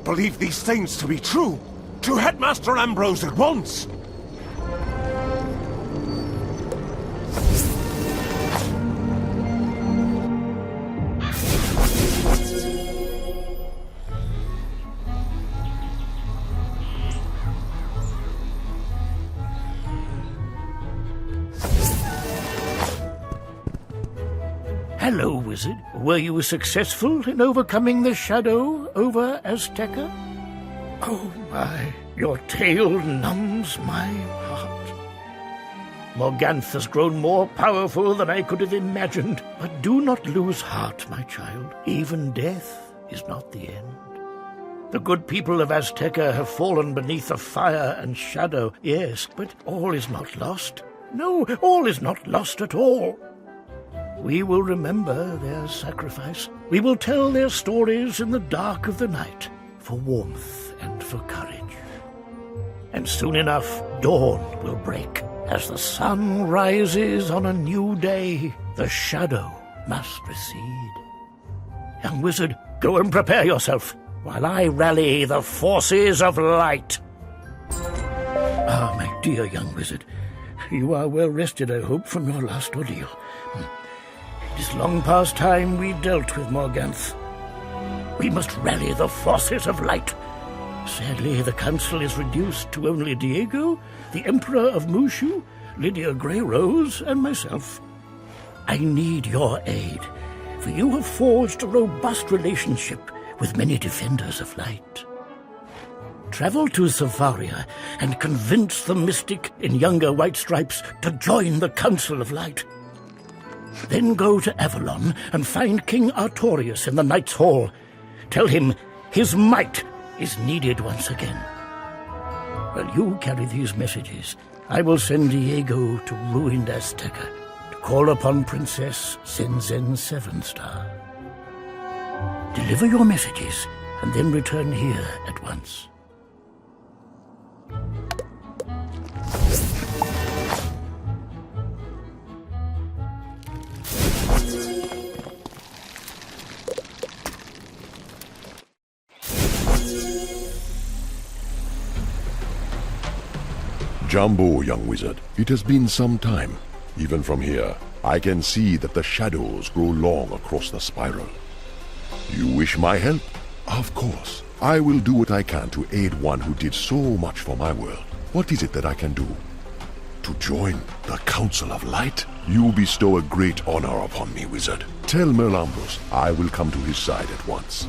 believe these things to be true. To Headmaster Ambrose at once! Hello, Wizard. Were you successful in overcoming the shadow over Azteca? Oh my, your tale numbs my heart. Morganth has grown more powerful than I could have imagined. But do not lose heart, my child. Even death is not the end. The good people of Azteca have fallen beneath the fire and shadow, yes, but all is not lost. No, all is not lost at all. We will remember their sacrifice. We will tell their stories in the dark of the night for warmth and for courage. And soon enough, dawn will break. As the sun rises on a new day, the shadow must recede. Young wizard, go and prepare yourself while I rally the forces of light. Ah, my dear young wizard, you are well rested, I hope, from your last ordeal. It is long past time we dealt with Morganth. We must rally the forces of light. Sadly, the council is reduced to only Diego, the Emperor of Mushu, Lydia Grey-Rose, and myself. I need your aid, for you have forged a robust relationship with many defenders of light. Travel to Savaria and convince the mystic in younger White Stripes to join the Council of Light. Then go to Avalon and find King Artorius in the Knight's Hall. Tell him his might is needed once again. While you carry these messages, I will send Diego to ruined Azteca to call upon Princess Zenzen Sevenstar. Deliver your messages and then return here at once. Jumbo, young wizard, it has been some time. Even from here, I can see that the shadows grow long across the spiral. You wish my help? Of course. I will do what I can to aid one who did so much for my world. What is it that I can do? To join the Council of Light? You bestow a great honor upon me, wizard. Tell Merlambros I will come to his side at once.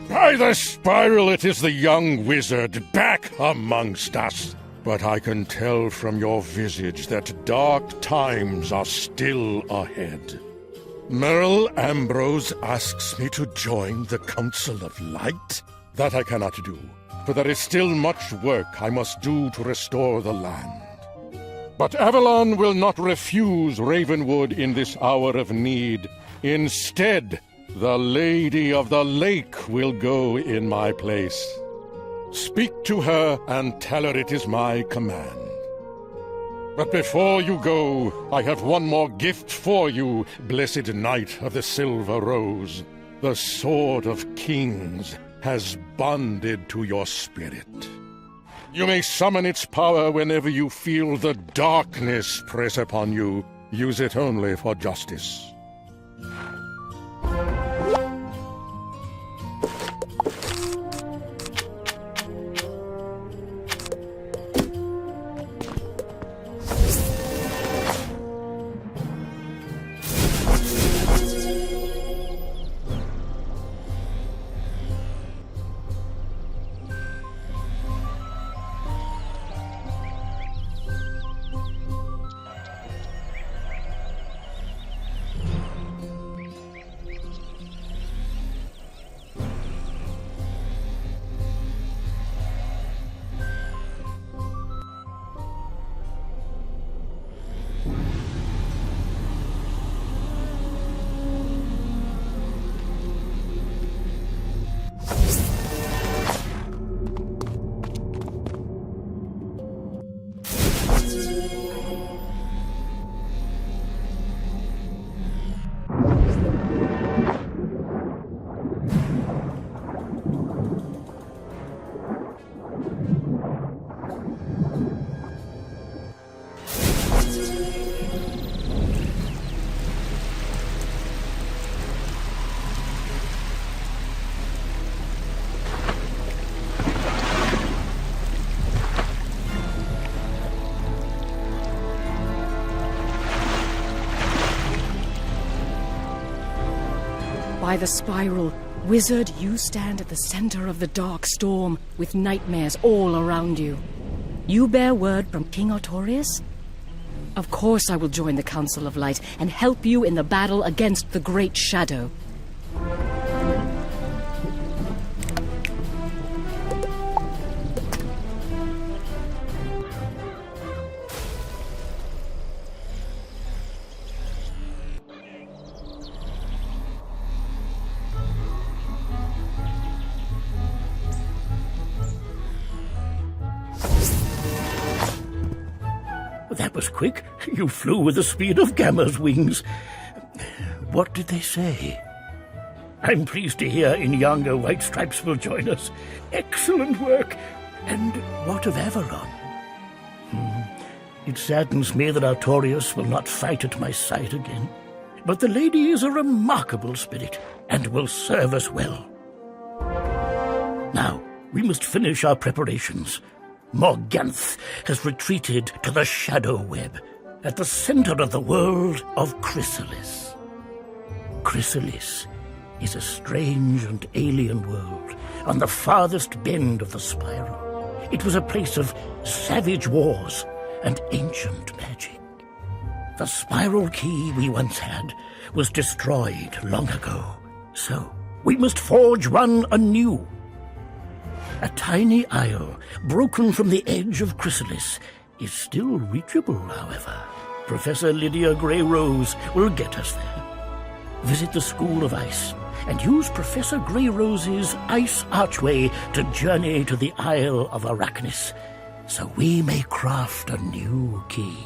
By the spiral, it is the young wizard back amongst us. But I can tell from your visage that dark times are still ahead. Merle Ambrose asks me to join the Council of Light? That I cannot do, for there is still much work I must do to restore the land. But Avalon will not refuse Ravenwood in this hour of need. Instead, the Lady of the Lake will go in my place. Speak to her and tell her it is my command. But before you go, I have one more gift for you, blessed Knight of the Silver Rose. The Sword of Kings has bonded to your spirit. You may summon its power whenever you feel the darkness press upon you. Use it only for justice. by the spiral. Wizard, you stand at the center of the dark storm, with nightmares all around you. You bear word from King Artorius? Of course I will join the Council of Light and help you in the battle against the Great Shadow. That was quick. You flew with the speed of Gamma's wings. What did they say? I'm pleased to hear Inyanga White Stripes will join us. Excellent work. And what of Avalon? It saddens me that Artorius will not fight at my side again. But the lady is a remarkable spirit and will serve us well. Now, we must finish our preparations. Morganth has retreated to the Shadow Web, at the center of the world of Khrysalis. Khrysalis is a strange and alien world on the farthest bend of the spiral. It was a place of savage wars and ancient magic. The spiral key we once had was destroyed long ago, so we must forge one anew. A tiny isle, broken from the edge of Khrysalis, is still reachable, however. Professor Lydia Grey-Rose will get us there. Visit the School of Ice, and use Professor Grey-Rose's ice archway to journey to the Isle of Arachnis, so we may craft a new key.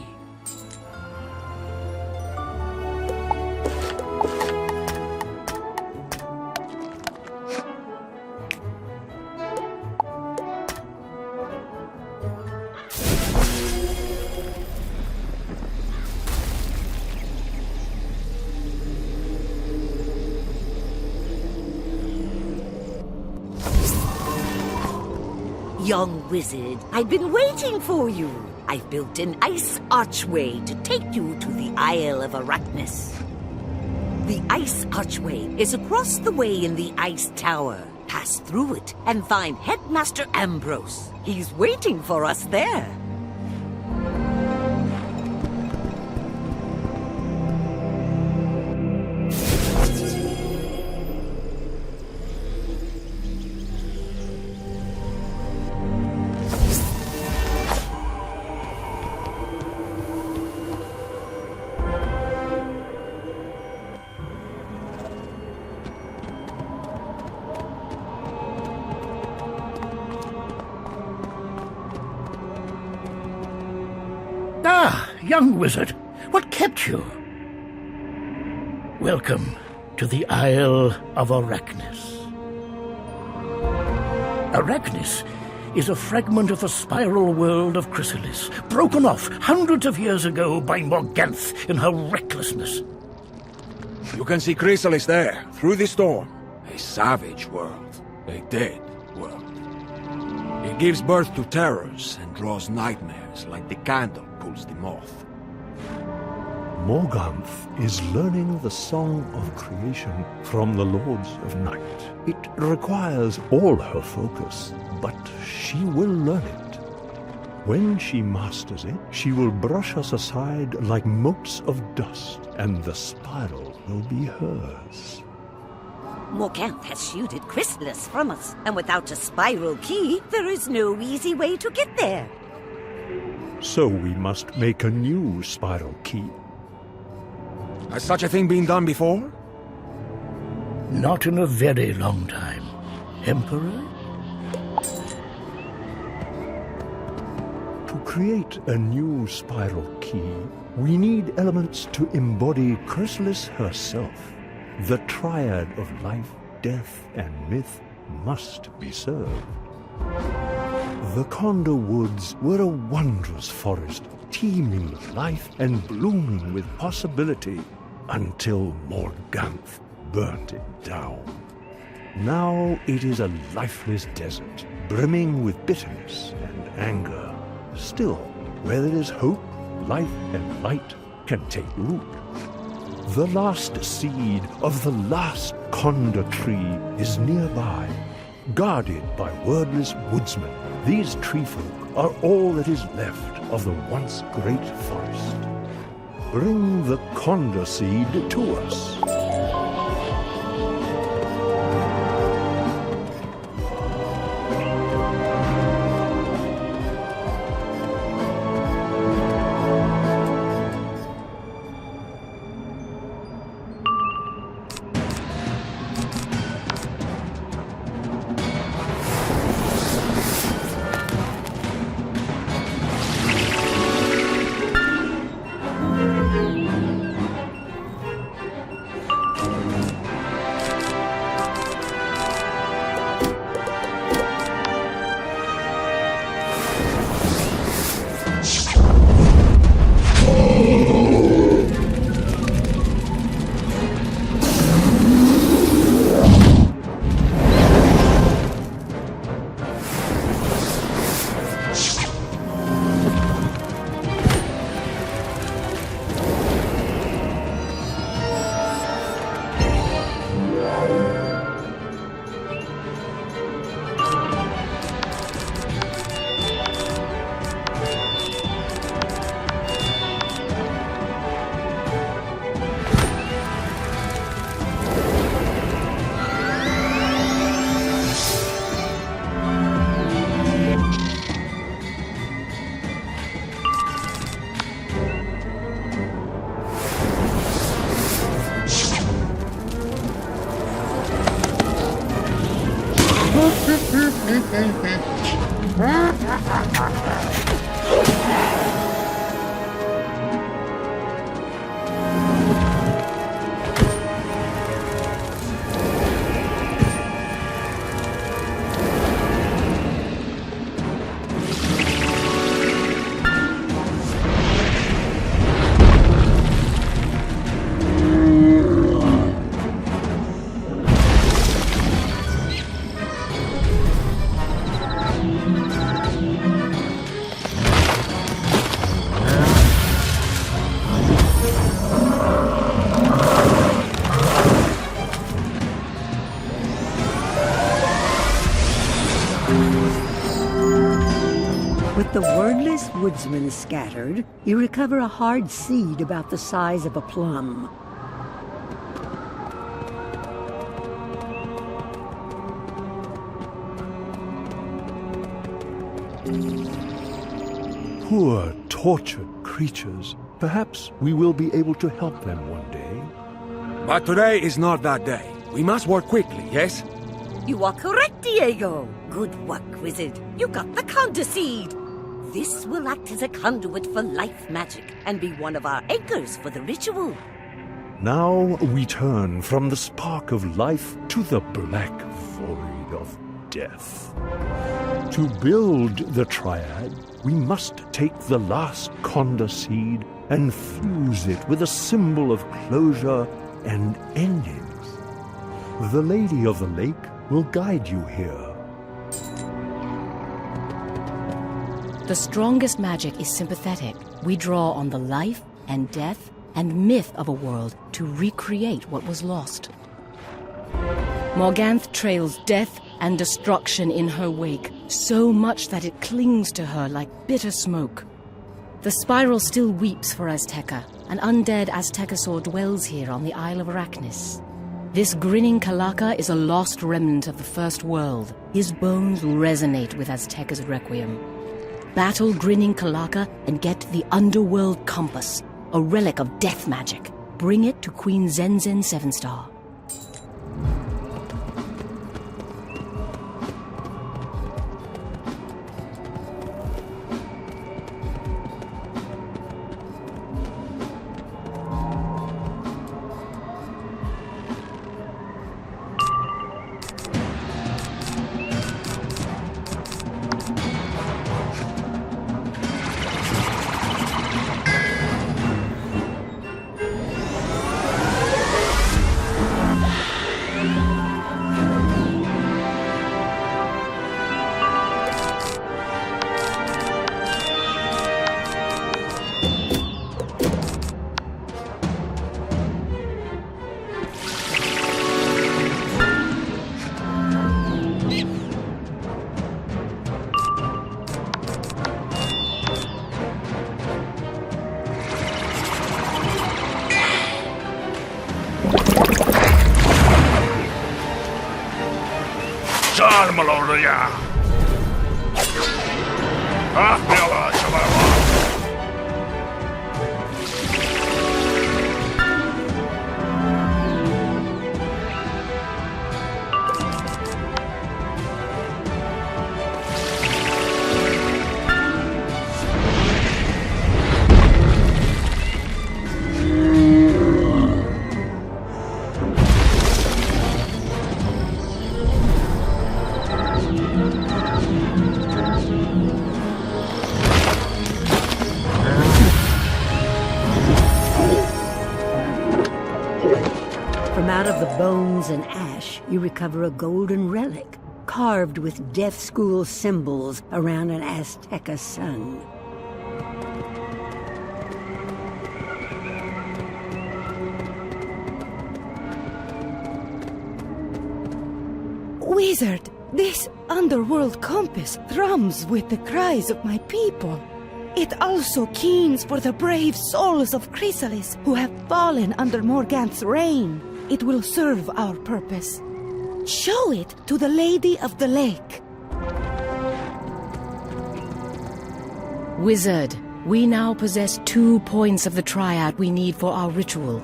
Young wizard, I've been waiting for you. I've built an ice archway to take you to the Isle of Arachnis. The ice archway is across the way in the ice tower. Pass through it and find Headmaster Ambrose. He's waiting for us there. Ah, young wizard, what kept you? Welcome to the Isle of Arachnis. Arachnis is a fragment of the spiral world of Khrysalis, broken off hundreds of years ago by Morganth in her recklessness. You can see Khrysalis there, through the storm. A savage world. A dead world. It gives birth to terrors and draws nightmares like the candle pulls the moth. Morganth is learning the song of creation from the Lords of Night. It requires all her focus, but she will learn it. When she masters it, she will brush us aside like motes of dust, and the spiral will be hers. Morganth has shielded Khrysalis from us, and without a spiral key, there is no easy way to get there. So we must make a new spiral key. Has such a thing been done before? Not in a very long time, Emperor. To create a new spiral key, we need elements to embody Khrysalis herself. The triad of life, death, and myth must be served. The Condor Woods were a wondrous forest, teeming with life and blooming with possibility, until Morganth burnt it down. Now it is a lifeless desert, brimming with bitterness and anger. Still, where there is hope, life and light can take root. The last seed of the last Conda tree is nearby, guarded by wordless woodsmen. These tree folk are all that is left of the once great forest. Bring the Conda seed to us. With the wordless woodsmen scattered, you recover a hard seed about the size of a plum. Poor, tortured creatures. Perhaps we will be able to help them one day. But today is not that day. We must work quickly, yes? You are correct, Diego. Good work, wizard. You got the Conda seed. This will act as a conduit for life magic and be one of our anchors for the ritual. Now we turn from the spark of life to the black void of death. To build the triad, we must take the last Conda seed and fuse it with a symbol of closure and endings. The Lady of the Lake will guide you here. The strongest magic is sympathetic. We draw on the life and death and myth of a world to recreate what was lost. Morganth trails death and destruction in her wake, so much that it clings to her like bitter smoke. The spiral still weeps for Azteca. An undead Aztecosaur dwells here on the Isle of Arachnis. This grinning Kalaka is a lost remnant of the First World. His bones resonate with Azteca's requiem. Battle grinning Kalaka and get the Underworld Compass, a relic of death magic. Bring it to Queen Zenzen 7-Star. Charmaloria! From out of the bones and ash, you recover a golden relic, carved with death school symbols around an Azteca sun. Wizard, this underworld compass thrums with the cries of my people. It also keens for the brave souls of Khrysalis who have fallen under Morganth's reign. It will serve our purpose. Show it to the Lady of the Lake. Wizard, we now possess 2 points of the triad we need for our ritual.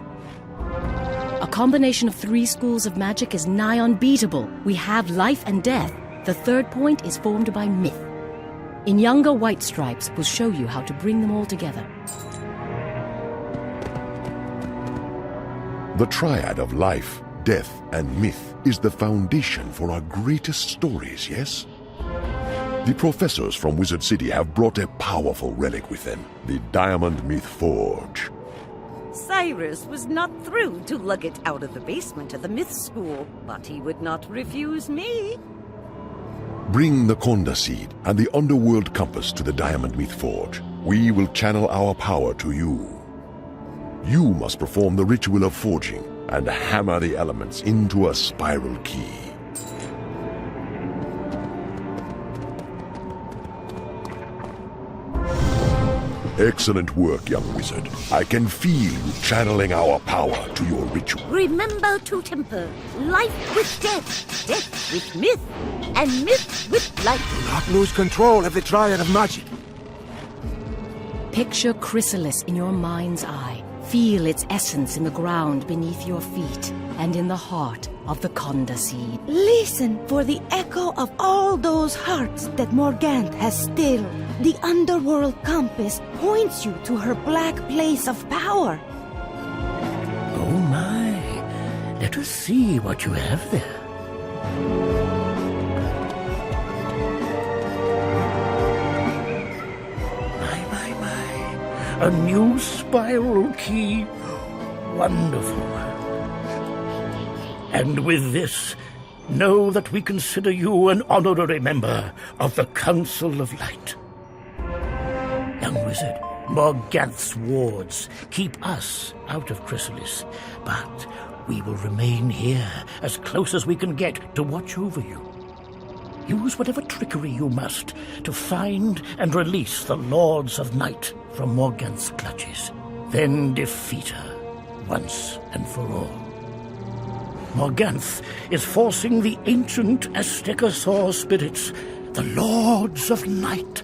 A combination of 3 schools of magic is nigh unbeatable. We have life and death. The 3rd point is formed by myth. In younger White Stripes will show you how to bring them all together. The triad of life, death, and myth is the foundation for our greatest stories, yes? The professors from Wizard City have brought a powerful relic with them, the Diamond Myth Forge. Cyrus was not through to lug it out of the basement of the myth school, but he would not refuse me. Bring the Conda Seed and the Underworld Compass to the Diamond Myth Forge. We will channel our power to you. You must perform the ritual of forging and hammer the elements into a spiral key. Excellent work, young wizard. I can feel you channeling our power to your ritual. Remember to temper life with death, death with myth, and myth with life. Do not lose control of the triad of magic. Picture Khrysalis in your mind's eye. Feel its essence in the ground beneath your feet and in the heart of the Conda Seed. Listen for the echo of all those hearts that Morganth has stilled. The underworld compass points you to her black place of power. Oh my, let us see what you have there. A new spiral key. Wonderful. And with this, know that we consider you an honorary member of the Council of Light. Young wizard, Morganth's wards keep us out of Khrysalis, but we will remain here as close as we can get to watch over you. Use whatever trickery you must to find and release the Lords of Night from Morganth's clutches. Then defeat her once and for all. Morganth is forcing the ancient Azteca spirits, the Lords of Night,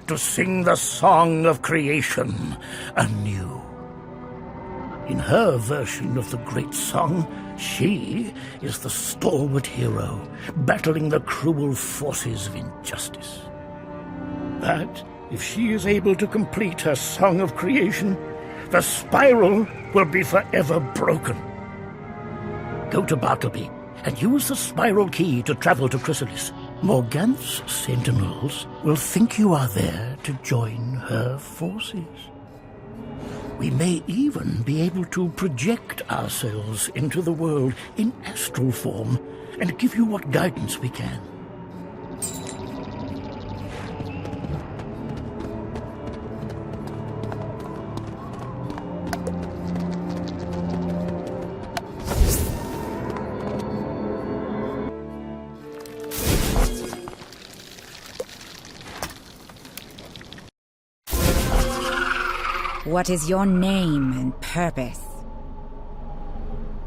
to sing the song of creation anew. In her version of the great song, she is the stalwart hero, battling the cruel forces of injustice. But if she is able to complete her song of creation, the spiral will be forever broken. Go to Bartleby and use the spiral key to travel to Khrysalis. Morganth's sentinels will think you are there to join her forces. We may even be able to project ourselves into the world in astral form and give you what guidance we can. What is your name and purpose?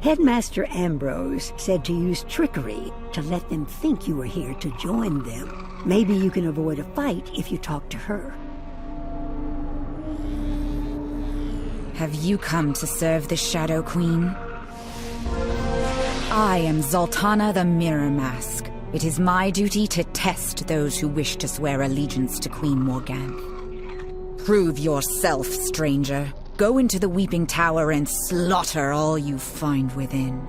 Headmaster Ambrose said to use trickery to let them think you were here to join them. Maybe you can avoid a fight if you talk to her. Have you come to serve the Shadow Queen? I am Zoltana the Mirror Mask. It is my duty to test those who wish to swear allegiance to Queen Morganthe. Prove yourself, stranger. Go into the Weeping Tower and slaughter all you find within.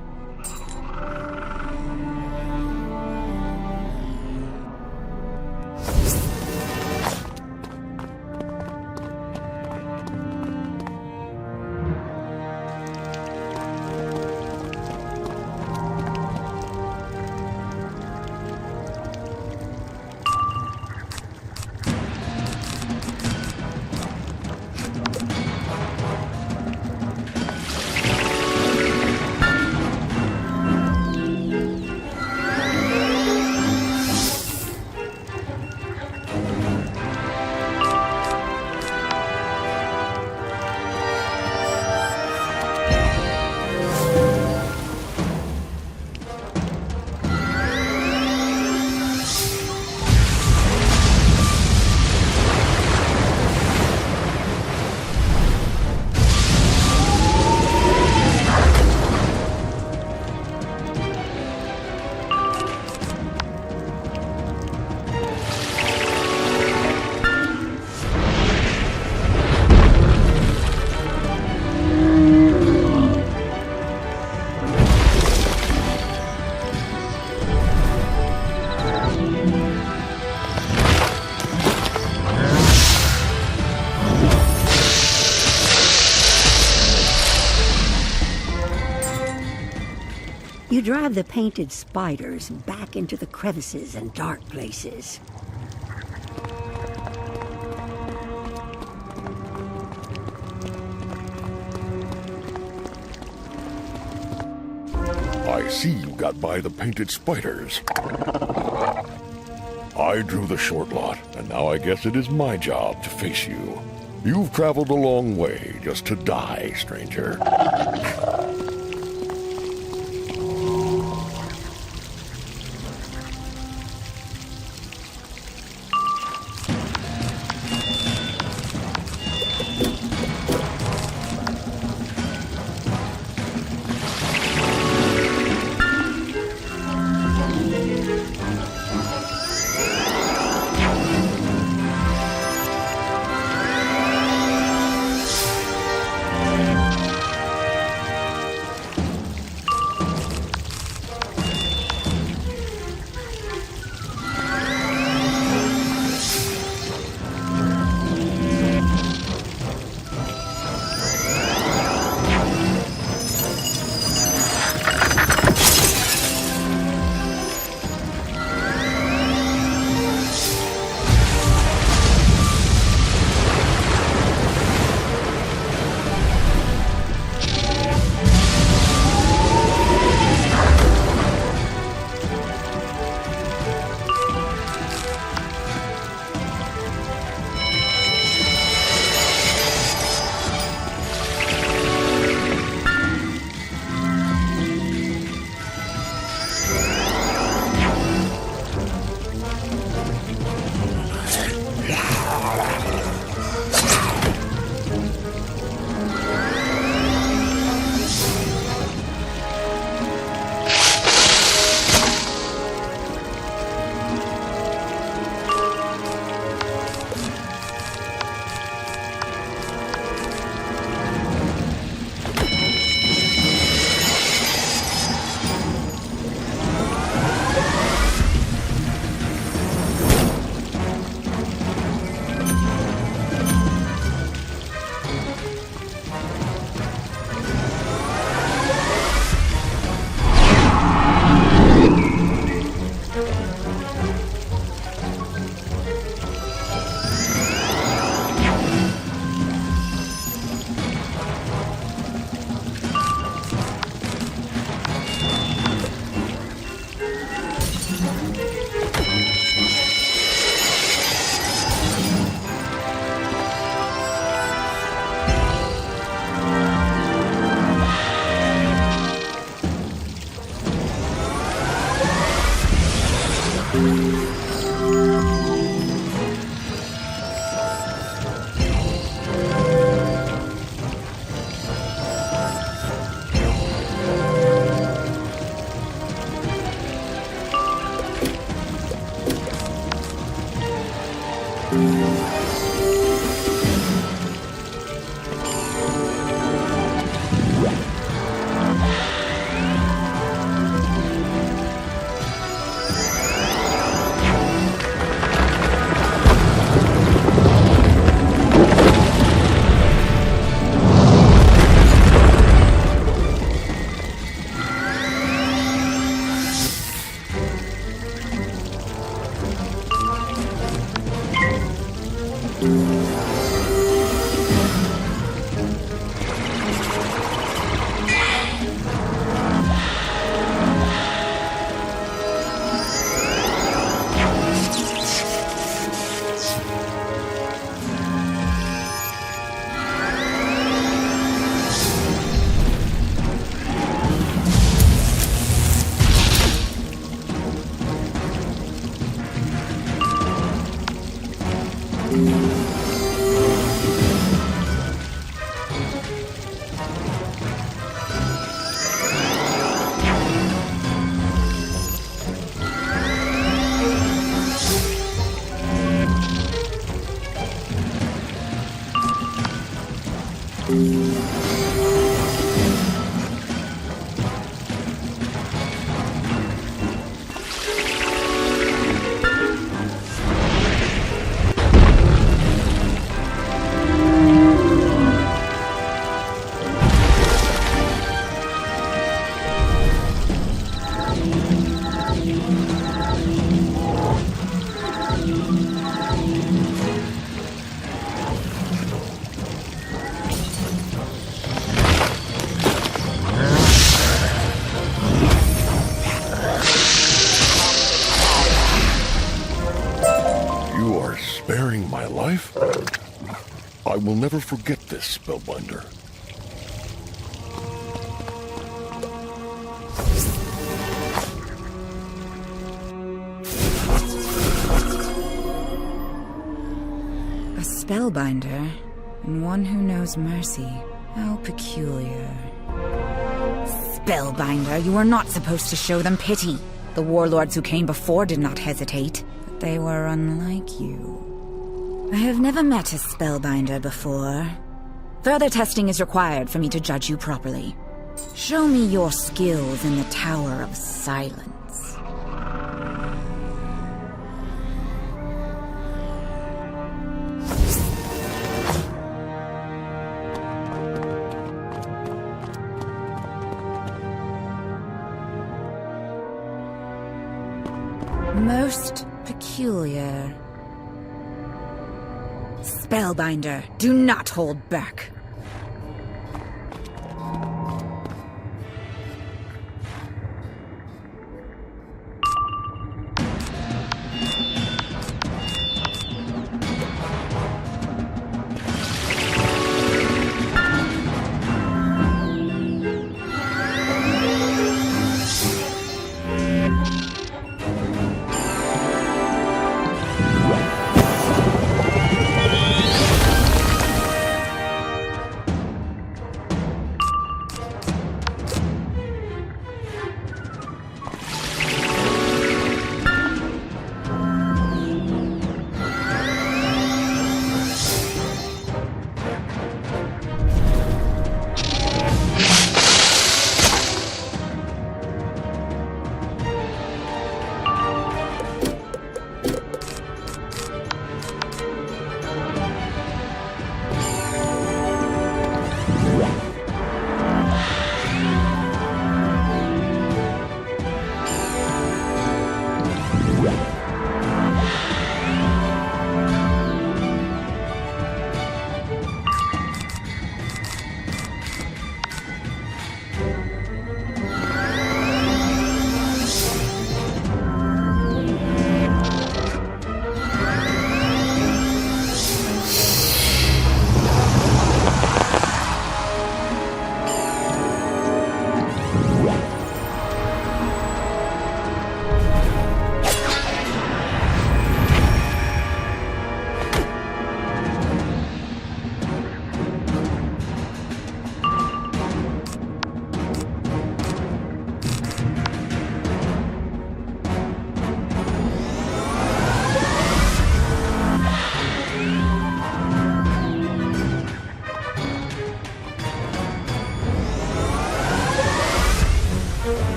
You drive the painted spiders back into the crevices and dark places. I see you got by the painted spiders. I drew the short lot, and now I guess it is my job to face you. You've traveled a long way just to die, stranger. I will never forget this, Spellbinder. A spellbinder, and one who knows mercy. How peculiar. Spellbinder, you were not supposed to show them pity. The warlords who came before did not hesitate, but they were unlike you. I have never met a spellbinder before. Further testing is required for me to judge you properly. Show me your skills in the Tower of Silence. Most peculiar. Spellbinder, do not hold back.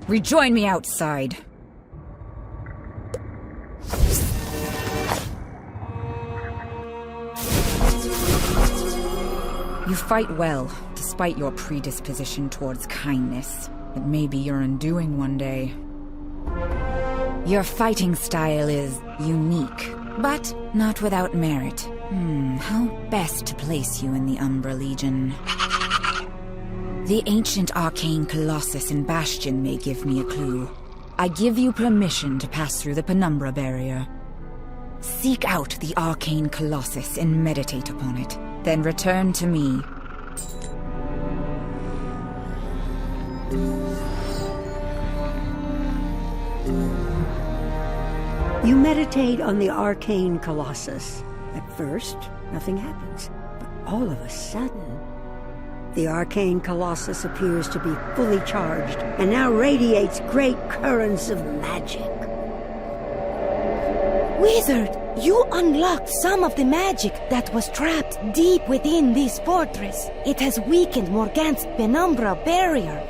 Rejoin me outside. fight well, despite your predisposition towards kindness. It may be your undoing one day. Your fighting style is unique, but not without merit. How best to place you in the Umbra Legion? The ancient arcane colossus in Bastion may give me a clue. I give you permission to pass through the penumbra barrier. Seek out the arcane colossus and meditate upon it. Then return to me. You meditate on the arcane colossus. At first, nothing happens. But all of a sudden, the arcane colossus appears to be fully charged and now radiates great currents of magic. Wizard, you unlocked some of the magic that was trapped deep within this fortress. It has weakened Morgant's penumbra barrier.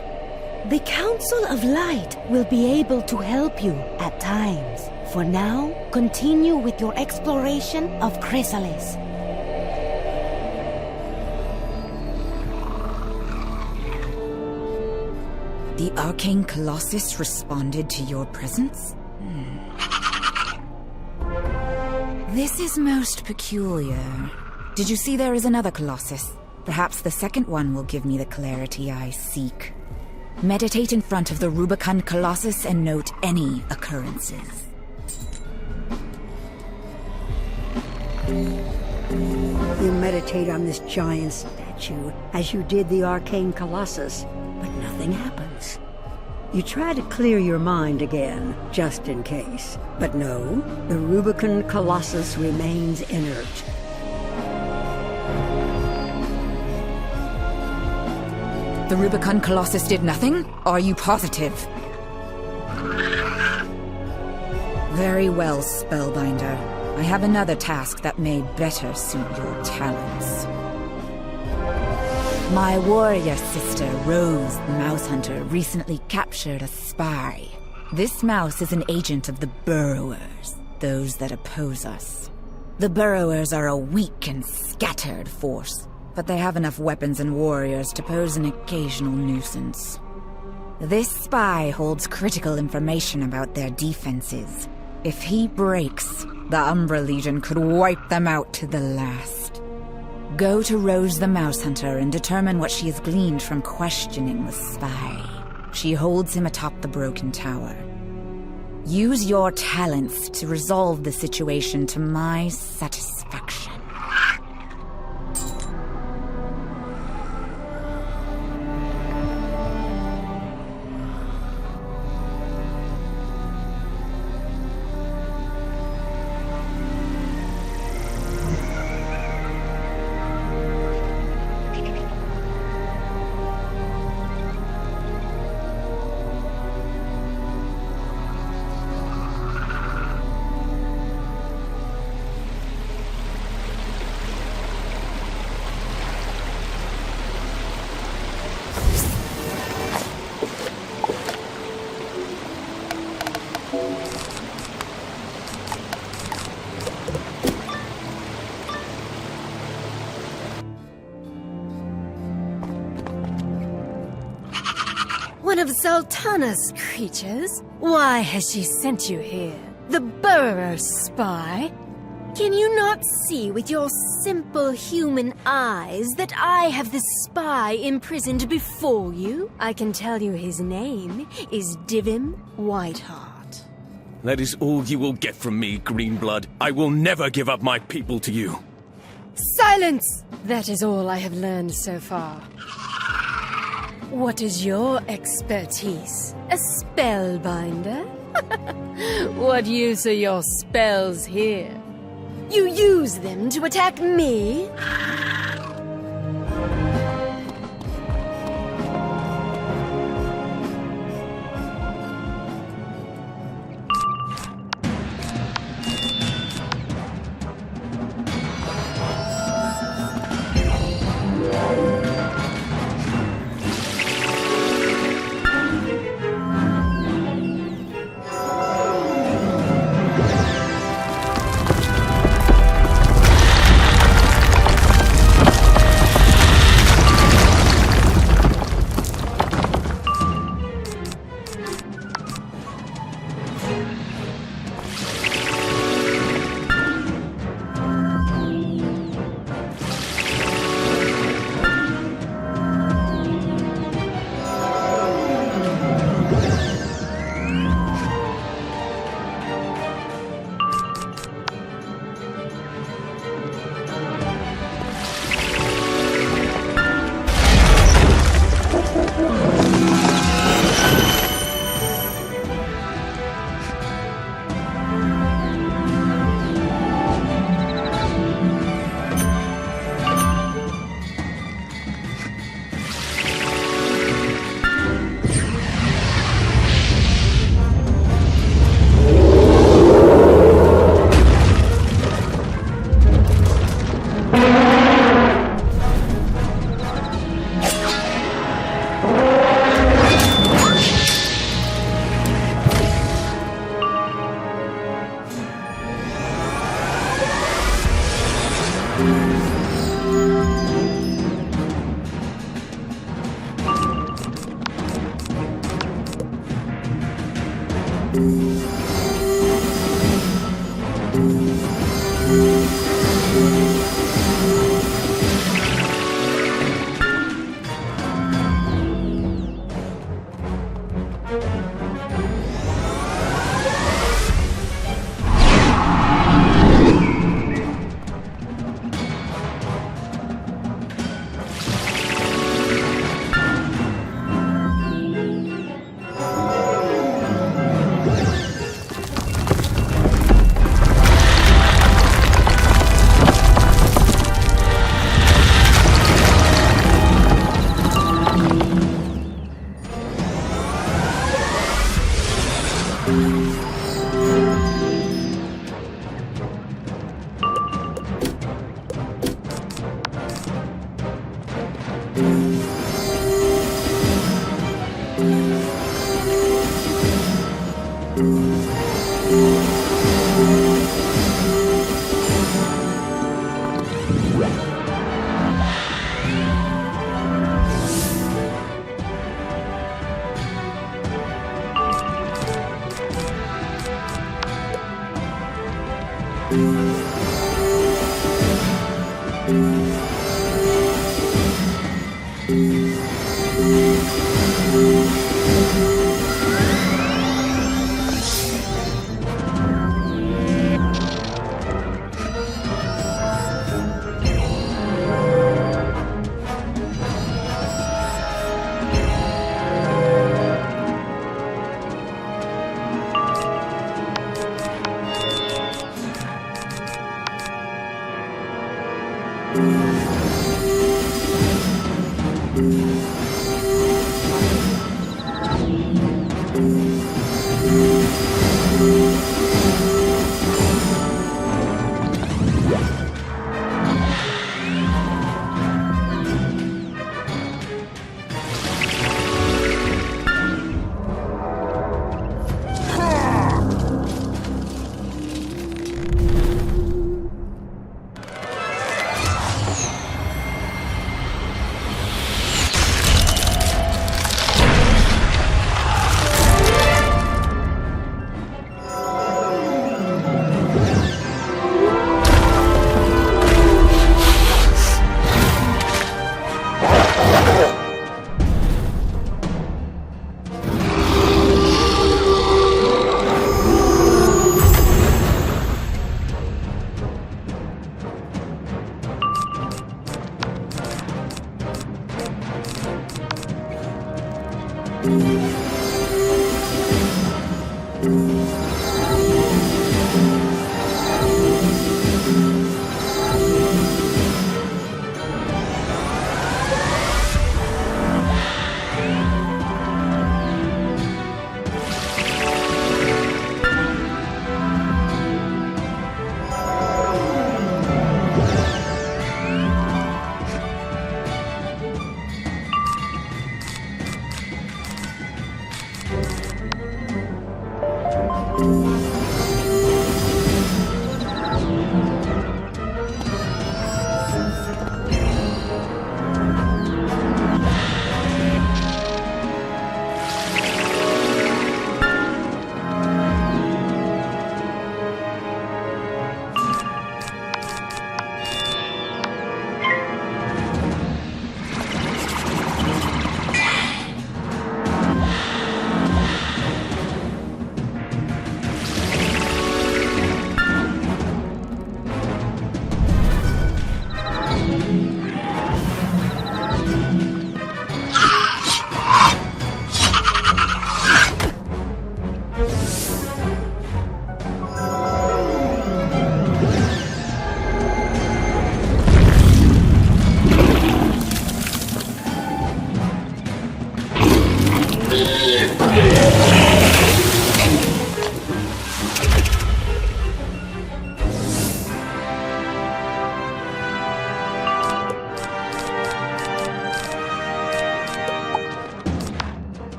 The Council of Light will be able to help you at times. For now, continue with your exploration of Khrysalis. The arcane colossus responded to your presence? This is most peculiar. Did you see there is another colossus? Perhaps the second one will give me the clarity I seek. Meditate in front of the Rubicon Colossus and note any occurrences. You meditate on this giant statue as you did the arcane colossus, but nothing happens. You try to clear your mind again, just in case. But no, the Rubicon Colossus remains inert. The Rubicon Colossus did nothing? Are you positive? Very well, Spellbinder. I have another task that may better suit your talents. My warrior sister, Rose the Mouse Hunter, recently captured a spy. This mouse is an agent of the Burrowers, those that oppose us. The Burrowers are a weak and scattered force, but they have enough weapons and warriors to pose an occasional nuisance. This spy holds critical information about their defenses. If he breaks, the Umbra Legion could wipe them out to the last. Go to Rose the Mouse Hunter and determine what she has gleaned from questioning the spy. She holds him atop the broken tower. Use your talents to resolve the situation to my satisfaction. One of Sultana's creatures? Why has she sent you here? The Burrower spy? Can you not see with your simple human eyes that I have the spy imprisoned before you? I can tell you his name is Divim Whiteheart. That is all you will get from me, Greenblood. I will never give up my people to you. Silence! That is all I have learned so far. What is your expertise? A spellbinder? What use are your spells here? You use them to attack me?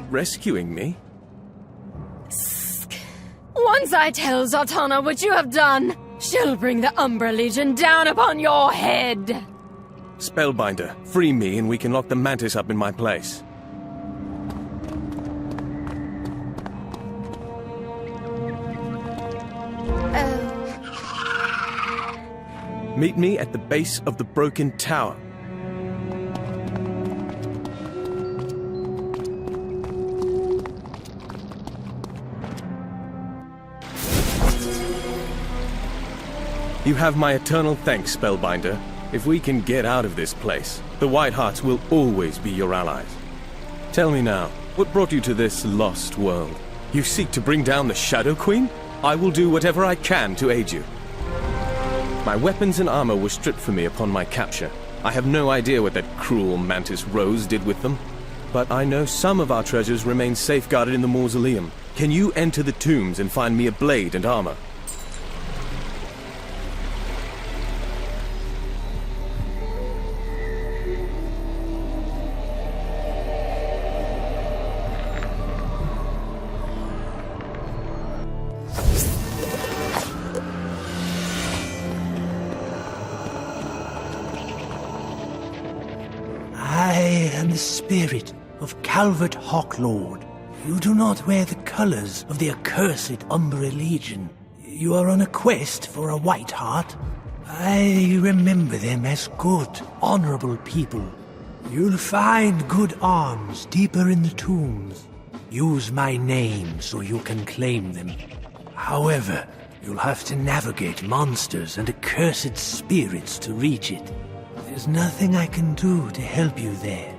rescuing me? Once I tell Zatanna what you have done, she'll bring the Umbra Legion down upon your head! Spellbinder, free me and we can lock the mantis up in my place. Meet me at the base of the broken tower. You have my eternal thanks, Spellbinder. If we can get out of this place, the White Hearts will always be your allies. Tell me now, what brought you to this lost world? You seek to bring down the Shadow Queen? I will do whatever I can to aid you. My weapons and armor were stripped from me upon my capture. I have no idea what that cruel Mantis Rose did with them. But I know some of our treasures remain safeguarded in the mausoleum. Can you enter the tombs and find me a blade and armor? I am the spirit of Calvert Hawklord. You do not wear the colors of the accursed Umbra Legion. You are on a quest for a White Heart. I remember them as good, honorable people. You'll find good arms deeper in the tombs. Use my name so you can claim them. However, you'll have to navigate monsters and accursed spirits to reach it. There's nothing I can do to help you there.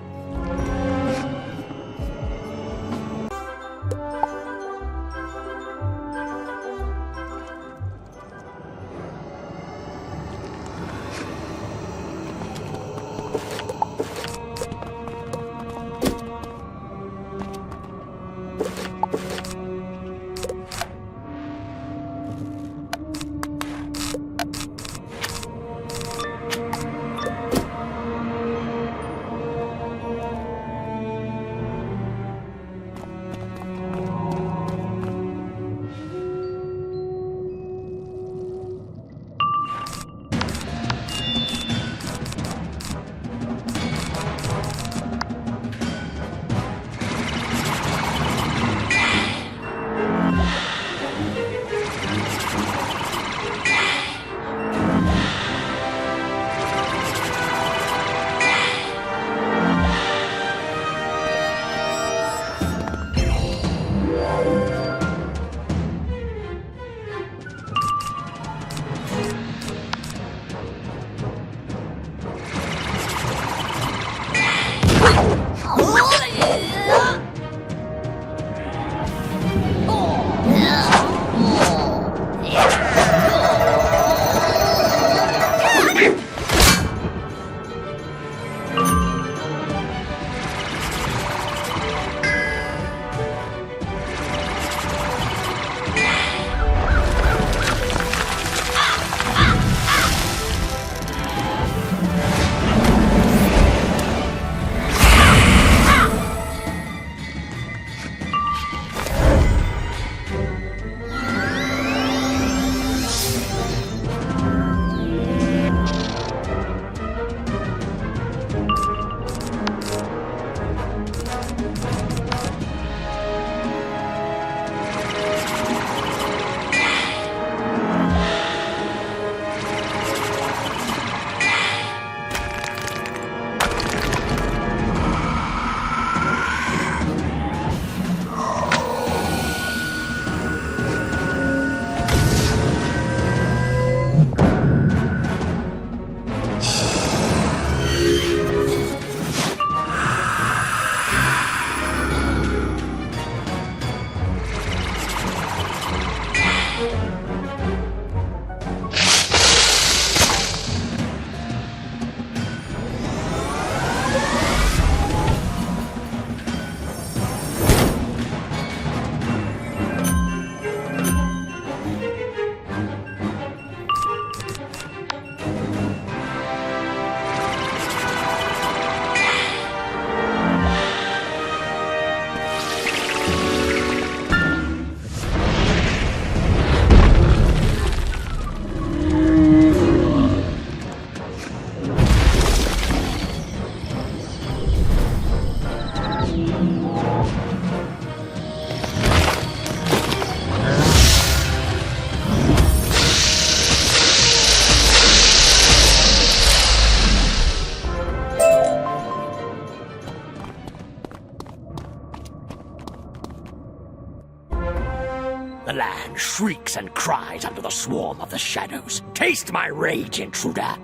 The land shrieks and cries under the swarm of the shadows. Taste my rage, intruder!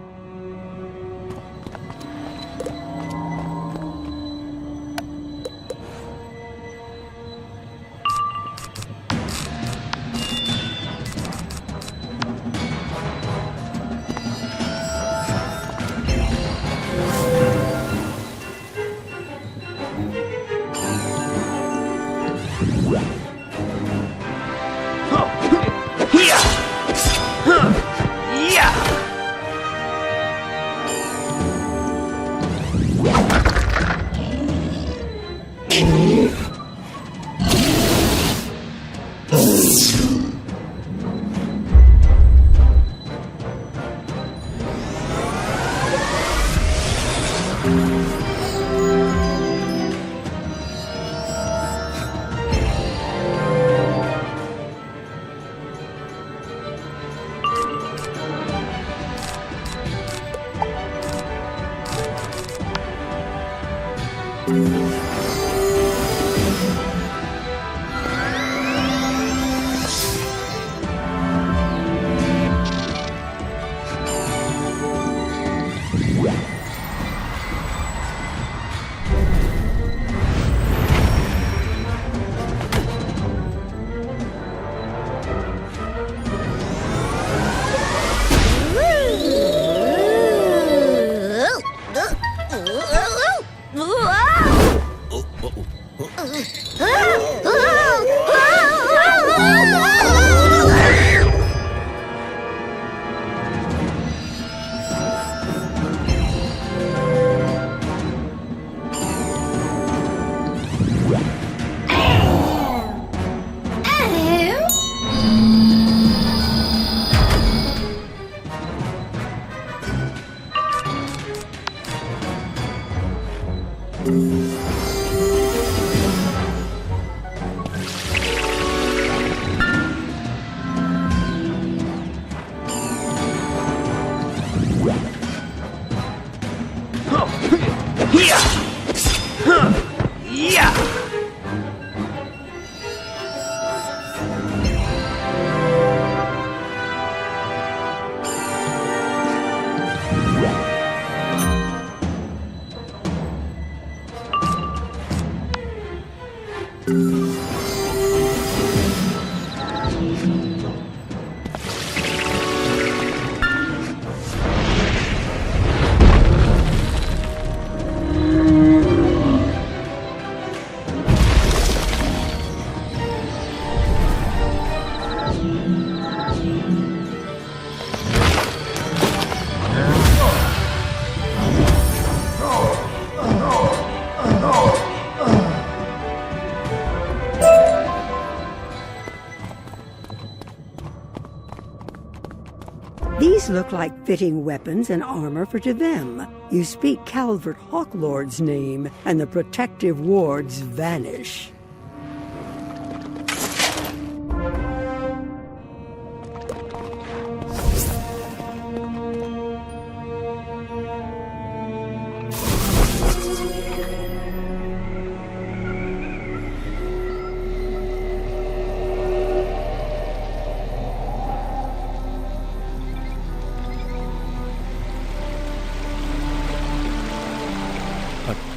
These look like fitting weapons and armor for to them. You speak Calvert Hawklord's name, and the protective wards vanish.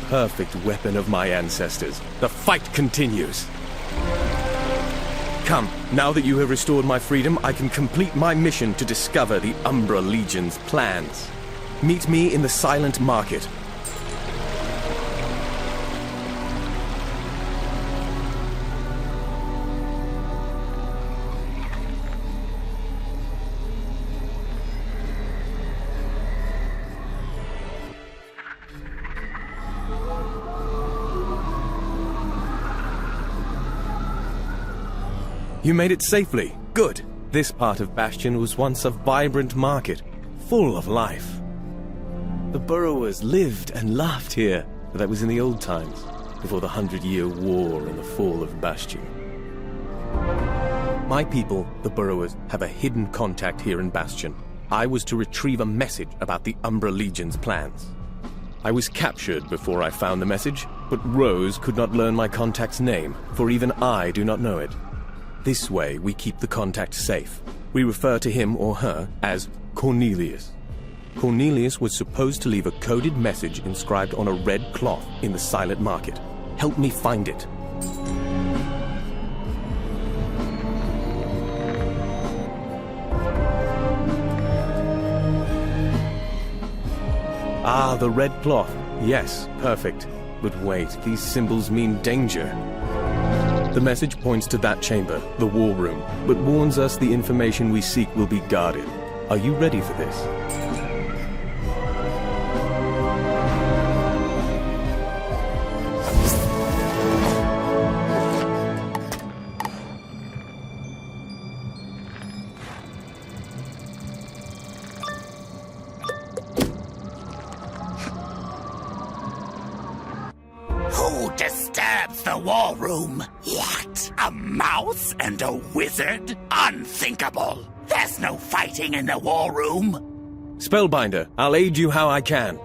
Perfect weapon of my ancestors. The fight continues. Come, now that you have restored my freedom, I can complete my mission to discover the Umbra Legion's plans. Meet me in the Silent Market. You made it safely. Good. This part of Bastion was once a vibrant market, full of life. The burrowers lived and laughed here, but that was in the old times, before the 100-Year War and the fall of Bastion. My people, the burrowers, have a hidden contact here in Bastion. I was to retrieve a message about the Umbra Legion's plans. I was captured before I found the message, but Rose could not learn my contact's name, for even I do not know it. This way, we keep the contact safe. We refer to him or her as Cornelius. Cornelius was supposed to leave a coded message inscribed on a red cloth in the Silent Market. Help me find it. Ah, the red cloth. Yes, perfect. But wait, these symbols mean danger. The message points to that chamber, the war room, but warns us the information we seek will be guarded. Are you ready for this? Who disturbs the war room? What? A mouse and a wizard? Unthinkable! There's no fighting in the war room! Spellbinder, I'll aid you how I can.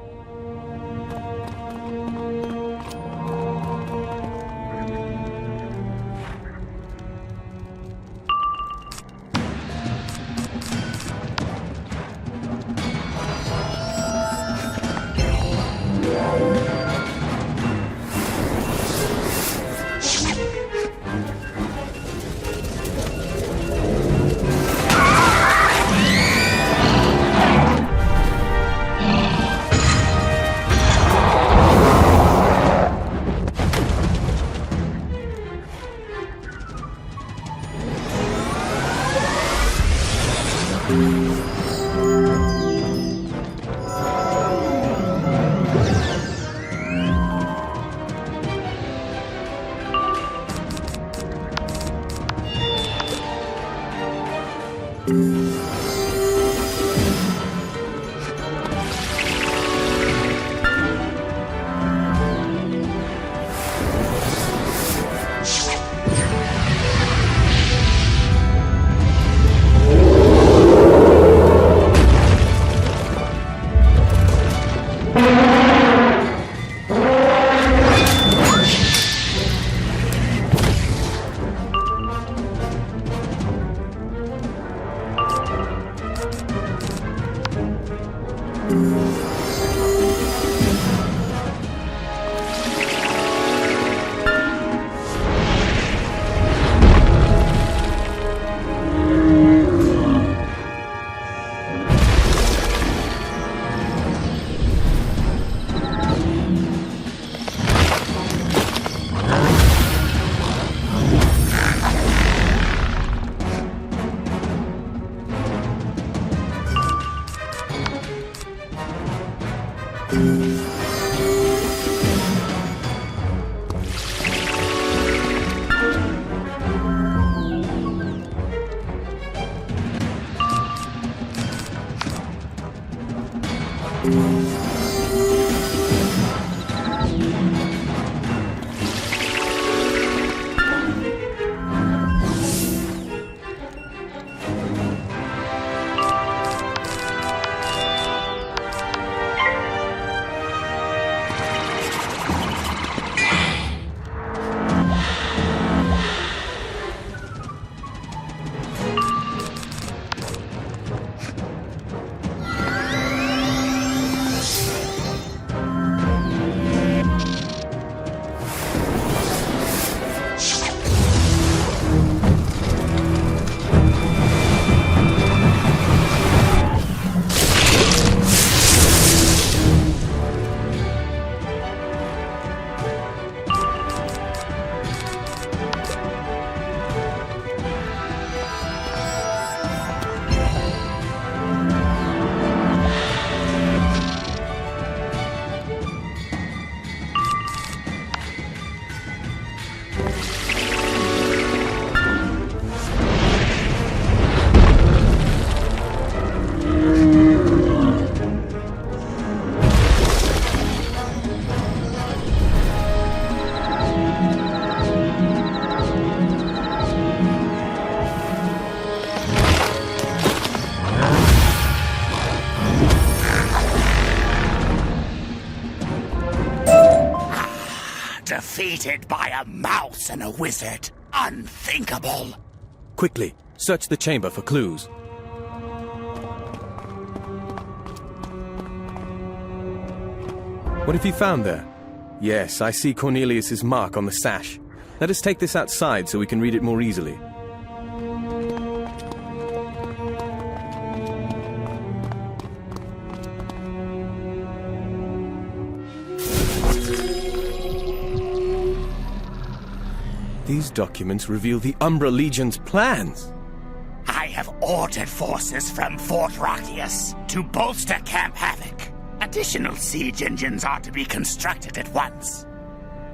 Defeated by a mouse and a wizard. Unthinkable. Quickly, search the chamber for clues. What have you found there? Yes, I see Cornelius's mark on the sash. Let us take this outside so we can read it more easily. These documents reveal the Umbra Legion's plans. I have ordered forces from Fort Rockius to bolster Camp Havoc. Additional siege engines are to be constructed at once.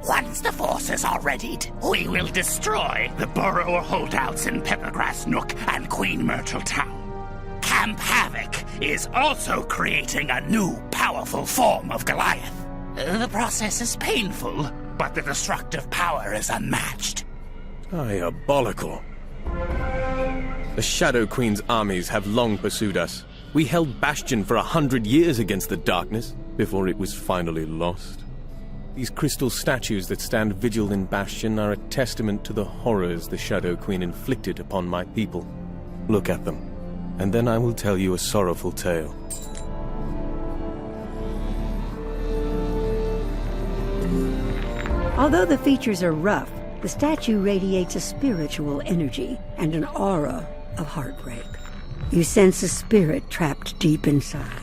Once the forces are readied, we will destroy the Burrower holdouts in Peppergrass Nook and Queen Myrtle Town. Camp Havoc is also creating a new, powerful form of Goliath. The process is painful, but the destructive power is unmatched. Diabolical. The Shadow Queen's armies have long pursued us. We held Bastion for 100 years against the darkness, before it was finally lost. These crystal statues that stand vigil in Bastion are a testament to the horrors the Shadow Queen inflicted upon my people. Look at them, and then I will tell you a sorrowful tale. Although the features are rough, the statue radiates a spiritual energy and an aura of heartbreak. You sense a spirit trapped deep inside.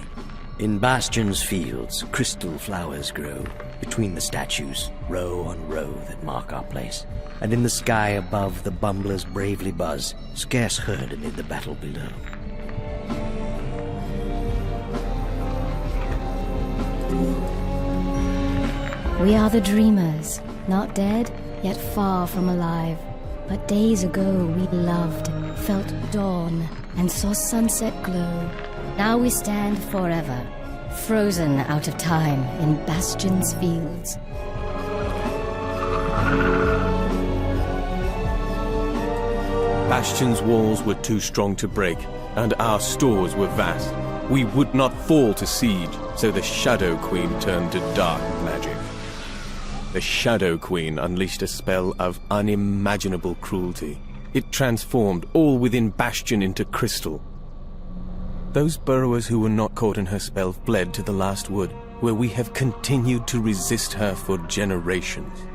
In Bastion's fields, crystal flowers grow between the statues, row on row that mark our place. And in the sky above, the bumblers bravely buzz, scarce heard amid the battle below. We are the dreamers, not dead, yet far from alive. But days ago we loved, felt dawn, and saw sunset glow. Now we stand forever, frozen out of time in Bastion's fields. Bastion's walls were too strong to break, and our stores were vast. We would not fall to siege, so the Shadow Queen turned to dark magic. The Shadow Queen unleashed a spell of unimaginable cruelty. It transformed all within Bastion into crystal. Those burrowers who were not caught in her spell fled to the last wood, where we have continued to resist her for generations.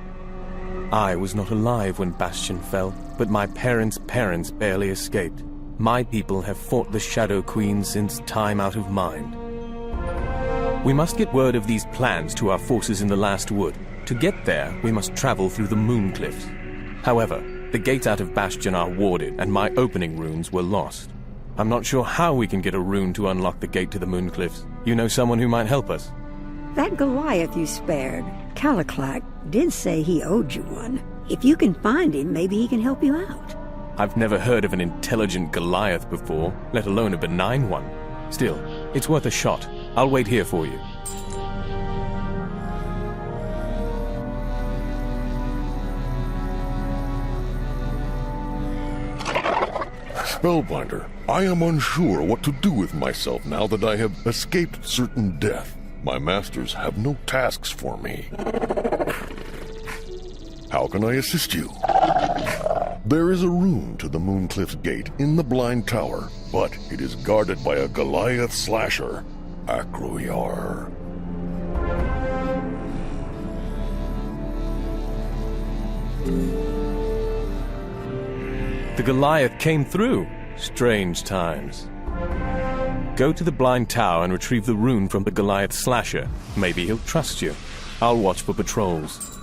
I was not alive when Bastion fell, but my parents' parents barely escaped. My people have fought the Shadow Queen since time out of mind. We must get word of these plans to our forces in the last wood. To get there, we must travel through the moon cliffs. However, the gates out of Bastion are warded, and my opening runes were lost. I'm not sure how we can get a rune to unlock the gate to the moon cliffs. You know someone who might help us? That Goliath you spared, Caliclac, did say he owed you one. If you can find him, maybe he can help you out. I've never heard of an intelligent Goliath before, let alone a benign one. Still, it's worth a shot. I'll wait here for you. Spellbinder, I am unsure what to do with myself now that I have escaped certain death. My masters have no tasks for me. How can I assist you? There is a rune to the Mooncliff's gate in the Blind Tower, but it is guarded by a Goliath slasher, Acroyar. The Goliath came through. Strange times. Go to the Blind Tower and retrieve the rune from the Goliath slasher. Maybe he'll trust you. I'll watch for patrols.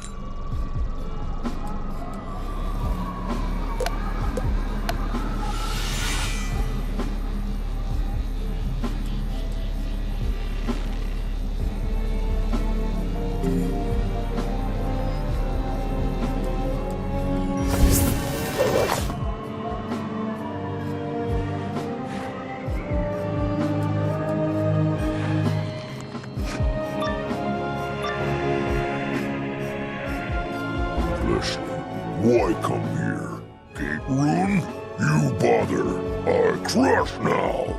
Why come here? Gate rune? You bother. I crush now.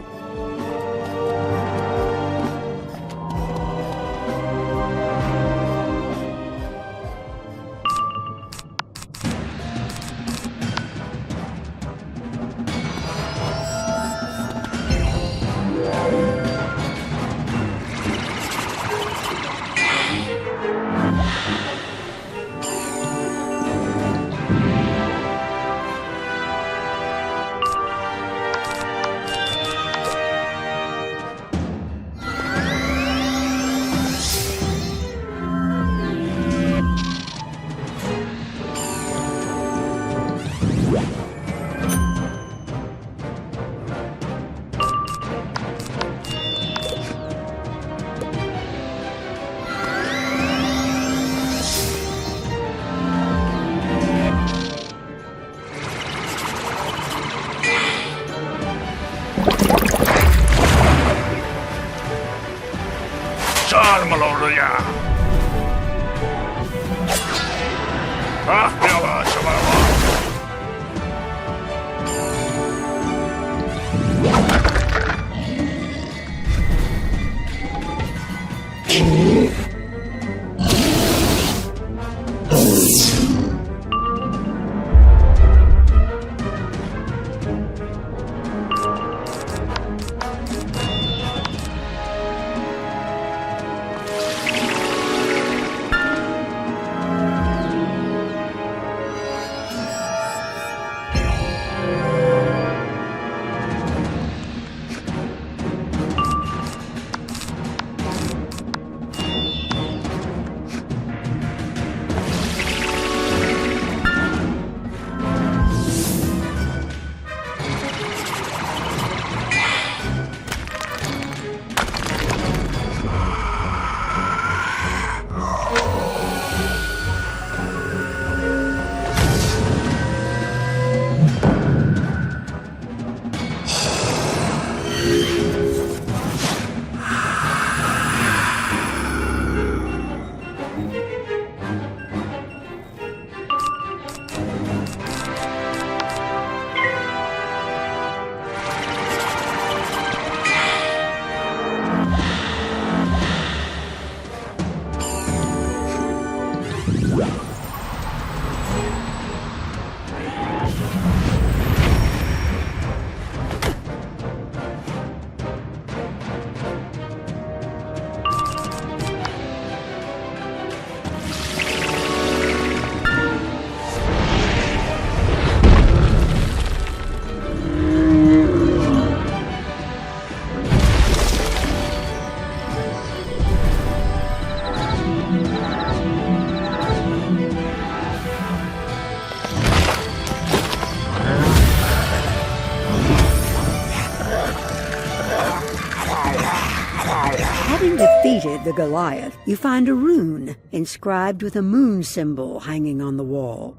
defeated the Goliath, you find a rune inscribed with a moon symbol hanging on the wall.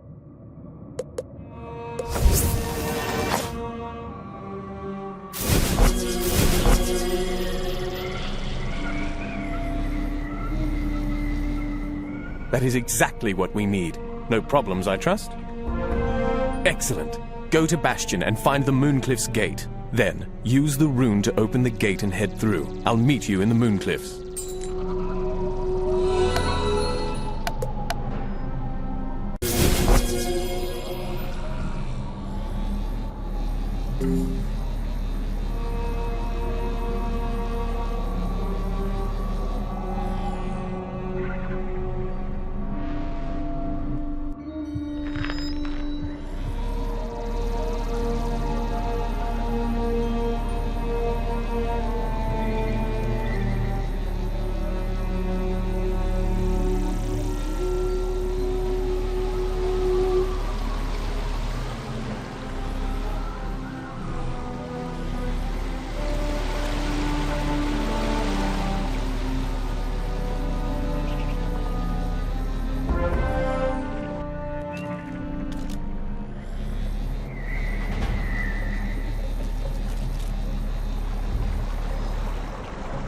That is exactly what we need. No problems, I trust? Excellent. Go to Bastion and find the Mooncliffs gate. Then, use the rune to open the gate and head through. I'll meet you in the Mooncliffs.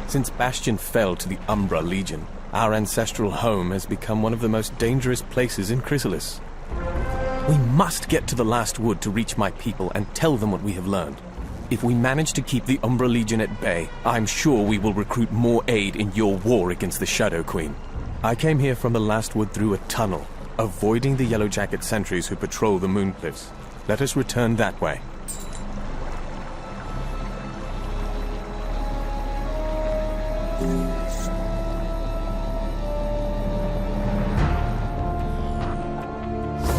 Since Bastion fell to the Umbra Legion, our ancestral home has become one of the most dangerous places in Khrysalis. We must get to the last wood to reach my people and tell them what we have learned. If we manage to keep the Umbra Legion at bay, I'm sure we will recruit more aid in your war against the Shadow Queen. I came here from the last wood through a tunnel, avoiding the Yellow Jacket sentries who patrol the Mooncliffs. Let us return that way.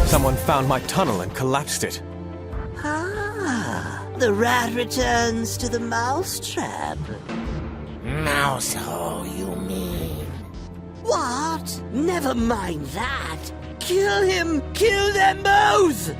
Someone found my tunnel and collapsed it. Ah, the rat returns to the mousetrap. Mouse hole, you mean? What? Never mind that. Kill him! Kill them both!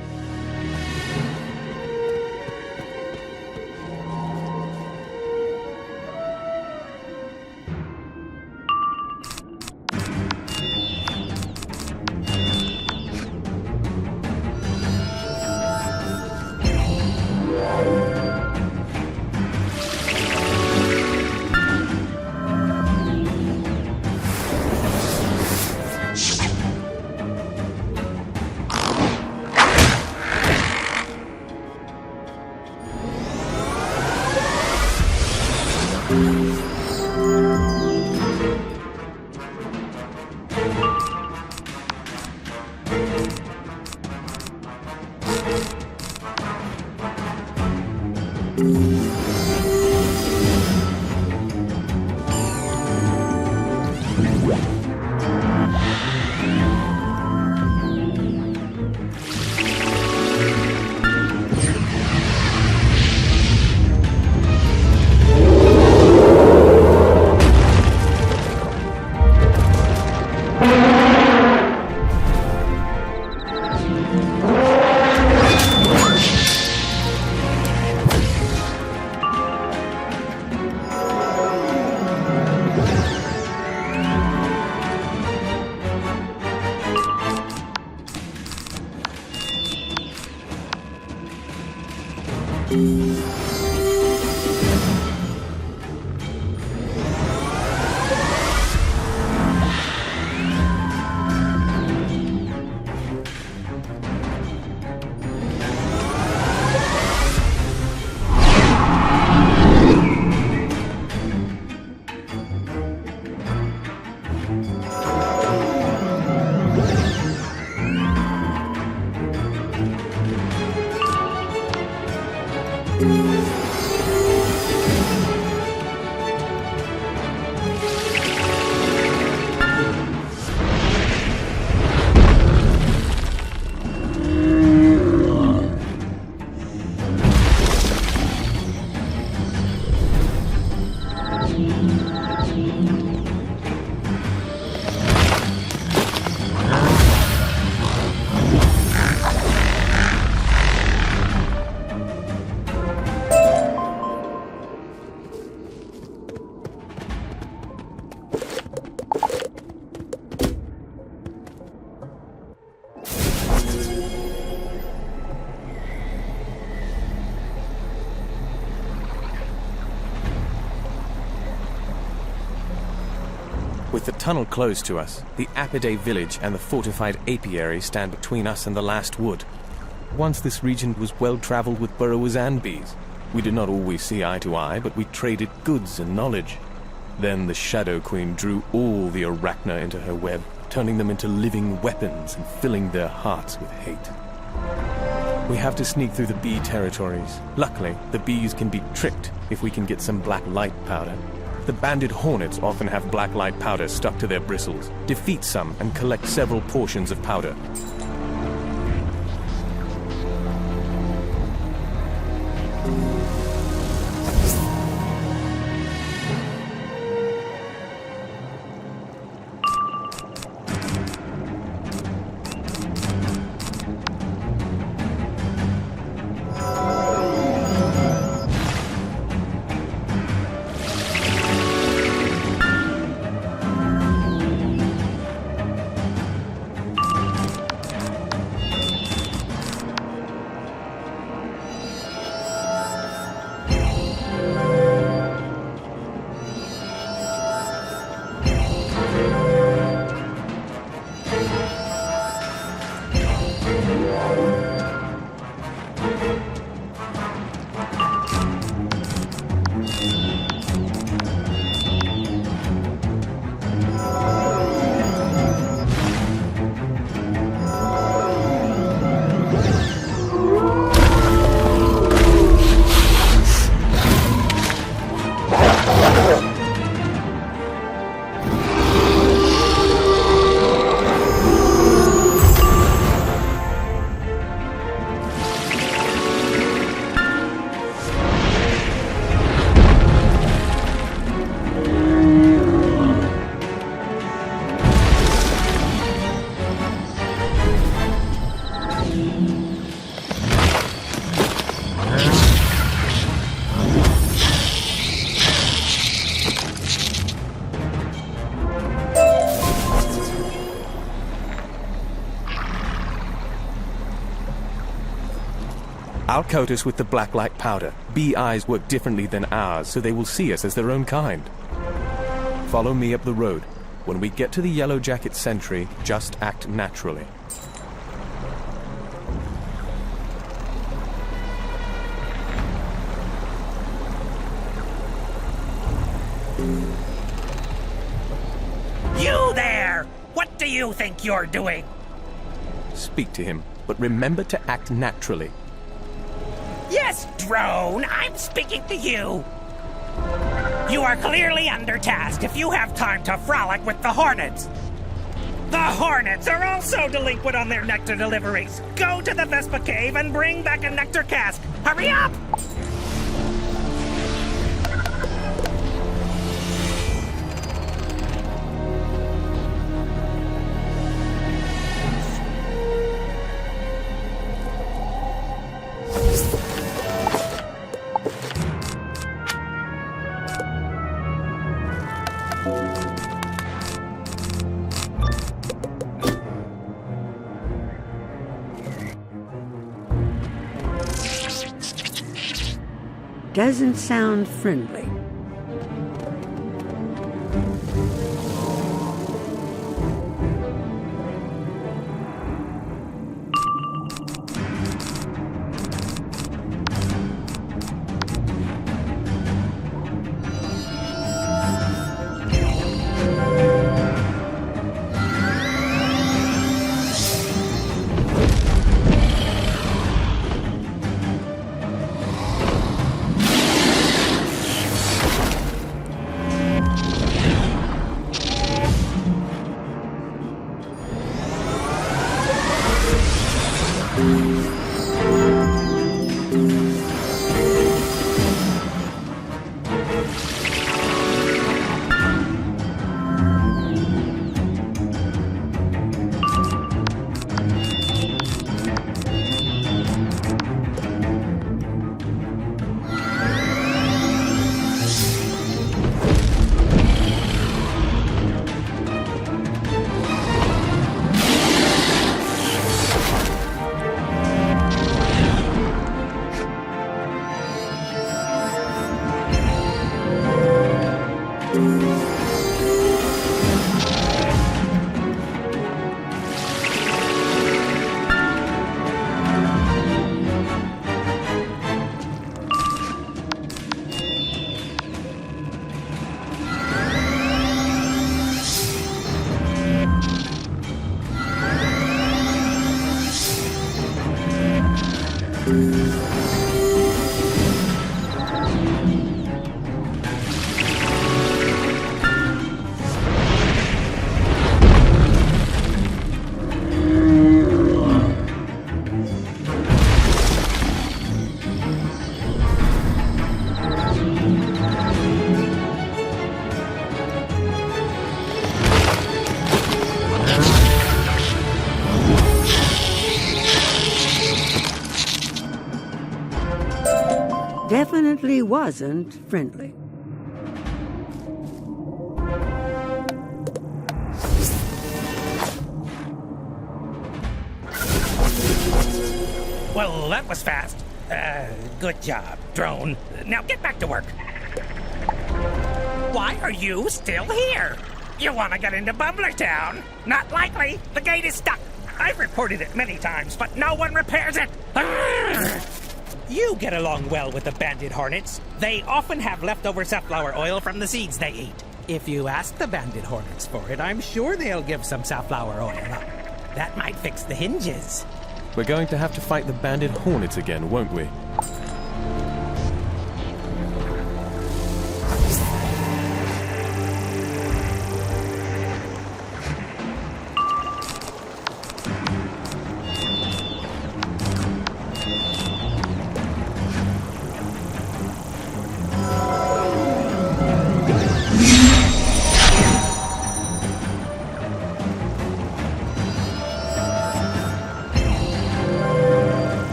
With the tunnel closed to us, the Apidae village and the fortified apiary stand between us and the last wood. Once this region was well-traveled with burrowers and bees. We did not always see eye to eye, but we traded goods and knowledge. Then the Shadow Queen drew all the Arachna into her web, turning them into living weapons and filling their hearts with hate. We have to sneak through the bee territories. Luckily, the bees can be tricked if we can get some black light powder. The banded hornets often have black light powder stuck to their bristles. Defeat some and collect several portions of powder. I'll coat us with the black light powder. Bee eyes work differently than ours, so they will see us as their own kind. Follow me up the road. When we get to the Yellow Jacket sentry, just act naturally. You there! What do you think you're doing? Speak to him, but remember to act naturally. Yes, drone, I'm speaking to you. You are clearly undertasked if you have time to frolic with the Hornets. The Hornets are also delinquent on their nectar deliveries. Go to the Vespa Cave and bring back a nectar cask. Hurry up! Doesn't sound friendly. Definitely wasn't friendly. Well, that was fast. Good job, drone. Now get back to work. Why are you still here? You want to get into Bumbler Town? Not likely. The gate is stuck. I've reported it many times, but no one repairs it. You get along well with the banded hornets. They often have leftover safflower oil from the seeds they eat. If you ask the banded hornets for it, I'm sure they'll give some safflower oil up. That might fix the hinges. We're going to have to fight the banded hornets again, won't we?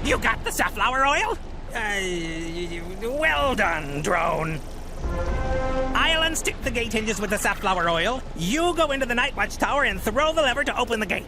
You got the safflower oil? Well done, drone. I'll unstick the gate hinges with the safflower oil. You go into the Night Watch Tower and throw the lever to open the gate.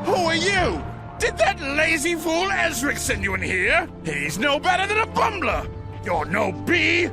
Who are you? Did that lazy fool Ezric send you in here? He's no better than a bumbler. You're no bee.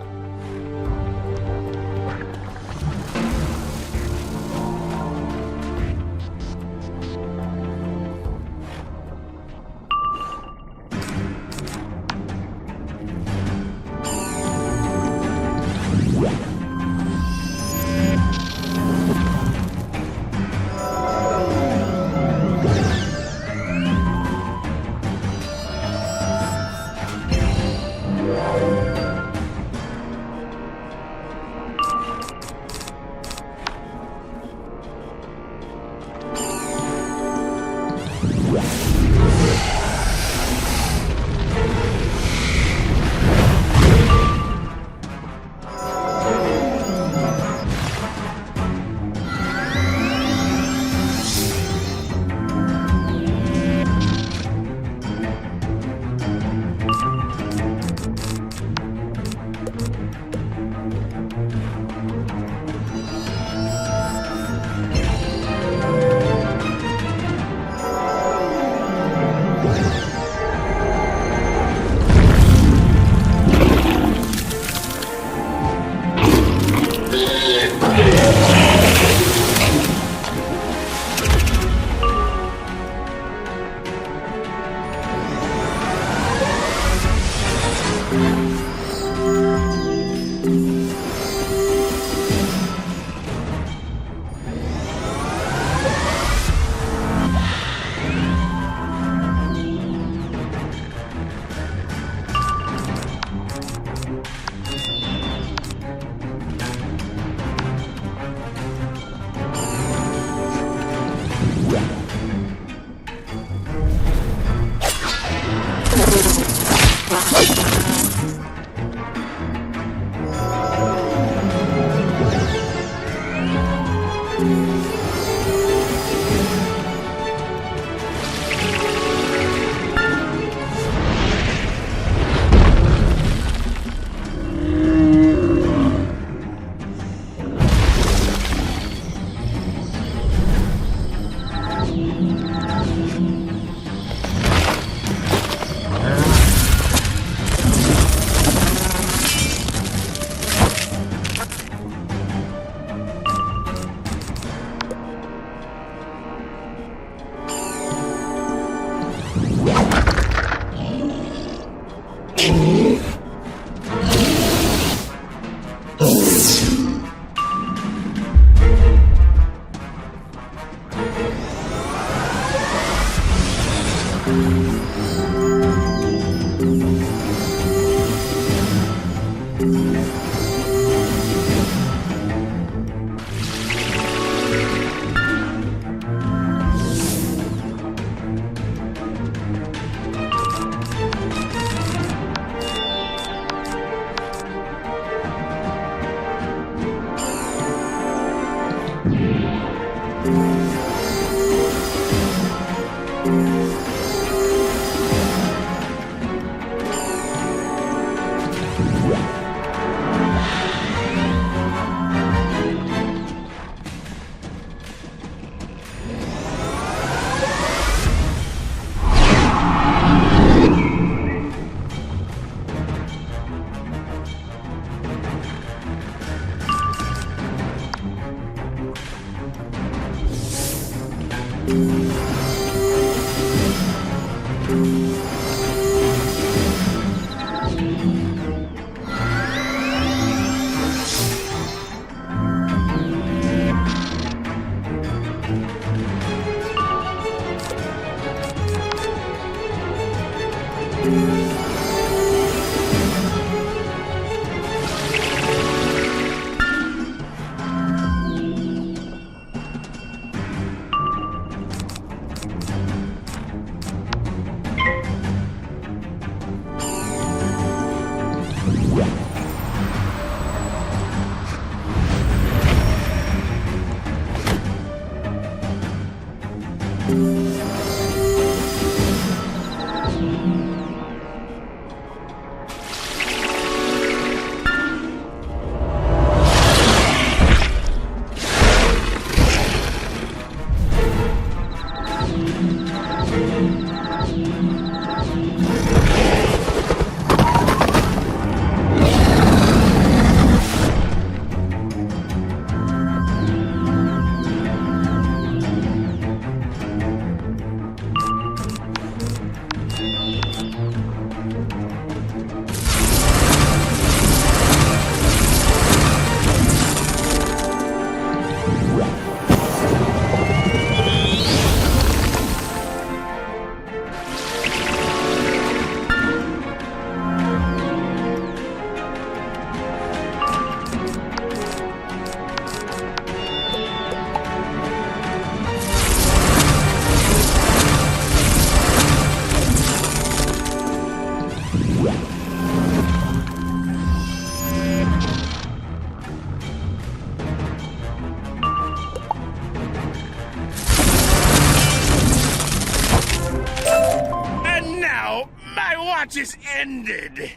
match is ended!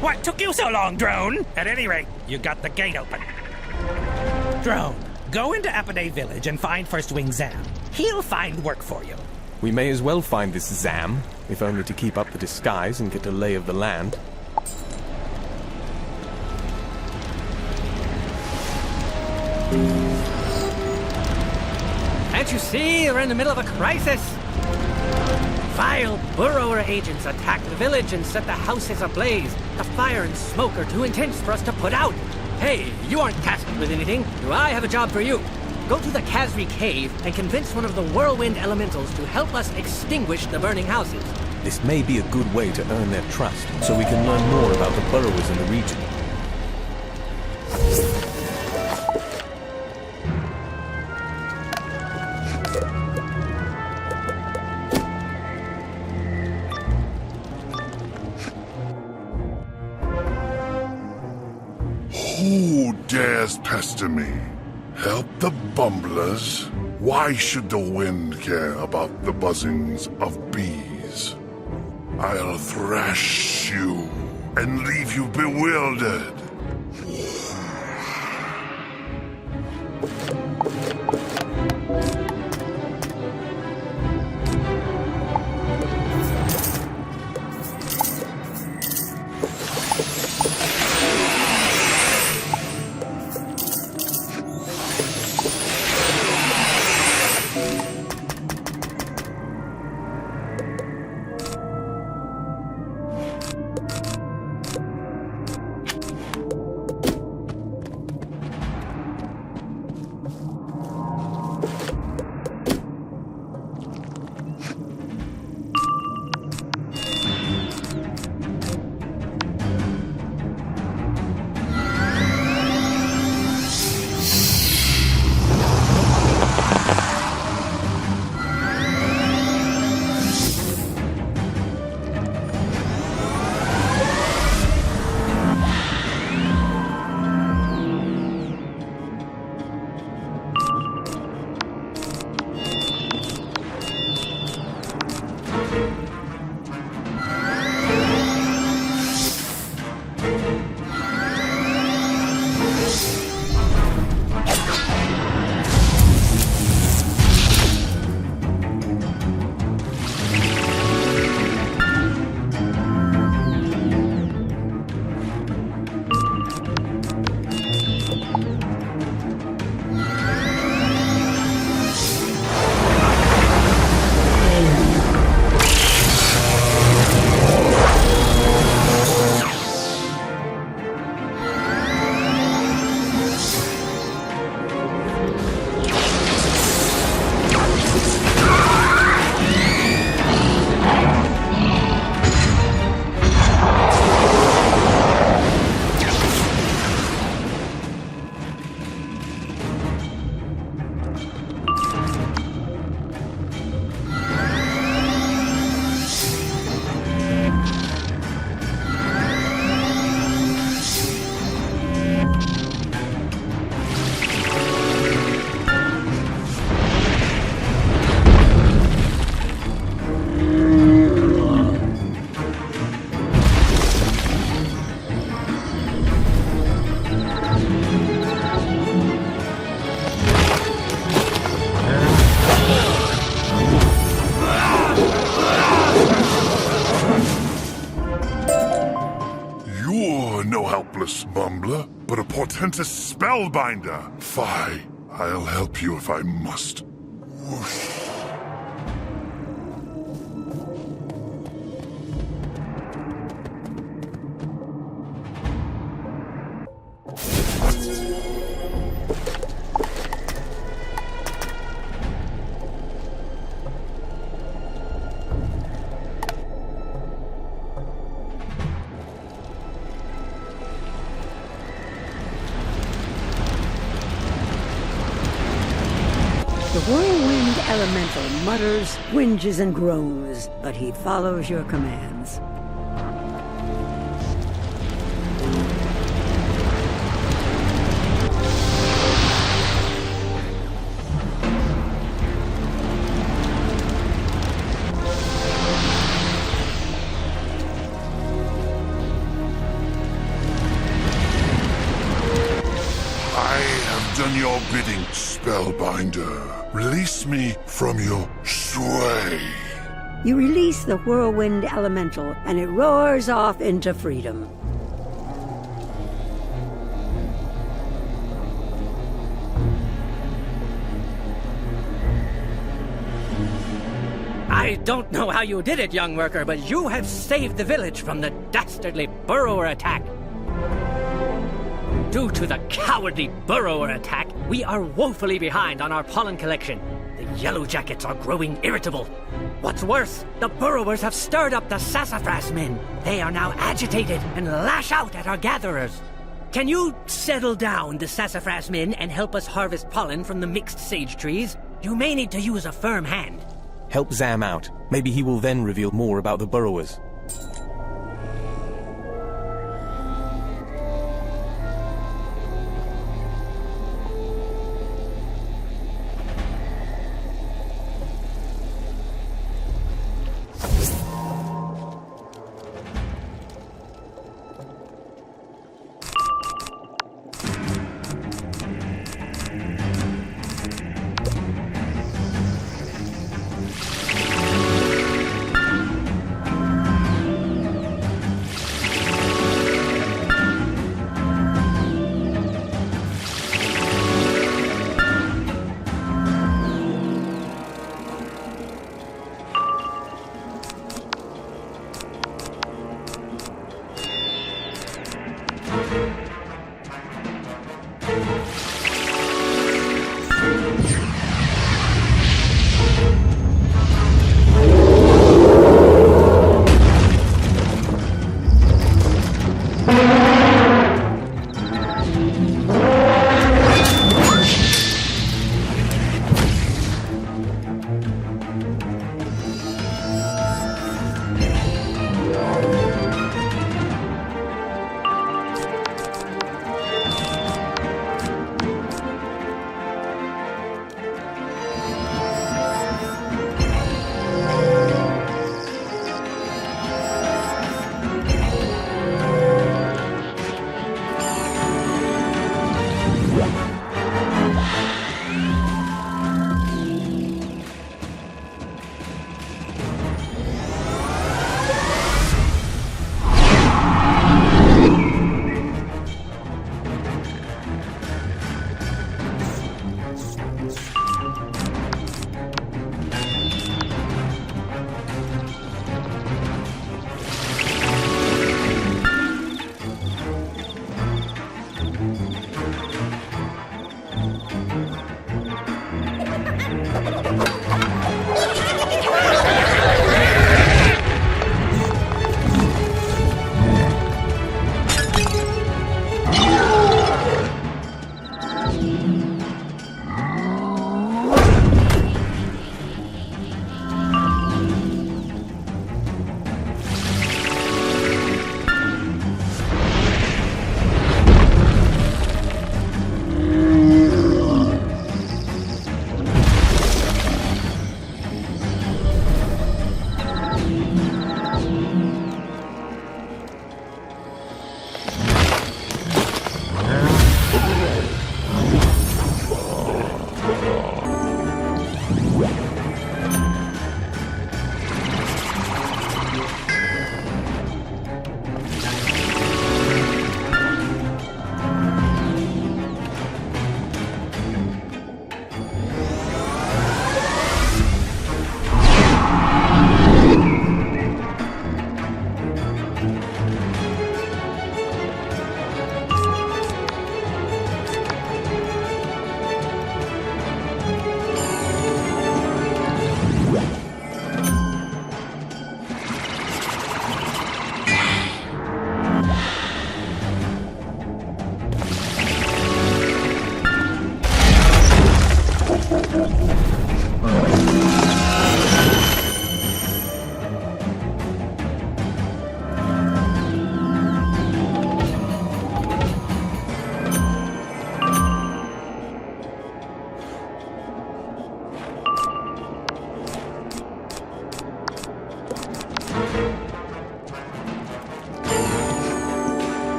What took you so long, Drone? At any rate, you got the gate open. Drone, go into Apode Village and find First Wing Zam. He'll find work for you. We may as well find this Zam, if only to keep up the disguise and get a lay of the land. Can't you see we're in the middle of a crisis? Vile burrower agents attacked the village and set the houses ablaze. The fire and smoke are too intense for us to put out. Hey, you aren't tasked with anything. Do I have a job for you? Go to the Khazri cave and convince one of the whirlwind elementals to help us extinguish the burning houses. This may be a good way to earn their trust, so we can learn more about the burrowers in the region. Who dares pester me? Help the bumblers? Why should the wind care about the buzzings of bees? I'll thrash you and leave you bewildered. Bumbler, but a portentous spellbinder. Fie, I'll help you if I must. Whoosh. The whirlwind elemental mutters, whinges, and groans, but he follows your commands. Release me from your sway. You release the whirlwind elemental, and it roars off into freedom. I don't know how you did it, young worker, but you have saved the village from the dastardly burrower attack. Due to the cowardly burrower attack, we are woefully behind on our pollen collection. The yellow jackets are growing irritable. What's worse, the burrowers have stirred up the sassafras men. They are now agitated and lash out at our gatherers. Can you settle down the sassafras men and help us harvest pollen from the mixed sage trees? You may need to use a firm hand. Help Zam out. Maybe he will then reveal more about the burrowers.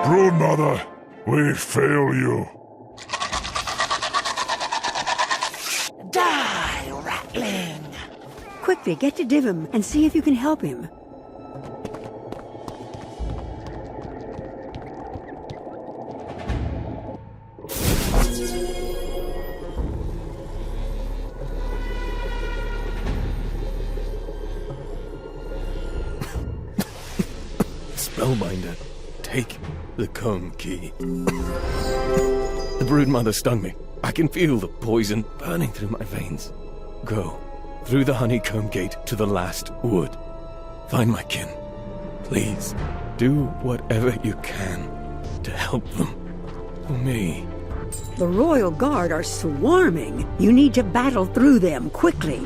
Broodmother, we fail you. Die, ratling! Quickly, get to Divim and see if you can help him. Spellbinder, take the comb key. The broodmother stung me. I can feel the poison burning through my veins. Go through the honeycomb gate to the last wood. Find my kin. Please, do whatever you can to help them. For me. The Royal Guard are swarming. You need to battle through them quickly.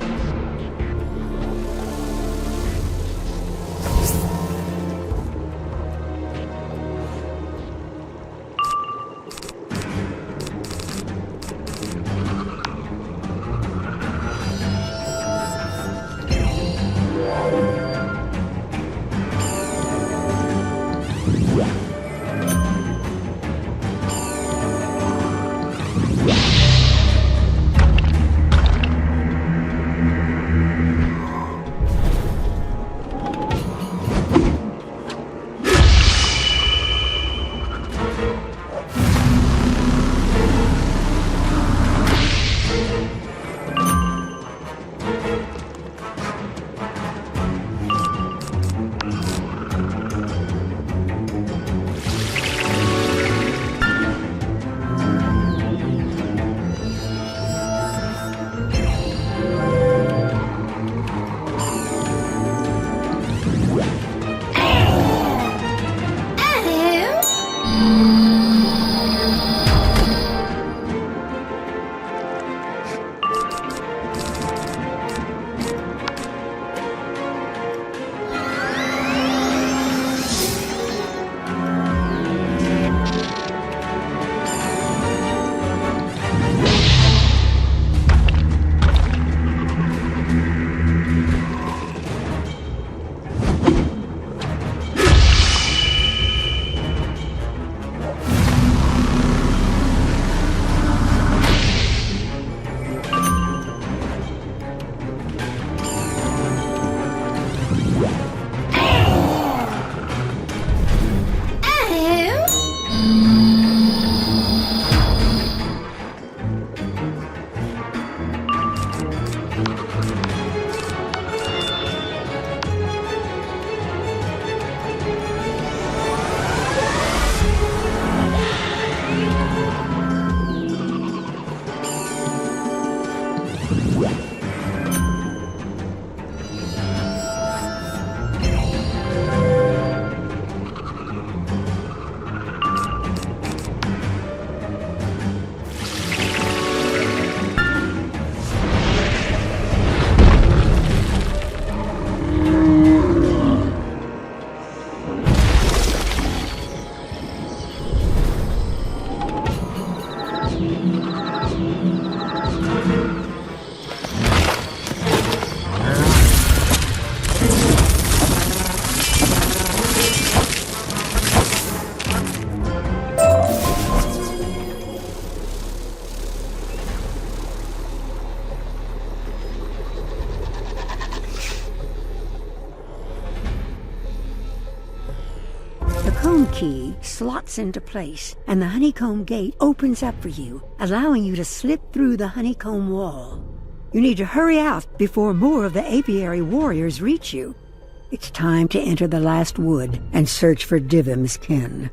one key slots into place, and the honeycomb gate opens up for you, allowing you to slip through the honeycomb wall. You need to hurry out before more of the apiary warriors reach you. It's time to enter the last wood and search for Divim's kin.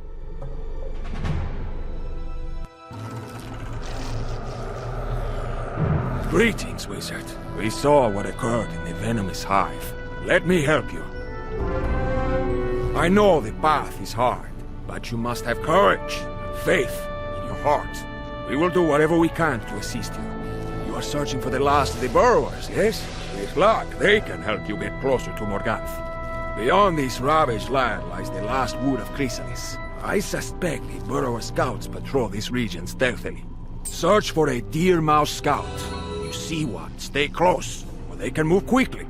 Greetings, Wizard. We saw what occurred in the venomous hive. Let me help you. I know the path is hard, but you must have courage and faith in your heart. We will do whatever we can to assist you. You are searching for the last of the burrowers, yes? With luck, they can help you get closer to Morganth. Beyond this ravaged land lies the last wood of Khrysalis. I suspect the burrower scouts patrol this region stealthily. Search for a deer mouse scout. When you see one, stay close, or they can move quickly.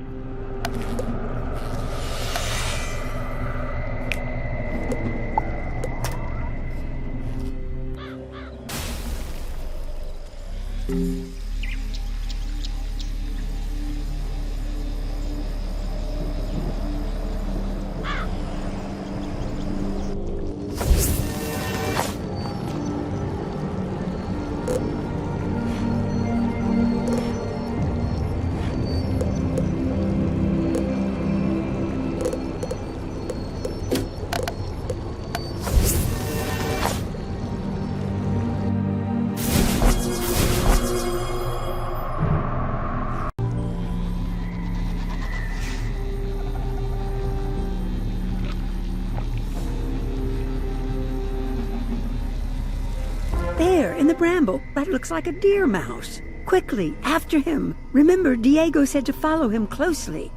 There, in the bramble, that looks like a deer mouse. Quickly, after him. Remember, Diego said to follow him closely.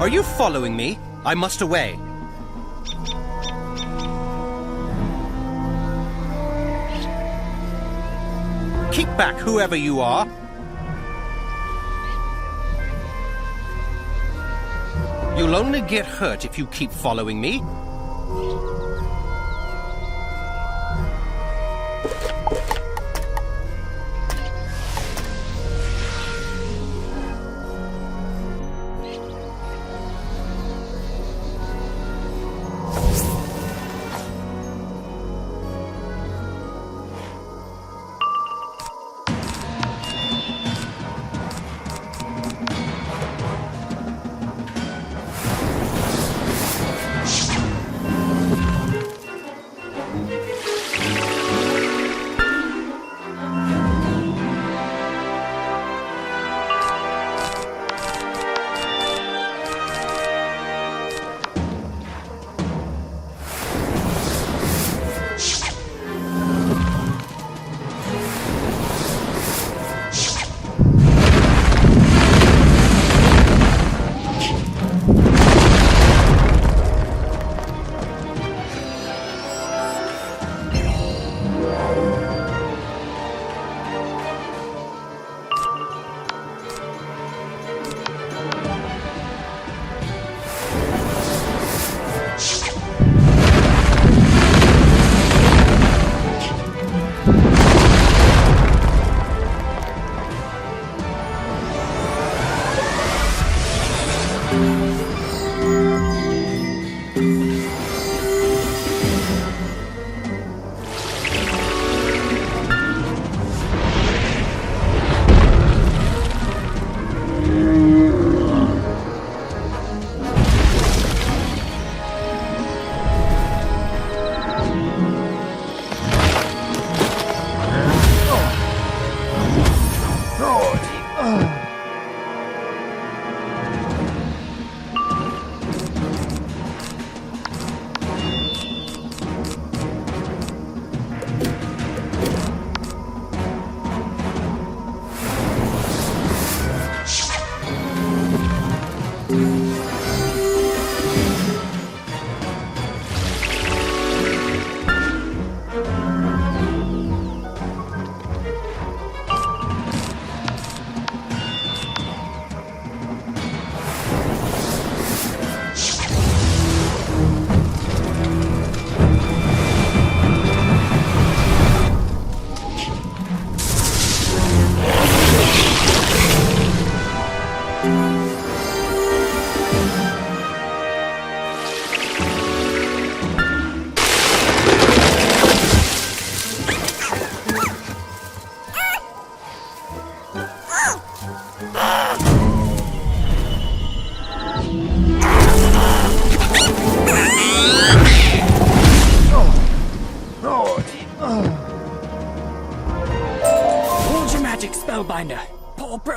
Are you following me? I must away. Keep back, whoever you are. You'll only get hurt if you keep following me.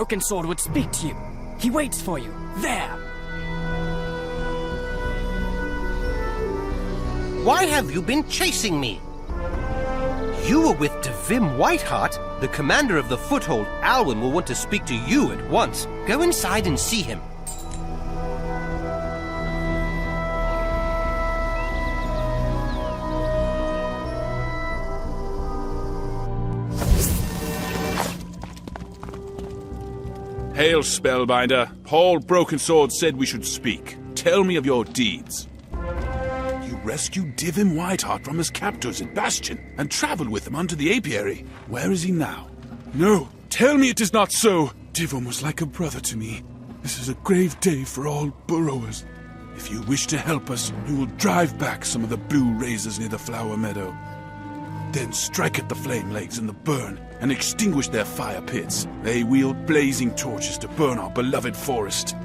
Broken Sword would speak to you. He waits for you. There! Why have you been chasing me? You were with Devim Whiteheart? The commander of the Foothold, Alwyn, will want to speak to you at once. Go inside and see him. Hail, Spellbinder. Paul Brokensword said we should speak. Tell me of your deeds. You rescued Divim Whiteheart from his captors at Bastion and traveled with him unto the apiary. Where is he now? No, tell me it is not so. Divim was like a brother to me. This is a grave day for all burrowers. If you wish to help us, we will drive back some of the blue razors near the flower meadow. Then strike at the flame legs in the burn and extinguish their fire pits. They wield blazing torches to burn our beloved forest.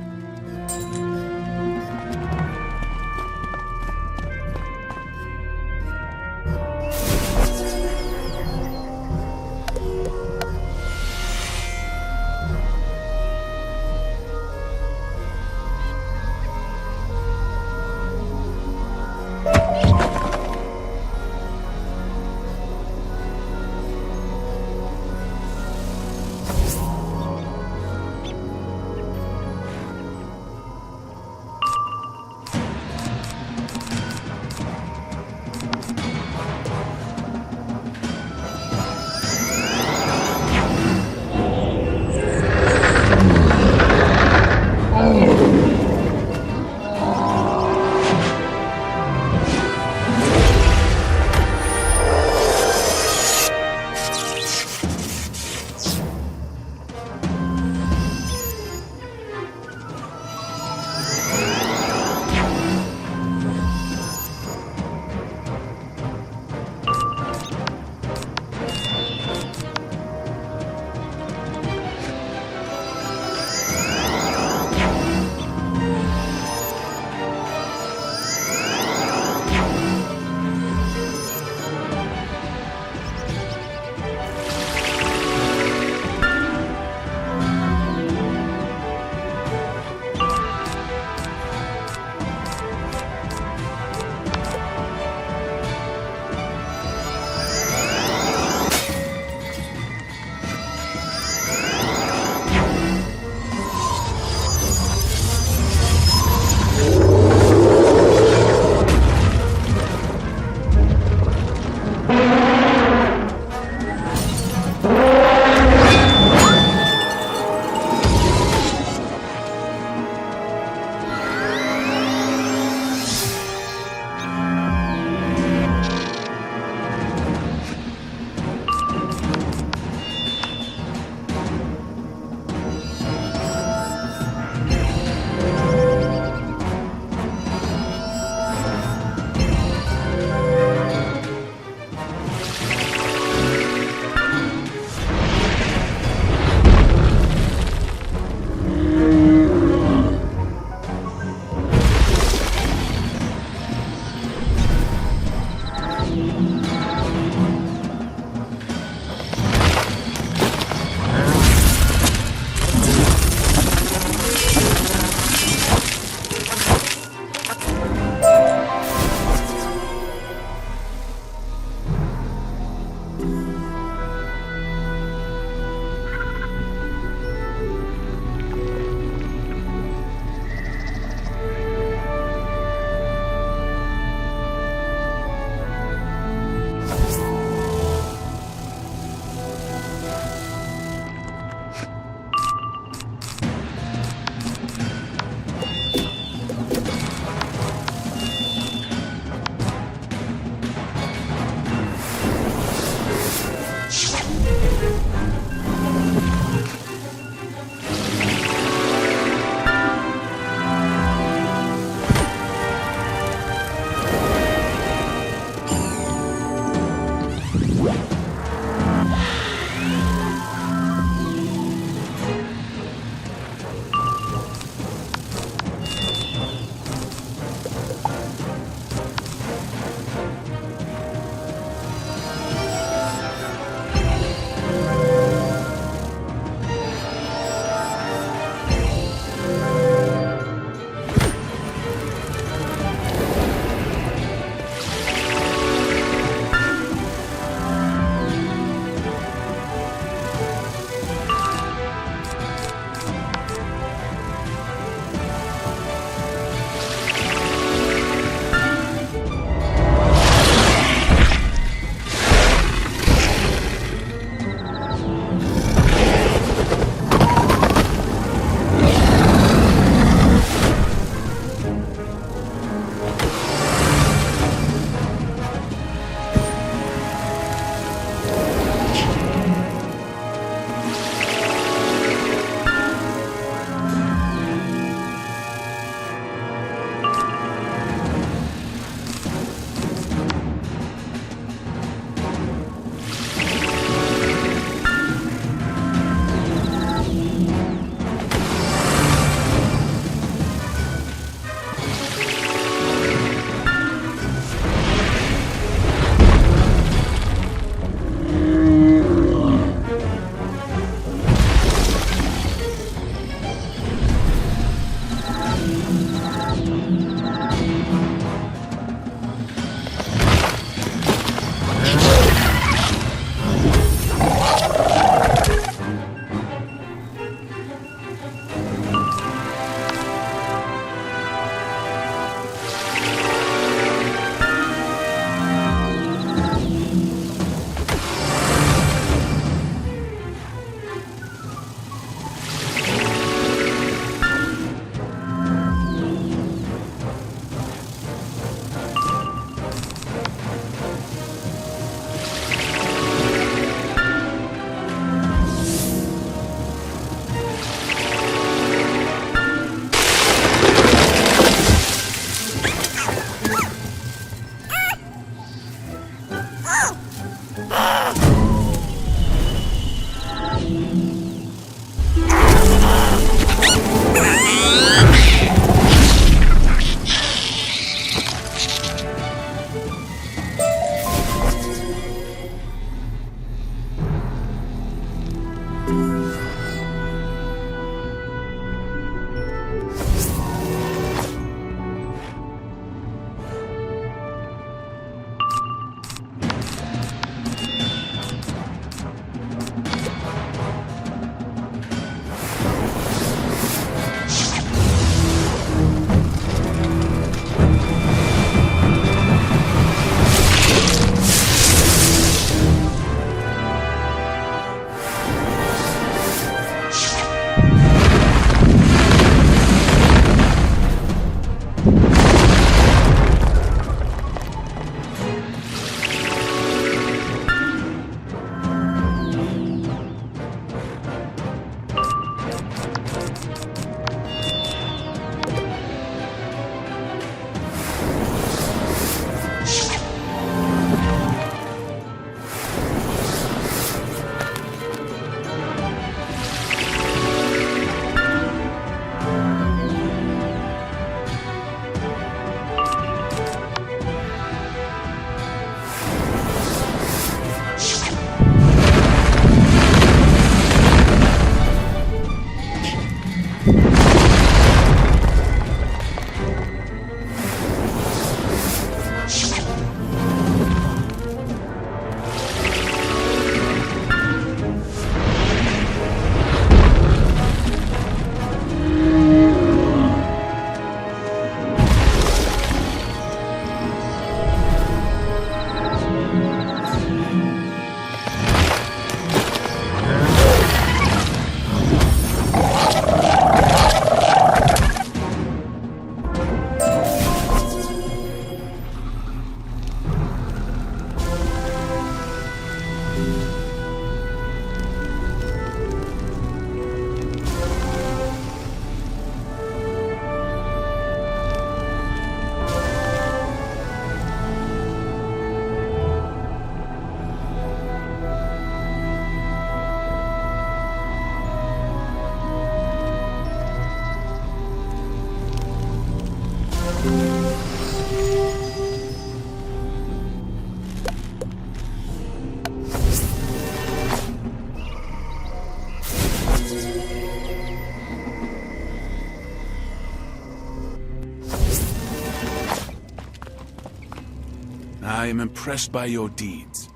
I am impressed by your deeds.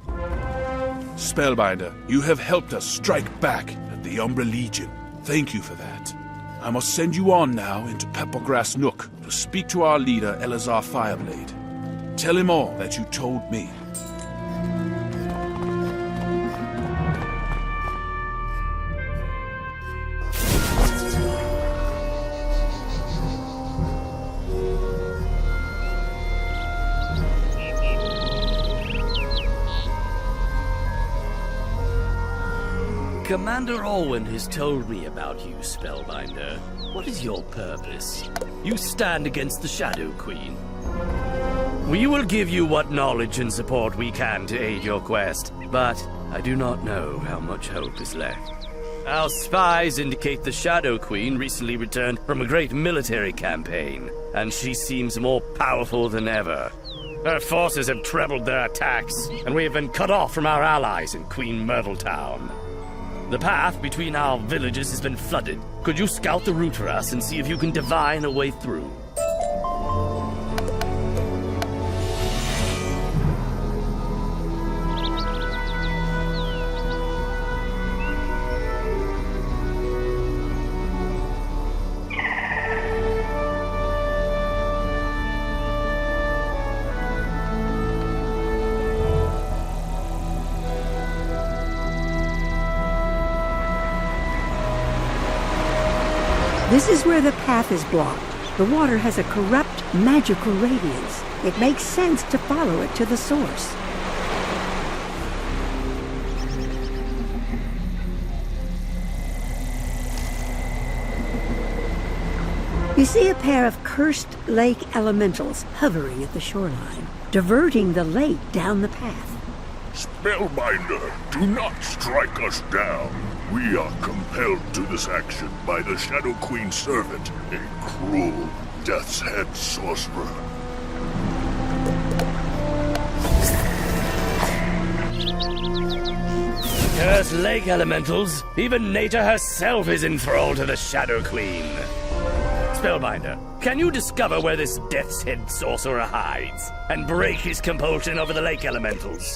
Spellbinder, you have helped us strike back at the Umbra Legion. Thank you for that. I must send you on now into Peppergrass Nook to speak to our leader, Elazar Fireblade. Tell him all that you told me. Commander Alwyn has told me about you, Spellbinder. What is your purpose? You stand against the Shadow Queen. We will give you what knowledge and support we can to aid your quest, but I do not know how much hope is left. Our spies indicate the Shadow Queen recently returned from a great military campaign, and she seems more powerful than ever. Her forces have trebled their attacks, and we have been cut off from our allies in Queen Myrtle Town. The path between our villages has been flooded. Could you scout the route for us and see if you can divine a way through? This is where the path is blocked. The water has a corrupt, magical radiance. It makes sense to follow it to the source. You see a pair of cursed lake elementals hovering at the shoreline, diverting the lake down the path. Spellbinder, do not strike us down. We are compelled to this action by the Shadow Queen's servant, a cruel, death's head sorcerer. Cursed lake elementals! Even nature herself is enthralled to the Shadow Queen. Spellbinder, can you discover where this death's head sorcerer hides, and break his compulsion over the lake elementals?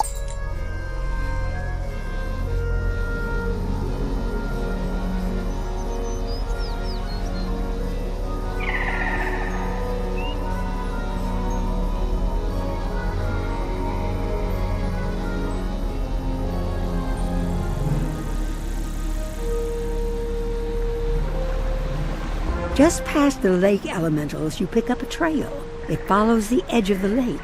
Just past the lake elementals, you pick up a trail. It follows the edge of the lake.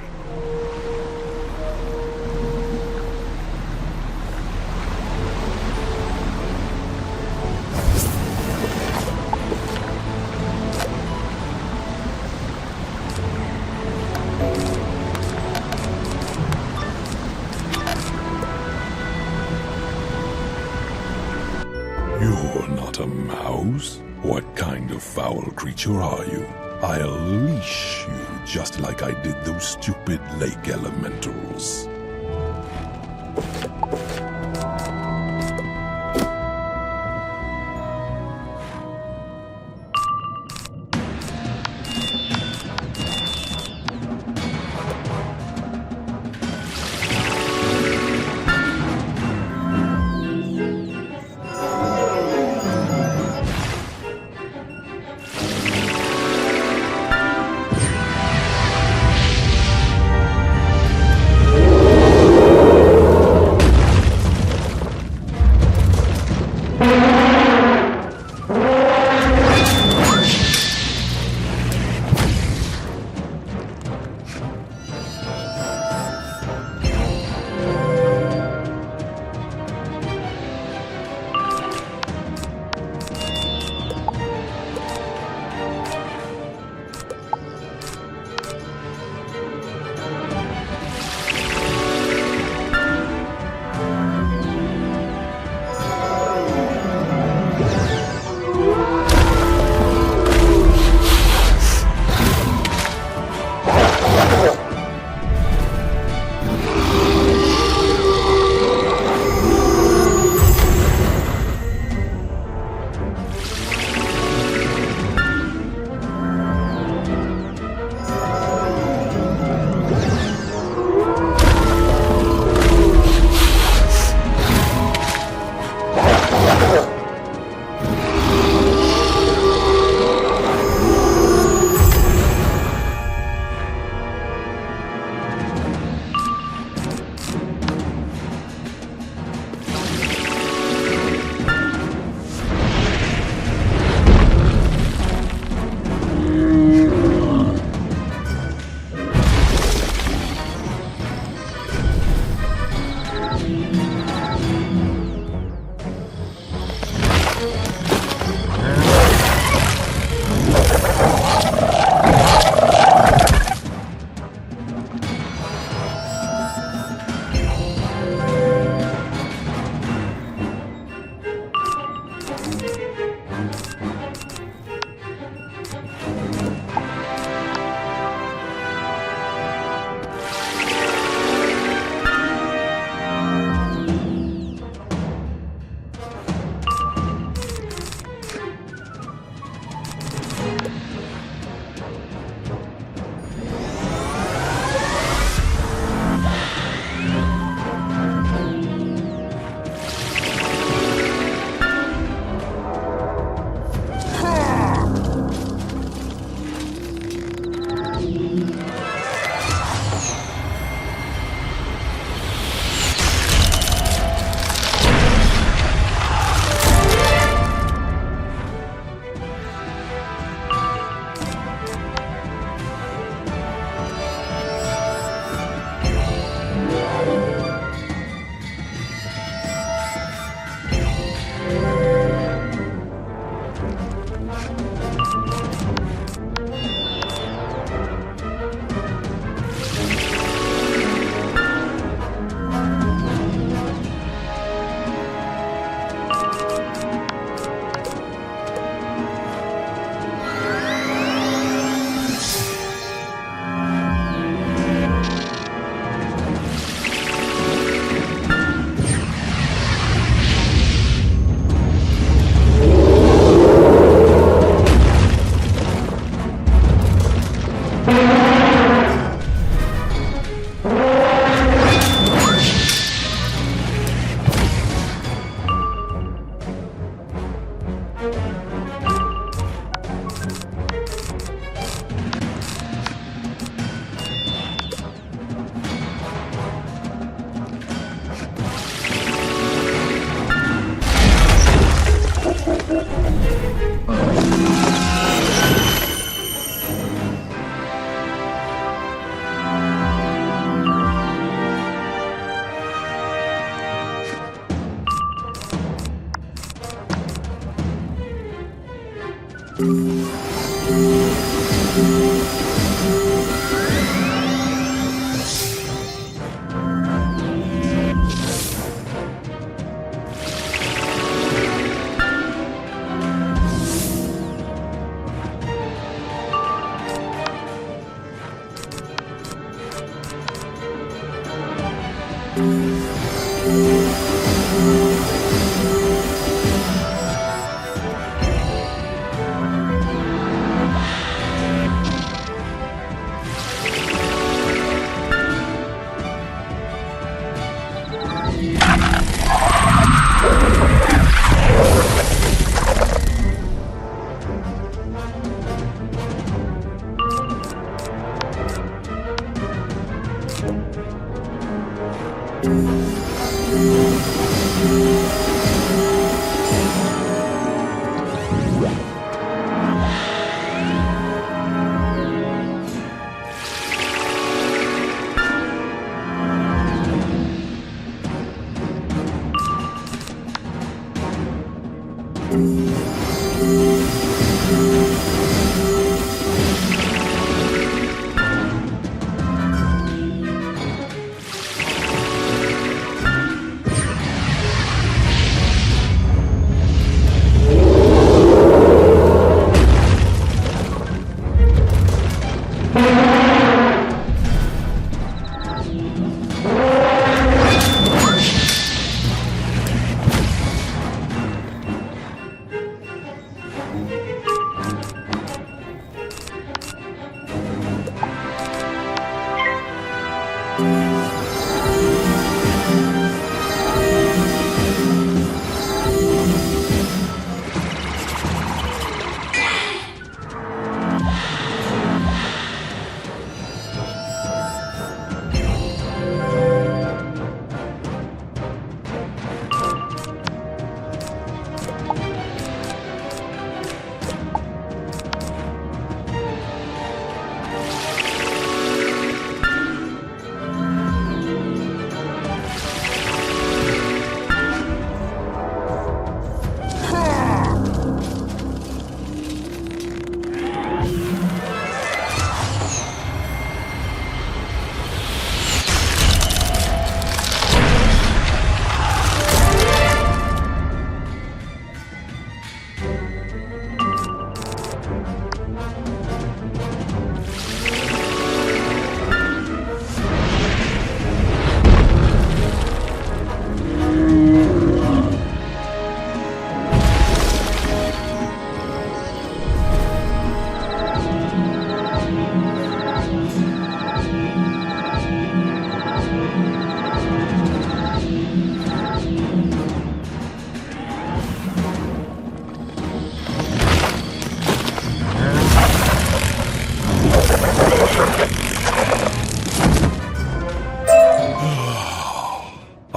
You're not a mouse? What kind of foul creature are you? I'll leash you just like I did those stupid lake elementals.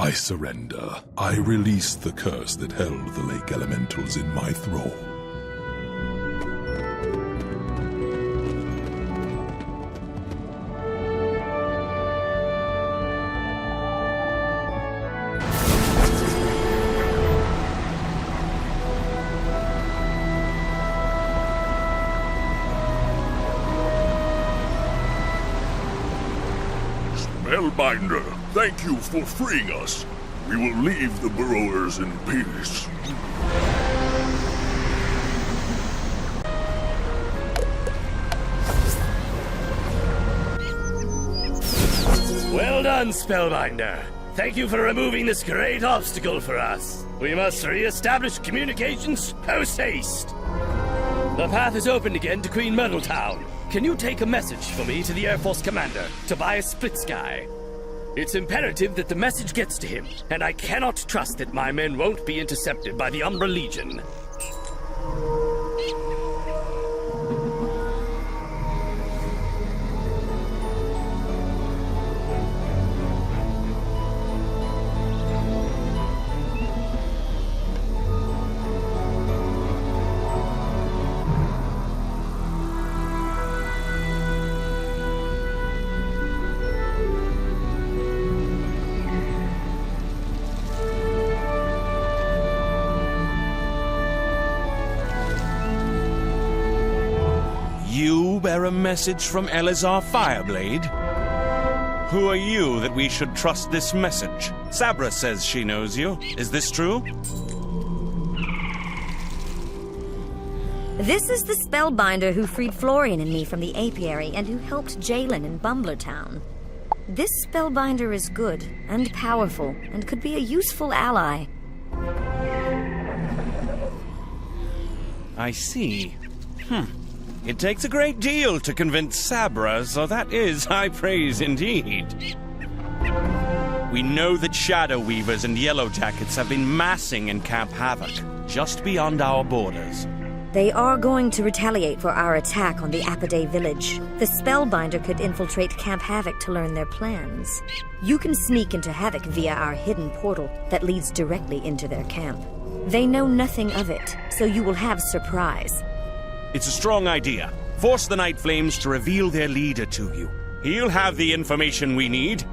I surrender. I release the curse that held the lake elementals in my thrall. Spellbinder, thank you for freeing us. We will leave the burrowers in peace. Well done, Spellbinder. Thank you for removing this great obstacle for us. We must re-establish communications post-haste. The path is opened again to Queen Myrtle Town. Can you take a message for me to the Air Force Commander, Tobias Splitsky? It's imperative that the message gets to him, and I cannot trust that my men won't be intercepted by the Umbra Legion. You bear a message from Elazar Fireblade? Who are you that we should trust this message? Sabra says she knows you. Is this true? This is the spellbinder who freed Florian and me from the apiary and who helped Jalen in Bumblertown. This spellbinder is good and powerful and could be a useful ally. I see. It takes a great deal to convince Sabra, so that is high praise indeed. We know that Shadow Weavers and Yellow Jackets have been massing in Camp Havoc, just beyond our borders. They are going to retaliate for our attack on the Apidae village. The spellbinder could infiltrate Camp Havoc to learn their plans. You can sneak into Havoc via our hidden portal that leads directly into their camp. They know nothing of it, so you will have surprise. It's a strong idea. Force the Night Flames to reveal their leader to you. He'll have the information we need.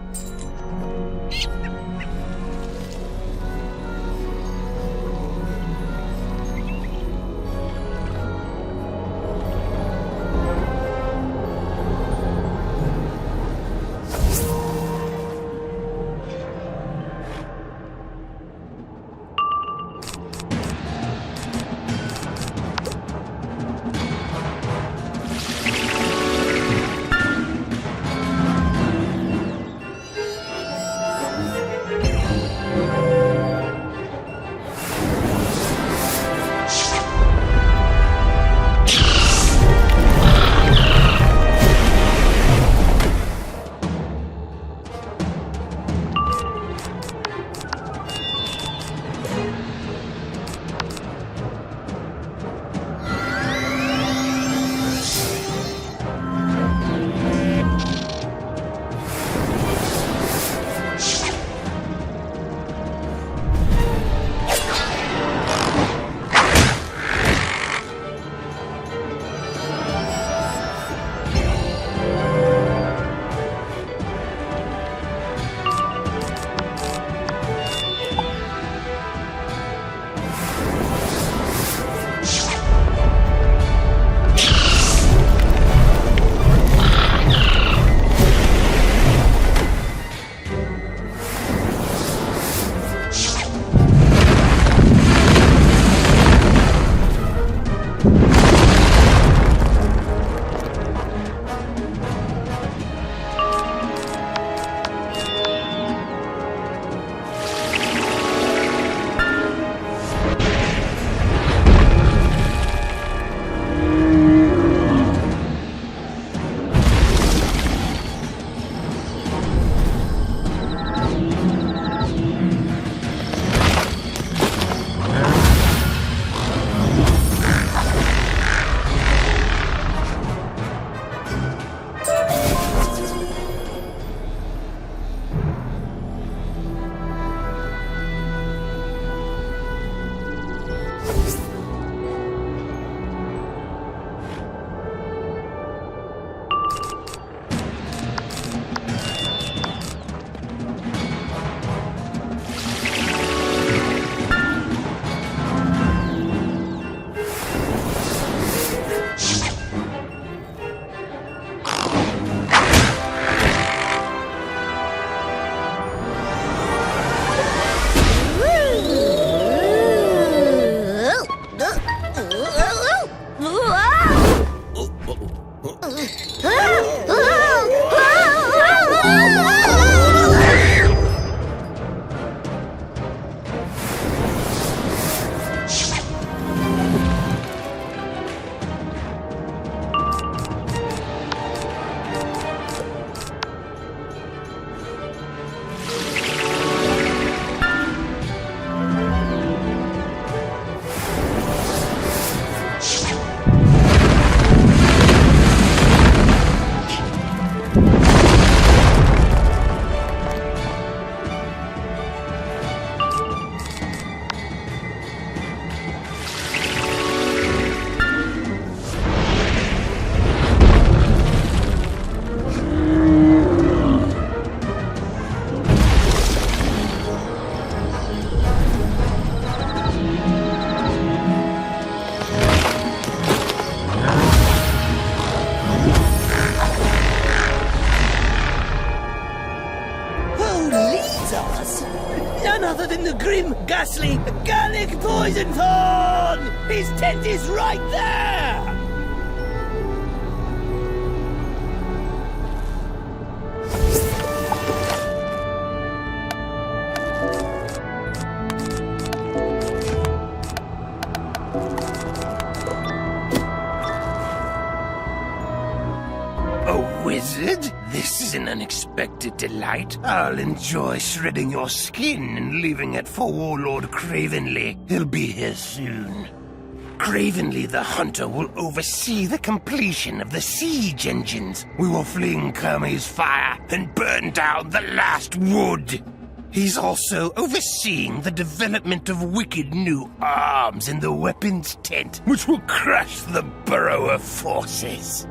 than the grim, ghastly Gallic Poison Thorn! His tent is right there! A wizard? This is an unexpected delight. I'll enjoy shredding your skin and leaving it for Warlord Cravenly. He'll be here soon. Cravenly the Hunter will oversee the completion of the siege engines. We will fling Kermy's fire and burn down the last wood. He's also overseeing the development of wicked new arms in the weapons tent, which will crush the Burrower forces.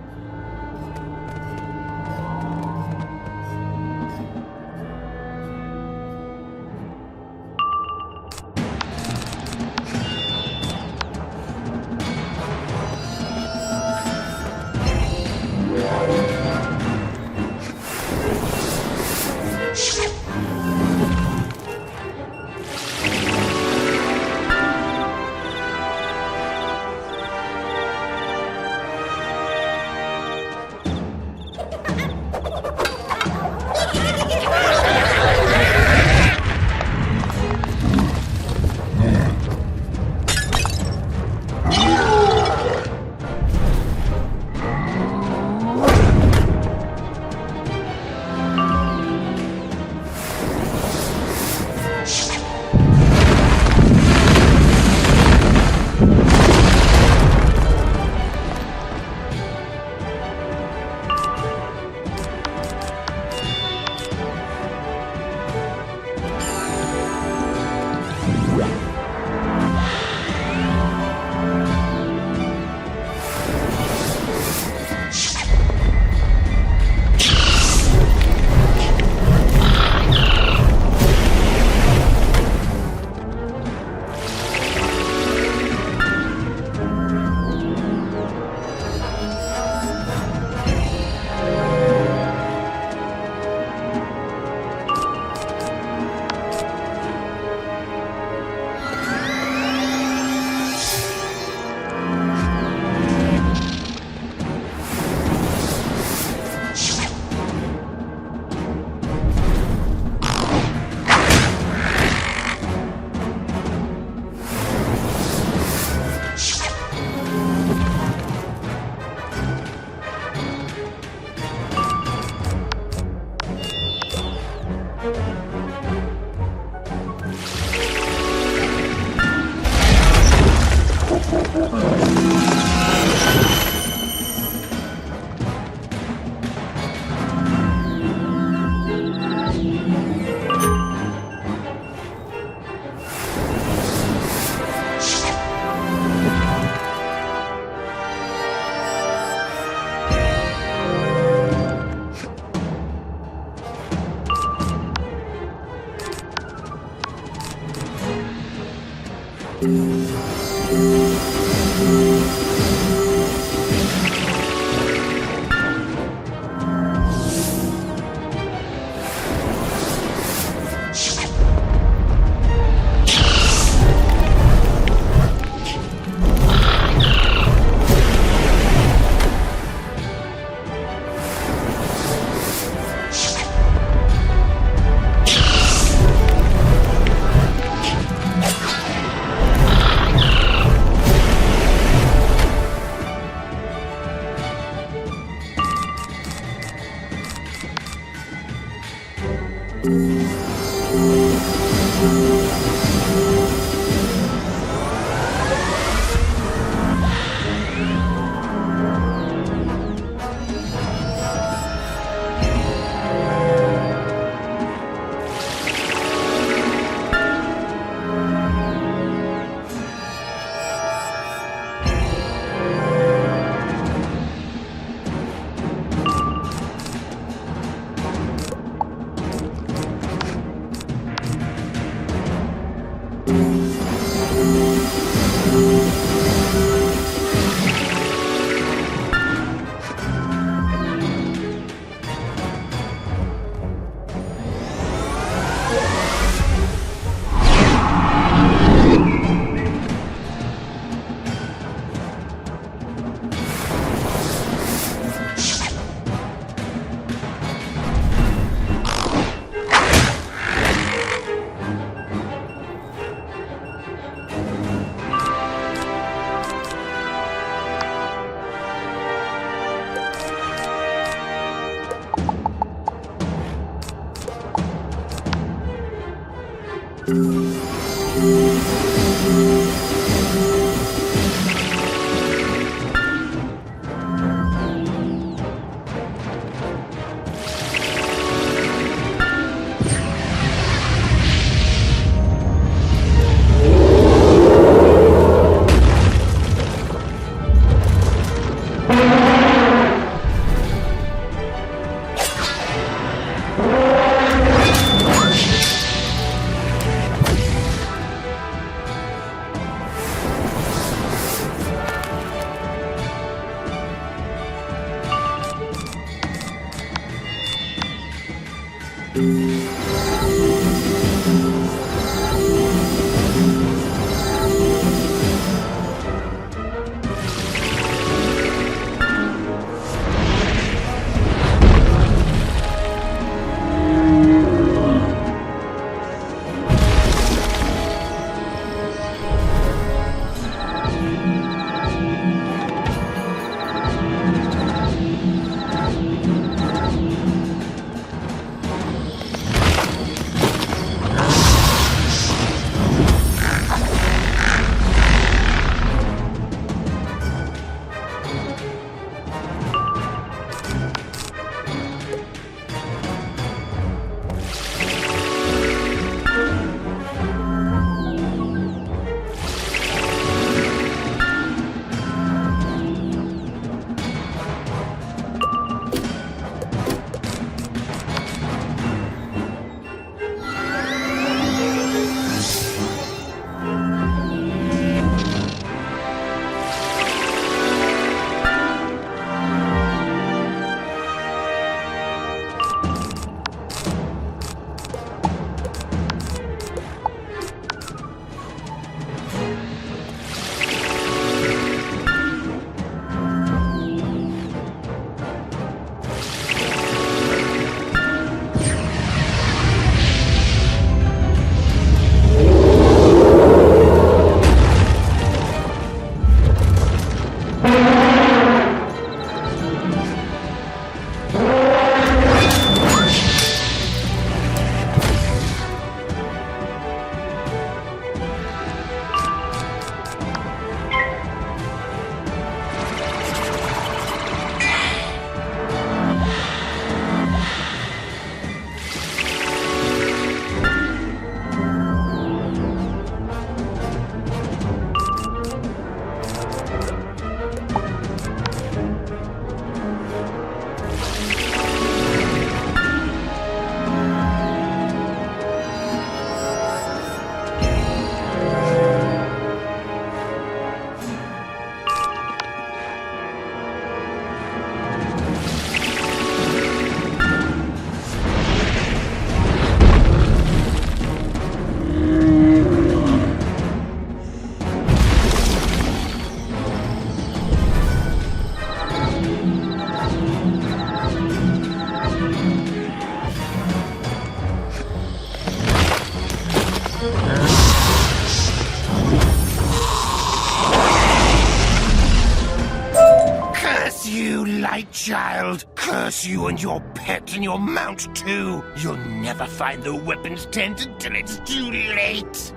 Light child! Curse you and your pet and your mount too! You'll never find the weapons tent until it's too late!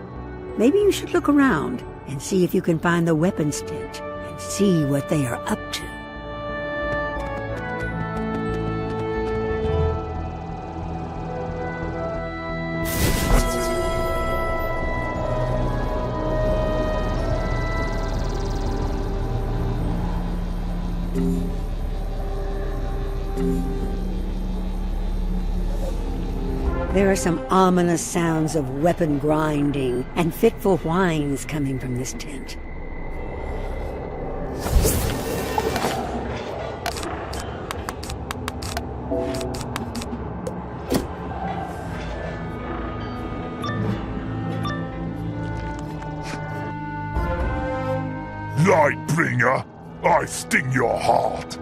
Maybe you should look around and see if you can find the weapons tent and see what they are up to. There are some ominous sounds of weapon grinding and fitful whines coming from this tent. Lightbringer, I sting your heart.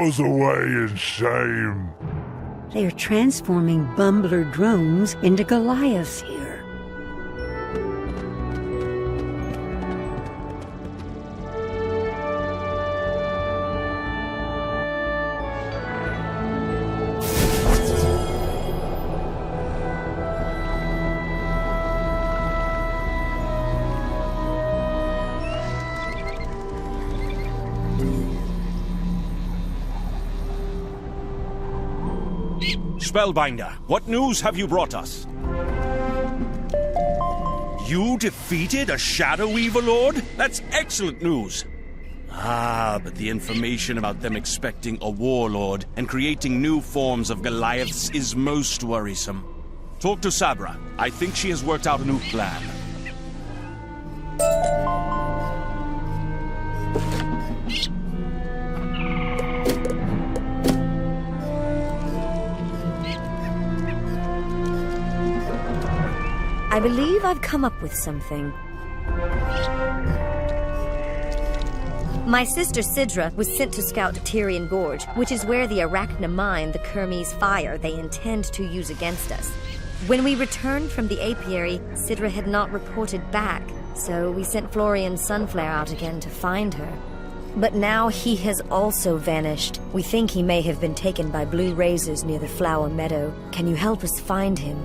goes away in shame. They are transforming Bumbler drones into Goliaths here. Spellbinder, what news have you brought us? You defeated a Shadow Evil Lord? That's excellent news. Ah, but the information about them expecting a warlord and creating new forms of Goliaths is most worrisome. Talk to Sabra. I think she has worked out a new plan. I believe I've come up with something. My sister Sidra was sent to scout Tyrian Gorge, which is where the Arachna mine the Kermes fire they intend to use against us. When we returned from the apiary, Sidra had not reported back, so we sent Florian Sunflare out again to find her. But now he has also vanished. We think he may have been taken by blue razors near the Flower Meadow. Can you help us find him?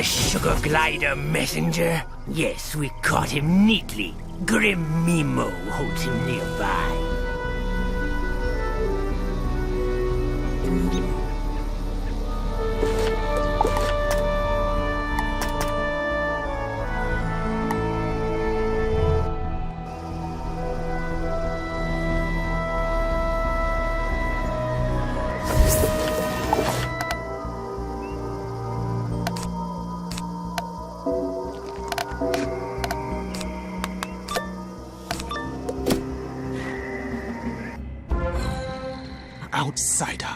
The sugar glider messenger? Yes, we caught him neatly. Grim Mimo holds him nearby. Outsider,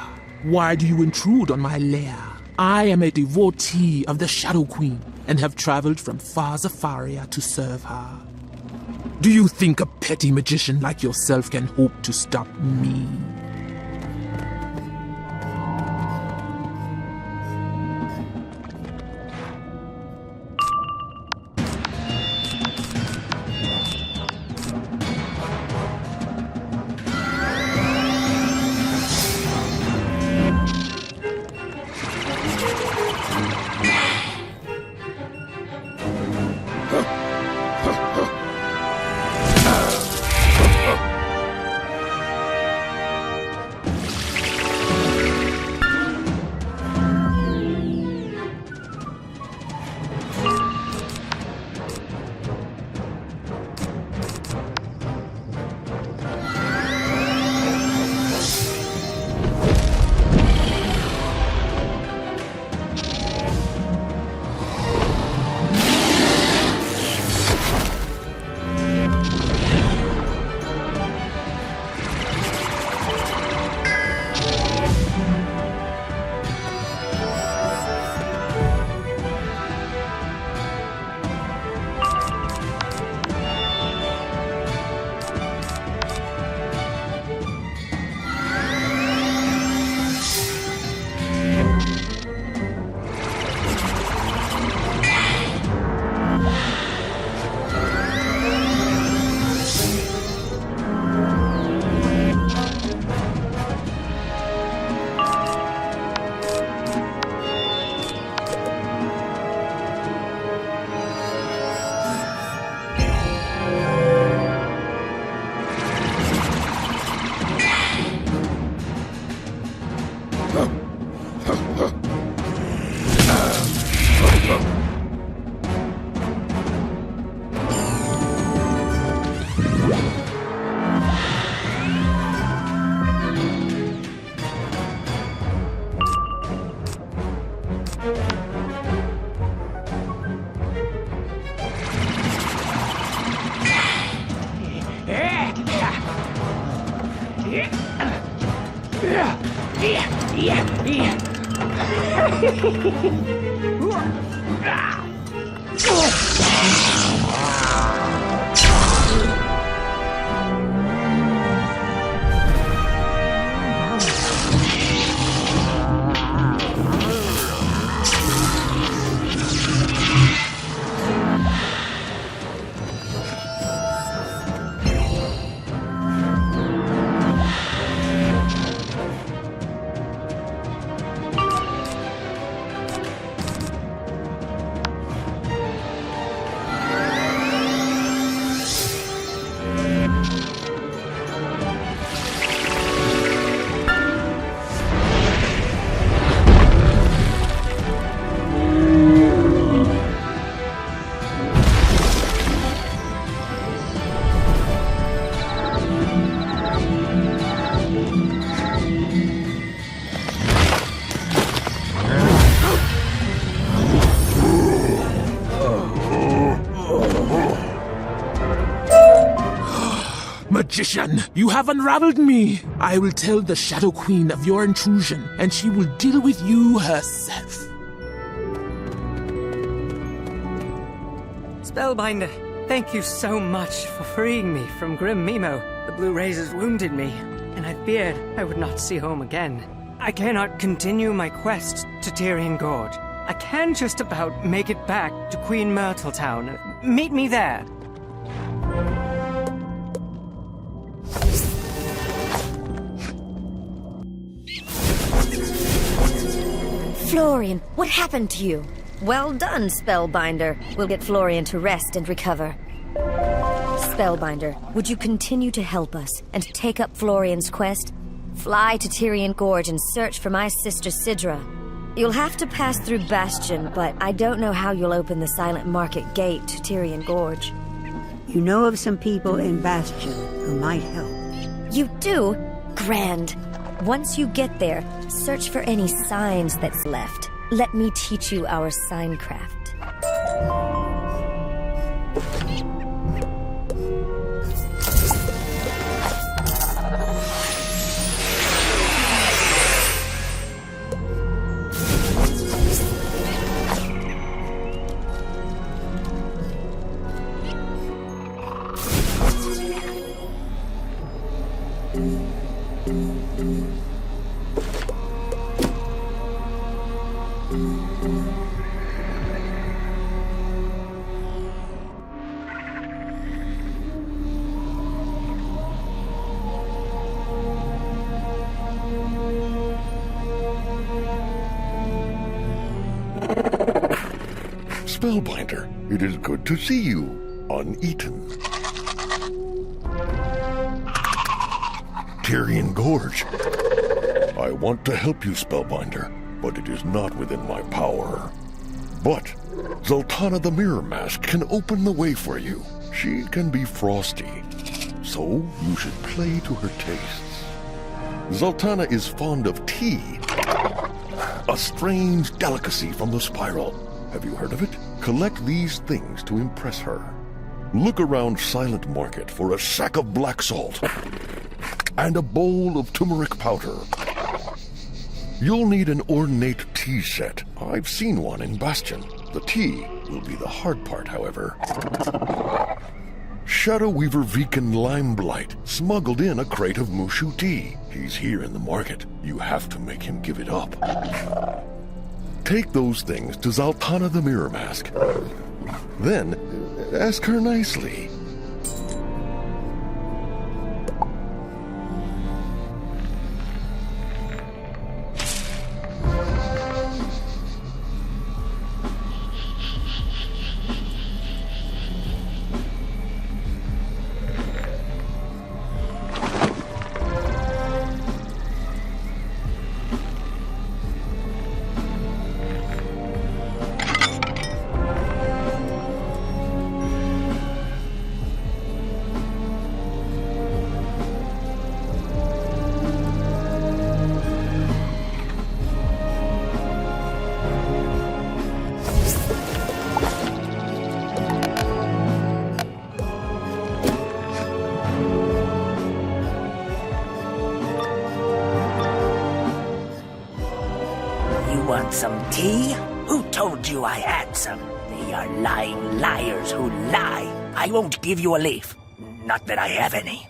why do you intrude on my lair? I am a devotee of the Shadow Queen and have traveled from far Zafaria to serve her. Do you think a petty magician like yourself can hope to stop me? Magician, you have unraveled me. I will tell the Shadow Queen of your intrusion, and she will deal with you herself. Spellbinder, thank you so much for freeing me from Grim Mimo. The blue razors wounded me, and I feared I would not see home again. I cannot continue my quest to Tyrian Gorge. I can just about make it back to Queen Myrtle Town. Meet me there. Florian, what happened to you? Well done, Spellbinder. We'll get Florian to rest and recover. Spellbinder, would you continue to help us and take up Florian's quest? Fly to Tyrian Gorge and search for my sister Sidra. You'll have to pass through Bastion, but I don't know how you'll open the Silent Market gate to Tyrian Gorge. You know of some people in Bastion who might help. You do? Grand. Once you get there, search for any signs that's left. Let me teach you our sign craft. Spellbinder, it is good to see you, uneaten. Tyrian Gorge. I want to help you, Spellbinder, but it is not within my power. But Zoltana the Mirror Mask can open the way for you. She can be frosty, so you should play to her tastes. Zoltana is fond of tea, a strange delicacy from the Spiral. Have you heard of it? Collect these things to impress her. Look around Silent Market for a sack of black salt and a bowl of turmeric powder. You'll need an ornate tea set. I've seen one in Bastion. The tea will be the hard part, however. Shadow Weaver Viken Limeblight smuggled in a crate of Mushu tea. He's here in the market. You have to make him give it up. Take those things to Zoltana the Mirror Mask. Then, ask her nicely. Want some tea? Who told you I had some? They are lying liars who lie. I won't give you a leaf. Not that I have any.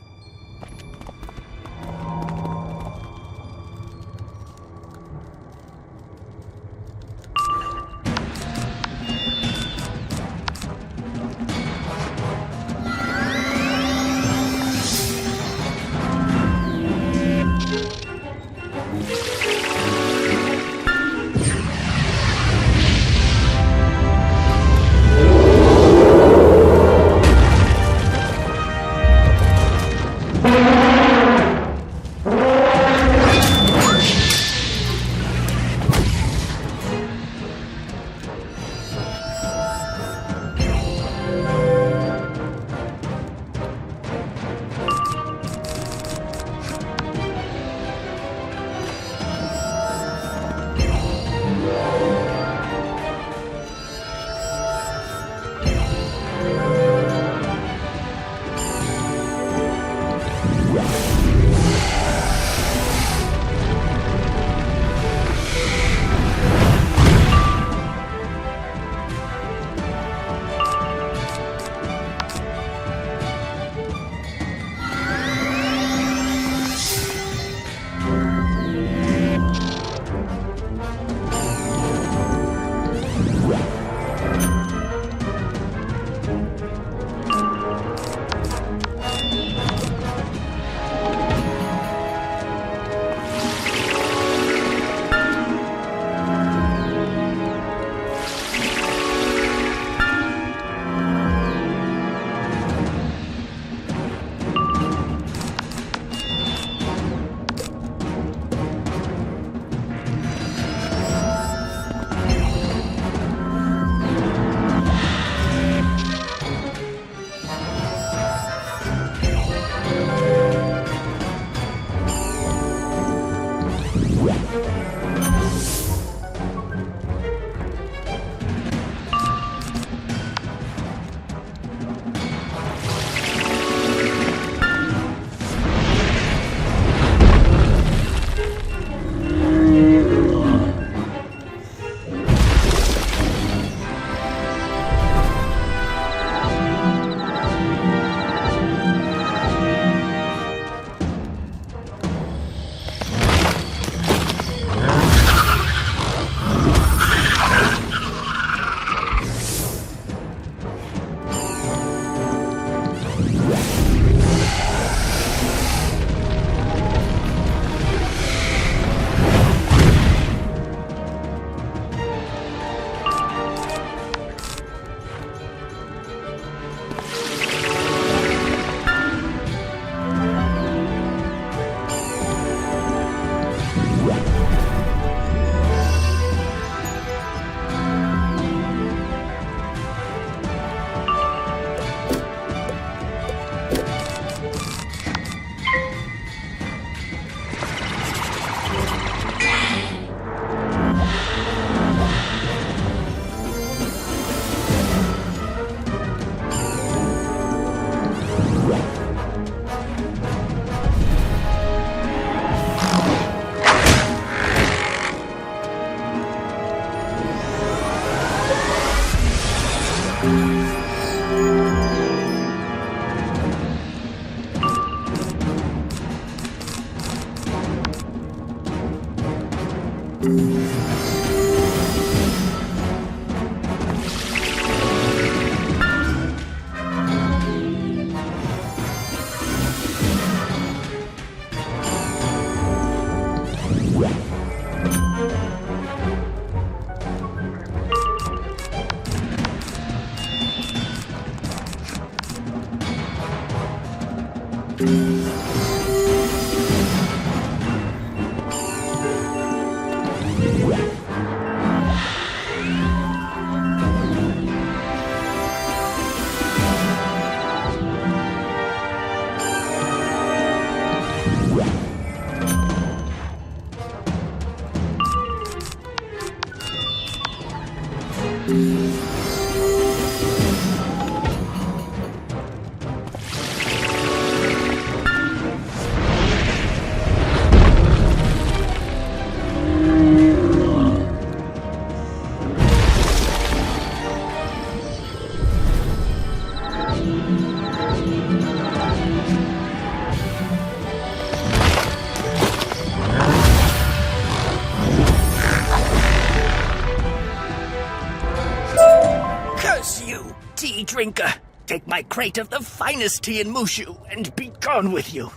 Tea drinker, take my crate of the finest tea in Mushu and be gone with you.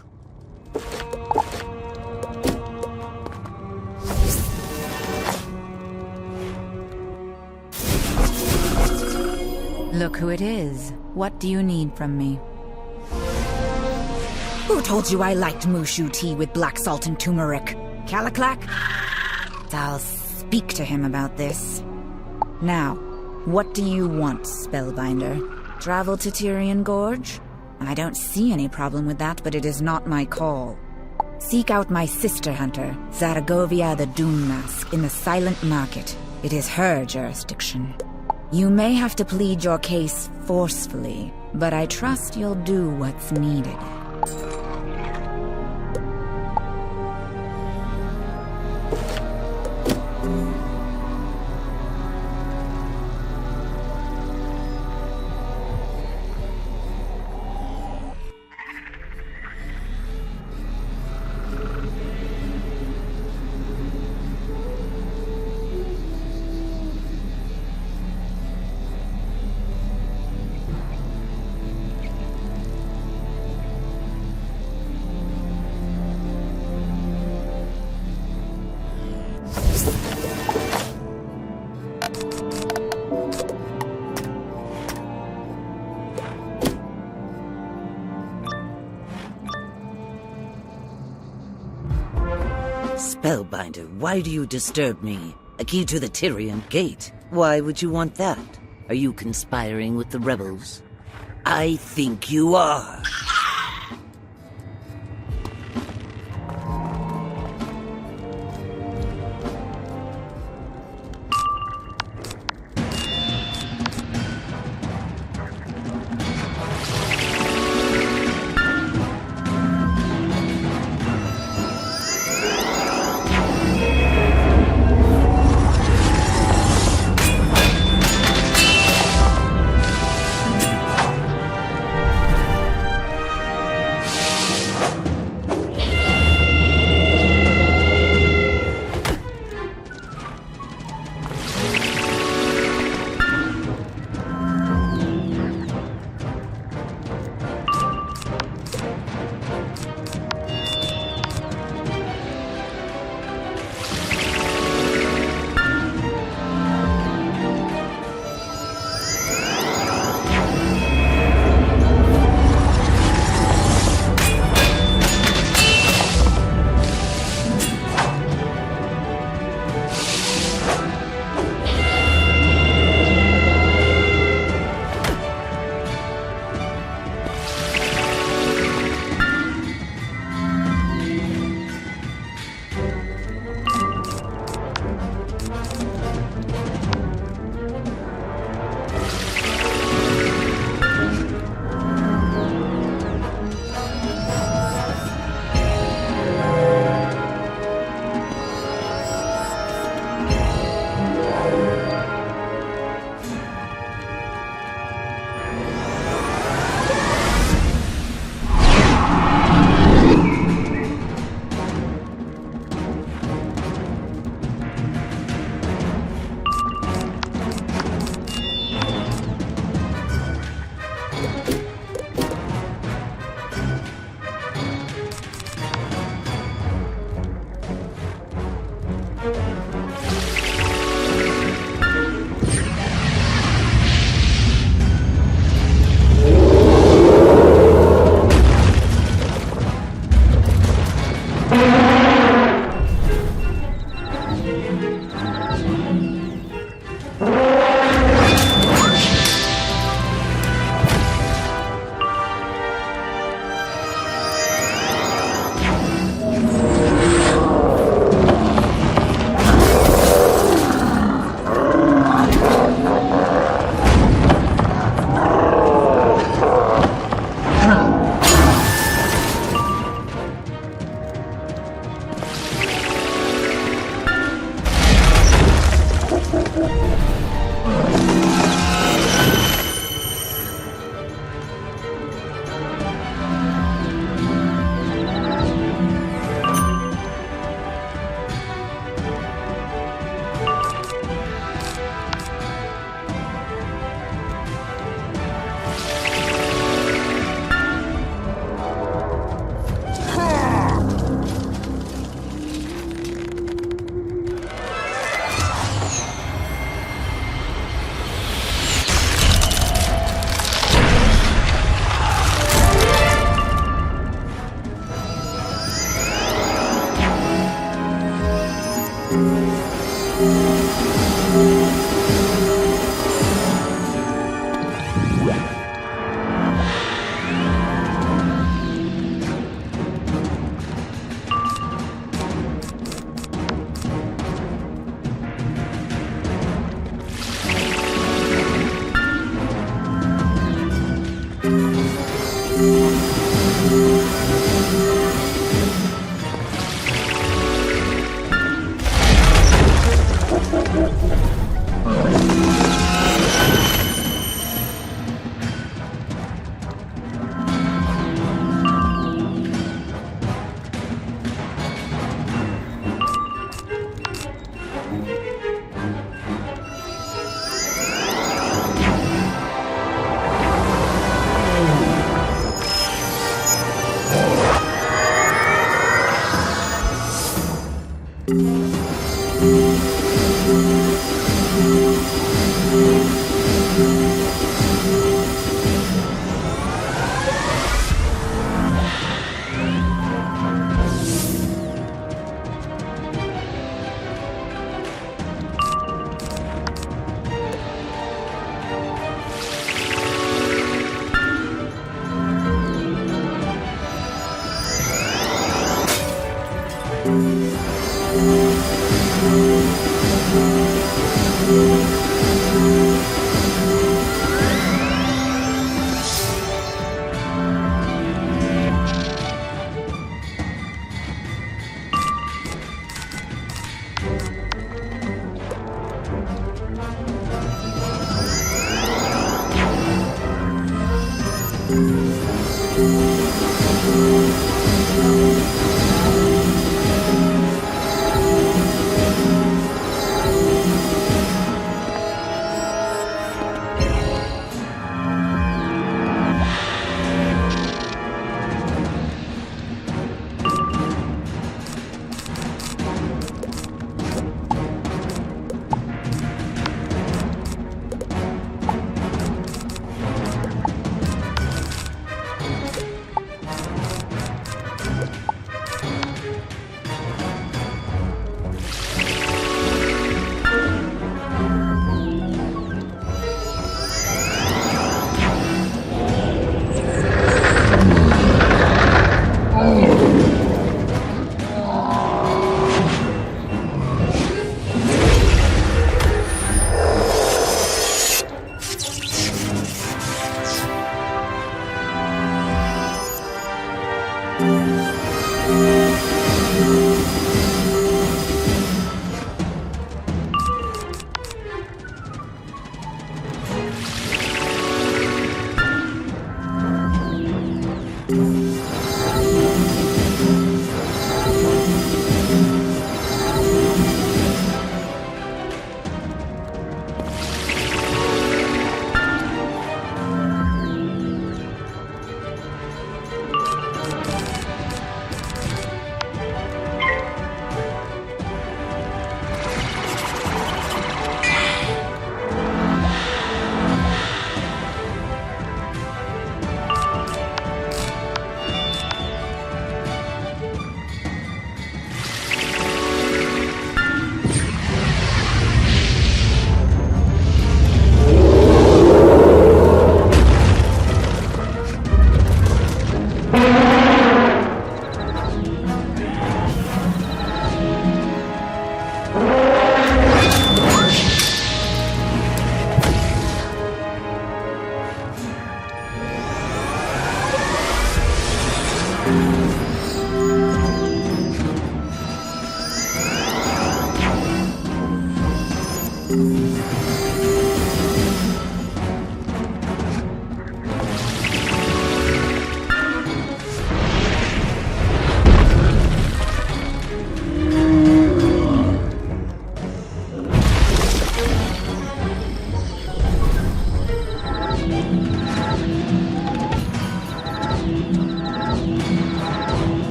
Look who it is. What do you need from me? Who told you I liked Mushu tea with black salt and turmeric? Kalaclack? I'll speak to him about this. Now, what do you want, Spellbinder? Travel to Tyrian Gorge? I don't see any problem with that, but it is not my call. Seek out my sister hunter, Zaragovia the Doom Mask, in the Silent Market. It is her jurisdiction. You may have to plead your case forcefully, but I trust you'll do what's needed. Spellbinder, why do you disturb me? A key to the Tyrian Gate. Why would you want that? Are you conspiring with the rebels? I think you are.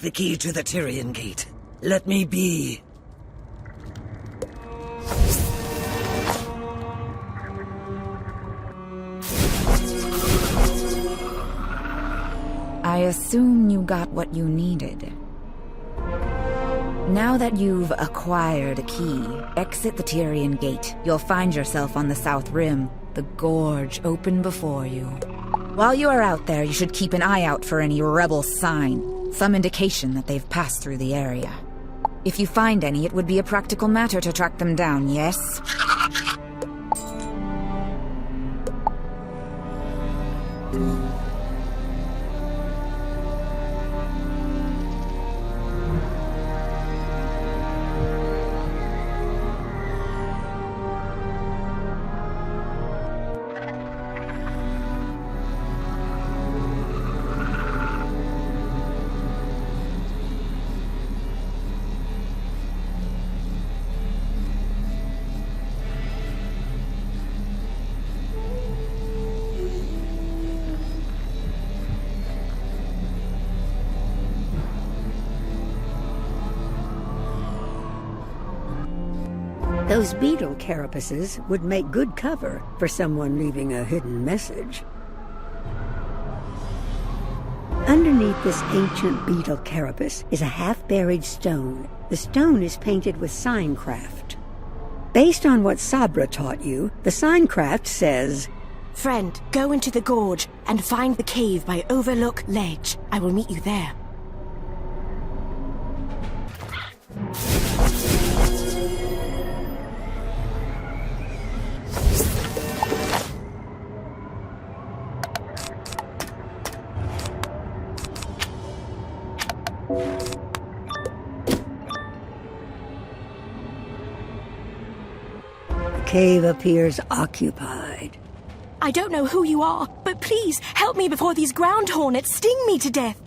the key to the Tyrian Gate. Let me be. I assume you got what you needed. Now that you've acquired a key, exit the Tyrian Gate. You'll find yourself on the South Rim, the gorge open before you. While you are out there, you should keep an eye out for any rebel sign, some indication that they've passed through the area. If you find any, it would be a practical matter to track them down, yes? Those beetle carapaces would make good cover for someone leaving a hidden message. Underneath this ancient beetle carapace is a half-buried stone. The stone is painted with signcraft. Based on what Sabra taught you, the signcraft says, "Friend, go into the gorge and find the cave by Overlook Ledge. I will meet you there." The cave appears occupied. I don't know who you are, but please help me before these ground hornets sting me to death.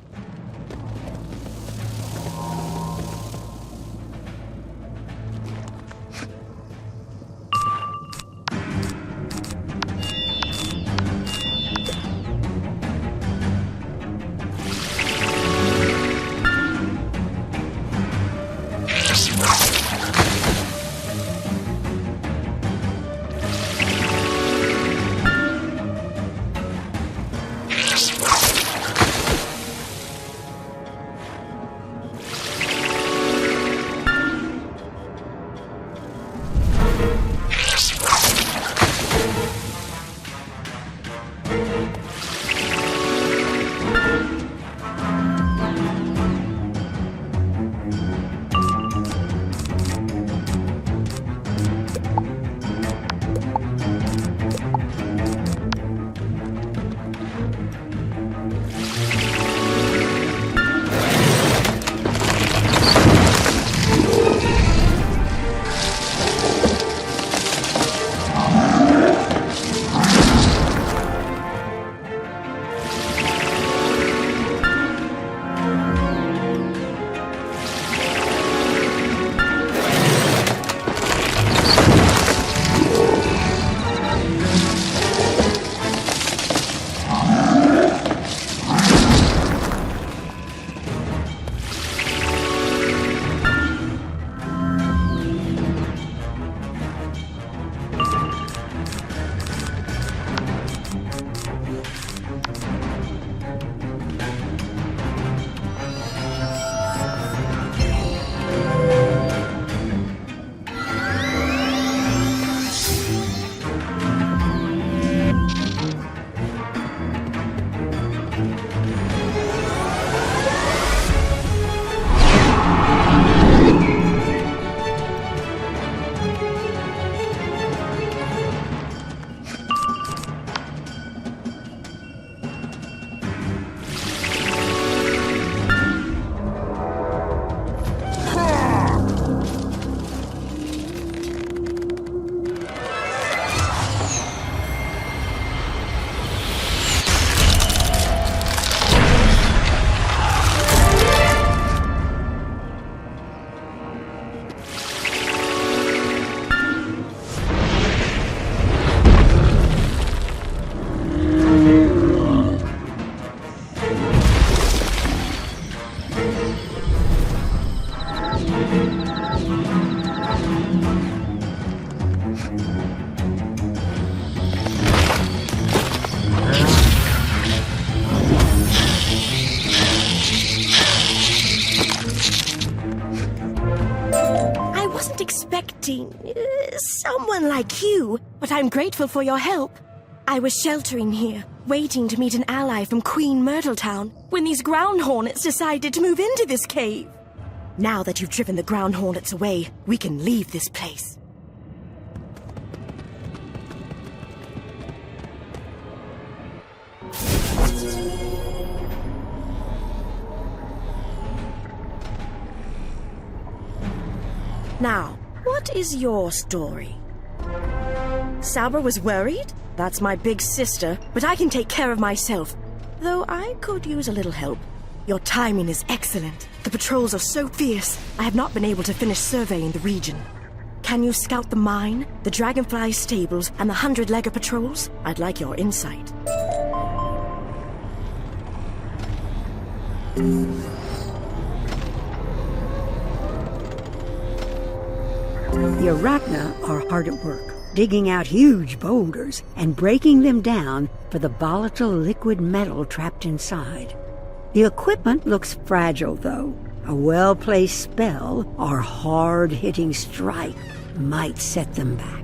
fighting someone like you, but I'm grateful for your help. I was sheltering here, waiting to meet an ally from Queen Myrtletown, when these ground hornets decided to move into this cave. Now that you've driven the ground hornets away, we can leave this place. Now, what is your story? Sabra was worried? That's my big sister, but I can take care of myself. Though I could use a little help. Your timing is excellent. The patrols are so fierce, I have not been able to finish surveying the region. Can you scout the mine, the Dragonfly stables, and the 100-legger patrols? I'd like your insight. The Arachna are hard at work, digging out huge boulders and breaking them down for the volatile liquid metal trapped inside. The equipment looks fragile, though. A well-placed spell or hard-hitting strike might set them back.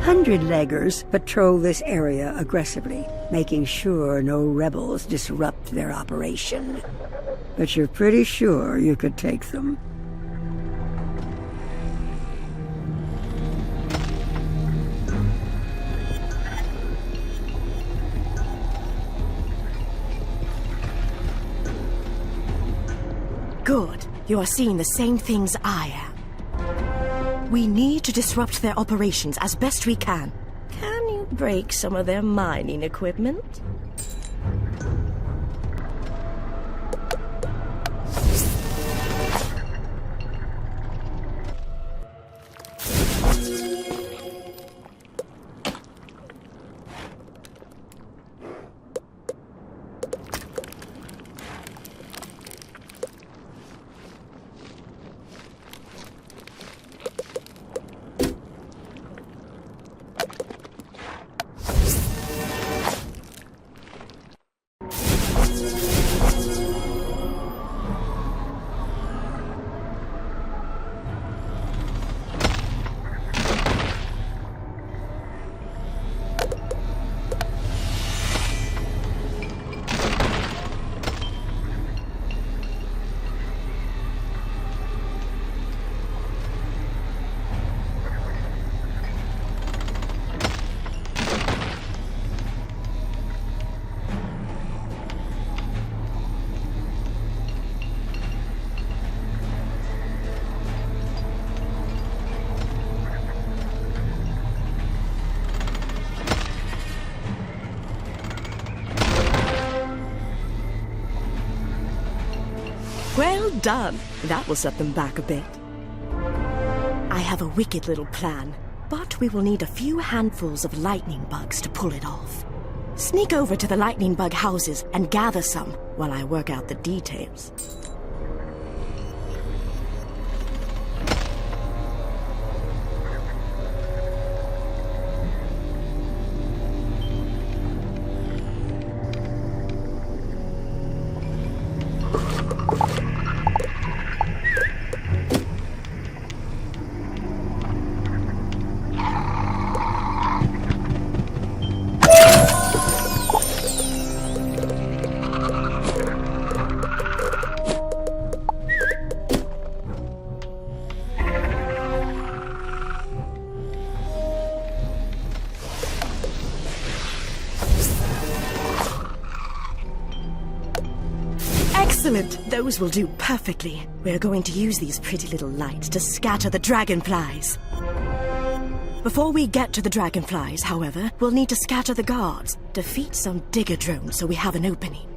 100-leggers patrol this area aggressively, making sure no rebels disrupt their operation. But you're pretty sure you could take them. Good. You are seeing the same things I am. We need to disrupt their operations as best we can. Can you break some of their mining equipment? Well done. That will set them back a bit. I have a wicked little plan, but we will need a few handfuls of lightning bugs to pull it off. Sneak over to the lightning bug houses and gather some while I work out the details. Excellent! Those will do perfectly. We're going to use these pretty little lights to scatter the dragonflies. Before we get to the dragonflies, however, we'll need to scatter the guards. Defeat some digger drones so we have an opening.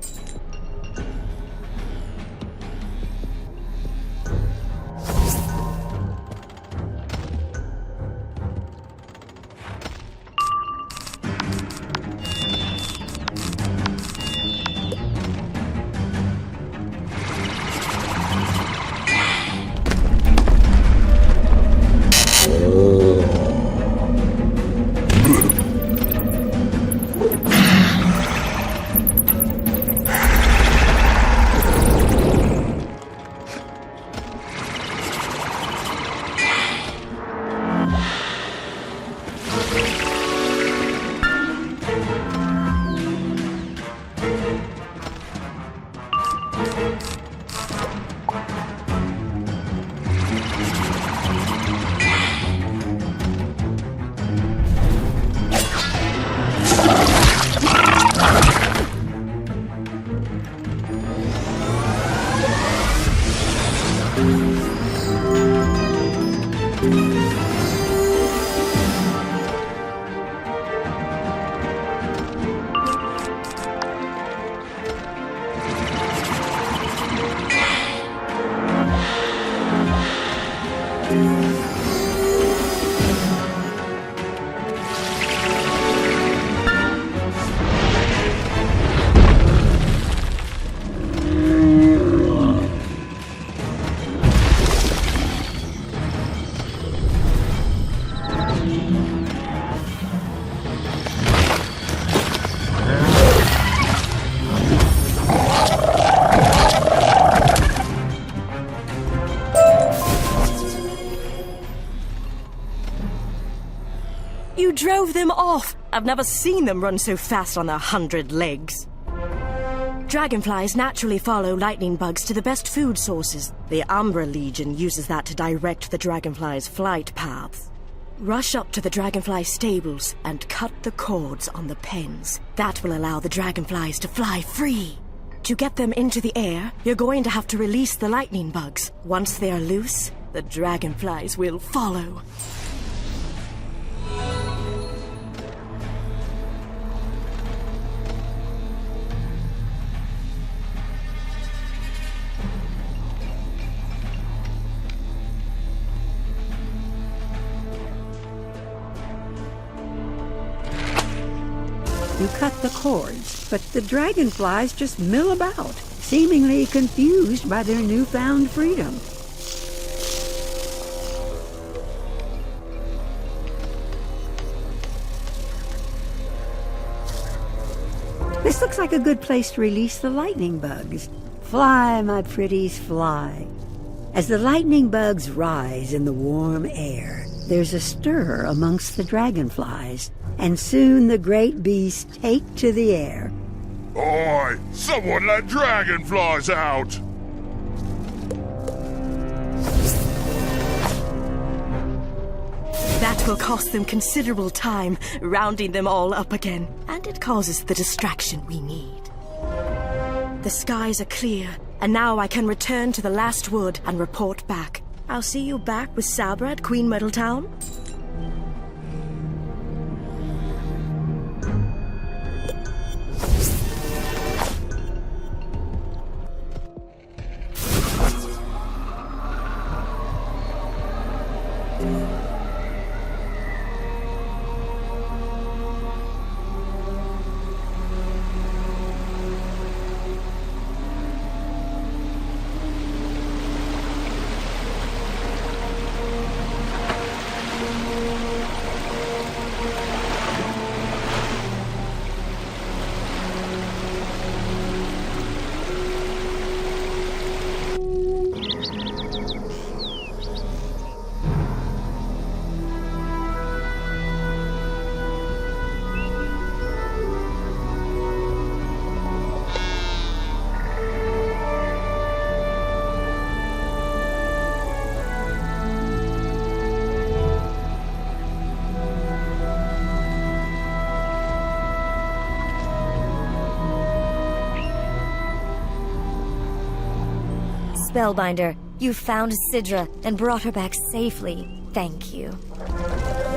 You drove them off! I've never seen them run so fast on their 100 legs. Dragonflies naturally follow lightning bugs to the best food sources. The Umbra Legion uses that to direct the dragonflies' flight paths. Rush up to the dragonfly stables and cut the cords on the pens. That will allow the dragonflies to fly free. To get them into the air, you're going to have to release the lightning bugs. Once they are loose, the dragonflies will follow. You cut the cords, but the dragonflies just mill about, seemingly confused by their newfound freedom. This looks like a good place to release the lightning bugs. Fly, my pretties, fly. As the lightning bugs rise in the warm air, there's a stir amongst the dragonflies, and soon the great beasts take to the air. Oi! Someone let dragonflies out! That will cost them considerable time, rounding them all up again, and it causes the distraction we need. The skies are clear, and now I can return to the last wood and report back. I'll see you back with Sabra at Queen Myrtle Town. Spellbinder, you found Sidra and brought her back safely. Thank you.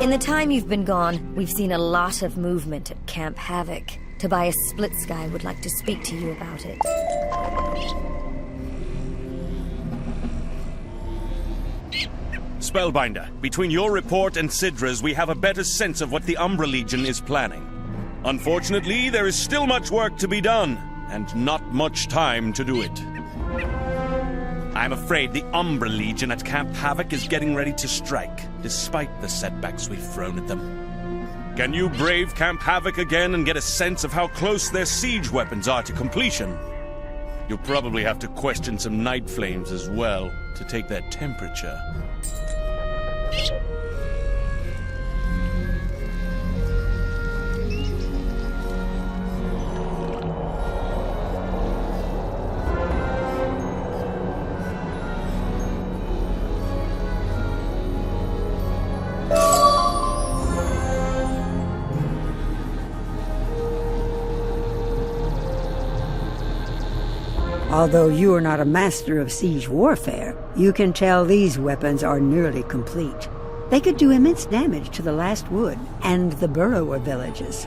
In the time you've been gone, we've seen a lot of movement at Camp Havoc. Tobias Splitsky would like to speak to you about it. Spellbinder, between your report and Sidra's, we have a better sense of what the Umbra Legion is planning. Unfortunately, there is still much work to be done, and not much time to do it. I'm afraid the Umbra Legion at Camp Havoc is getting ready to strike, despite the setbacks we've thrown at them. Can you brave Camp Havoc again and get a sense of how close their siege weapons are to completion? You'll probably have to question some night flames as well, to take their temperature. Although you are not a master of siege warfare, you can tell these weapons are nearly complete. They could do immense damage to the Last Wood and the Burrower villages.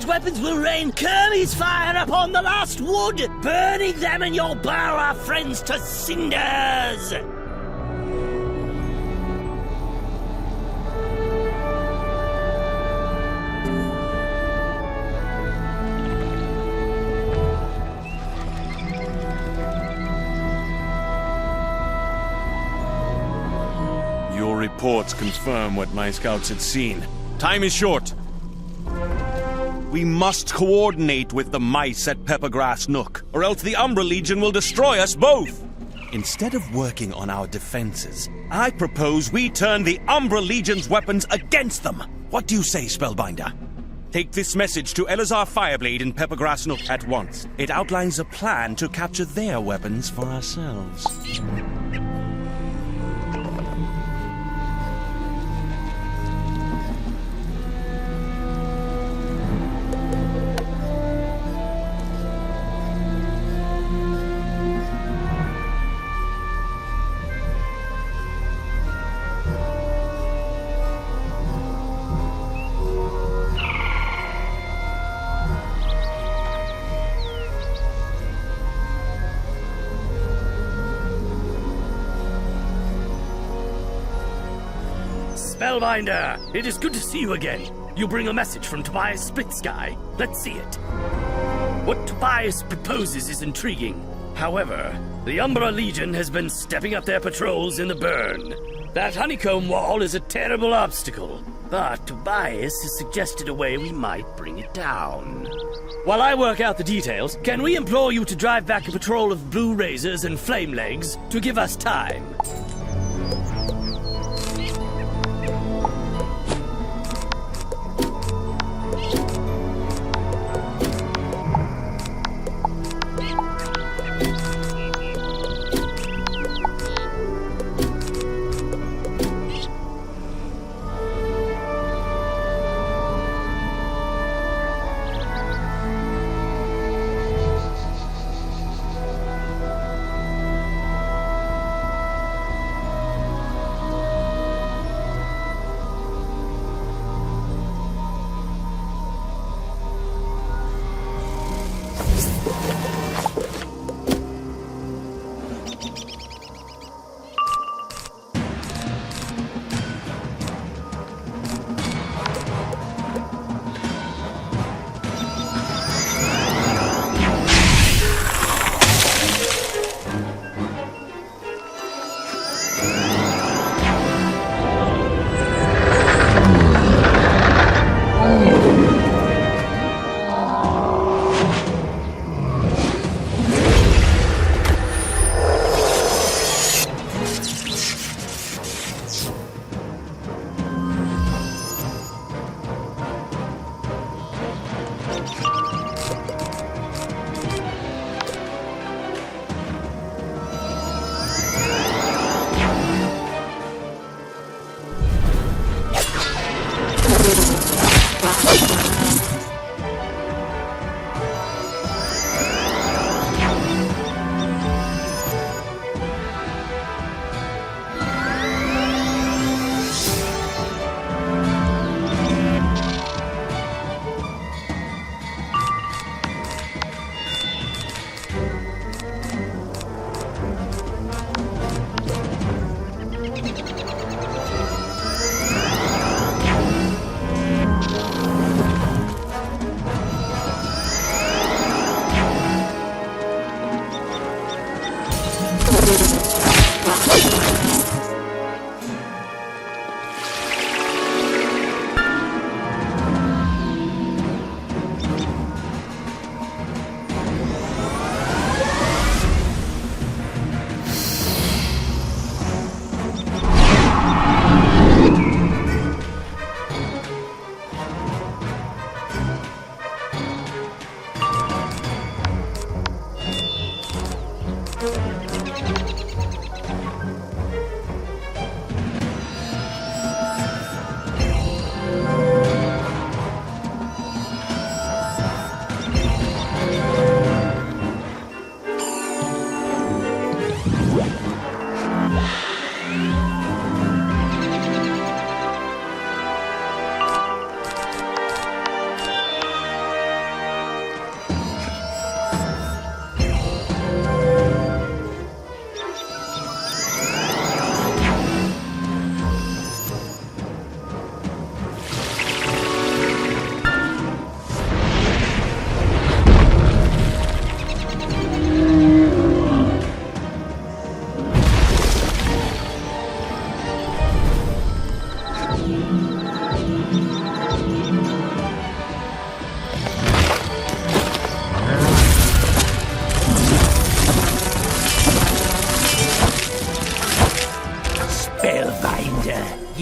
Weapons will rain Kermie's fire upon the Last Wood, burning them and your Burrower friends to cinders! reports confirm what my scouts had seen. Time is short. We must coordinate with the mice at Peppergrass Nook, or else the Umbra Legion will destroy us both. Instead of working on our defenses, I propose we turn the Umbra Legion's weapons against them. What do you say, Spellbinder? Take this message to Elazar Fireblade in Peppergrass Nook at once. It outlines a plan to capture their weapons for ourselves. Spellbinder, it is good to see you again. You bring a message from Tobias Splitsky. Let's see it. What Tobias proposes is intriguing. However, the Umbra Legion has been stepping up their patrols in the burn. That honeycomb wall is a terrible obstacle, but Tobias has suggested a way we might bring it down. While I work out the details, can we implore you to drive back a patrol of Blue Razors and Flame Legs to give us time?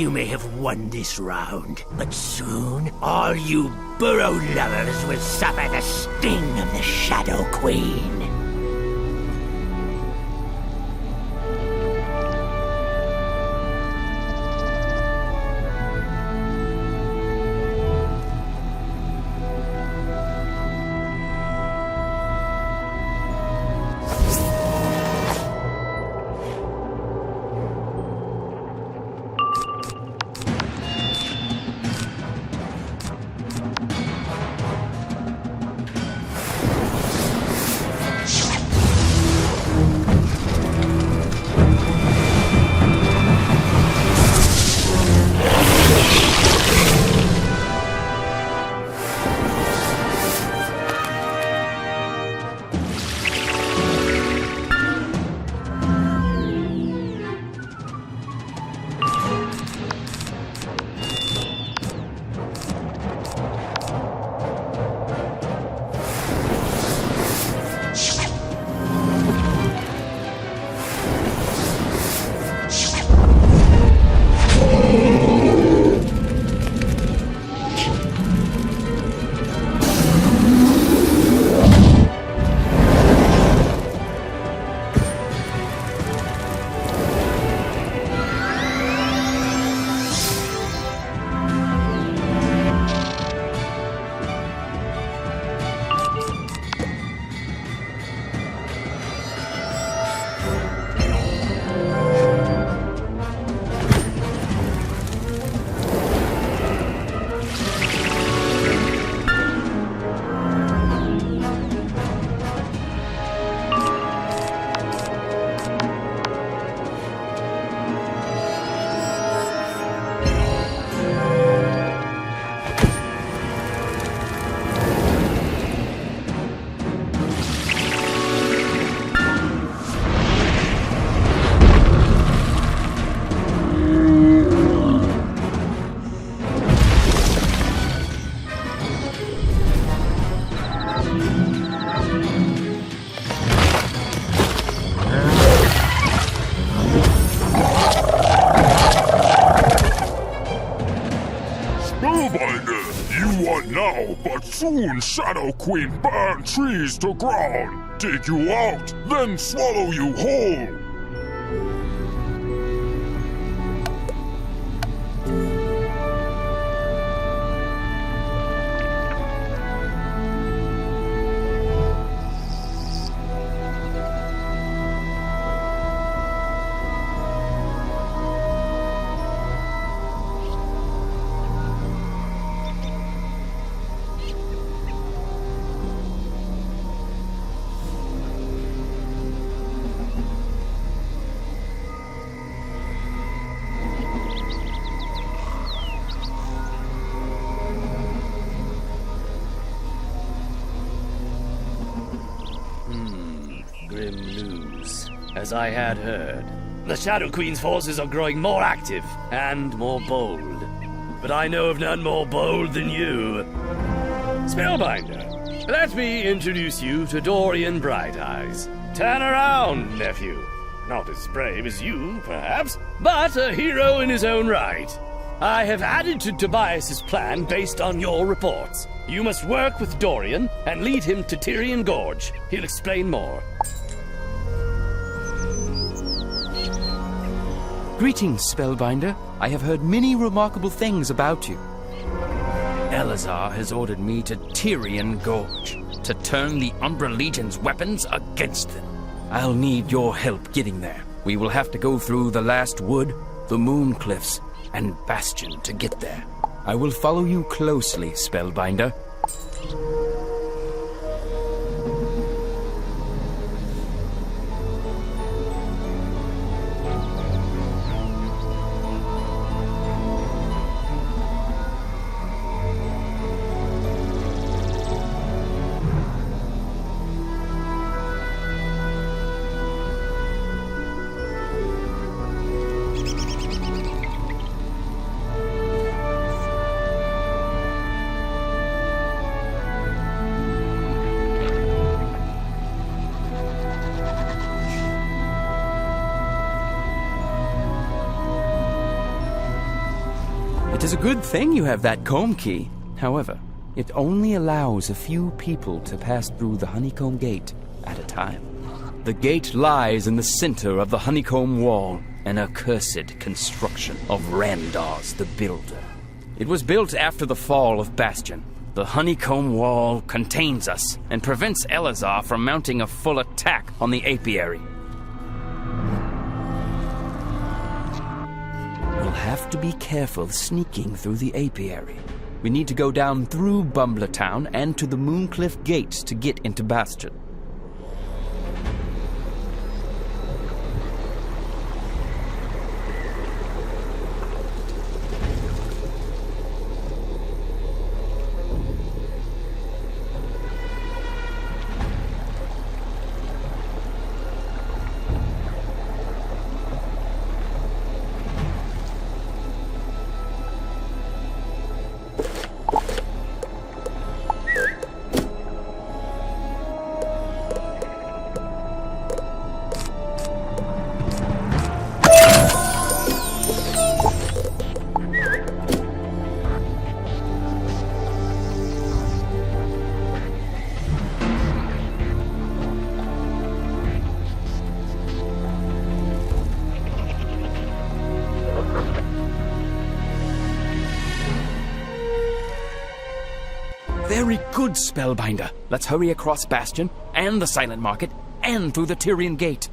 you may have won this round, but soon all you burrow lovers will suffer the sting of the Shadow Queen. But soon Shadow Queen burn trees to ground, dig you out, then swallow you whole. Grim news. As I had heard, the Shadow Queen's forces are growing more active and more bold. But I know of none more bold than you. Spellbinder, let me introduce you to Dorian Bright Eyes. Turn around, nephew. Not as brave as you, perhaps, but a hero in his own right. I have added to Tobias's plan based on your reports. You must work with Dorian and lead him to Tyrian Gorge. He'll explain more. Greetings, Spellbinder. I have heard many remarkable things about you. Elazar has ordered me to Tyrian Gorge to turn the Umbra Legion's weapons against them. I'll need your help getting there. We will have to go through the Last Wood, the Moon Cliffs, and Bastion to get there. I will follow you closely, Spellbinder. is a good thing you have that comb key. However, it only allows a few people to pass through the honeycomb gate at a time. The gate lies in the center of the honeycomb wall, an accursed construction of Randos the Builder. It was built after the fall of Bastion. The honeycomb wall contains us and prevents Elazar from mounting a full attack on the apiary. We'll have to be careful sneaking through the apiary. We need to go down through Bumbler Town and to the Mooncliff Gates to get into Bastion. Very good, Spellbinder. Let's hurry across Bastion, and the Silent Market, and through the Tyrian Gate.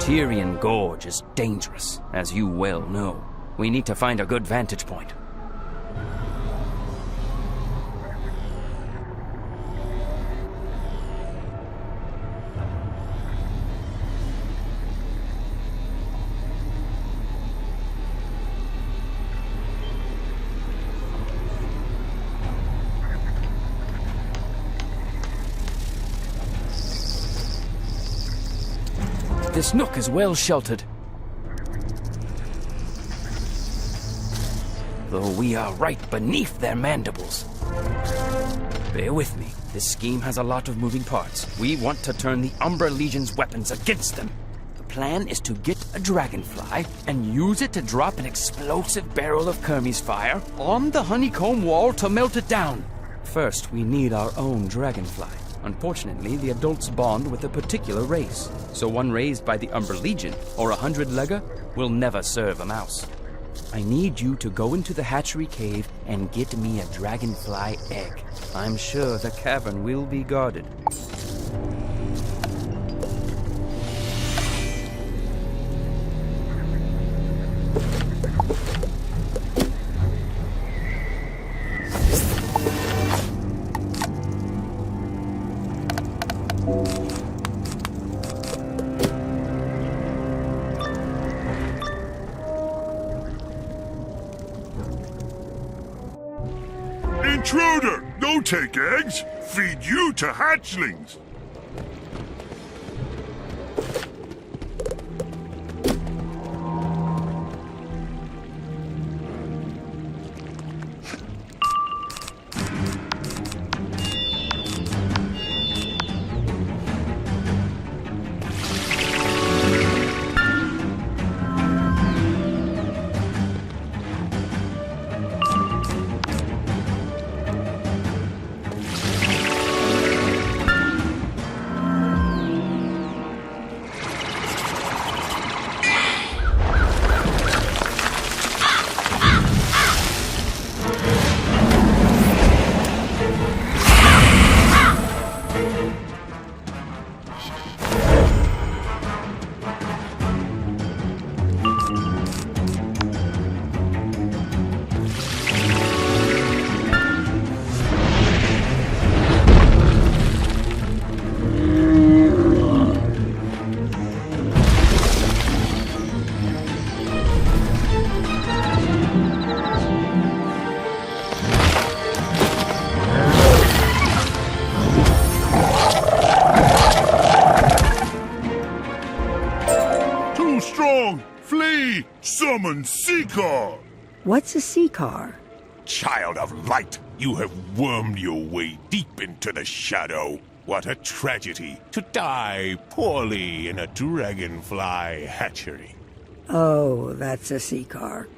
Tyrian Gorge is dangerous, as you well know. We need to find a good vantage point. This nook is well sheltered. Though we are right beneath their mandibles. Bear with me. This scheme has a lot of moving parts. We want to turn the Umbra Legion's weapons against them. The plan is to get a dragonfly and use it to drop an explosive barrel of Kermes fire on the honeycomb wall to melt it down. First, we need our own dragonfly. Unfortunately, the adults bond with a particular race, so one raised by the Umbra Legion or 100-legger will never serve a mouse. I need you to go into the hatchery cave and get me a dragonfly egg. I'm sure the cavern will be guarded. Intruder! Don't take eggs! Feed you to hatchlings! Summon Seeker! What's a Seeker? Child of light, you have wormed your way deep into the shadow. What a tragedy to die poorly in a dragonfly hatchery. Oh, that's a Seeker.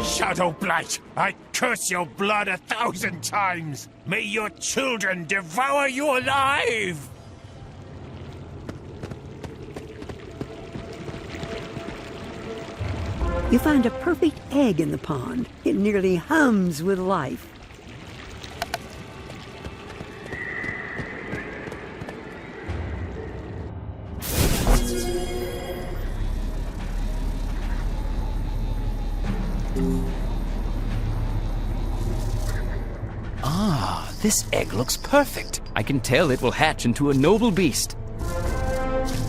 Shadowblight, I curse your blood 1,000 times! May your children devour you alive! You find a perfect egg in the pond. It nearly hums with life. Ah, this egg looks perfect. I can tell it will hatch into a noble beast.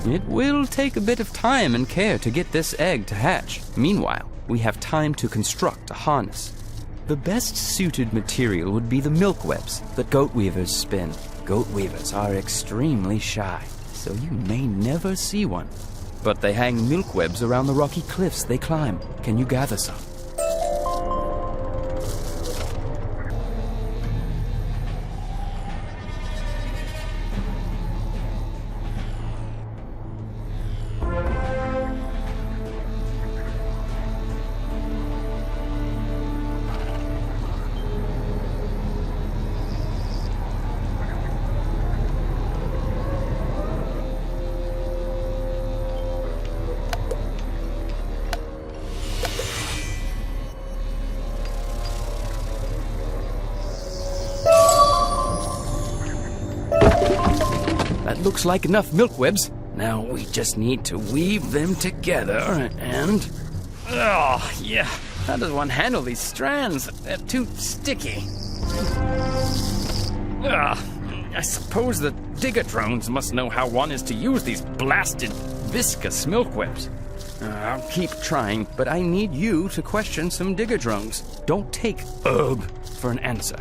It will take a bit of time and care to get this egg to hatch. Meanwhile, we have time to construct a harness. The best suited material would be the milk webs that goat weavers spin. Goat weavers are extremely shy, so you may never see one. But they hang milk webs around the rocky cliffs they climb. Can you gather some? That looks like enough milk webs. Now we just need to weave them together and... Oh, yeah. How does one handle these strands? They're too sticky. I suppose the digger drones must know how one is to use these blasted viscous milk webs. I'll keep trying, but I need you to question some digger drones. Don't take ugh for an answer.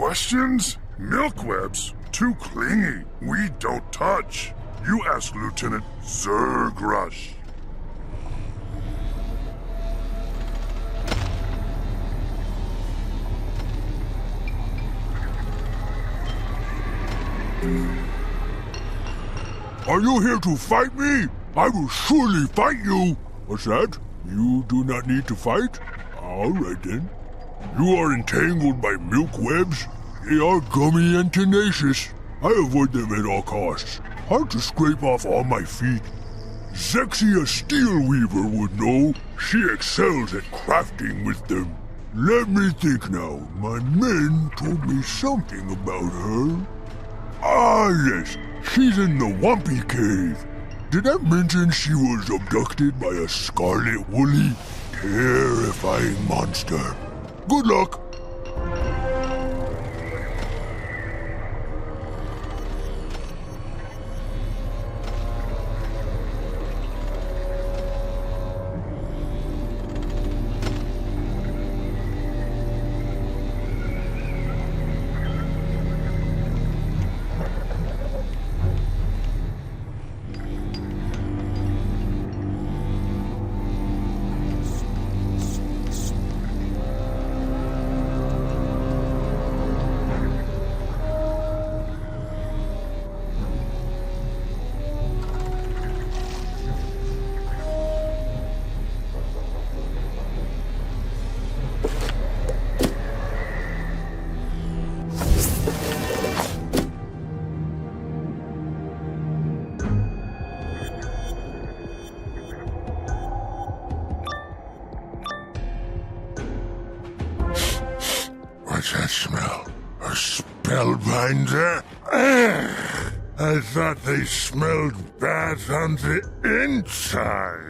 questions? Milkwebs? Too clingy. We don't touch. You ask Lieutenant Zergrush. Are you here to fight me? I will surely fight you. What's that? You do not need to fight? All right then. You are entangled by milkwebs? They are gummy and tenacious. I avoid them at all costs. Hard to scrape off all my feet. Zexia Steelweaver would know. She excels at crafting with them. Let me think now. My men told me something about her. Ah, yes. She's in the Wumpy Cave. Did I mention she was abducted by a scarlet woolly, terrifying monster? Good luck. What's that smell? A spellbinder? Ugh. I thought they smelled bad on the inside.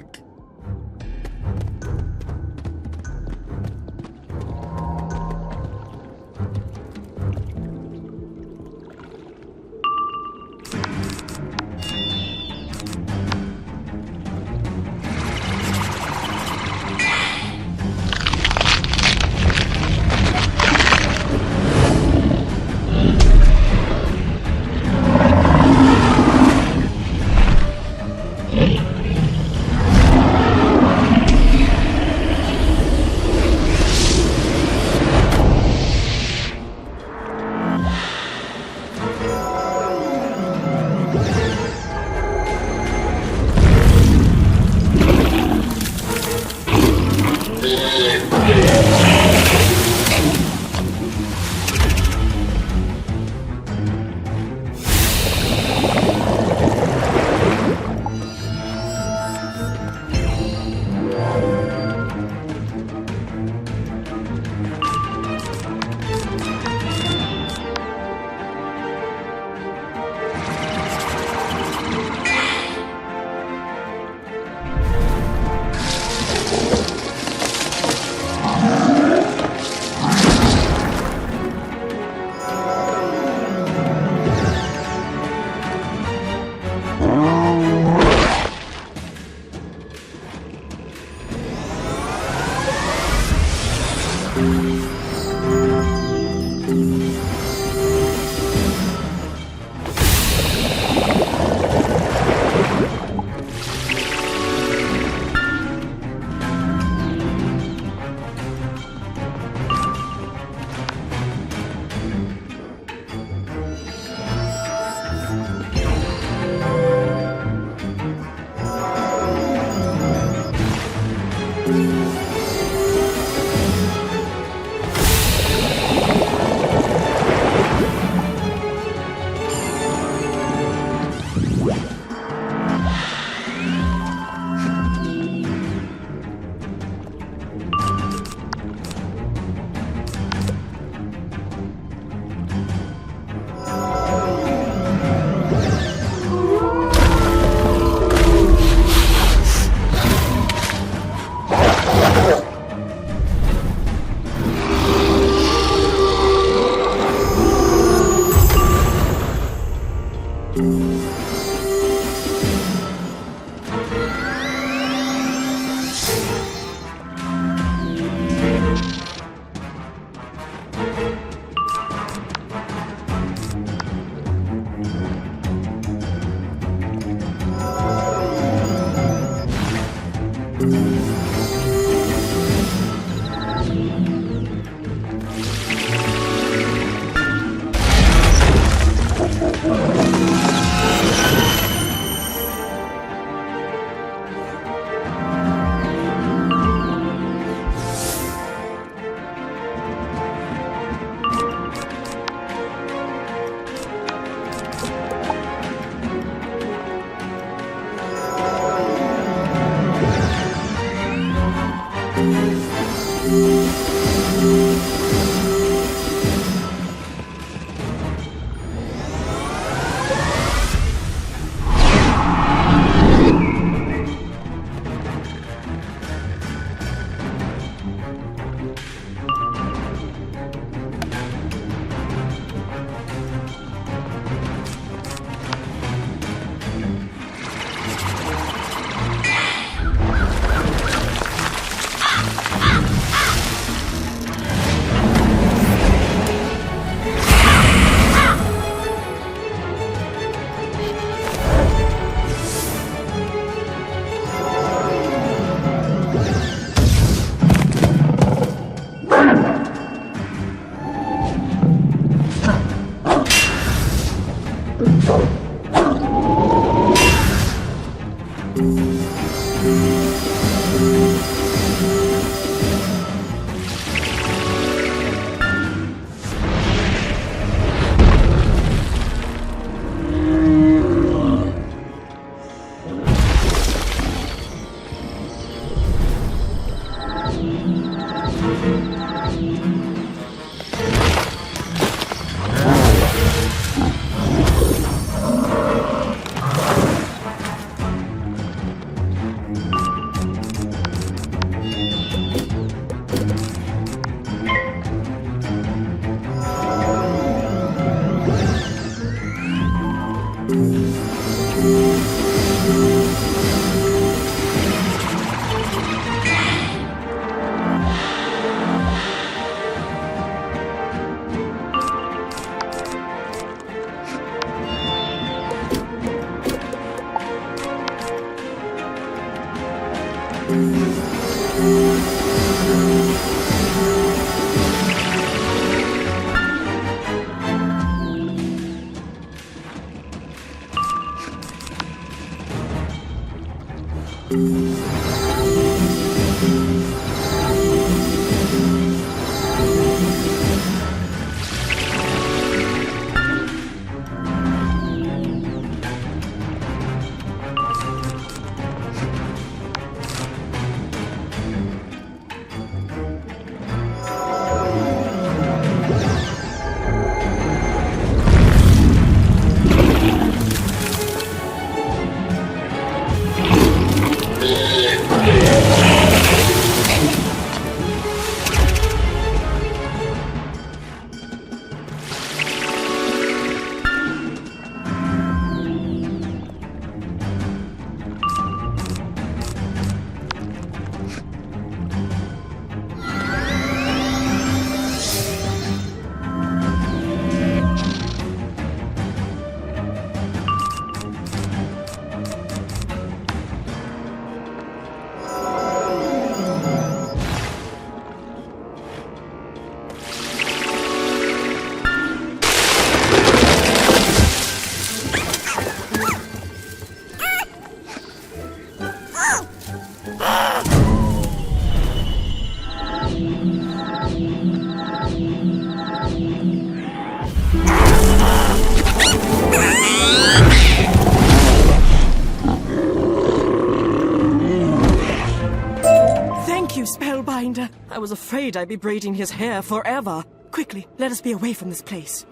I was afraid I'd be braiding his hair forever. Quickly, let us be away from this place.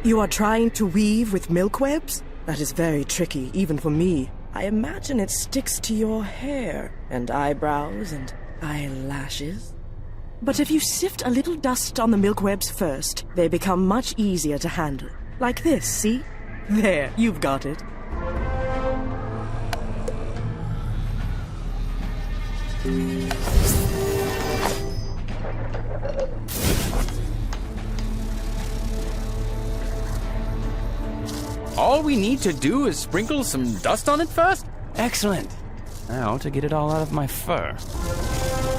You are trying to weave with milk webs? That is very tricky, even for me. I imagine it sticks to your hair, and eyebrows, and eyelashes. But if you sift a little dust on the milk webs first, they become much easier to handle. Like this, see? There, you've got it. All we need to do is sprinkle some dust on it first? Excellent. Now to get it all out of my fur.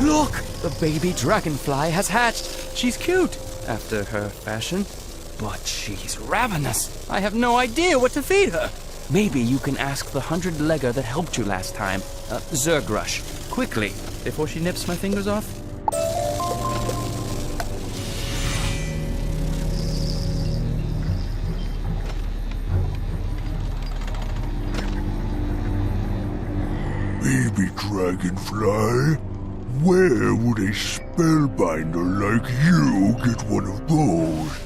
Look! The baby dragonfly has hatched. She's cute, after her fashion. But she's ravenous. I have no idea what to feed her. Maybe you can ask the 100-legger that helped you last time, Zergrush, quickly, before she nips my fingers off. Baby dragonfly, where would a spellbinder like you get one of those?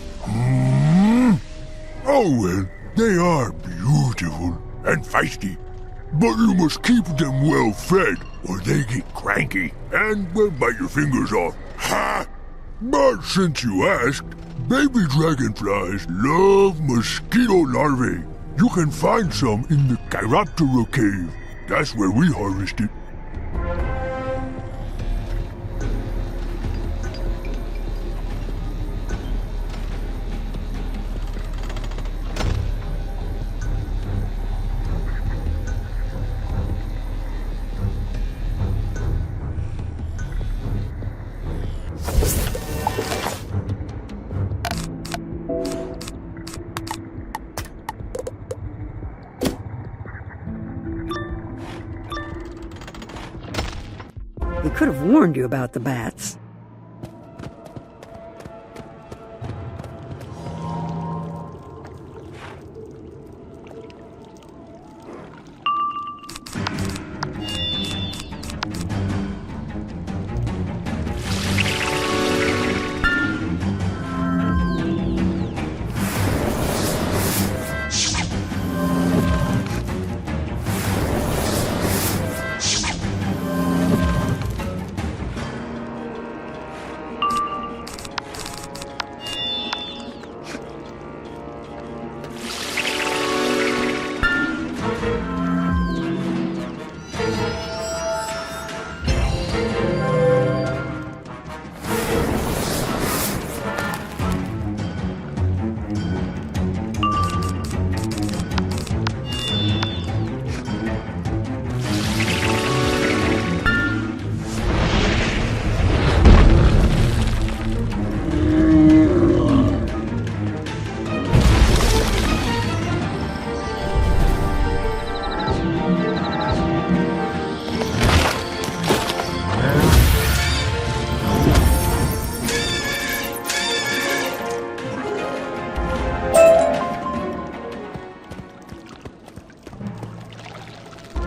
Oh well, they are beautiful and feisty, but you must keep them well fed or they get cranky and will bite your fingers off. Ha! But since you asked, baby dragonflies love mosquito larvae. You can find some in the Chiroptera cave. That's where we harvest it. He could have warned you about the bats.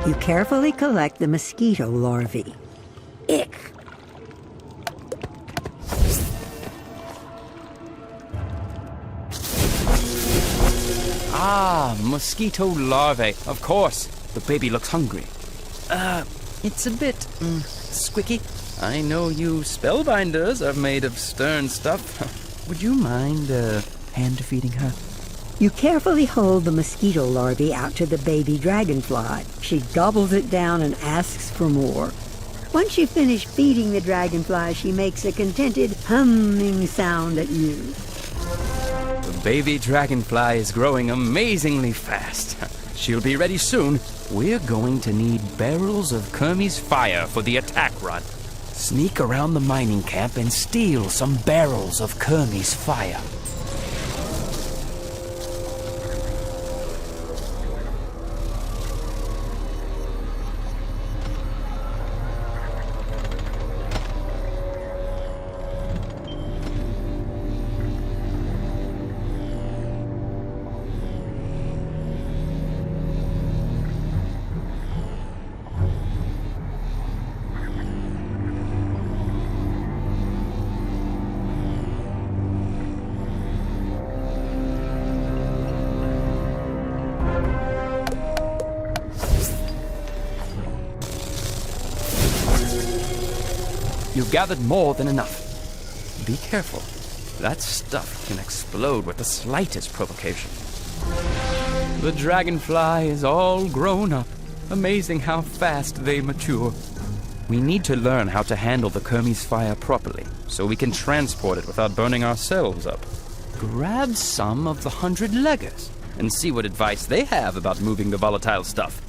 You carefully collect the mosquito larvae. Ick! Ah, mosquito larvae, of course. The baby looks hungry. It's a bit, squicky. I know you spellbinders are made of stern stuff. Would you mind, hand-feeding her? You carefully hold the mosquito larvae out to the baby dragonfly. She gobbles it down and asks for more. Once you finish feeding the dragonfly, she makes a contented humming sound at you. The baby dragonfly is growing amazingly fast. She'll be ready soon. We're going to need barrels of Kermie's fire for the attack run. Sneak around the mining camp and steal some barrels of Kermie's fire. gathered more than enough. Be careful. That stuff can explode with the slightest provocation. The dragonfly is all grown up. Amazing how fast they mature. We need to learn how to handle the Kermes fire properly, so we can transport it without burning ourselves up. Grab some of the 100-leggers and see what advice they have about moving the volatile stuff.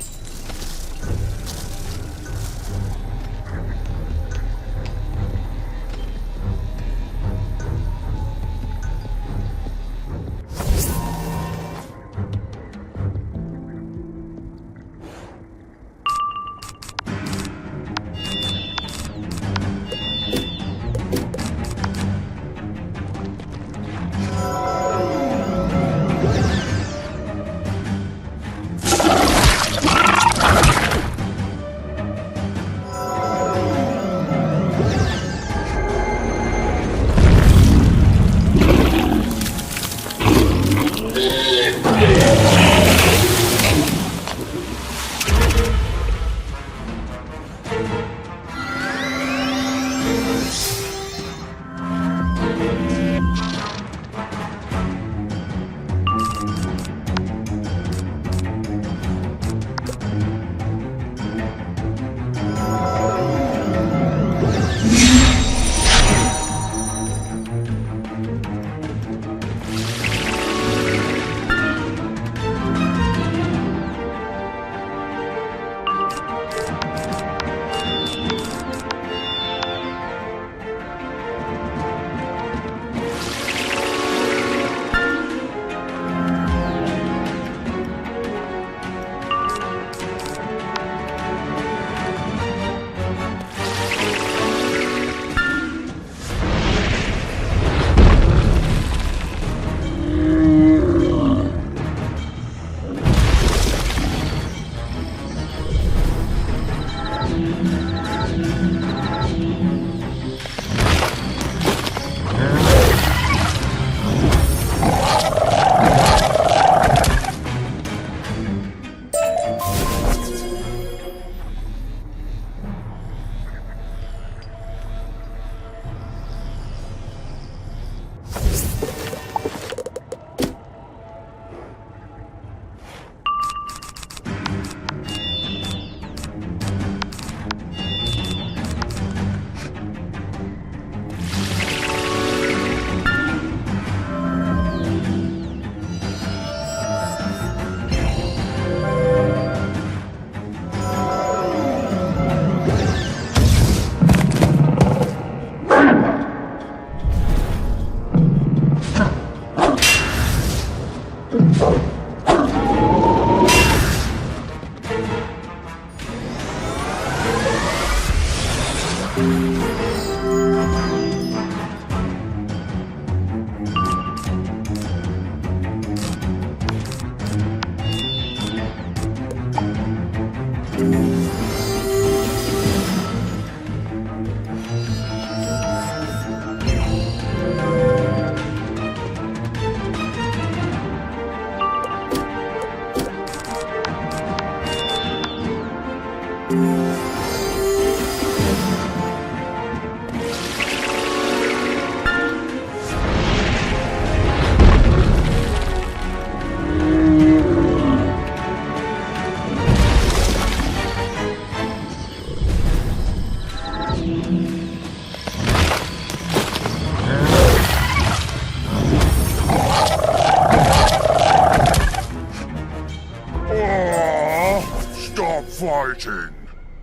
Fighting.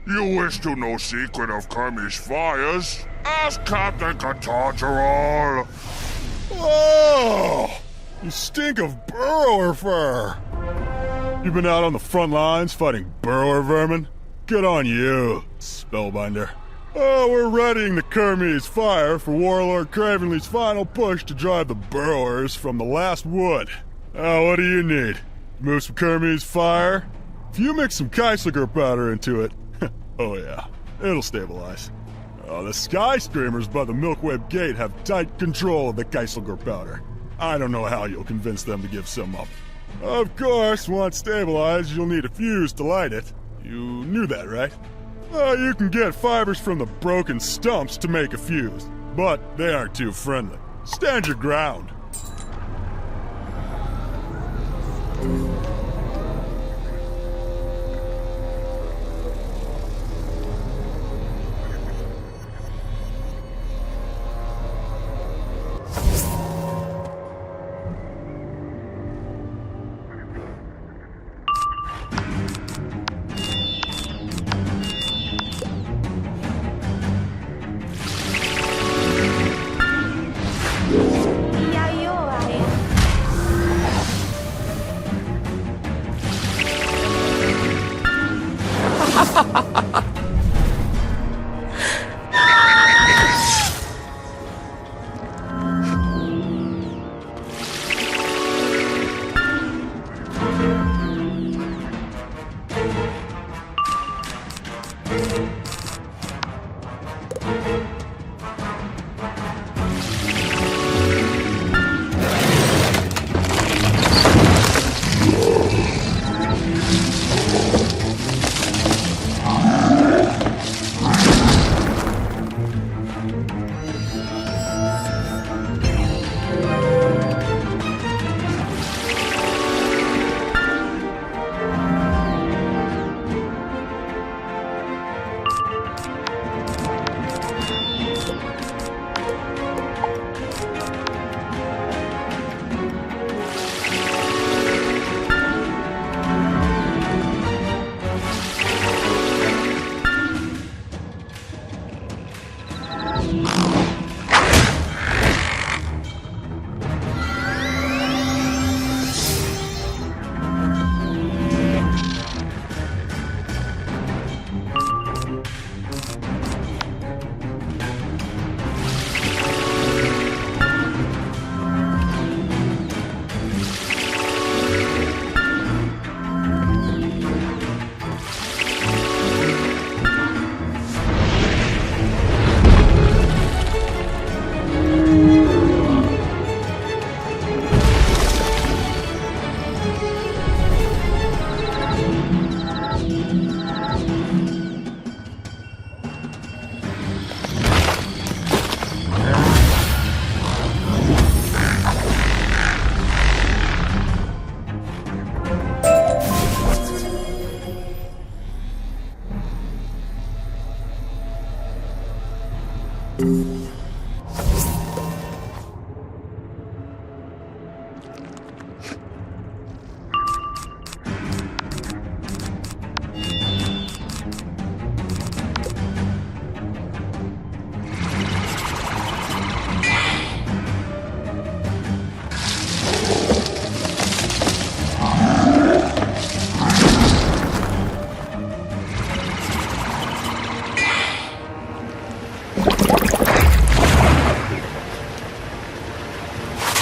You wish to know secret of Kermes fires? Ask Captain Catargeral. Oh! You stink of burrower fur! You been out on the front lines fighting burrower vermin? Good on you, Spellbinder. Oh, we're readying the Kermes fire for Warlord Cravenly's final push to drive the burrowers from the last wood. What do you need? Move some Kermes fire? If you mix some Khrysalis powder into it, oh yeah, it'll stabilize. The Sky Screamers by the Milkweb Gate have tight control of the Khrysalis powder. I don't know how you'll convince them to give some up. Of course, once stabilized, you'll need a fuse to light it. You knew that, right? You can get fibers from the broken stumps to make a fuse, but they aren't too friendly. Stand your ground.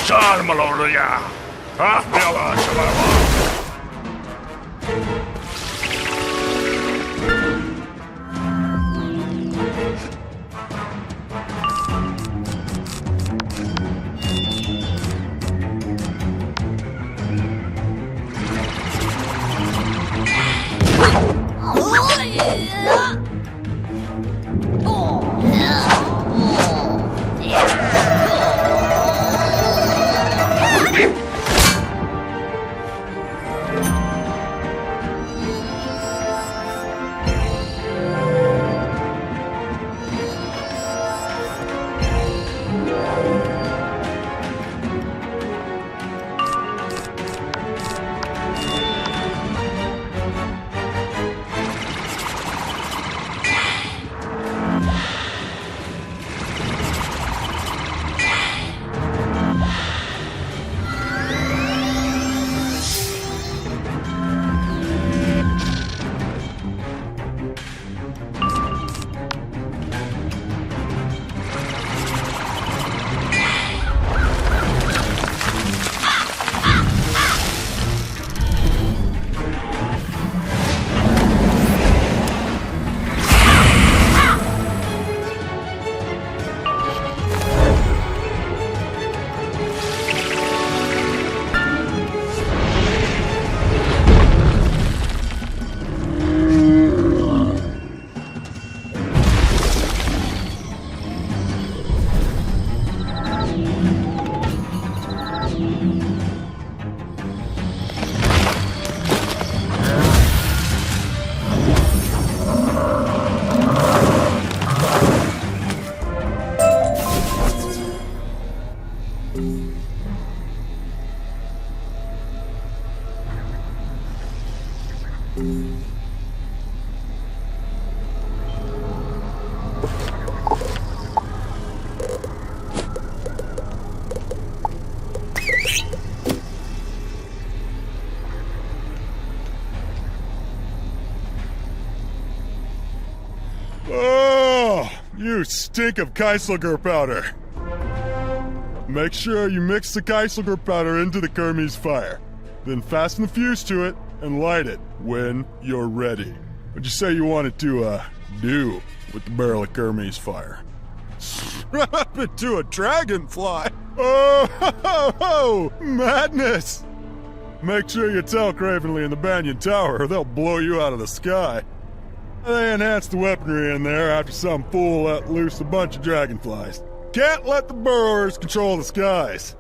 Salmaloria! Ahmiala Shalama! Oh, you stink of Khrysalis powder. Make sure you mix the Khrysalis powder into the Kermes fire. Then fasten the fuse to it and light it when you're ready. What'd you say you wanted to, do with the barrel of Kermes fire? Strap it to a dragonfly! Oh, madness! Make sure you tell Cravenly and the Banyan Tower or they'll blow you out of the sky. They enhanced the weaponry in there after some fool let loose a bunch of dragonflies. Can't let the burrowers control the skies.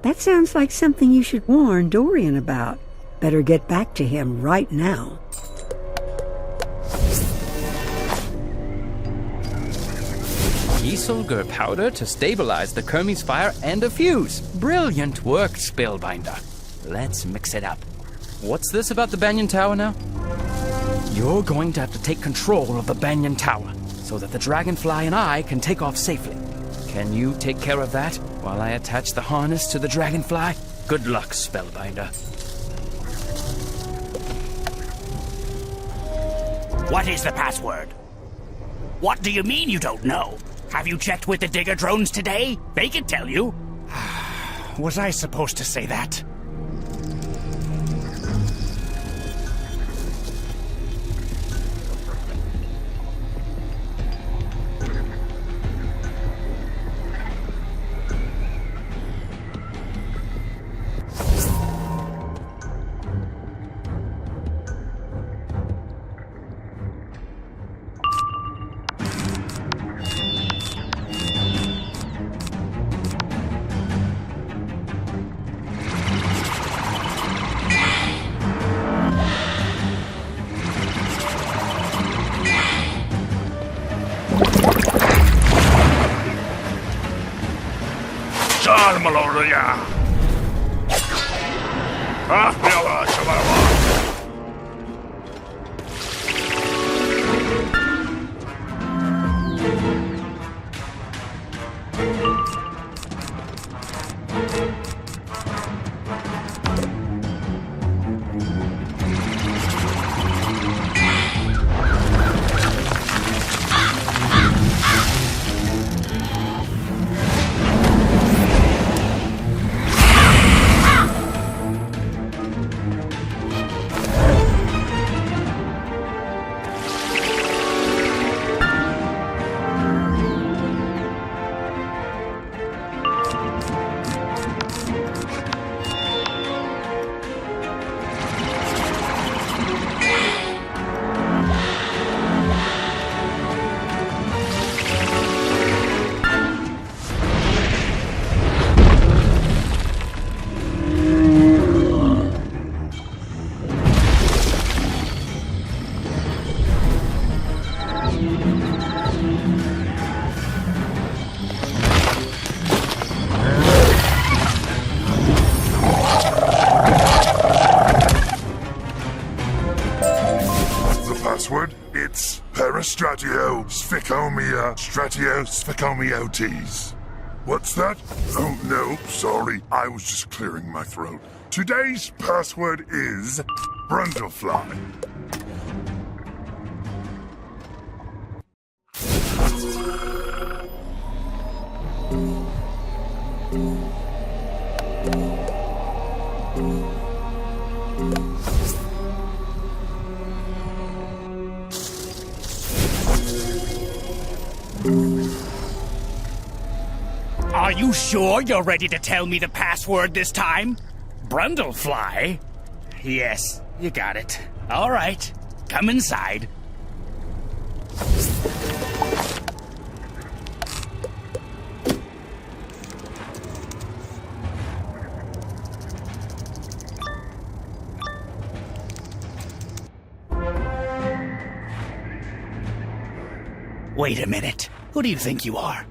That sounds like something you should warn Dorian about. Better get back to him right now. Khrysalis powder to stabilize the Kermes fire and a fuse. Brilliant work, Spellbinder. Let's mix it up. What's this about the Banyan Tower now? You're going to have to take control of the Banyan Tower so that the Dragonfly and I can take off safely. Can you take care of that while I attach the harness to the Dragonfly? Good luck, Spellbinder. What is the password? What do you mean you don't know? Have you checked with the digger drones today? They can tell you. Was I supposed to say that? It's Peristratio Sphicomiaotes. What's that? Oh, no, sorry. I was just clearing my throat. Today's password is Brundlefly. Are you sure you're ready to tell me the password this time? Brundlefly? Yes, you got it. All right, come inside. Wait a minute. Who do you think you are?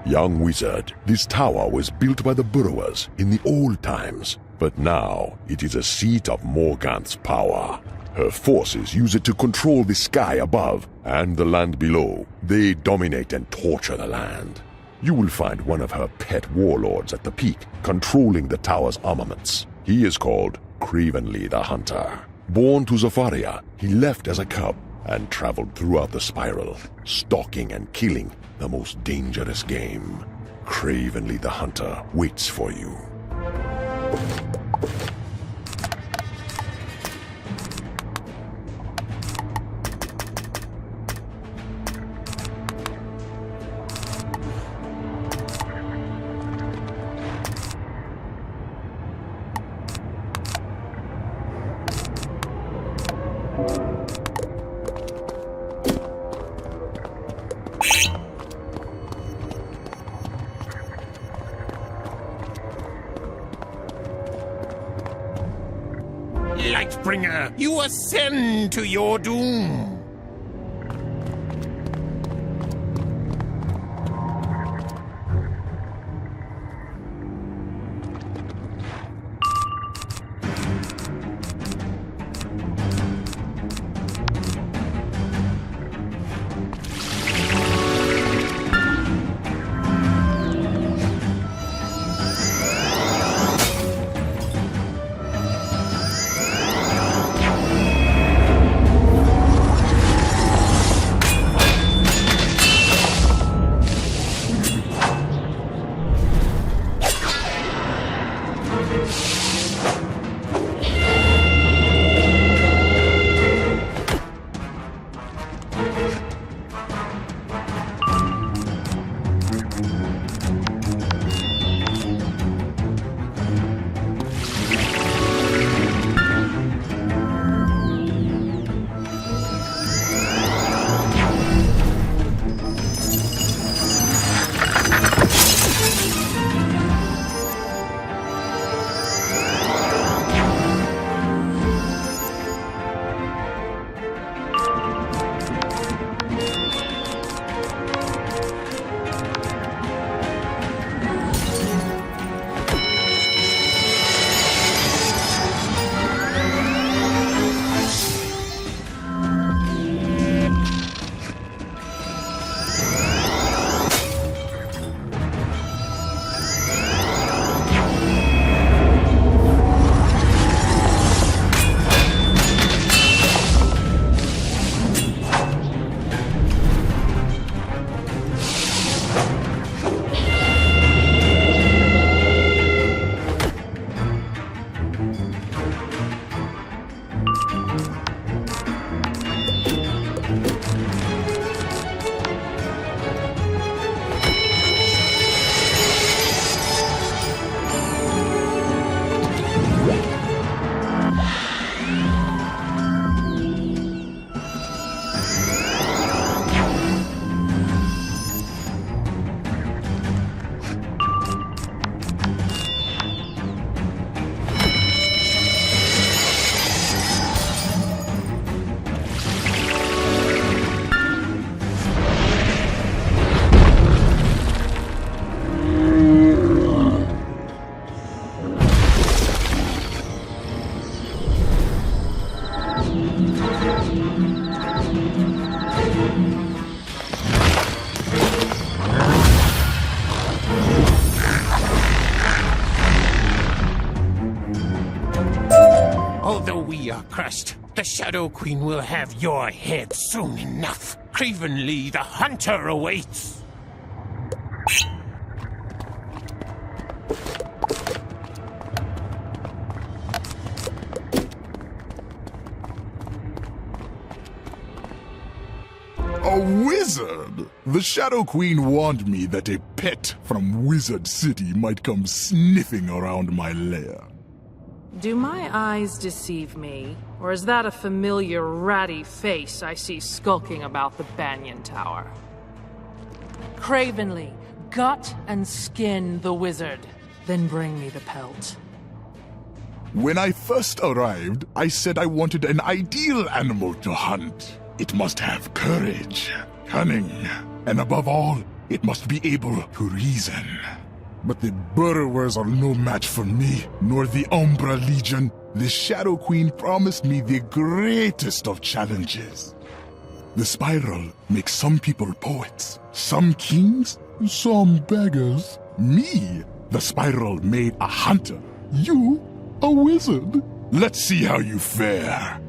Young wizard, this tower was built by the Burrowers in the old times, but now it is a seat of Morganth's power. Her forces use it to control the sky above and the land below. They dominate and torture the land. You will find one of her pet warlords at the peak, controlling the tower's armaments. He is called Cravenly the Hunter. Born to Zafaria, he left as a cub and traveled throughout the spiral, stalking and killing the most dangerous game. Cravenly the Hunter waits for you. Lightbringer, you ascend to your doom. Although we are crushed, the Shadow Queen will have your head soon enough. Cravenly, the hunter awaits. A wizard? The Shadow Queen warned me that a pet from Wizard City might come sniffing around my lair. Do my eyes deceive me, or is that a familiar ratty face I see skulking about the Banyan Tower? Cravenly, gut and skin the wizard, then bring me the pelt. When I first arrived, I said I wanted an ideal animal to hunt. It must have courage, cunning, and above all, it must be able to reason. But the burrowers are no match for me, nor the Umbra Legion. The Shadow Queen promised me the greatest of challenges. The spiral makes some people poets, some kings, some beggars. Me, the spiral made a hunter. You, a wizard. Let's see how you fare.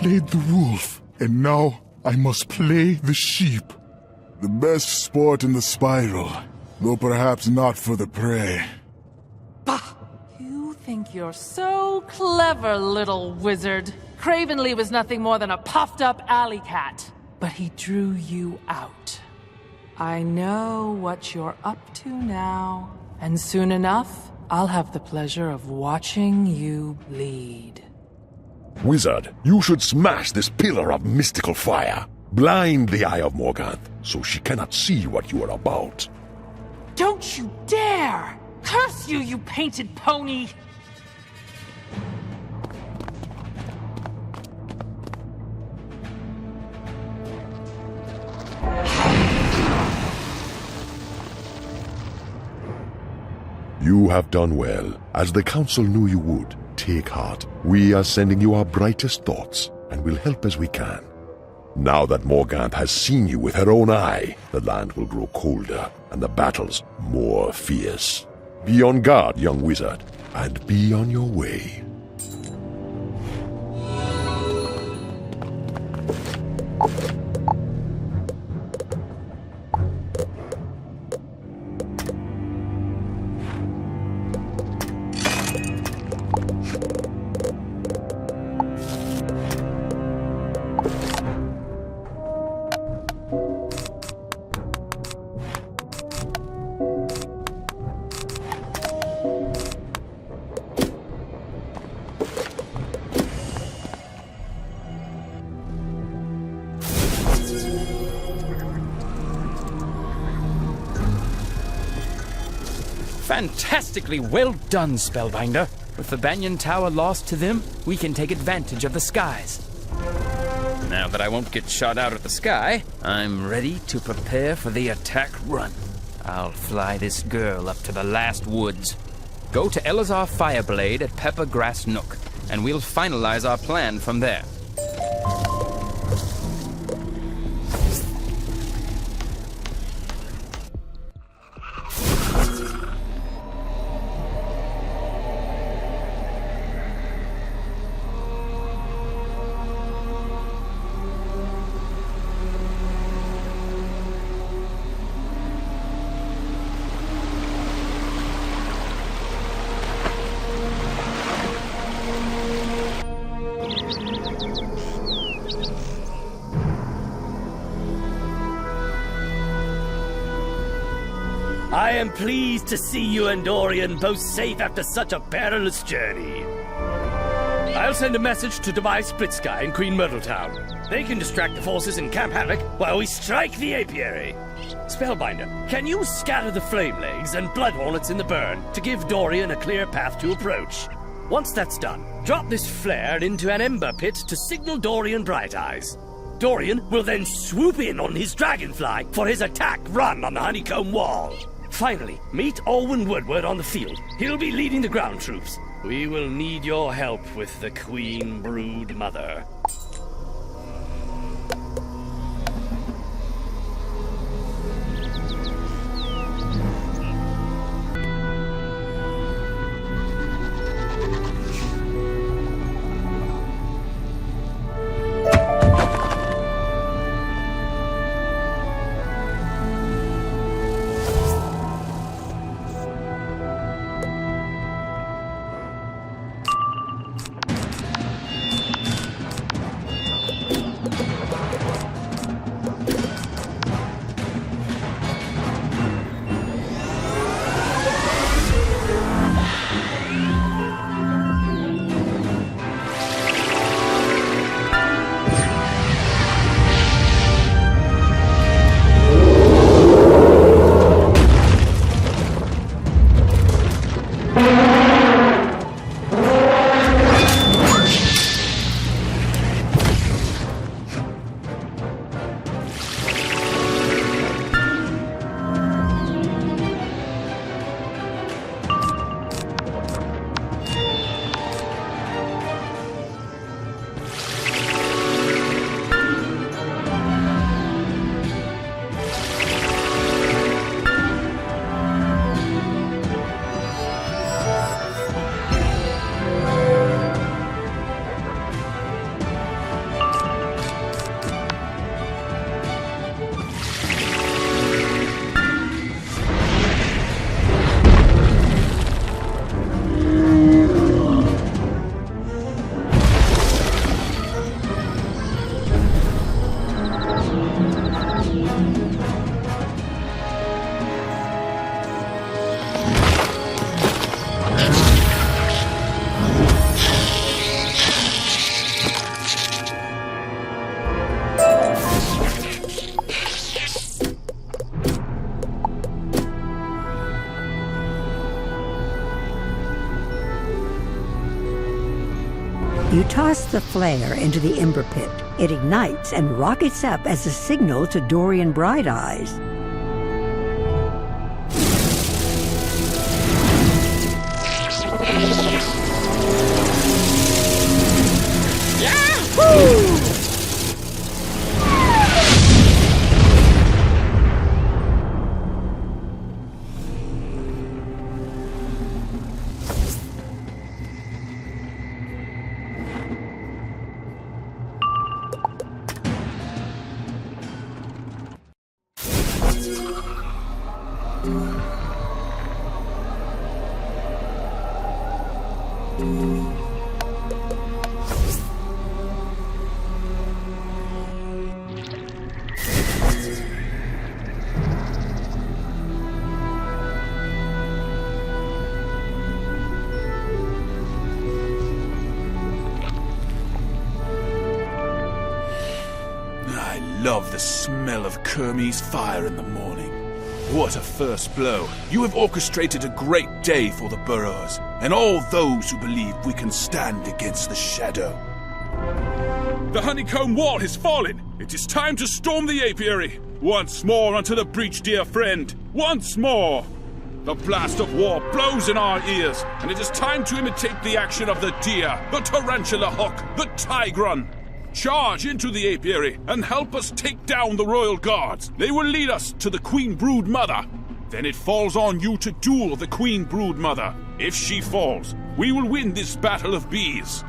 Played the wolf, and now I must play the sheep. The best sport in the spiral, though perhaps not for the prey. Bah! You think you're so clever, little wizard. Cravenly was nothing more than a puffed-up alley cat, but he drew you out. I know what you're up to now, and soon enough, I'll have the pleasure of watching you bleed. Wizard, you should smash this pillar of mystical fire. Blind the eye of Morganth, so she cannot see what you are about. Don't you dare! Curse you, you painted pony! You have done well, as the council knew you would. Take heart. We are sending you our brightest thoughts, and will help as we can. Now that Morganth has seen you with her own eye, the land will grow colder, and the battles more fierce. Be on guard, young wizard, and be on your way. Fantastically well done, Spellbinder. With the Banyan Tower lost to them, we can take advantage of the skies. Now that I won't get shot out of the sky, I'm ready to prepare for the attack run. I'll fly this girl up to the last woods. Go to Elazar Fireblade at Peppergrass Nook, and we'll finalize our plan from there. I am pleased to see you and Dorian both safe after such a perilous journey. I'll send a message to Tobias Splitsky in Queen Myrtletown. They can distract the forces in Camp Havoc while we strike the apiary. Spellbinder, can you scatter the flame legs and blood hornets in the burn to give Dorian a clear path to approach? Once that's done, drop this flare into an ember pit to signal Dorian Bright Eyes. Dorian will then swoop in on his dragonfly for his attack run on the honeycomb wall. Finally, meet Alwyn Woodward on the field. He'll be leading the ground troops. We will need your help with the Queen Brood Mother. You toss the flare into the ember pit. It ignites and rockets up as a signal to Dorian Bright Eyes. Yahoo! I love the smell of Kermie's fire in the morning. What a first blow. You have orchestrated a great day for the Burrows, and all those who believe we can stand against the Shadow. The honeycomb wall has fallen. It is time to storm the apiary. Once more unto the breach, dear friend. Once more. The blast of war blows in our ears, and it is time to imitate the action of the deer, the tarantula hawk, the tigron. Charge into the apiary and help us take down the royal guards. They will lead us to the Queen Brood Mother. Then it falls on you to duel the Queen Brood Mother. If she falls, we will win this battle of bees.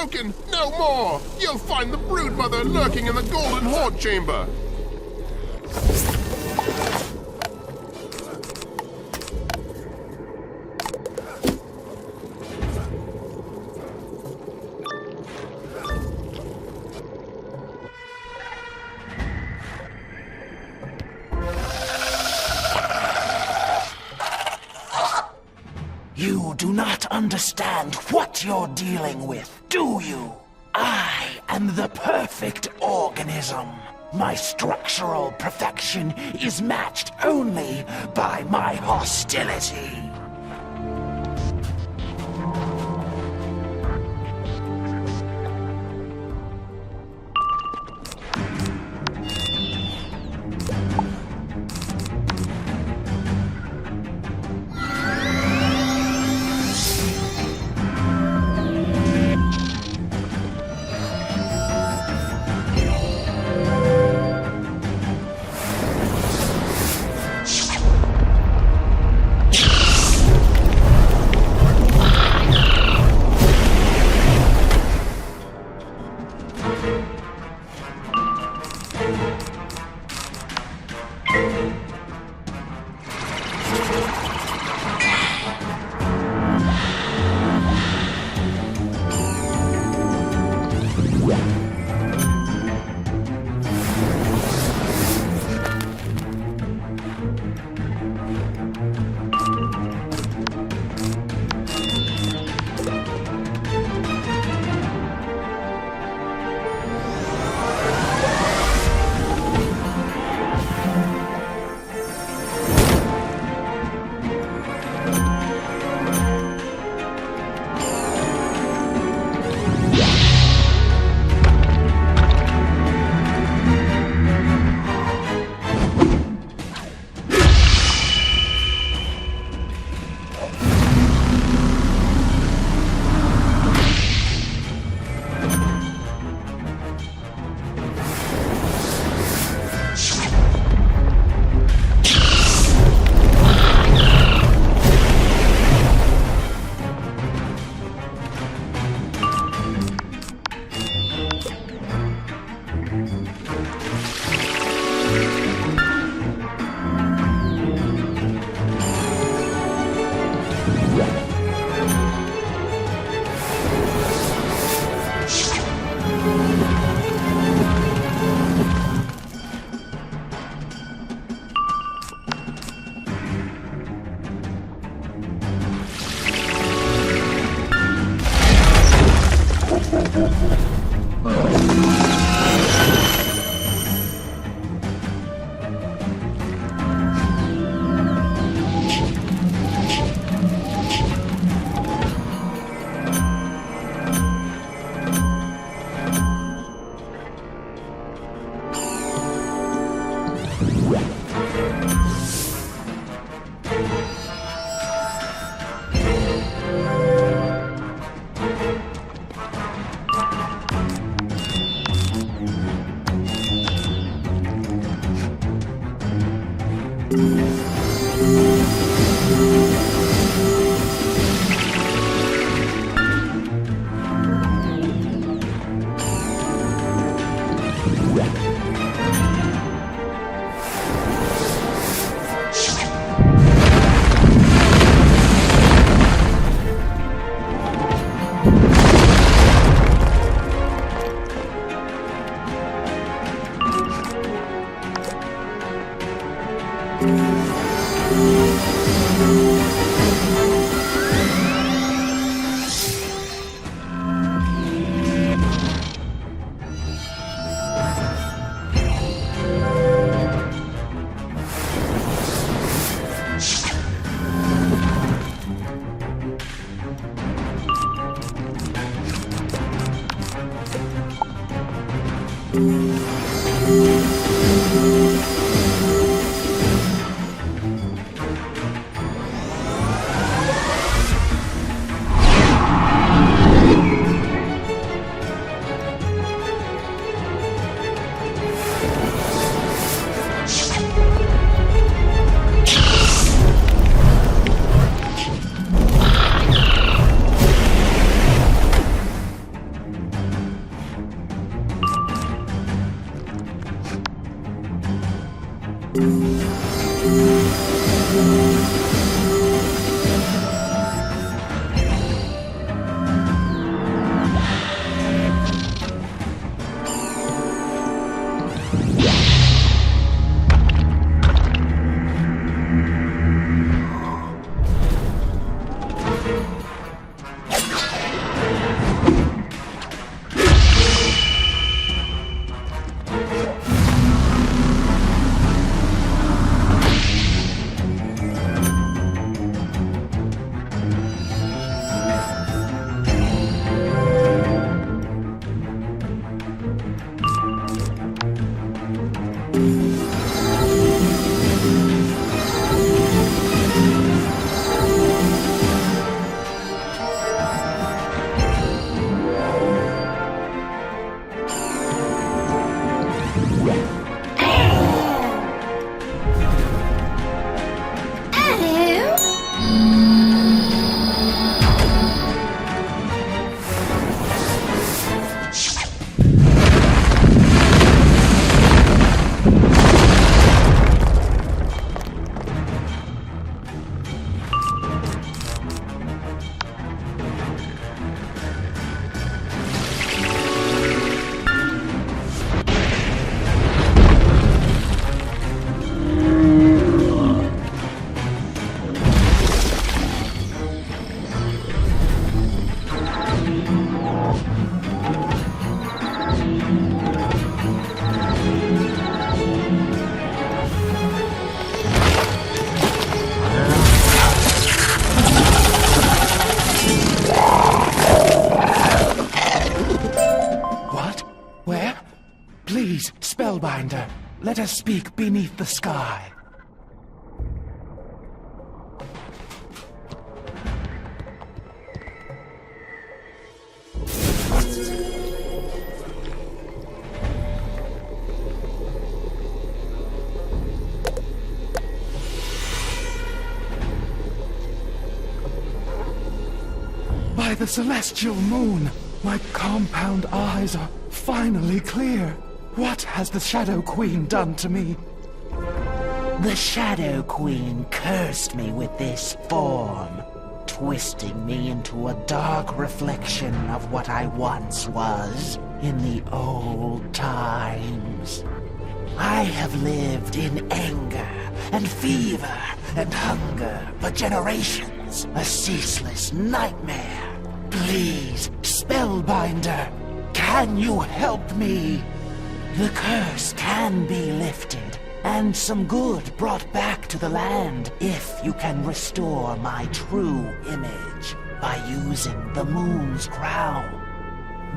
broken! No more! You'll find the Broodmother lurking in the Golden Horde Chamber! understand what you're dealing with, do you? I am the perfect organism. My structural perfection is matched only by my hostility. Spellbinder. Let us speak beneath the sky. By the celestial moon, my compound eyes are finally clear. What has the Shadow Queen done to me? The Shadow Queen cursed me with this form, twisting me into a dark reflection of what I once was in the old times. I have lived in anger and fever and hunger for generations, a ceaseless nightmare. Please, Spellbinder, can you help me? The curse can be lifted, and some good brought back to the land if you can restore my true image by using the Moon's Crown.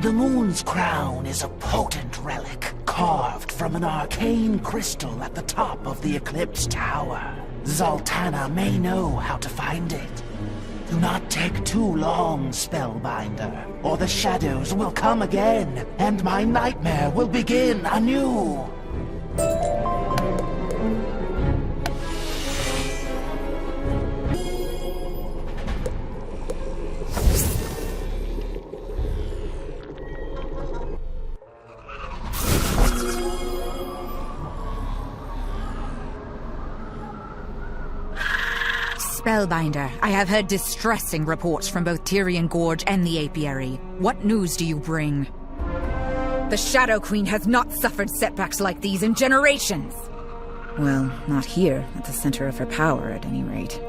The Moon's Crown is a potent relic carved from an arcane crystal at the top of the Eclipse Tower. Zoltana may know how to find it. Do not take too long, Spellbinder, or the shadows will come again, and my nightmare will begin anew. Spellbinder, I have heard distressing reports from both Tyrian Gorge and the Apiary. What news do you bring? The Shadow Queen has not suffered setbacks like these in generations! Well, not here, at the center of her power, at any rate.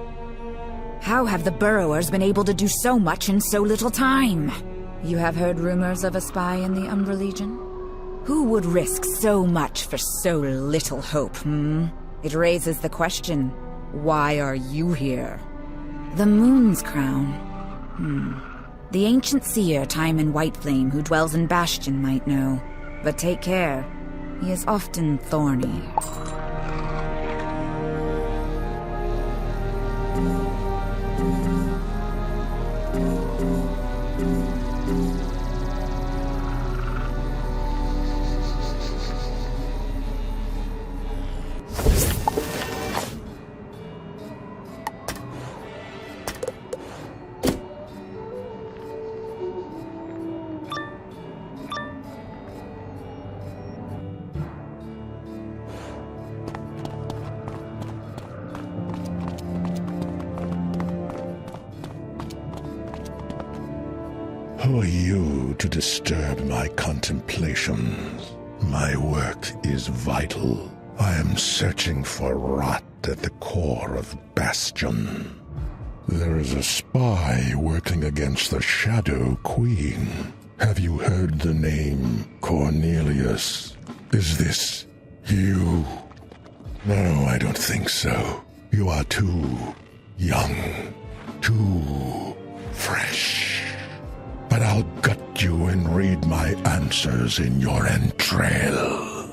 How have the Burrowers been able to do so much in so little time? You have heard rumors of a spy in the Umbra Legion? Who would risk so much for so little hope, It raises the question, why are you here? The Moon's Crown. The ancient seer Timon Whiteflame who dwells in Bastion might know. But take care. He is often thorny. Who are you to disturb my contemplations? My work is vital. I am searching for rot at the core of Bastion. There is a spy working against the Shadow Queen. Have you heard the name Cornelius? Is this you? No, I don't think so. You are too young, too fresh. But I'll gut you and read my answers in your entrails.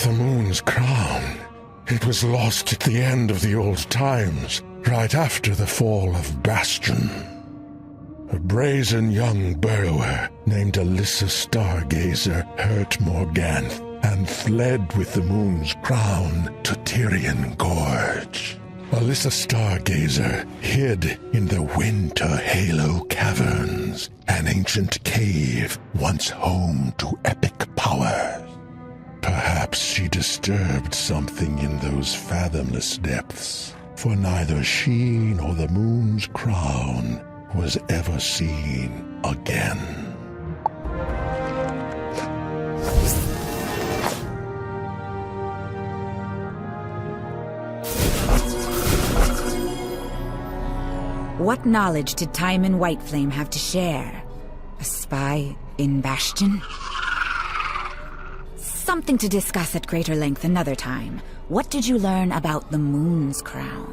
The moon's crown. It was lost at the end of the old times, right after the fall of Bastion. A brazen young burrower named Alyssa Stargazer hurt Morganth and fled with the moon's crown to Tyrian Gorge. Alyssa Stargazer hid in the Winter Halo Caverns, an ancient cave once home to epic powers. Perhaps she disturbed something in those fathomless depths, for neither she nor the moon's crown was ever seen again. What knowledge did Timon Whiteflame have to share? A spy in Bastion? Something to discuss at greater length another time. What did you learn about the Moon's Crown?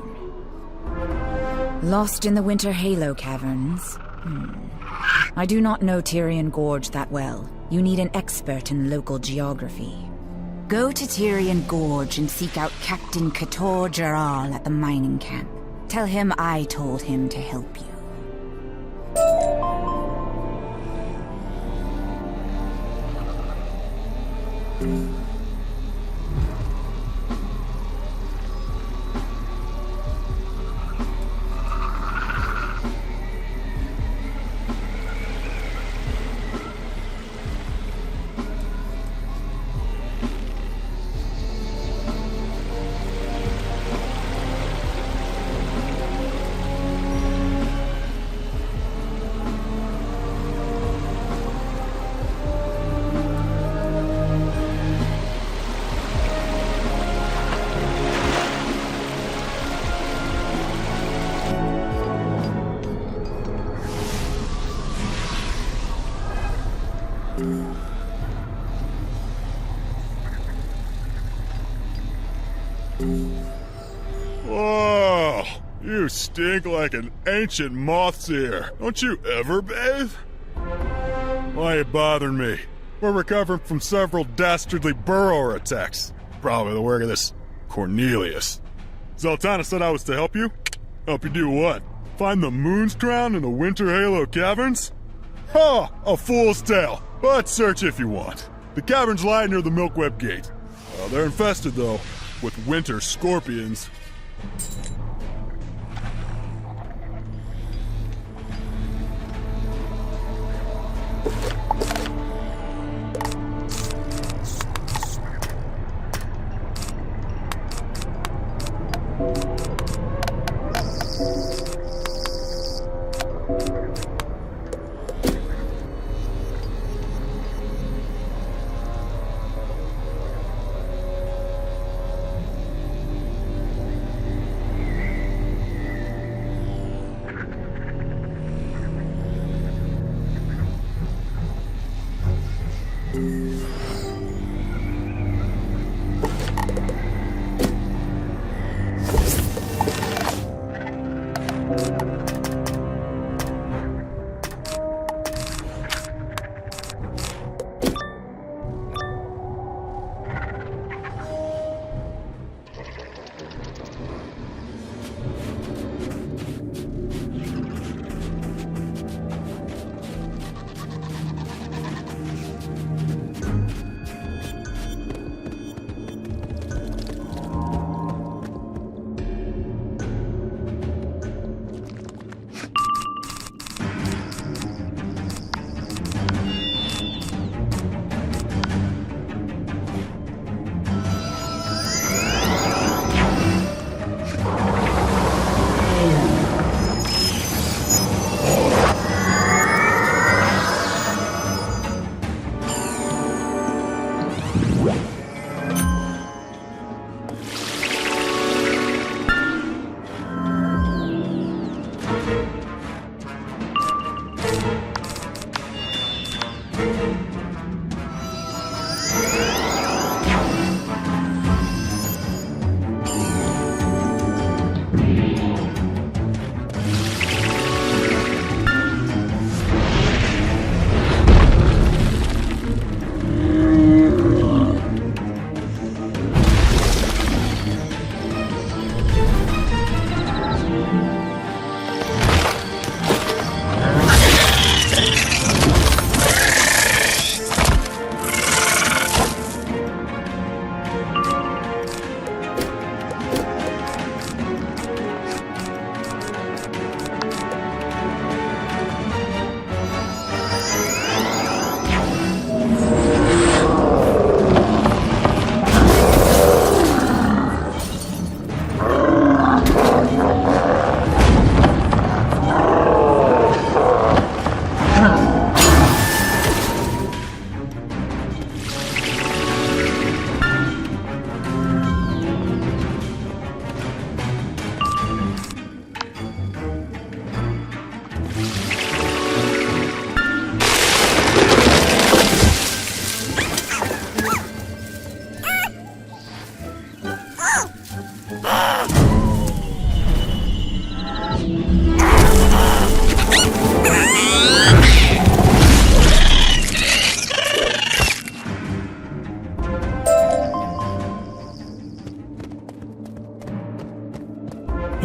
Lost in the Winter Halo Caverns? I do not know Tyrian Gorge that well. You need an expert in local geography. Go to Tyrian Gorge and seek out Captain Kator Jaral at the mining camp. Tell him I told him to help you. Whoa! You stink like an ancient moth's ear. Don't you ever bathe? Why are you bothering me? We're recovering from several dastardly burrower attacks. Probably the work of this Cornelius. Zoltana said I was to help you? Help you do what? Find the moon's crown in the Winter Halo Caverns? Ha! A fool's tale. But search if you want. The caverns lie near the Milkweb Gate. They're infested, though, with winter scorpions.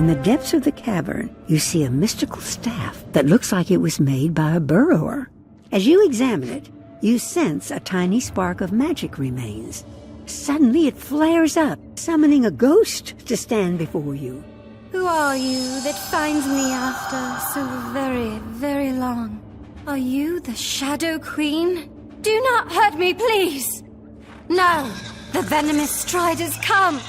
In the depths of the cavern, you see a mystical staff that looks like it was made by a burrower. As you examine it, you sense a tiny spark of magic remains. Suddenly it flares up, summoning a ghost to stand before you. Who are you that finds me after so very, very long? Are you the Shadow Queen? Do not hurt me, please! No! The venomous striders come!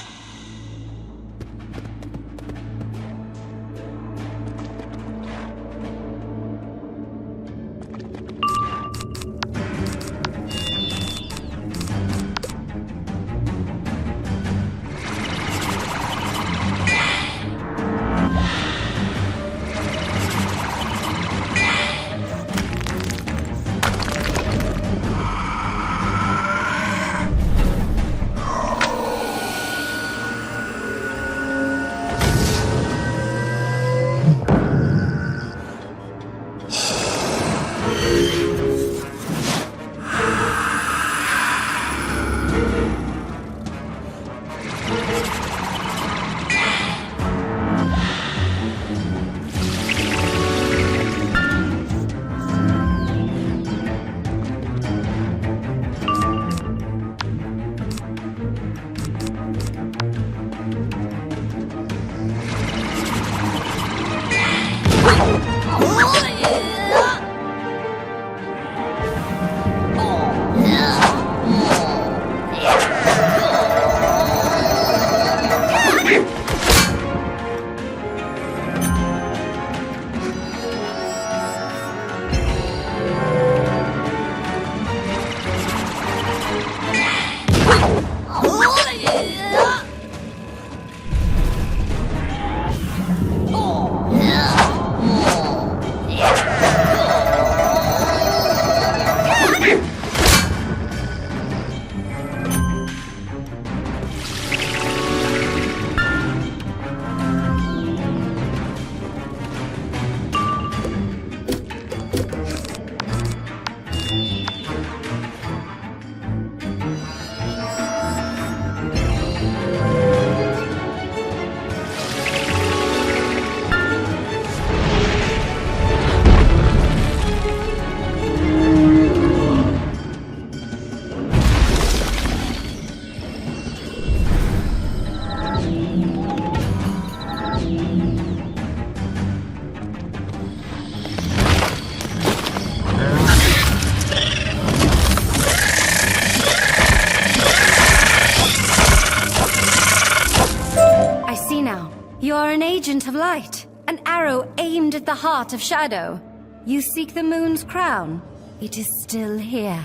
Agent of light, an arrow aimed at the heart of shadow. You seek the moon's crown. It is still here.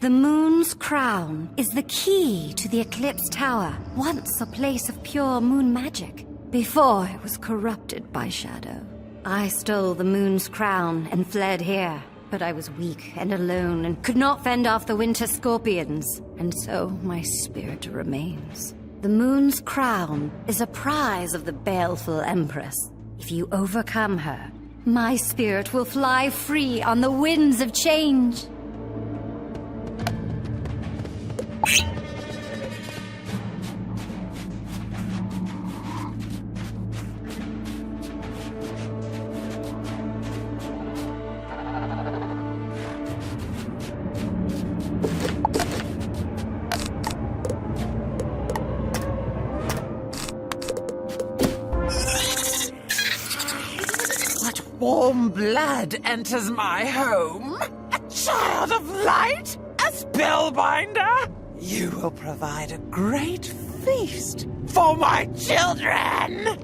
The moon's crown is the key to the Eclipse Tower, once a place of pure moon magic, before it was corrupted by shadow. I stole the moon's crown and fled here, but I was weak and alone and could not fend off the winter scorpions, and so my spirit remains. The moon's crown is a prize of the baleful Empress. If you overcome her, my spirit will fly free on the winds of change. Warm blood enters my home. A child of light? A spellbinder? You will provide a great feast for my children!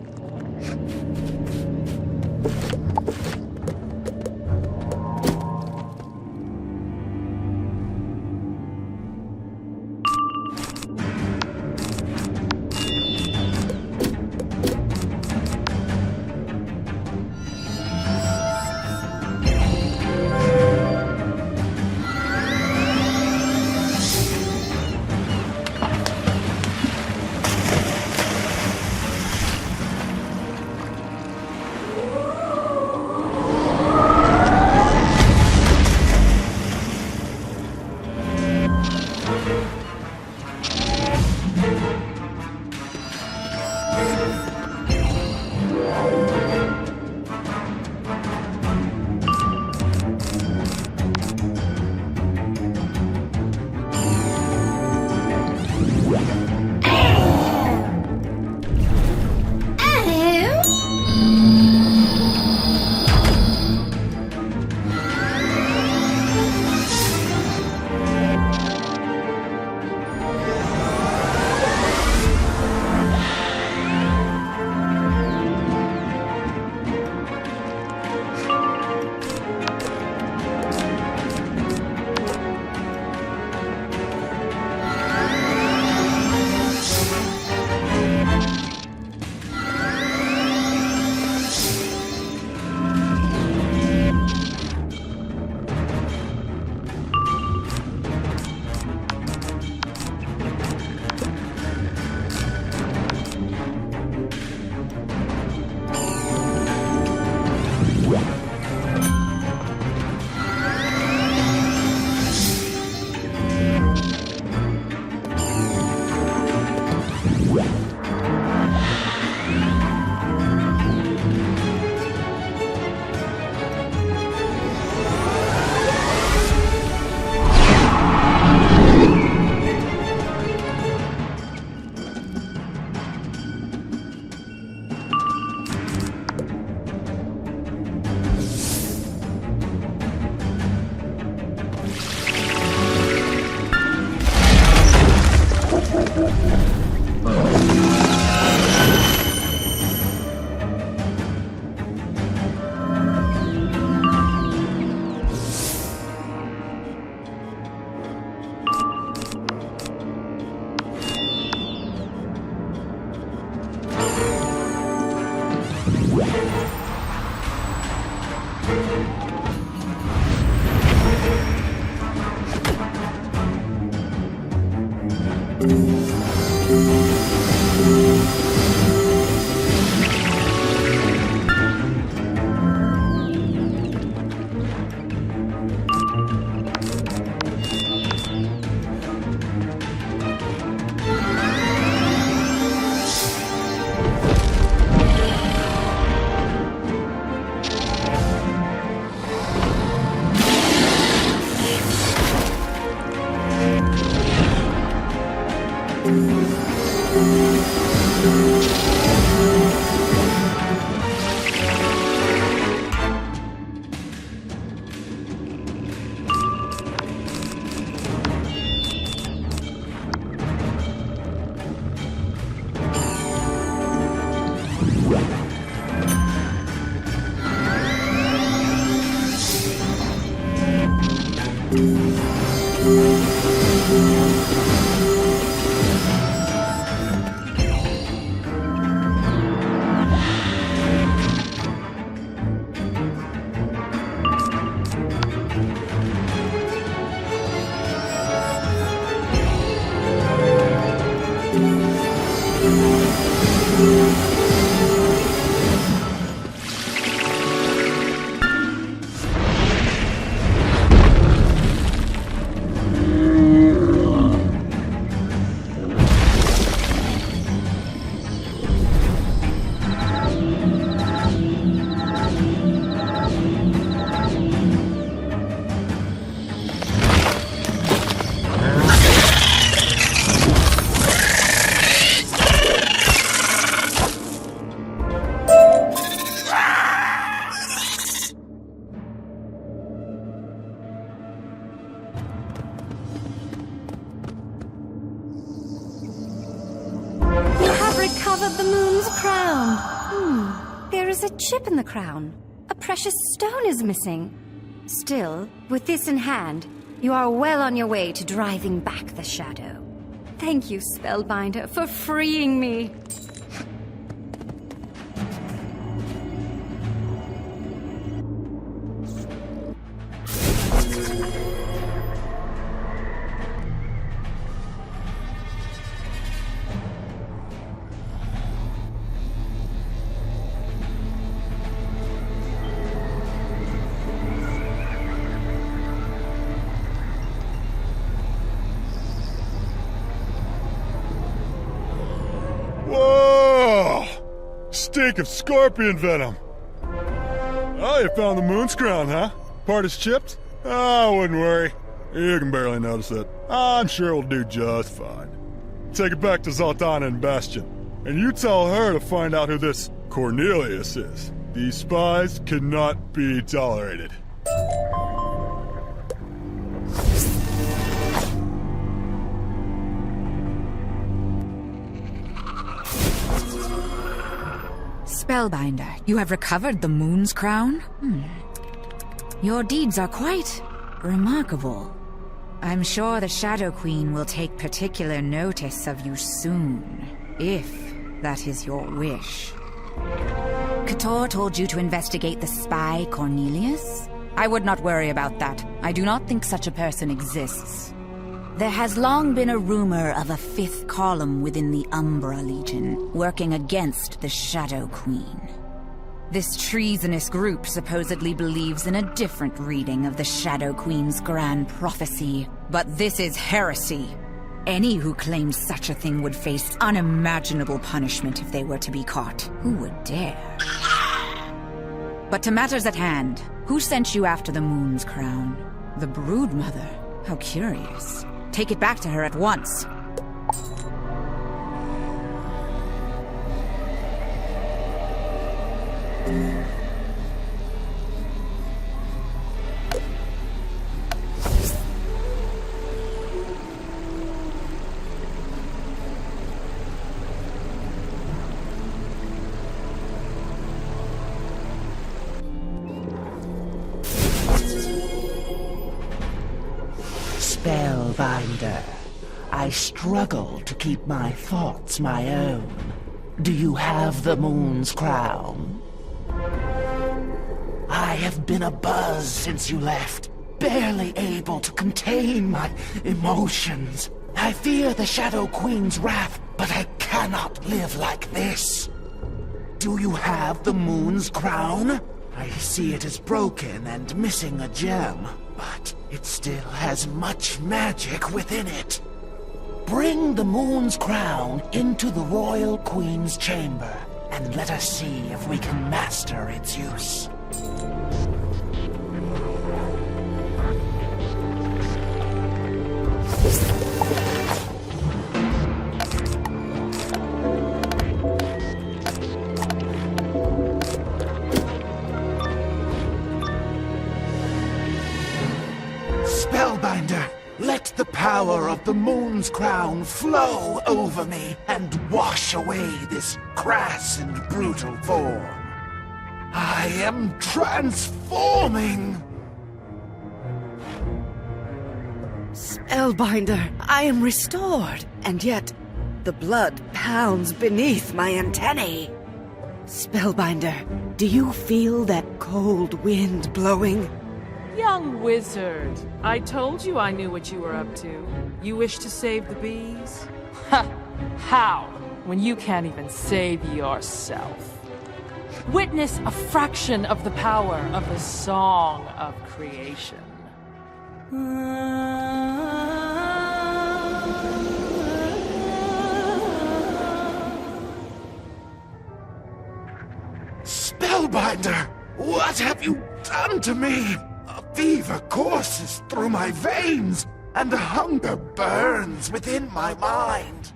Chip in the crown. A precious stone is missing. Still, with this in hand, you are well on your way to driving back the shadow. Thank you, Spellbinder, for freeing me. Stink of scorpion venom. Oh, you found the moon's crown, huh? Part is chipped? Oh, wouldn't worry. You can barely notice it. I'm sure it'll do just fine. Take it back to Zoltana and Bastion, and you tell her to find out who this Cornelius is. These spies cannot be tolerated. Spellbinder, you have recovered the moon's crown? Your deeds are quite remarkable. I'm sure the Shadow Queen will take particular notice of you soon, if that is your wish. Kator told you to investigate the spy Cornelius? I would not worry about that. I do not think such a person exists. There has long been a rumor of a fifth column within the Umbra Legion, working against the Shadow Queen. This treasonous group supposedly believes in a different reading of the Shadow Queen's grand prophecy, but this is heresy. Any who claimed such a thing would face unimaginable punishment if they were to be caught. Who would dare? But to matters at hand, who sent you after the moon's crown? The Broodmother? How curious. Take it back to her at once. Spellbinder, I struggle to keep my thoughts my own. Do you have the moon's crown? I have been abuzz since you left, barely able to contain my emotions. I fear the Shadow Queen's wrath, but I cannot live like this. Do you have the moon's crown? I see it is broken and missing a gem, but it still has much magic within it. Bring the moon's crown into the Royal Queen's chamber, and let us see if we can master its use. Spellbinder, let the power of the moon's crown flow over me and wash away this crass and brutal form. I am transforming! Spellbinder, I am restored, and yet the blood pounds beneath my antennae. Spellbinder, do you feel that cold wind blowing? Young wizard, I told you I knew what you were up to. You wish to save the bees? Ha! How? When you can't even save yourself. Witness a fraction of the power of the Song of Creation. Spellbinder, what have you done to me? A fever courses through my veins, and a hunger burns within my mind.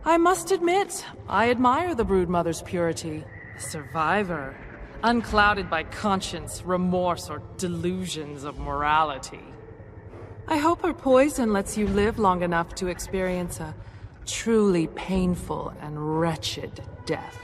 I must admit, I admire the Broodmother's purity. A survivor, unclouded by conscience, remorse, or delusions of morality. I hope her poison lets you live long enough to experience a truly painful and wretched death.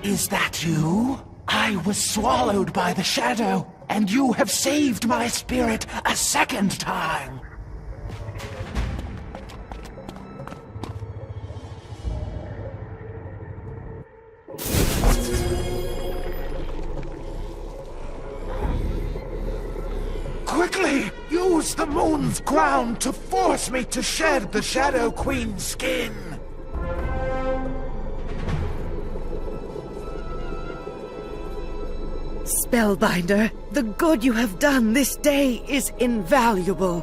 Is that you? I was swallowed by the shadow, and you have saved my spirit a second time. Quickly! Use the moon's crown to force me to shed the Shadow Queen's skin! Spellbinder, the good you have done this day is invaluable.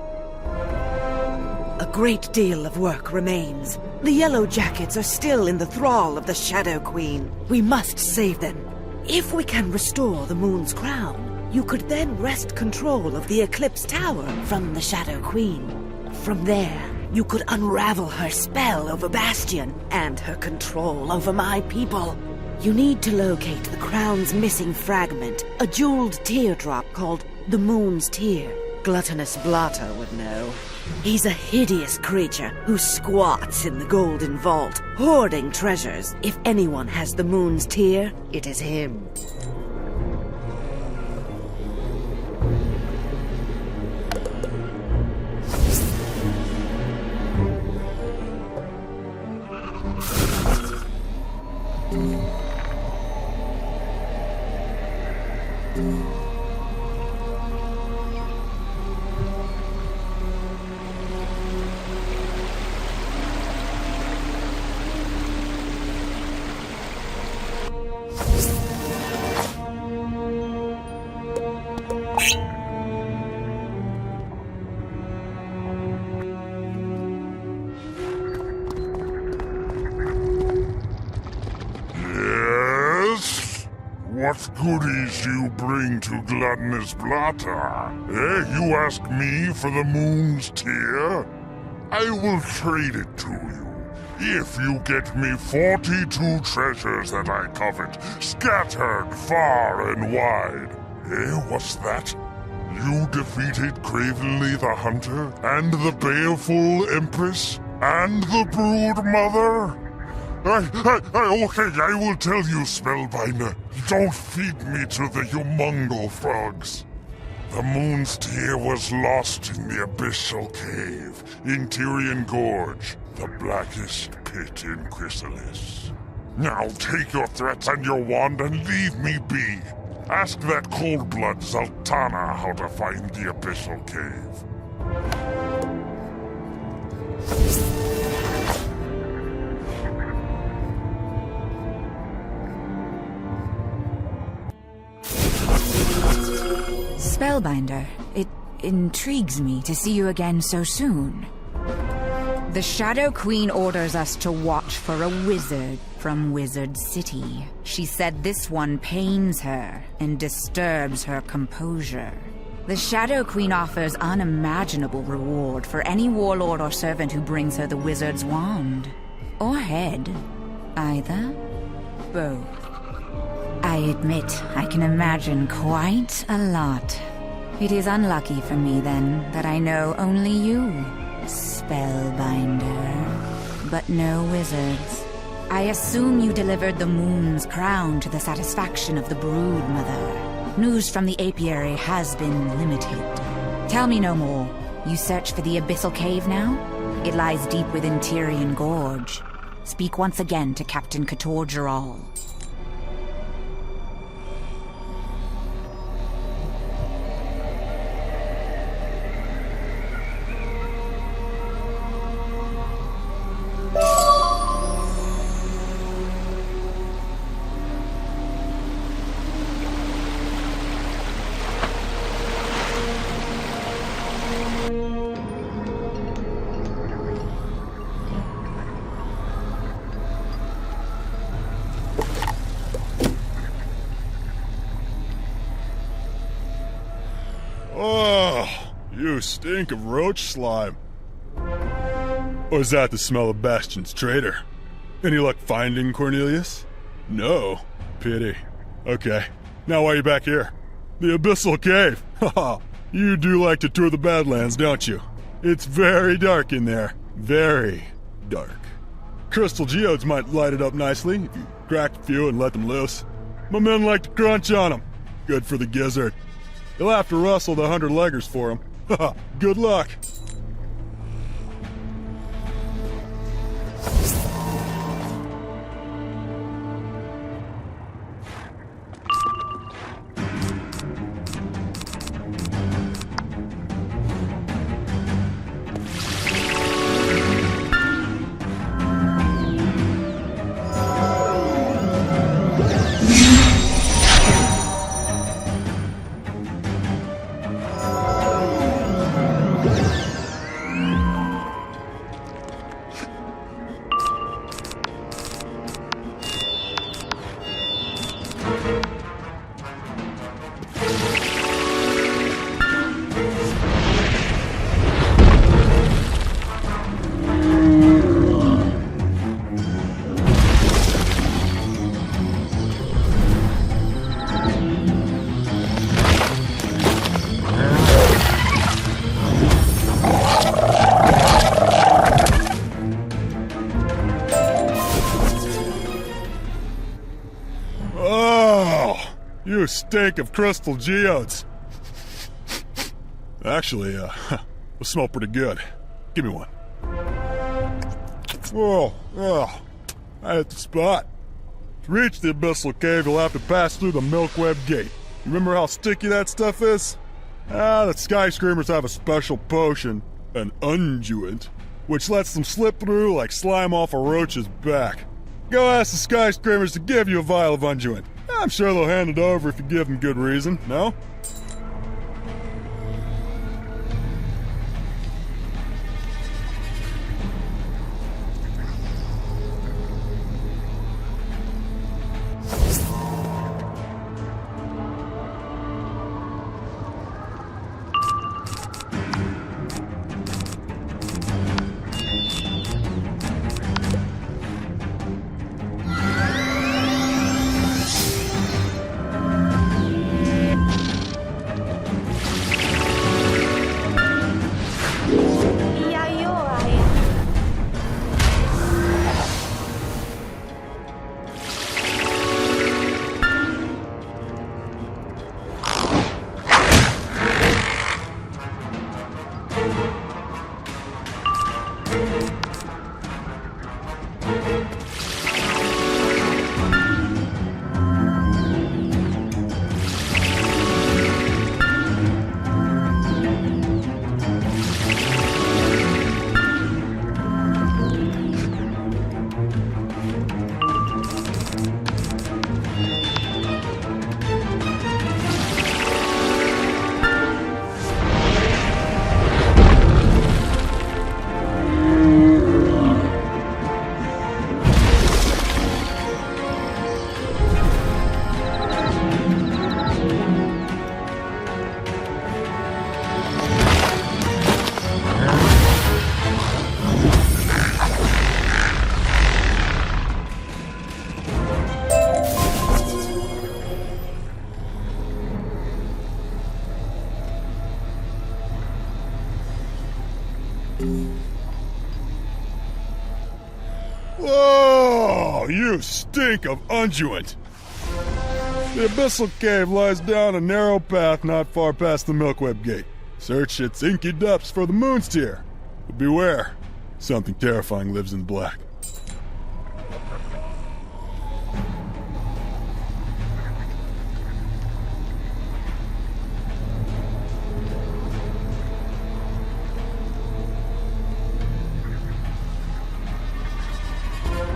A great deal of work remains. The Yellow Jackets are still in the thrall of the Shadow Queen. We must save them. If we can restore the Moon's crown, you could then wrest control of the Eclipse Tower from the Shadow Queen. From there, you could unravel her spell over Bastion and her control over my people. You need to locate the crown's missing fragment, a jeweled teardrop called the Moon's Tear. Gluttonous Blotter would know. He's a hideous creature who squats in the Golden Vault, hoarding treasures. If anyone has the Moon's Tear, it is him. What goodies you bring to Gluttonous Blotter? You ask me for the Moon's Tear? I will trade it to you, if you get me 42 treasures that I covet, scattered far and wide. What's that? You defeated Cravenly the Hunter, and the Baleful Empress, and the Brood Mother? Okay, I will tell you, Spellbinder. Don't feed me to the humongal frogs. The Moon's Tear was lost in the Abyssal Cave, in Tyrian Gorge, the blackest pit in Khrysalis. Now take your threats and your wand and leave me be. Ask that cold-blood Zaltana how to find the Abyssal Cave. Spellbinder, it intrigues me to see you again so soon. The Shadow Queen orders us to watch for a wizard from Wizard City. She said this one pains her and disturbs her composure. The Shadow Queen offers unimaginable reward for any warlord or servant who brings her the wizard's wand. Or head. Either. Both. I admit, I can imagine quite a lot. It is unlucky for me, then, that I know only you, Spellbinder. But no wizards. I assume you delivered the Moon's crown to the satisfaction of the Brood Mother. News from the apiary has been limited. Tell me no more. You search for the Abyssal Cave now? It lies deep within Tyrian Gorge. Speak once again to Captain Catorgeral. Oh, you stink of roach slime. Or is that the smell of Bastion's traitor? Any luck finding Cornelius? No. Pity. Okay. Now why are you back here? The Abyssal Cave. Haha. You do like to tour the Badlands, don't you? It's very dark in there. Very dark. Crystal geodes might light it up nicely if you cracked a few and let them loose. My men like to crunch on them. Good for the gizzard. You'll have to rustle the 100-leggers for him. Haha. Good luck. You stink of crystal geodes. Actually, they smell pretty good. Give me one. Oh, I hit the spot. To reach the Abyssal Cave, you'll have to pass through the Milkweb Gate. You remember how sticky that stuff is? The skyscrapers have a special potion, an unguent, which lets them slip through like slime off a roach's back. Go ask the skyscrapers to give you a vial of unguent. I'm sure they'll hand it over if you give them good reason, no? Whoa! You stink of unguent! The Abyssal Cave lies down a narrow path not far past the Milkweb Gate. Search its inky depths for the moon's tear. But beware, something terrifying lives in black.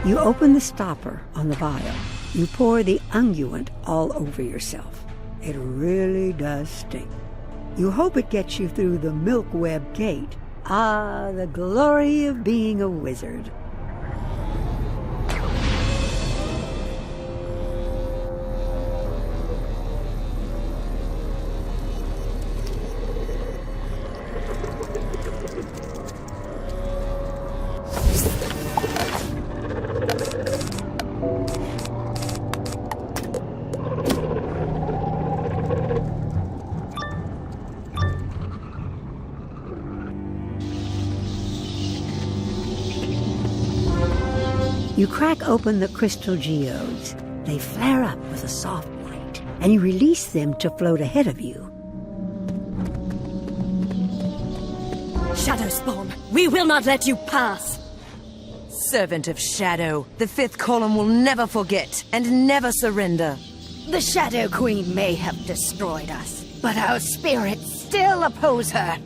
You open the stopper on the vial. You pour the unguent all over yourself. It really does stink. You hope it gets you through the Milkweb Gate. Ah, the glory of being a wizard. You crack open the crystal geodes. They flare up with a soft light, and you release them to float ahead of you. Shadow Spawn, we will not let you pass! Servant of Shadow, the fifth column will never forget and never surrender. The Shadow Queen may have destroyed us, but our spirits still oppose her.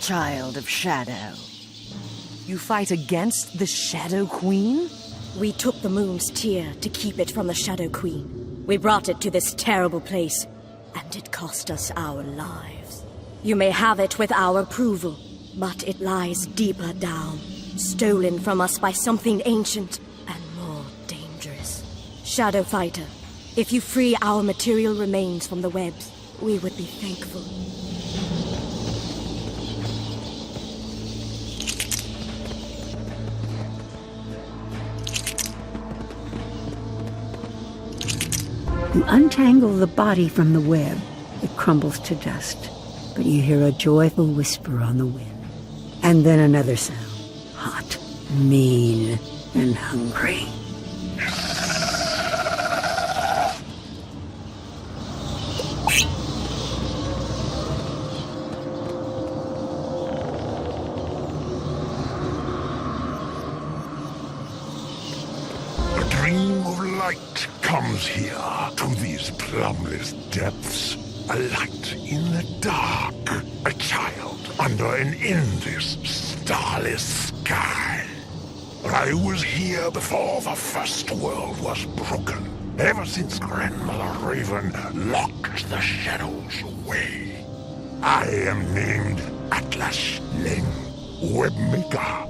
Child of Shadow. You fight against the Shadow Queen? We took the moon's tear to keep it from the Shadow Queen. We brought it to this terrible place, and it cost us our lives. You may have it with our approval, but it lies deeper down, stolen from us by something ancient and more dangerous. Shadow Fighter, if you free our material remains from the webs, we would be thankful. You untangle the body from the web. It crumbles to dust, but you hear a joyful whisper on the wind. And then another sound. Hot, mean, and hungry. A dream of light comes here to these plumbless depths. A light in the dark. A child under an endless, starless sky. I was here before the first world was broken. Ever since Grandmother Raven locked the shadows away. I am named Atlas Leng, Webmaker,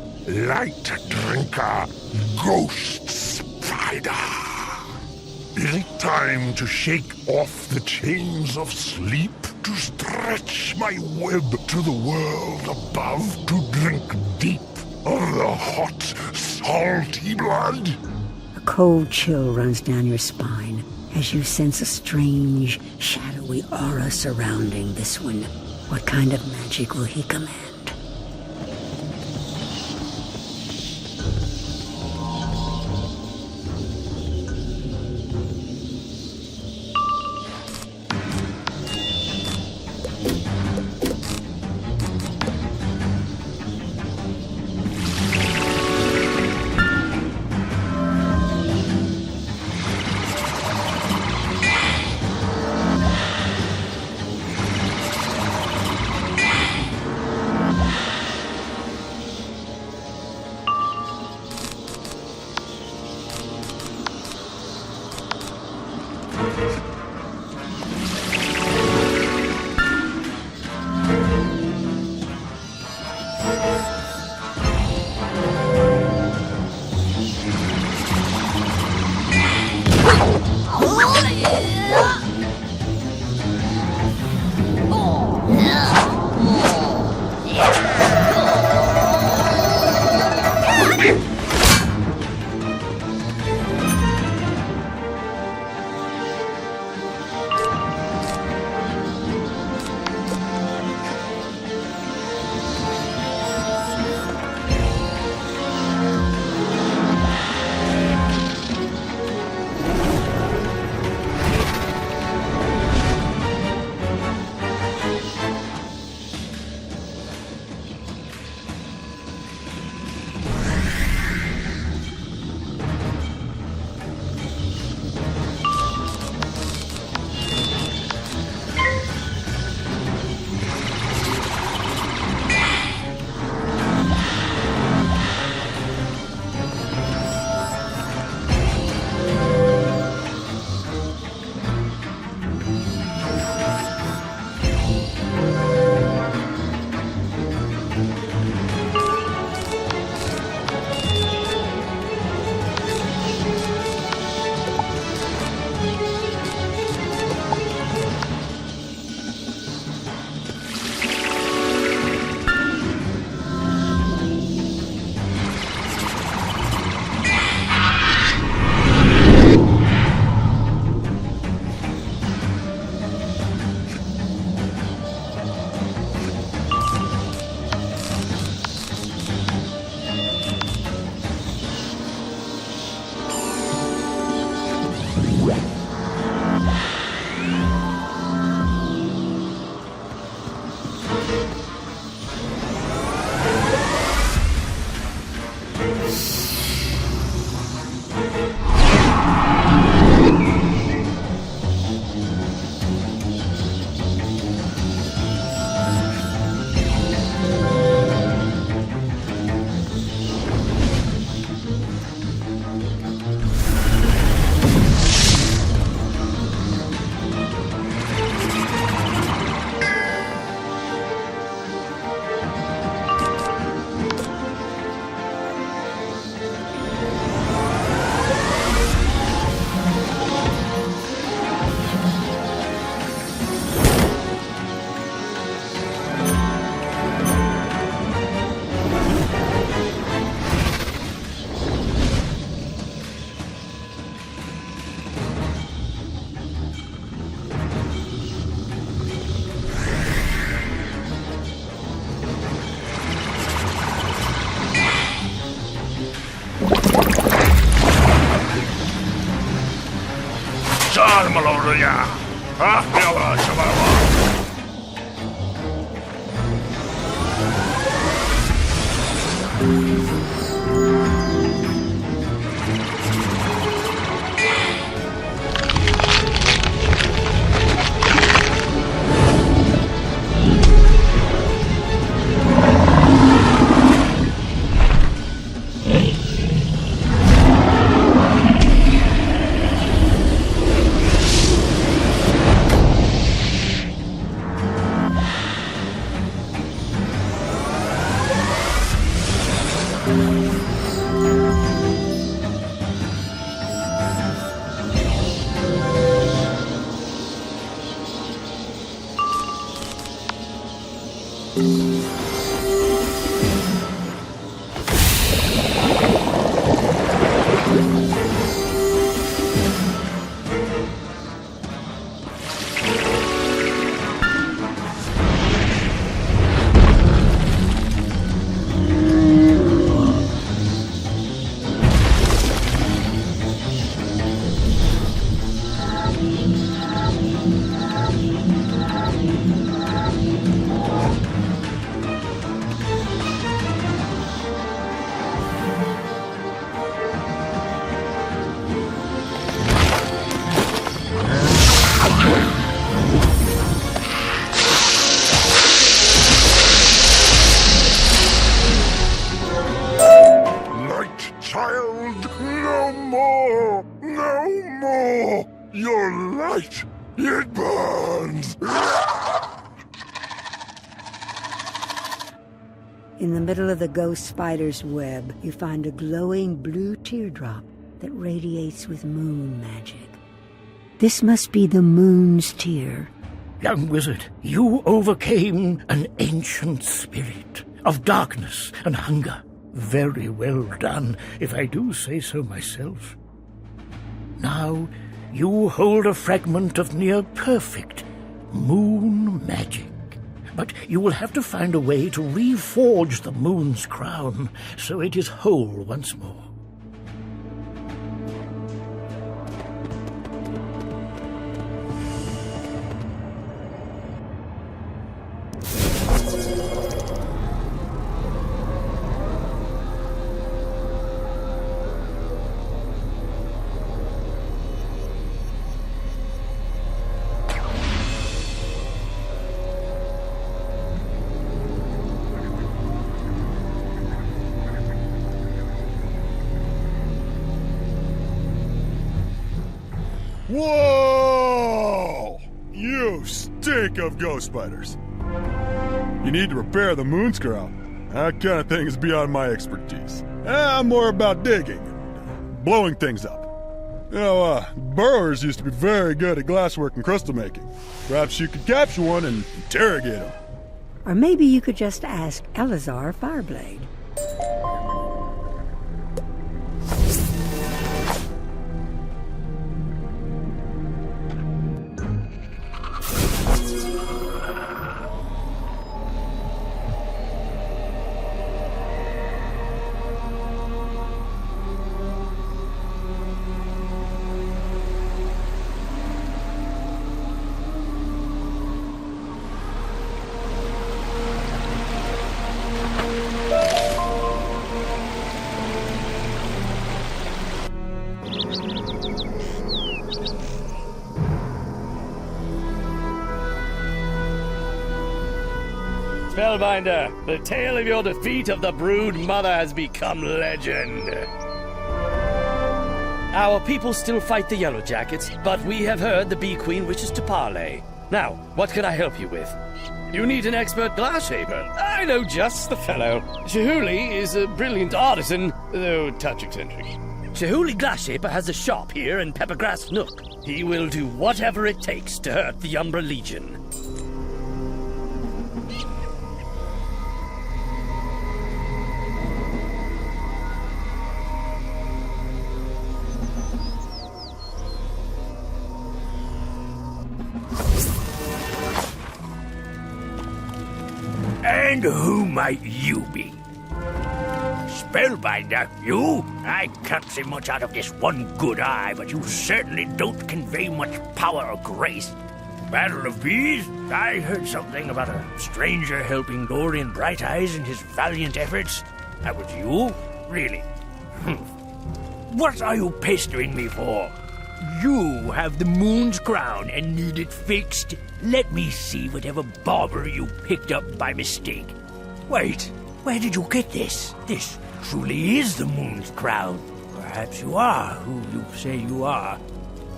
Light Drinker, Ghost Spider. Is it time to shake off the chains of sleep to stretch my web to the world above to drink deep of the hot, salty blood? A cold chill runs down your spine as you sense a strange, shadowy aura surrounding this one. What kind of magic will he command? Salmalorja! Ah, jalla, shabala! child. No more! No more! Your light, it burns! In the middle of the ghost spider's web, you find a glowing blue teardrop that radiates with moon magic. This must be the moon's tear. Young wizard, you overcame an ancient spirit of darkness and hunger. Very well done, if I do say so myself. Now, you hold a fragment of near-perfect moon magic. But you will have to find a way to reforge the moon's crown so it is whole once more. Whoa! You stink of ghost spiders. You need to repair the moon's crown. That kind of thing is beyond my expertise. I'm more about digging, blowing things up. You know, burrowers used to be very good at glasswork and crystal making. Perhaps you could capture one and interrogate him. Or maybe you could just ask Elazar Fireblade. Spellbinder, the tale of your defeat of the Brood Mother has become legend. Our people still fight the Yellow Jackets, but we have heard the Bee Queen wishes to parley. Now, what can I help you with? You need an expert glass shaper. I know just the fellow. Shahuli is a brilliant artisan, though a touch eccentric. Shahuli Glass Shaper has a shop here in Peppergrass Nook. He will do whatever it takes to hurt the Umbra Legion. And who might you be? Spellbinder, you? I can't see much out of this one good eye, but you certainly don't convey much power or grace. Battle of Bees? I heard something about a stranger helping Dorian Bright Eyes in his valiant efforts. That was you? Really? What are you pestering me for? You have the moon's crown and need it fixed. Let me see whatever bauber you picked up by mistake. Wait, where did you get this? This truly is the moon's crown. Perhaps you are who you say you are.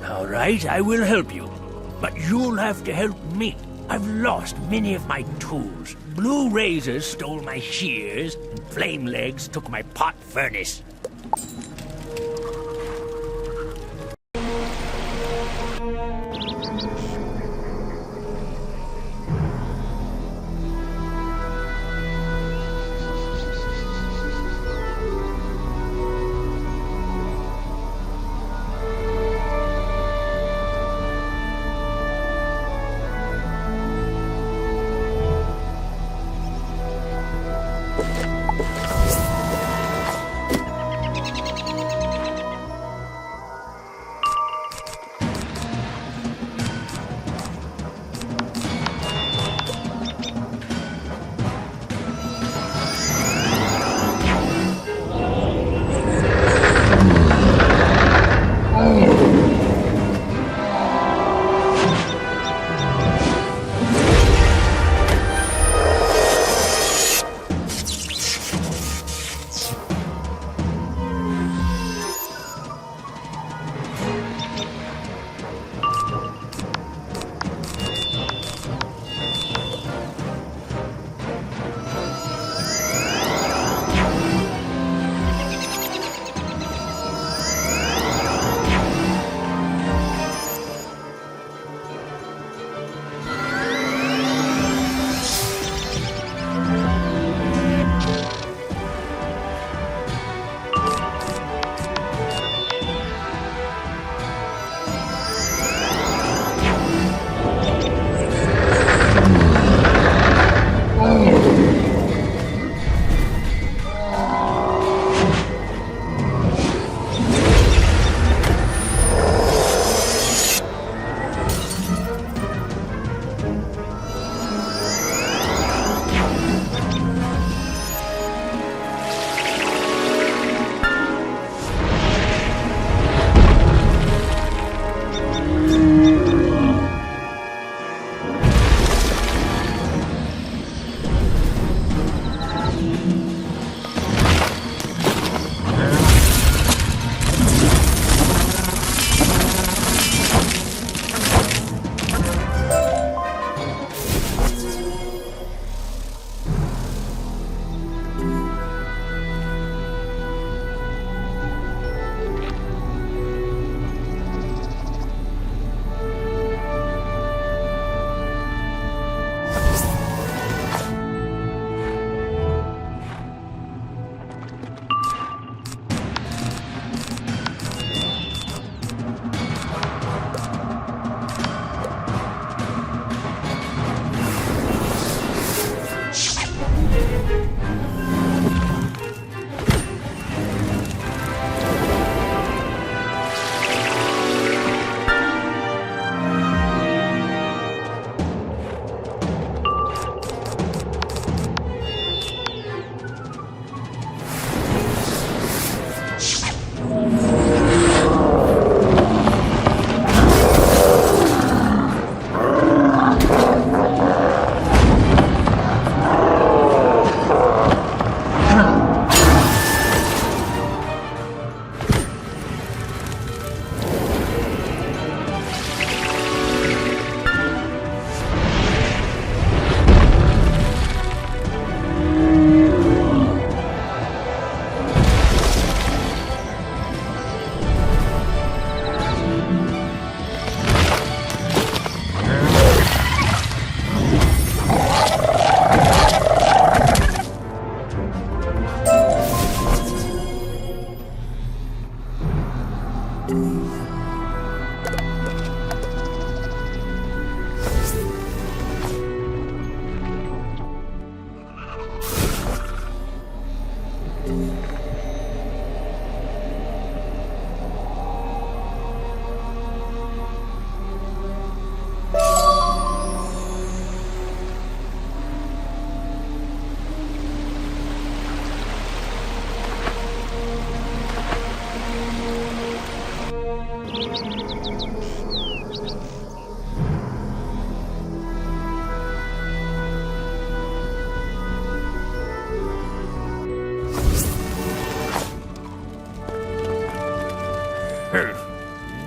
All right, I will help you. But you'll have to help me. I've lost many of my tools. Blue Razors stole my shears, and Flame Legs took my pot furnace.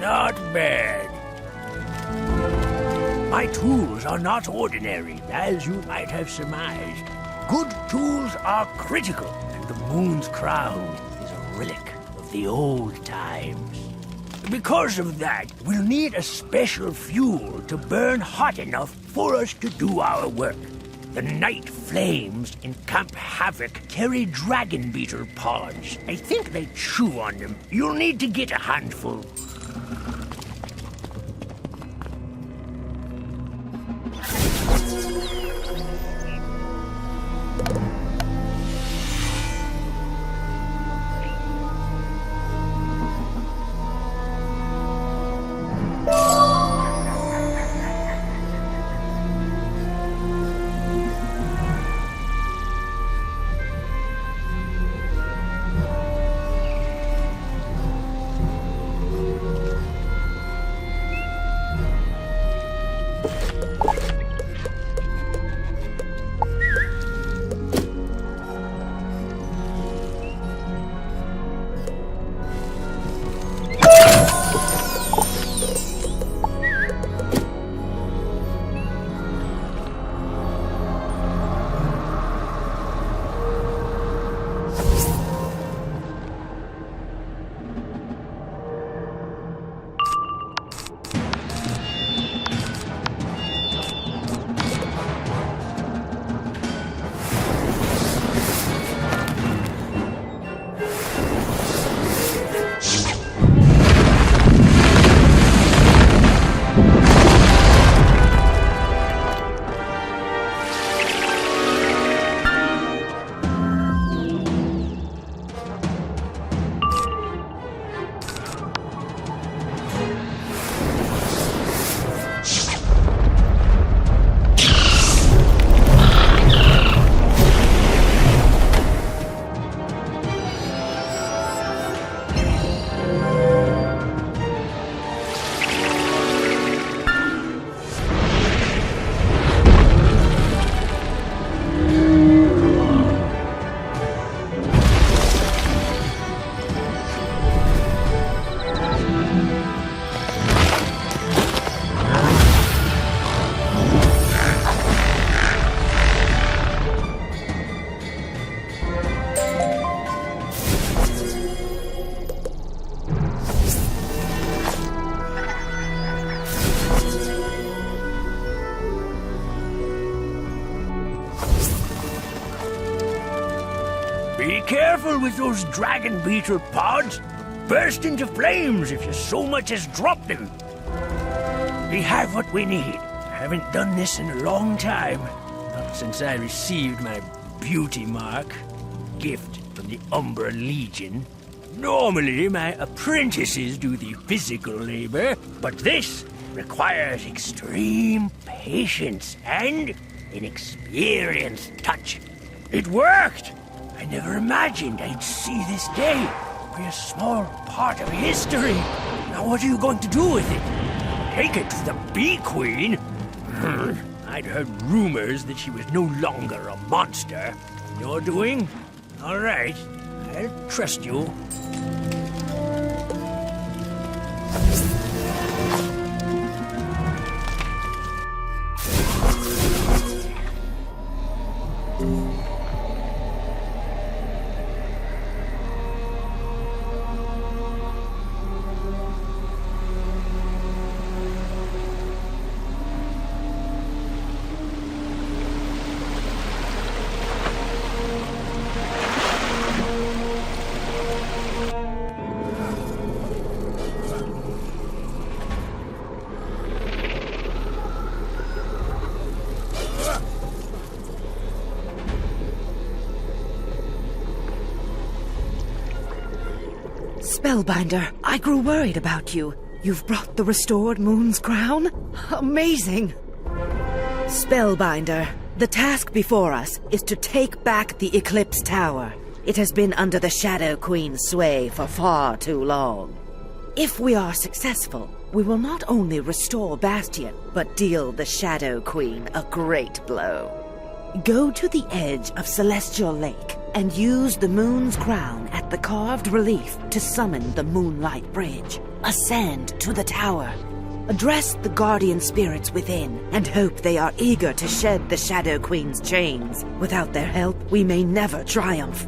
Not bad. My tools are not ordinary, as you might have surmised. Good tools are critical, and the moon's crown is a relic of the old times. Because of that, we'll need a special fuel to burn hot enough for us to do our work. The night flames in Camp Havoc carry dragon beetle pods. I think they chew on them. You'll need to get a handful. Be careful with those dragon beetle pods. Burst into flames if you so much as drop them. We have what we need. I haven't done this in a long time. Not since I received my beauty mark. Gift from the Umbra Legion. Normally, my apprentices do the physical labor, but this requires extreme patience and an experienced touch. It worked! I never imagined I'd see this day. Be a small part of history. Now what are you going to do with it? Take it to the Bee Queen? I'd heard rumors that she was no longer a monster. You're doing? All right. I'll trust you. Spellbinder, I grew worried about you. You've brought the restored Moon's Crown? Amazing! Spellbinder, the task before us is to take back the Eclipse Tower. It has been under the Shadow Queen's sway for far too long. If we are successful, we will not only restore Bastion, but deal the Shadow Queen a great blow. Go to the edge of Celestial Lake and use the Moon's Crown at the carved relief to summon the Moonlight Bridge. Ascend to the tower. Address the guardian spirits within and hope they are eager to shed the Shadow Queen's chains. Without their help, we may never triumph.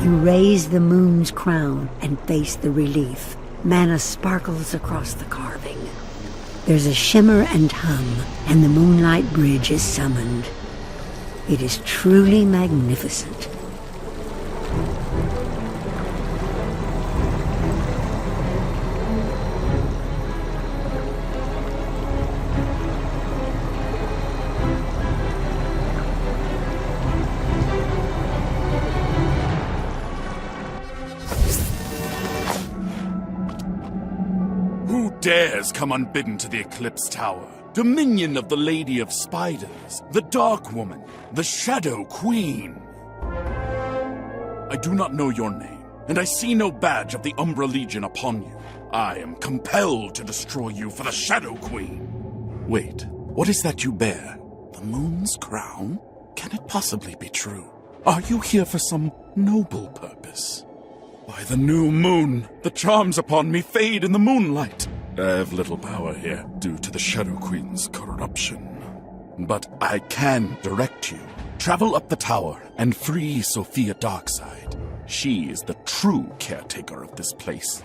You raise the Moon's Crown and face the relief. Mana sparkles across the carving. There's a shimmer and hum, and the Moonlight Bridge is summoned. It is truly magnificent. Who dares come unbidden to the Eclipse Tower? Dominion of the Lady of Spiders, the Dark Woman, the Shadow Queen. I do not know your name, and I see no badge of the Umbra Legion upon you. I am compelled to destroy you for the Shadow Queen. Wait, what is that you bear? The Moon's Crown? Can it possibly be true? Are you here for some noble purpose? By the new moon, the charms upon me fade in the moonlight. I have little power here due to the Shadow Queen's corruption. But I can direct you. Travel up the tower and free Sophia Darkside. She is the true caretaker of this place.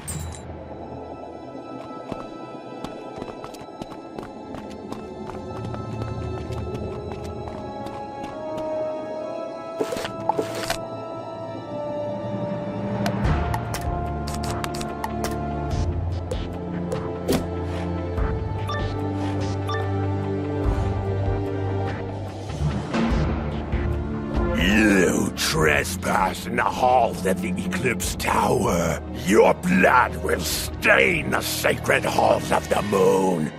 You trespass in the halls of the Eclipse Tower. Your blood will stain the sacred halls of the moon.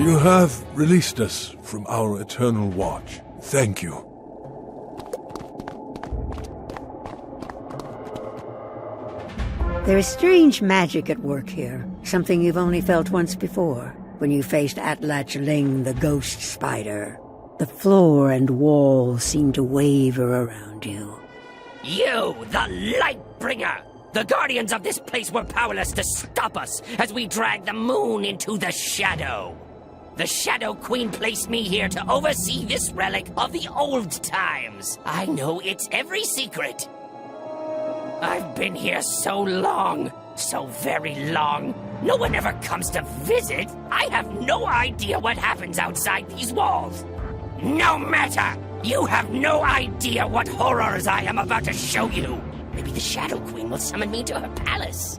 You have released us from our eternal watch. Thank you. There is strange magic at work here. Something you've only felt once before, when you faced Atlatch Ling, the ghost spider. The floor and walls seem to waver around you. You, the Lightbringer! The guardians of this place were powerless to stop us as we dragged the moon into the shadow. The Shadow Queen placed me here to oversee this relic of the old times. I know its every secret. I've been here so long, so very long. No one ever comes to visit. I have no idea what happens outside these walls. No matter! You have no idea what horrors I am about to show you. Maybe the Shadow Queen will summon me to her palace.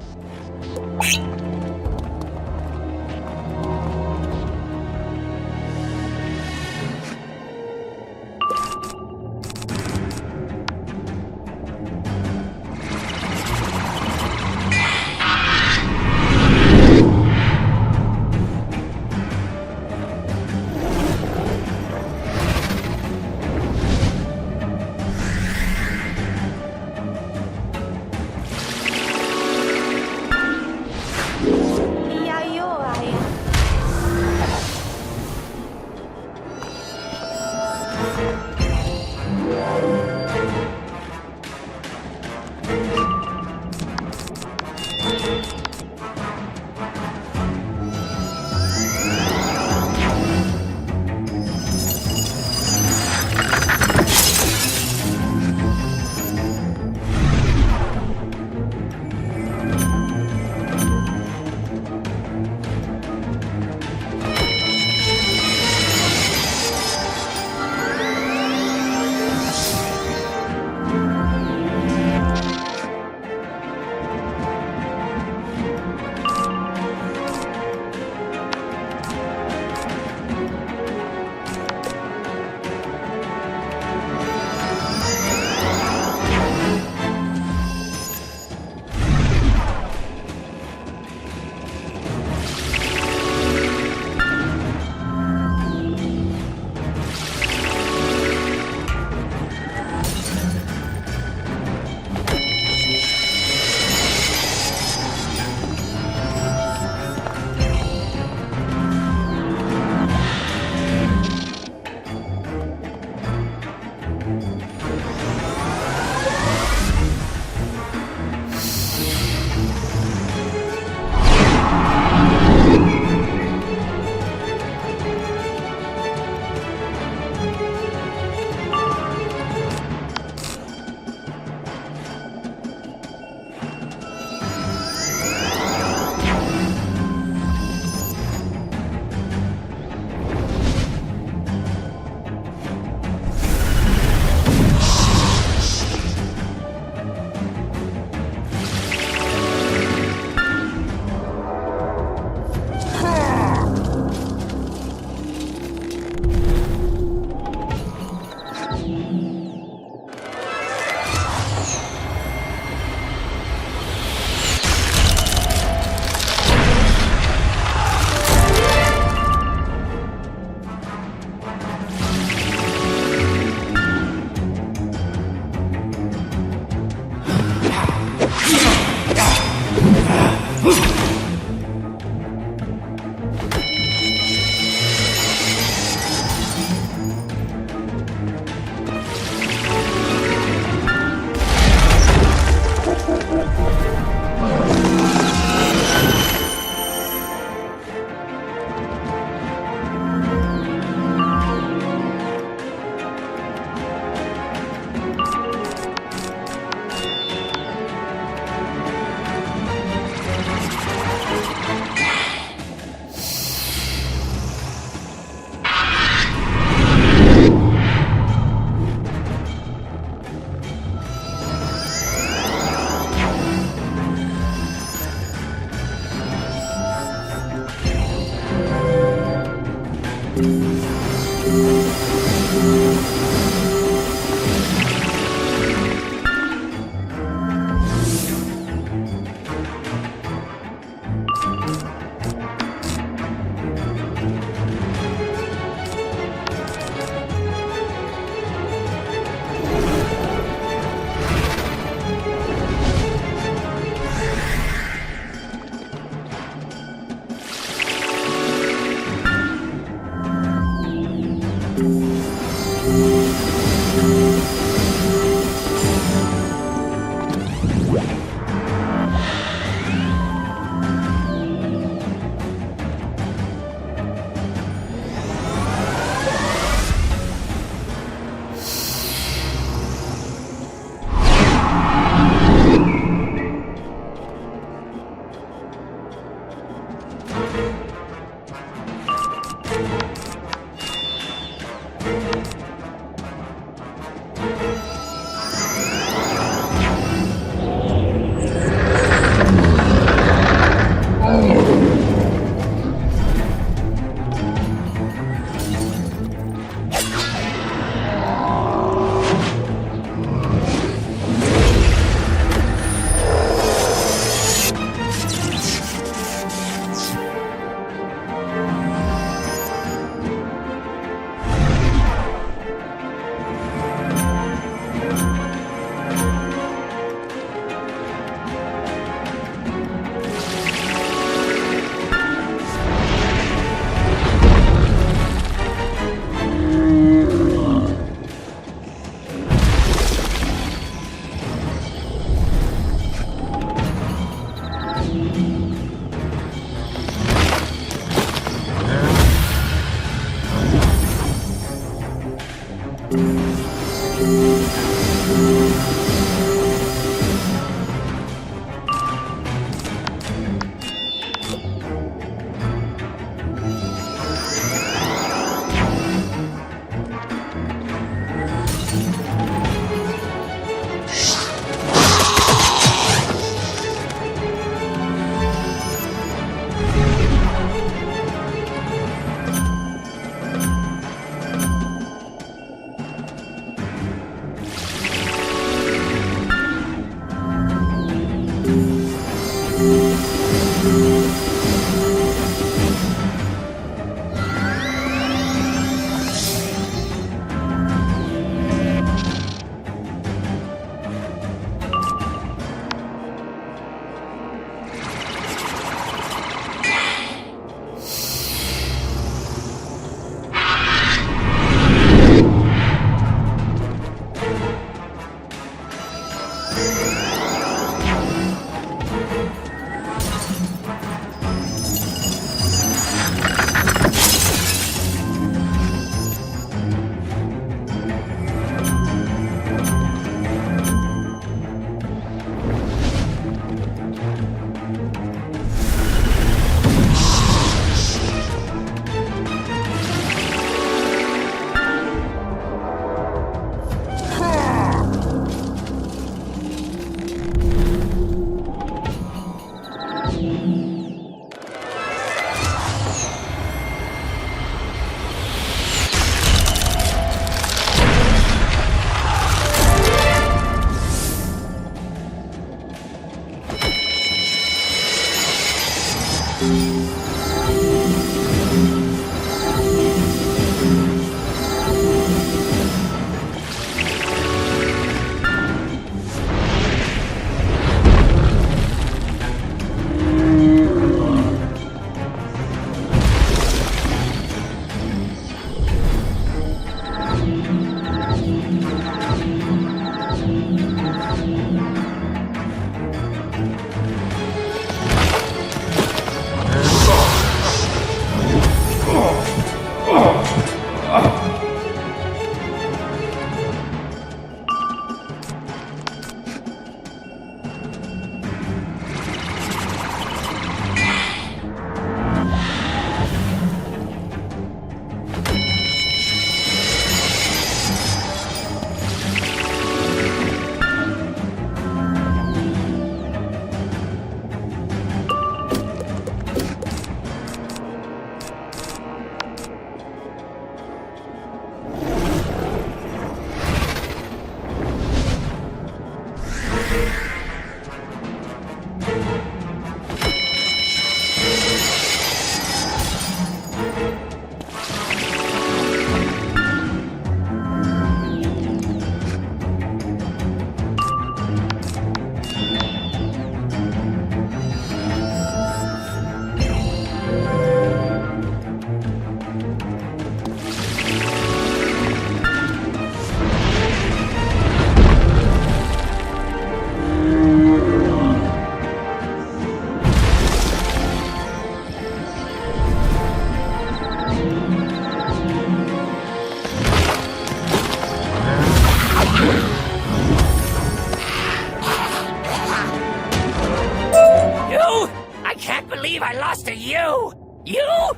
You? I can't believe I lost to you! You?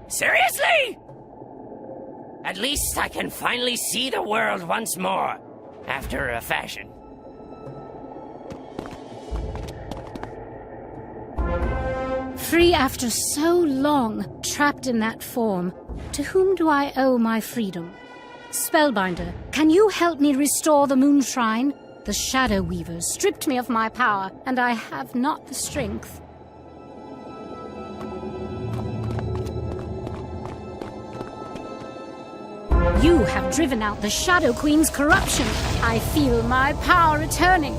Seriously? At least I can finally see the world once more, after a fashion. Free after so long, trapped in that form, to whom do I owe my freedom? Spellbinder, can you help me restore the Moon Shrine? The Shadow Weavers stripped me of my power, and I have not the strength. You have driven out the Shadow Queen's corruption. I feel my power returning.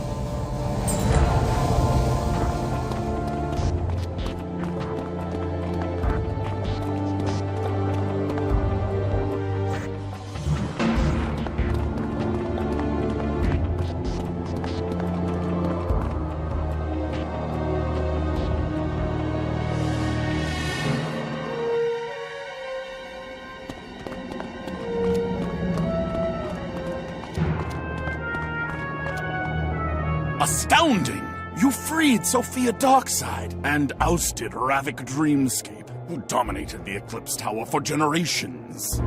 Astounding! You freed Sophia Darkside and ousted Ravik Dreamscape, who dominated the Eclipse Tower for generations.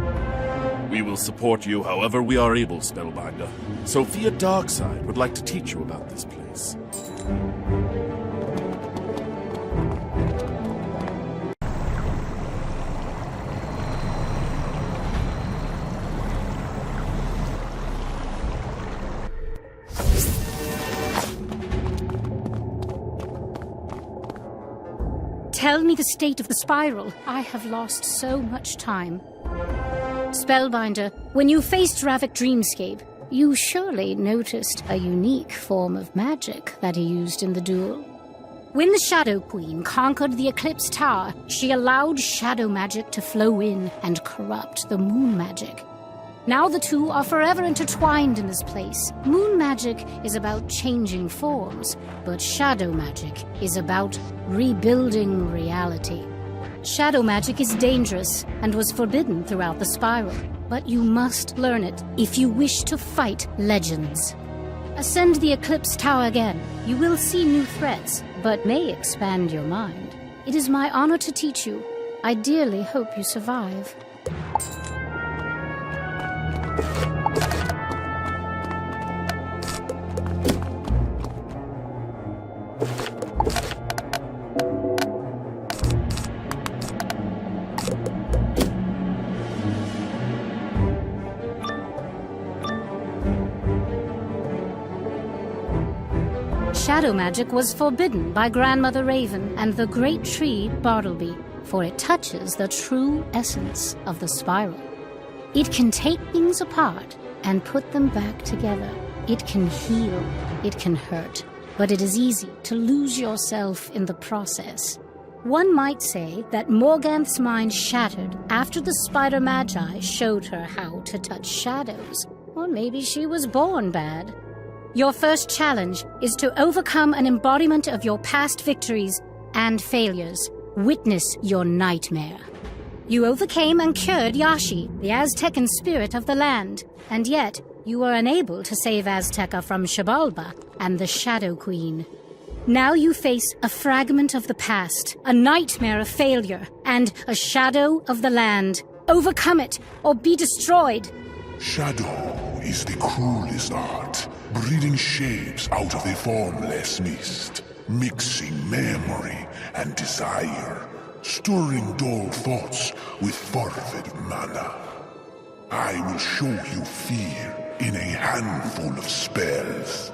We will support you however we are able, Spellbinder. Sophia Darkside would like to teach you about this place. Tell me the state of the spiral. I have lost so much time. Spellbinder, when you faced Ravik Dreamscape, you surely noticed a unique form of magic that he used in the duel. When the Shadow Queen conquered the Eclipse Tower, she allowed shadow magic to flow in and corrupt the moon magic. Now the two are forever intertwined in this place. Moon magic is about changing forms, but shadow magic is about rebuilding reality. Shadow magic is dangerous and was forbidden throughout the spiral, but you must learn it if you wish to fight legends. Ascend the Eclipse Tower again. You will see new threats, but may expand your mind. It is my honor to teach you. I dearly hope you survive. Shadow magic was forbidden by Grandmother Raven and the great tree Bartleby, for it touches the true essence of the spiral. It can take things apart and put them back together. It can heal, it can hurt, but it is easy to lose yourself in the process. One might say that Morganth's mind shattered after the Spider Magi showed her how to touch shadows. Or maybe she was born bad. Your first challenge is to overcome an embodiment of your past victories and failures. Witness your nightmare. You overcame and cured Yashi, the Aztecan spirit of the land, and yet you were unable to save Azteca from Xibalba and the Shadow Queen. Now you face a fragment of the past, a nightmare of failure, and a shadow of the land. Overcome it, or be destroyed. Shadow is the cruelest art, breeding shapes out of a formless mist, mixing memory and desire, stirring dull thoughts with fervid mana. I will show you fear in a handful of spells.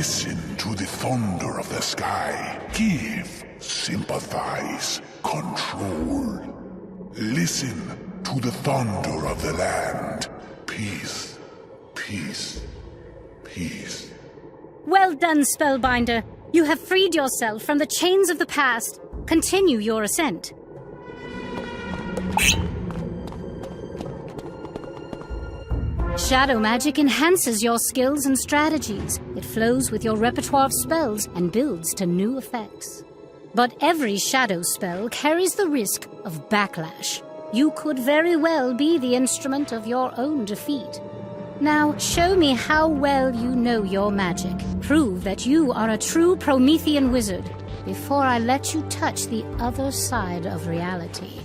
Listen to the thunder of the sky. Give, sympathize, control. Listen to the thunder of the land. Peace, peace, peace. Well done, Spellbinder. You have freed yourself from the chains of the past. Continue your ascent. Shadow magic enhances your skills and strategies. It flows with your repertoire of spells and builds to new effects. But every shadow spell carries the risk of backlash. You could very well be the instrument of your own defeat. Now, show me how well you know your magic. Prove that you are a true Promethean wizard before I let you touch the other side of reality.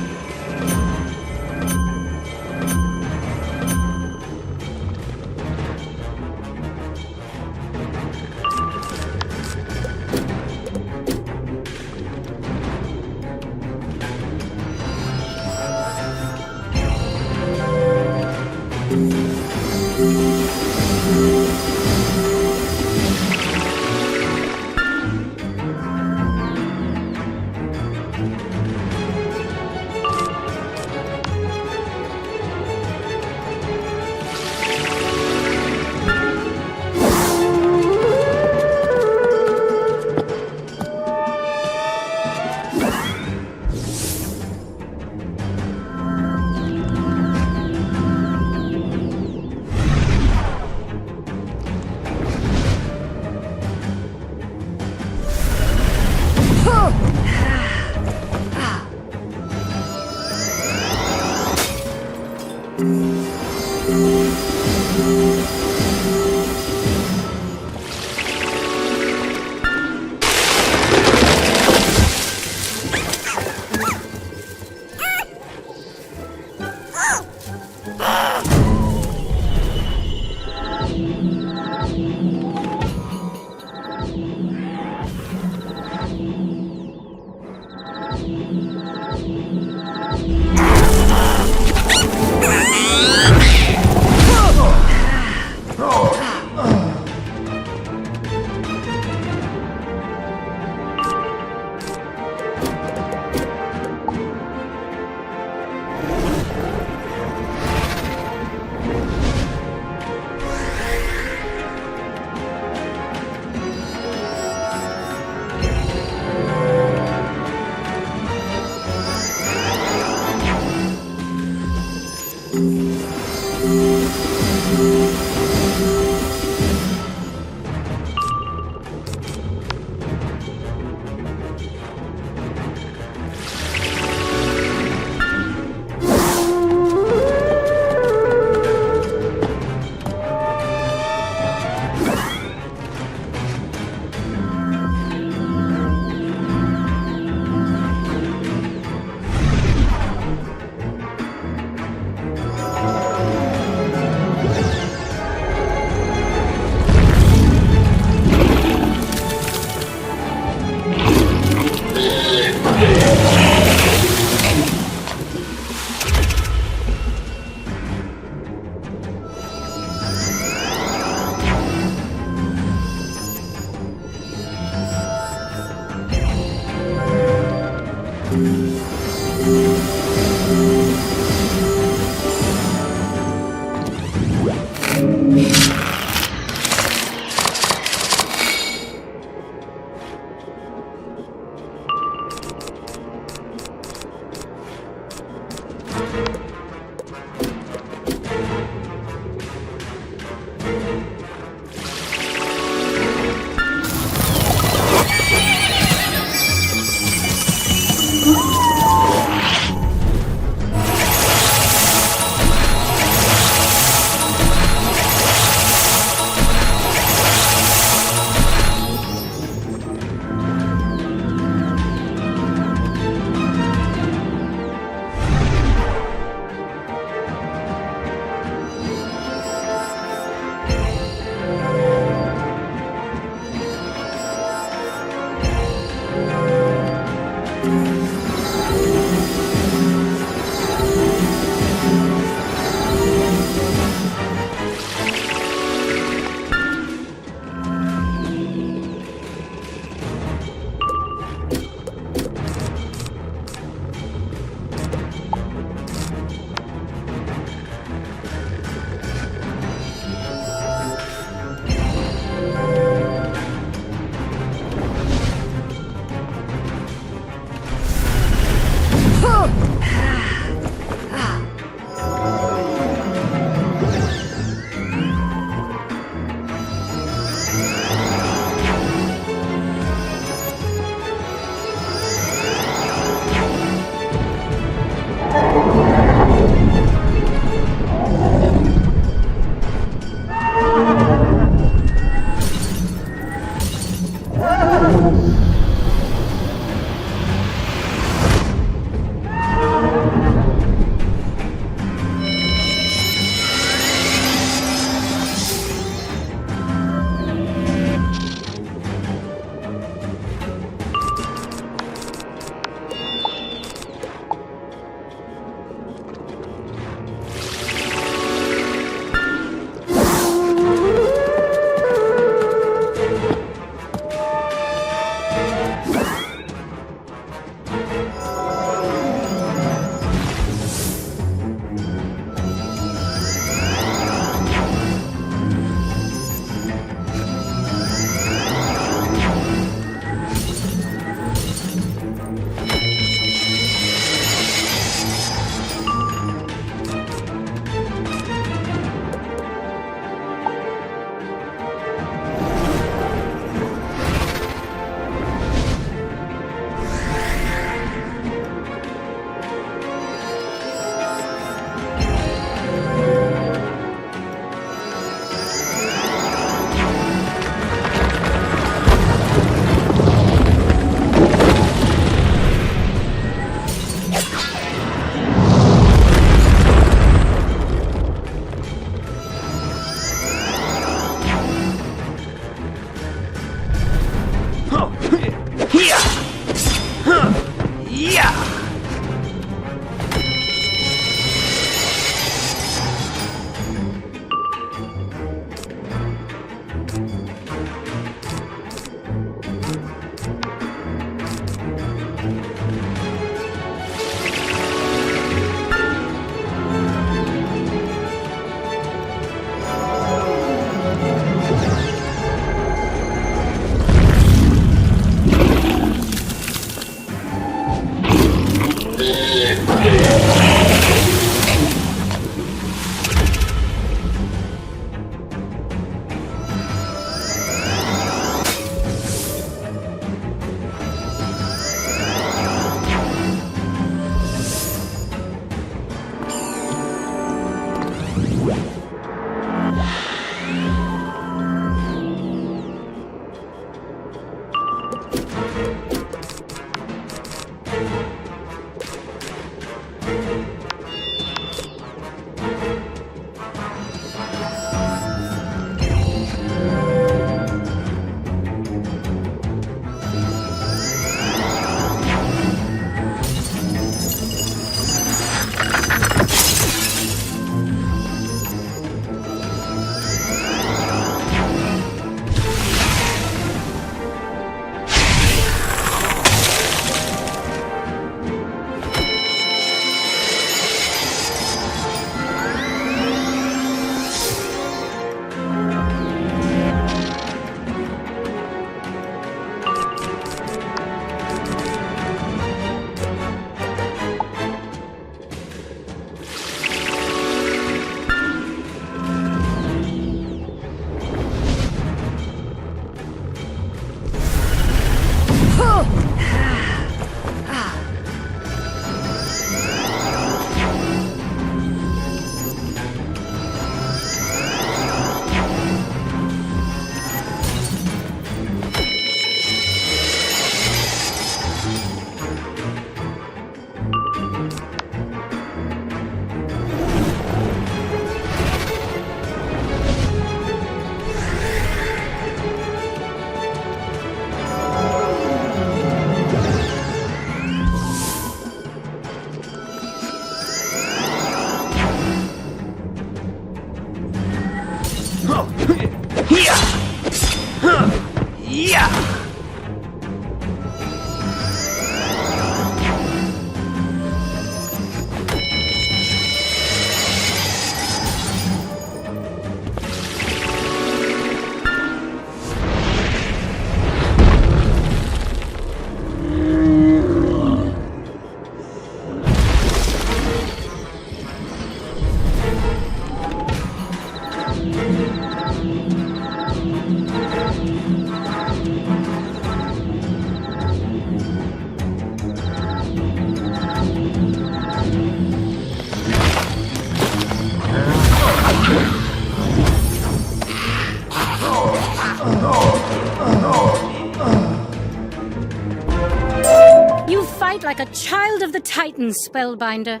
Like a child of the Titans, Spellbinder.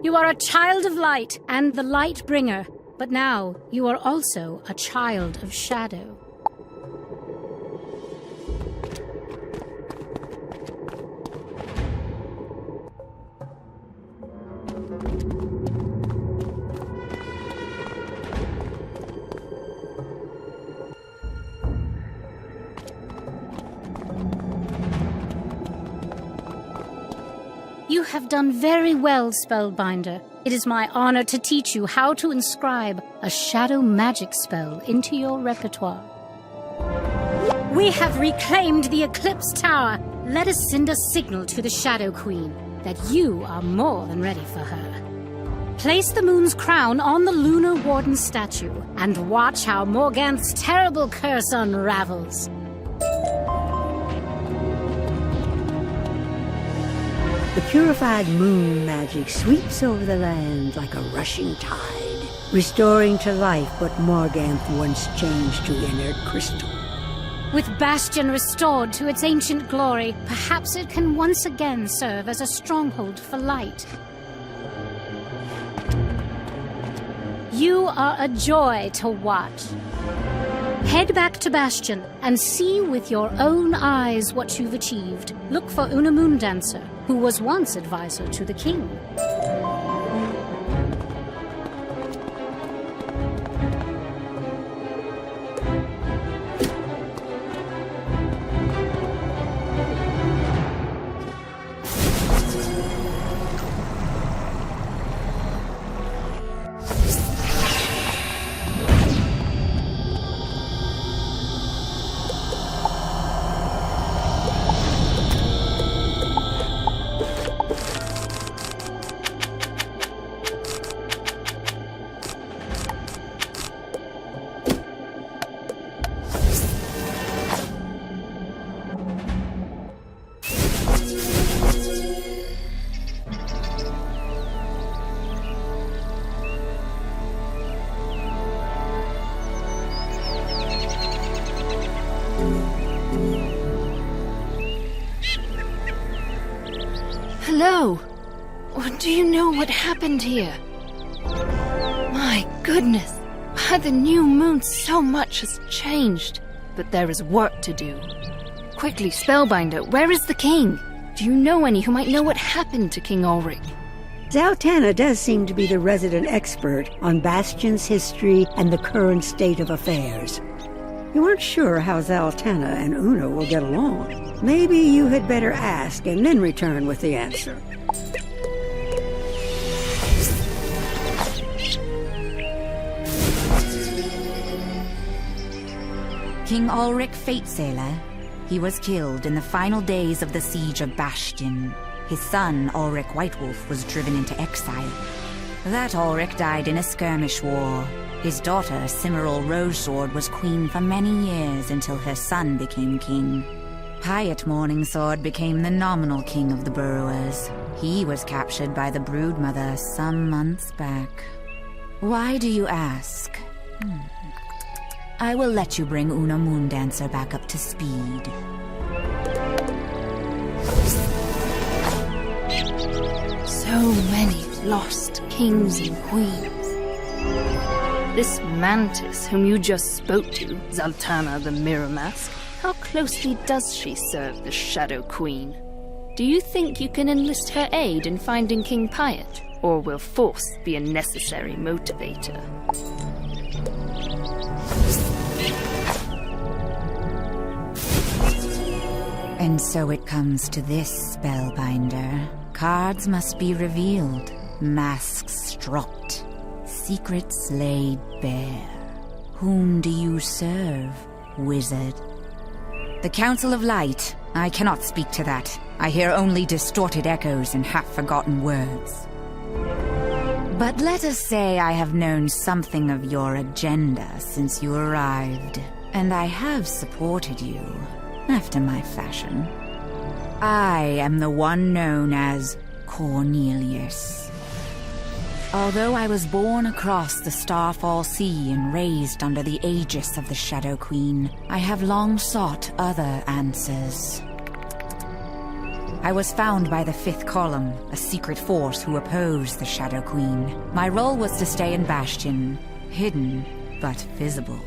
You are a child of light and the light bringer, but now you are also a child of shadow. You have done very well, Spellbinder. It is my honor to teach you how to inscribe a shadow magic spell into your repertoire. We have reclaimed the Eclipse Tower. Let us send a signal to the Shadow Queen that you are more than ready for her. Place the moon's crown on the Lunar Warden statue and watch how Morganth's terrible curse unravels. The purified moon magic sweeps over the land like a rushing tide, restoring to life what Morganth once changed to inert crystal. With Bastion restored to its ancient glory, perhaps it can once again serve as a stronghold for light. You are a joy to watch. Head back to Bastion and see with your own eyes what you've achieved. Look for Una Moondancer, who was once advisor to the king. Hello. Do you know what happened here? My goodness. By the new moon, so much has changed. But there is work to do. Quickly, Spellbinder, where is the king? Do you know any who might know what happened to King Ulrich? Zaltanna does seem to be the resident expert on Bastion's history and the current state of affairs. You aren't sure how Zaltanna and Una will get along. Maybe you had better ask and then return with the answer. King Ulrich Fatesailor. He was killed in the final days of the siege of Bastion. His son, Ulrich Whitewolf, was driven into exile. That Ulrich died in a skirmish war. His daughter, Cimmeril Rogesword, was queen for many years until her son became king. Pyatt Morningsword became the nominal king of the Burrowers. He was captured by the Broodmother some months back. Why do you ask? I will let you bring Una Moondancer back up to speed. So many lost kings and queens. This Mantis whom you just spoke to, Zaltanna the Mirror Mask, how closely does she serve the Shadow Queen? Do you think you can enlist her aid in finding King Pyatt, or will force be a necessary motivator? And so it comes to this, Spellbinder. Cards must be revealed, masks stropped, secrets laid bare. Whom do you serve, wizard? The Council of Light. I cannot speak to that. I hear only distorted echoes and half-forgotten words. But let us say I have known something of your agenda since you arrived, and I have supported you, after my fashion. I am the one known as Cornelius. Although I was born across the Starfall Sea and raised under the aegis of the Shadow Queen, I have long sought other answers. I was found by the Fifth Column, a secret force who opposed the Shadow Queen. My role was to stay in Bastion, hidden but visible.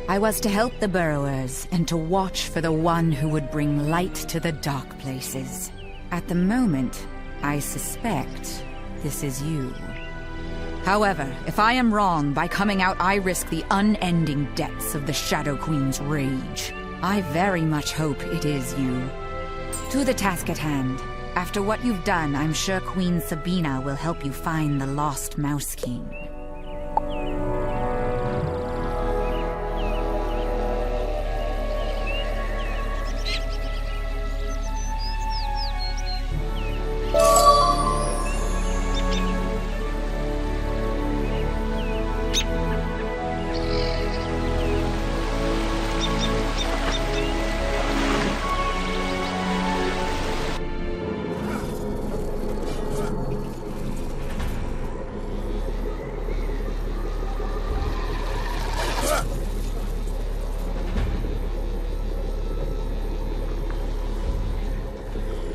I was to help the Burrowers and to watch for the one who would bring light to the dark places. At the moment, I suspect this is you. However, if I am wrong, by coming out I risk the unending depths of the Shadow Queen's rage. I very much hope it is you. To the task at hand. After what you've done, I'm sure Queen Sabina will help you find the lost Mouse King.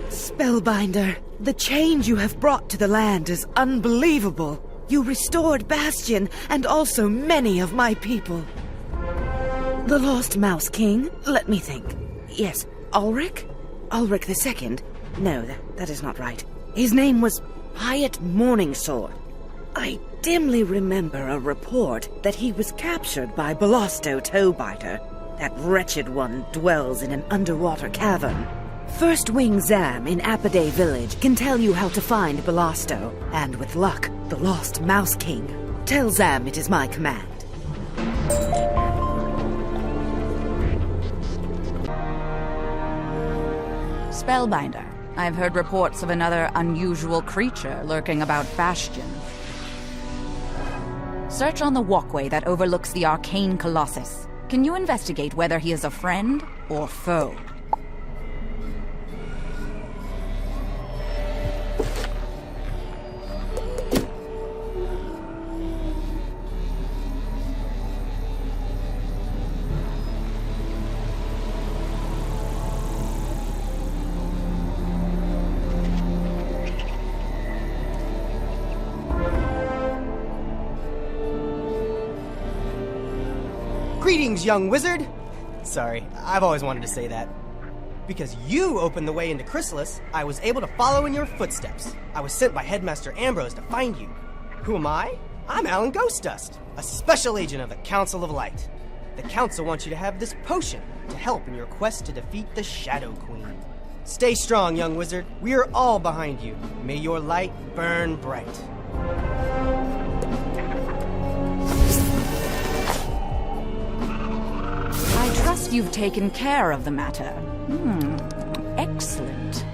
Spellbinder, the change you have brought to the land is unbelievable. You restored Bastion and also many of my people. The Lost Mouse King? Let me think. Yes, Ulrich? Ulrich II? No, that is not right. His name was Hyatt Morningsword. I dimly remember a report that he was captured by Bellasto Toebiter. That wretched one dwells in an underwater cavern. First Wing Zam in Apiday Village can tell you how to find Bellasto, and with luck, the Lost Mouse King. Tell Zam it is my command. Spellbinder, I've heard reports of another unusual creature lurking about Bastion. Search on the walkway that overlooks the arcane colossus. Can you investigate whether he is a friend or foe? Greetings, young wizard! Sorry, I've always wanted to say that. Because you opened the way into Khrysalis, I was able to follow in your footsteps. I was sent by Headmaster Ambrose to find you. Who am I? I'm Alan Ghostdust, a special agent of the Council of Light. The Council wants you to have this potion to help in your quest to defeat the Shadow Queen. Stay strong, young wizard. We are all behind you. May your light burn bright. I trust you've taken care of the matter. Excellent.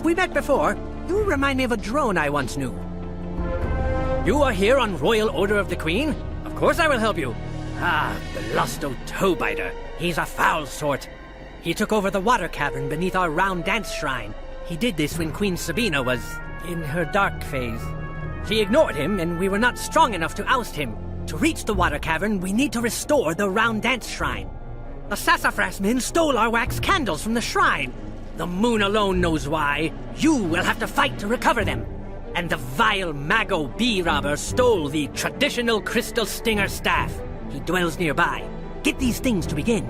Have we met before? You remind me of a drone I once knew. You are here on Royal Order of the Queen? Of course I will help you. Ah, the lost old toe-biter. He's a foul sort. He took over the water cavern beneath our round dance shrine. He did this when Queen Sabina was in her dark phase. She ignored him, and we were not strong enough to oust him. To reach the water cavern, we need to restore the round dance shrine. The sassafras men stole our wax candles from the shrine. The moon alone knows why. You will have to fight to recover them. And the vile Mago bee robber stole the traditional crystal stinger staff. He dwells nearby. Get these things to begin.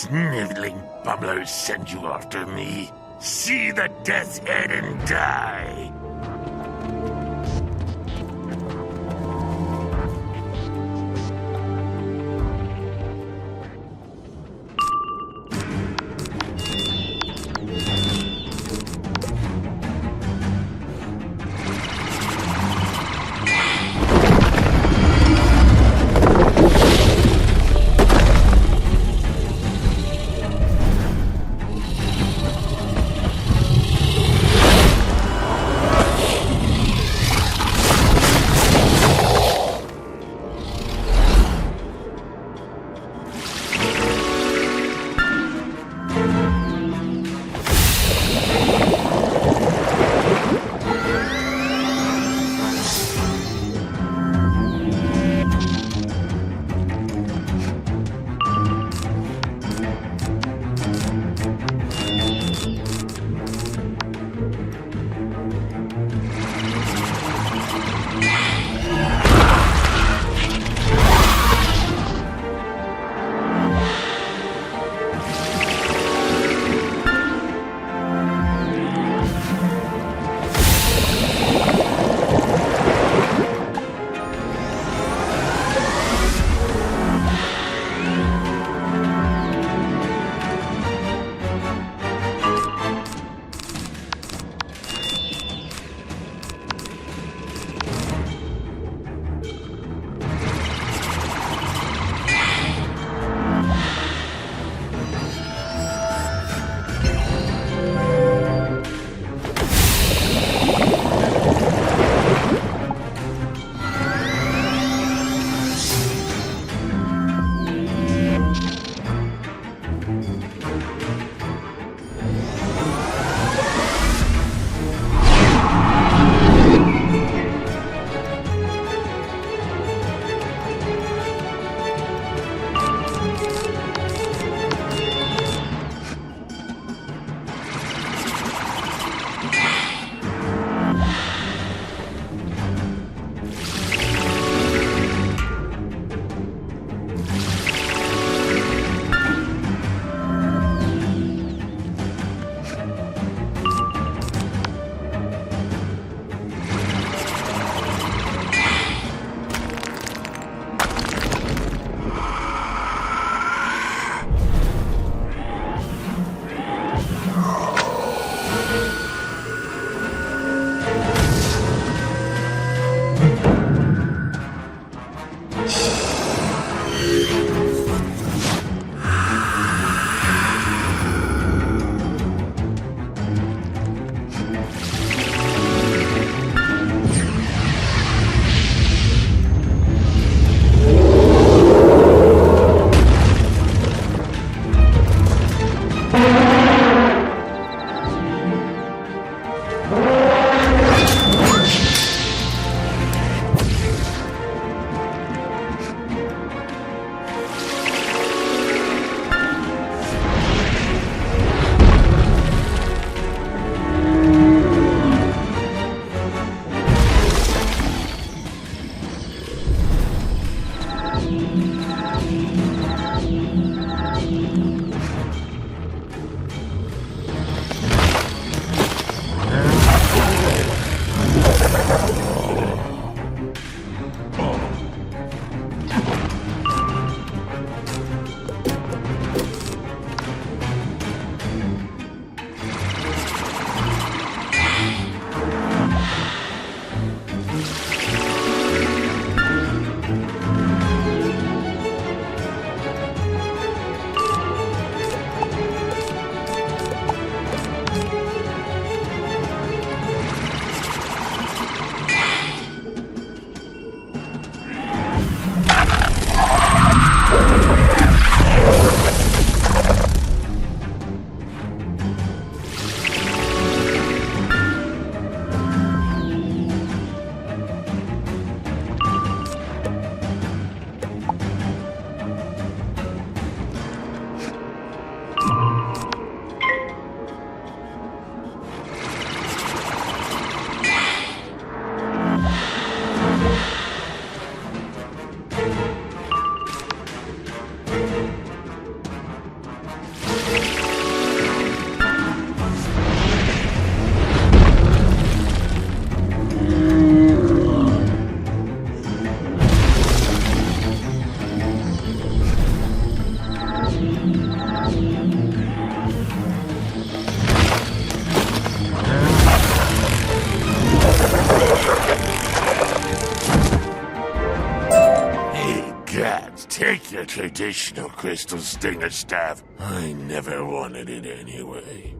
sniveling bubblers send you after me. See the death's head and die. your traditional crystal stinger staff. I never wanted it anyway.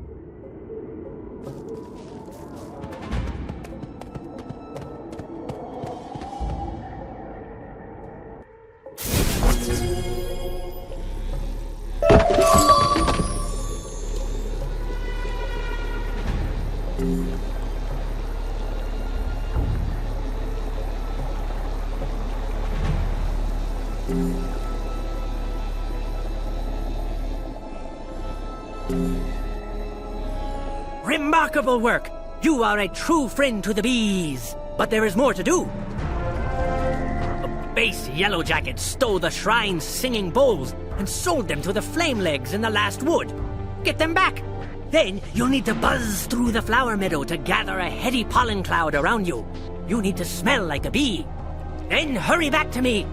Remarkable work! You are a true friend to the bees. But there is more to do. The base Yellowjacket stole the shrine's singing bowls and sold them to the Flamelegs in the last wood. Get them back! Then you'll need to buzz through the flower meadow to gather a heady pollen cloud around you. You need to smell like a bee. Then hurry back to me.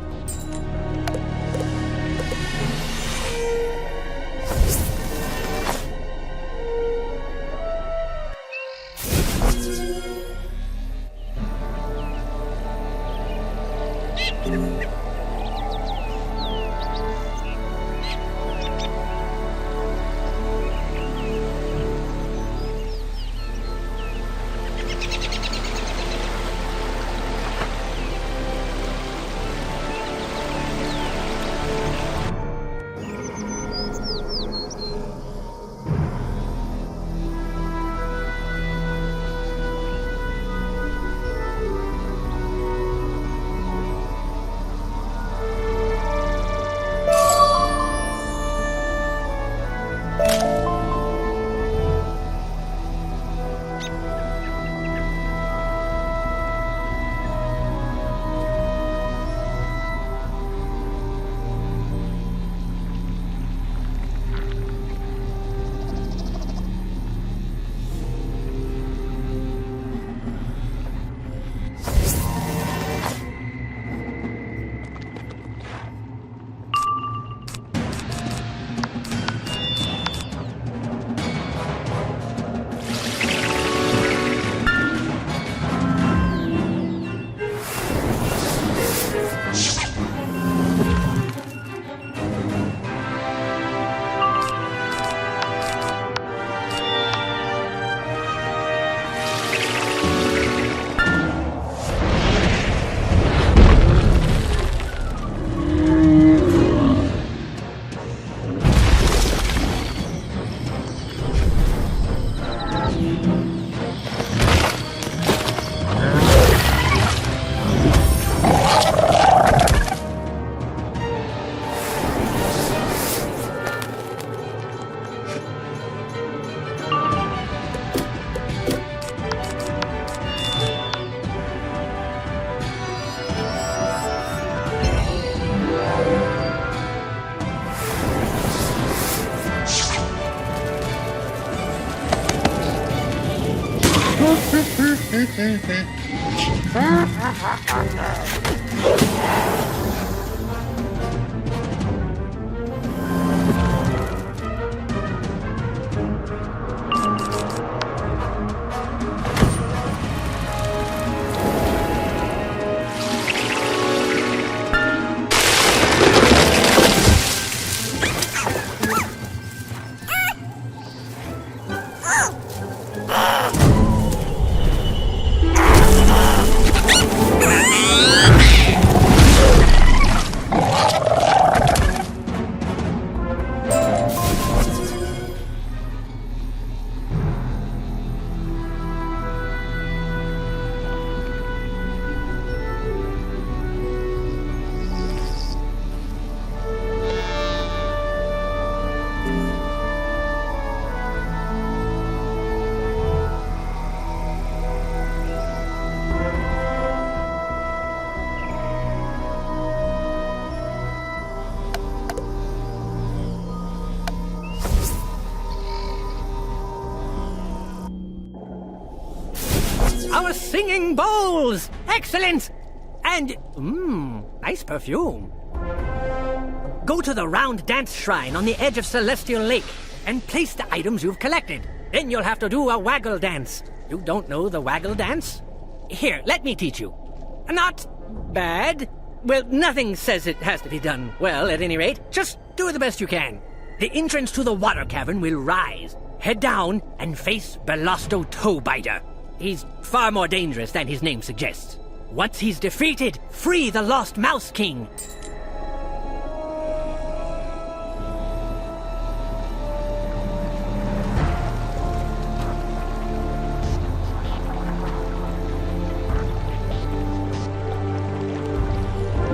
Our singing bowls! Excellent! And, nice perfume. Go to the round dance shrine on the edge of Celestial Lake and place the items you've collected. Then you'll have to do a waggle dance. You don't know the waggle dance? Here, let me teach you. Not bad. Well, nothing says it has to be done well, at any rate. Just do the best you can. The entrance to the water cavern will rise. Head down and face Bellasto Toebiter. He's far more dangerous than his name suggests. Once he's defeated, free the Lost Mouse King.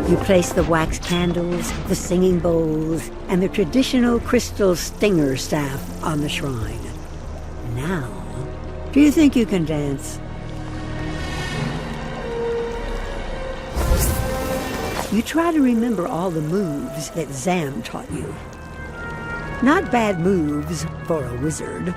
You place the wax candles, the singing bowls, and the traditional crystal stinger staff on the shrine. Now, do you think you can dance? You try to remember all the moves that Zam taught you. Not bad moves for a wizard.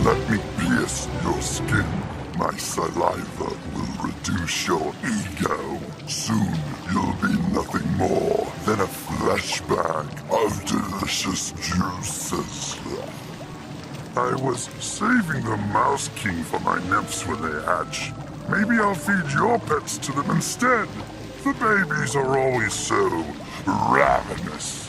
Let me pierce your skin. My saliva will reduce your ego. Soon you'll be nothing more than a flesh bag of delicious juices. I was saving the Mouse King for my nymphs when they hatch. Maybe I'll feed your pets to them instead. The babies are always so ravenous.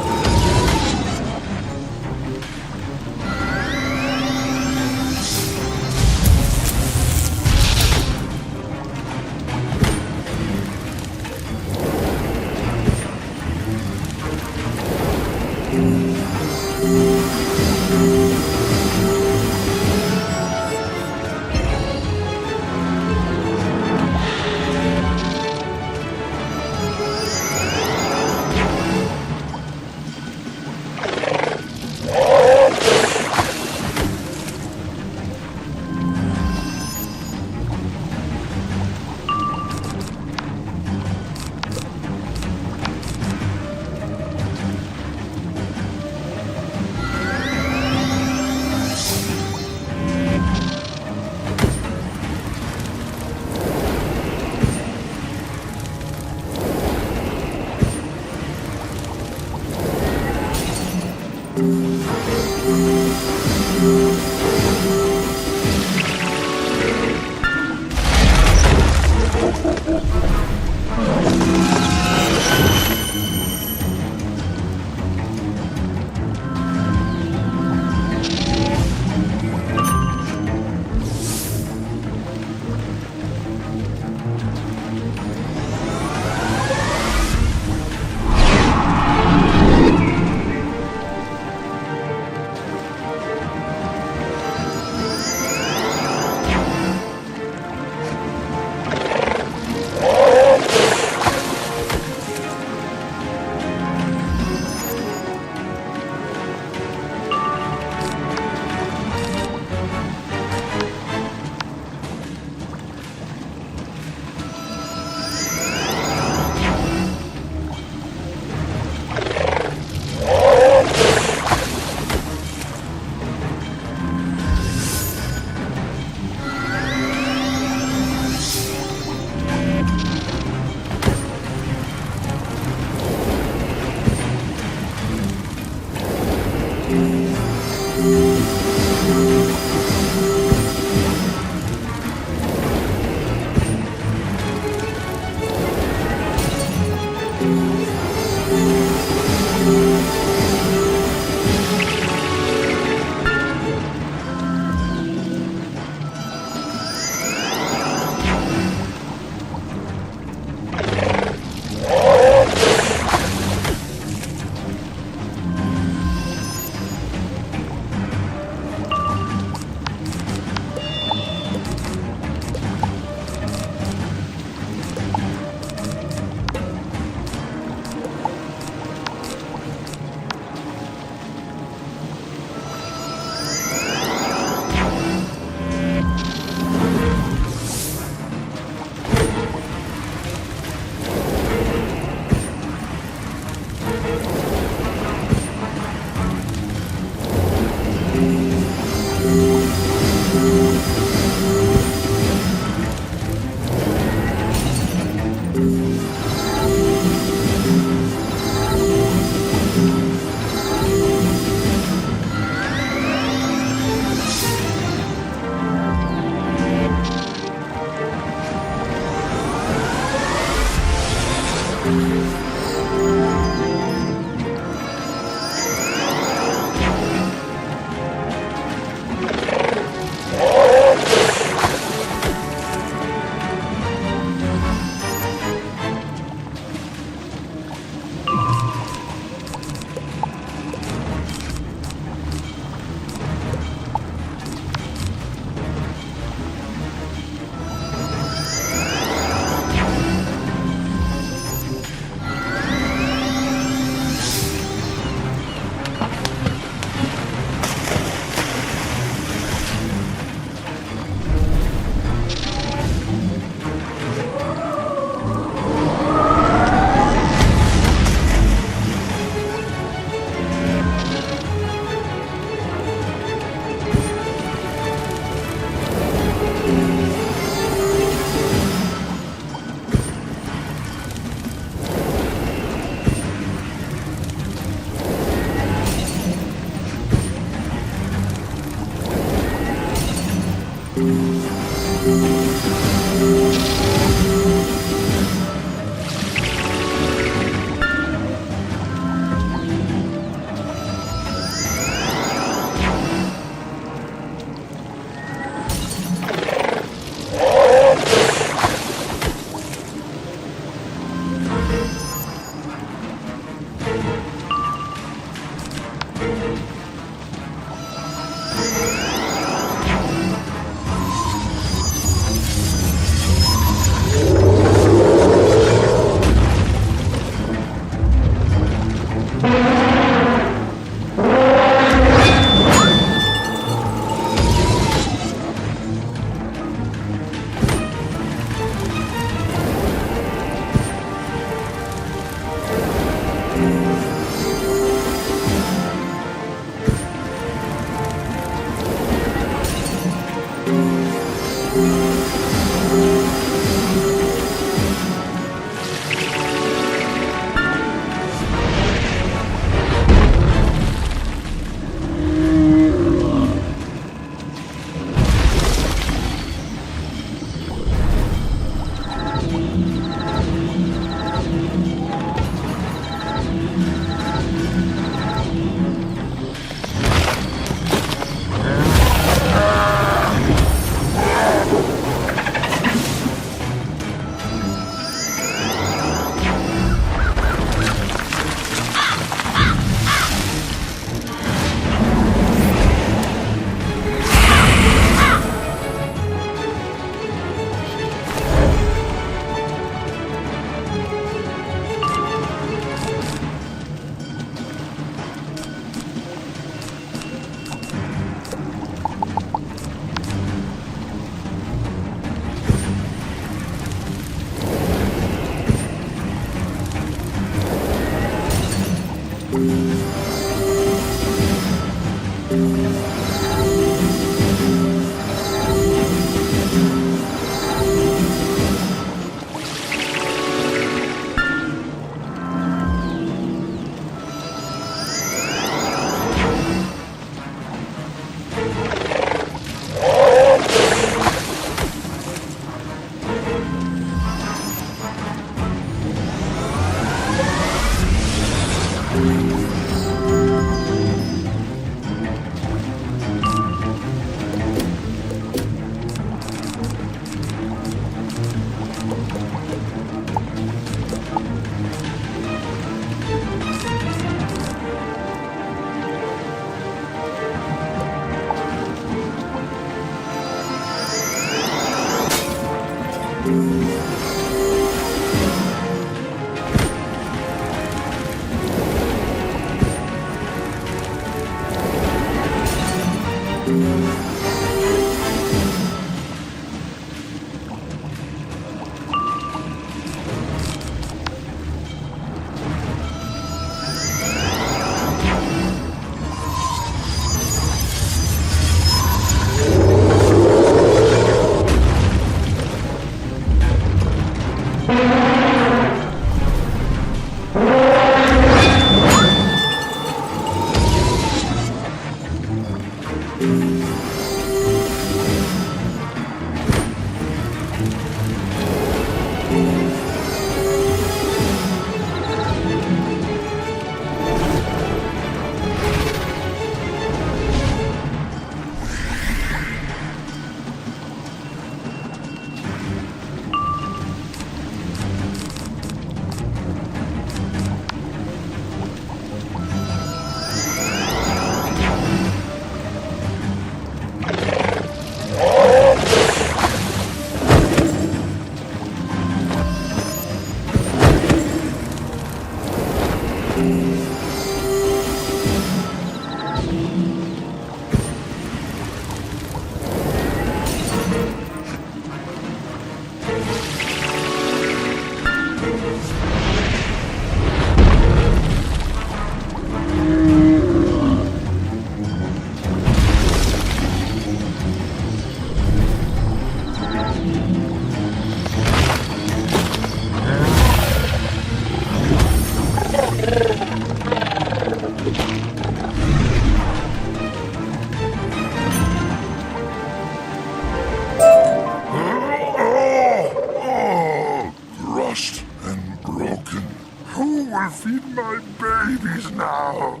my babies now.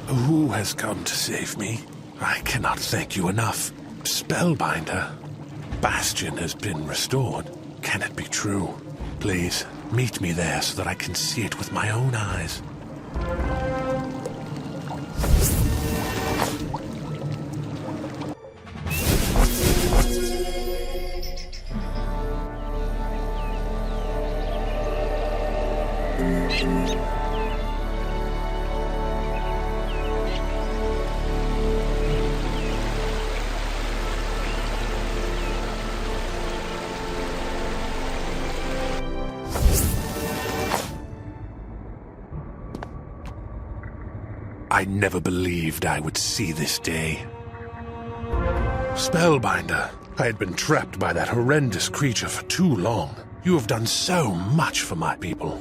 Who has come to save me? I cannot thank you enough. Spellbinder. Bastion has been restored. Can it be true? Please, meet me there so that I can see it with my own eyes. I never believed I would see this day. Spellbinder, I had been trapped by that horrendous creature for too long. You have done so much for my people.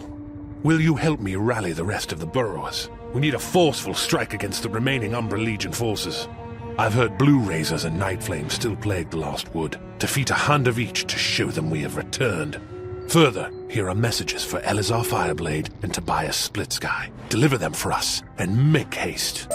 Will you help me rally the rest of the burrowers? We need a forceful strike against the remaining Umbra Legion forces. I've heard Blue Razors and Night Flames still plague the Lost Wood. Defeat 100 of each to show them we have returned. Further, here are messages for Elazar Fireblade and Tobias Splitsky. Deliver them for us, and make haste.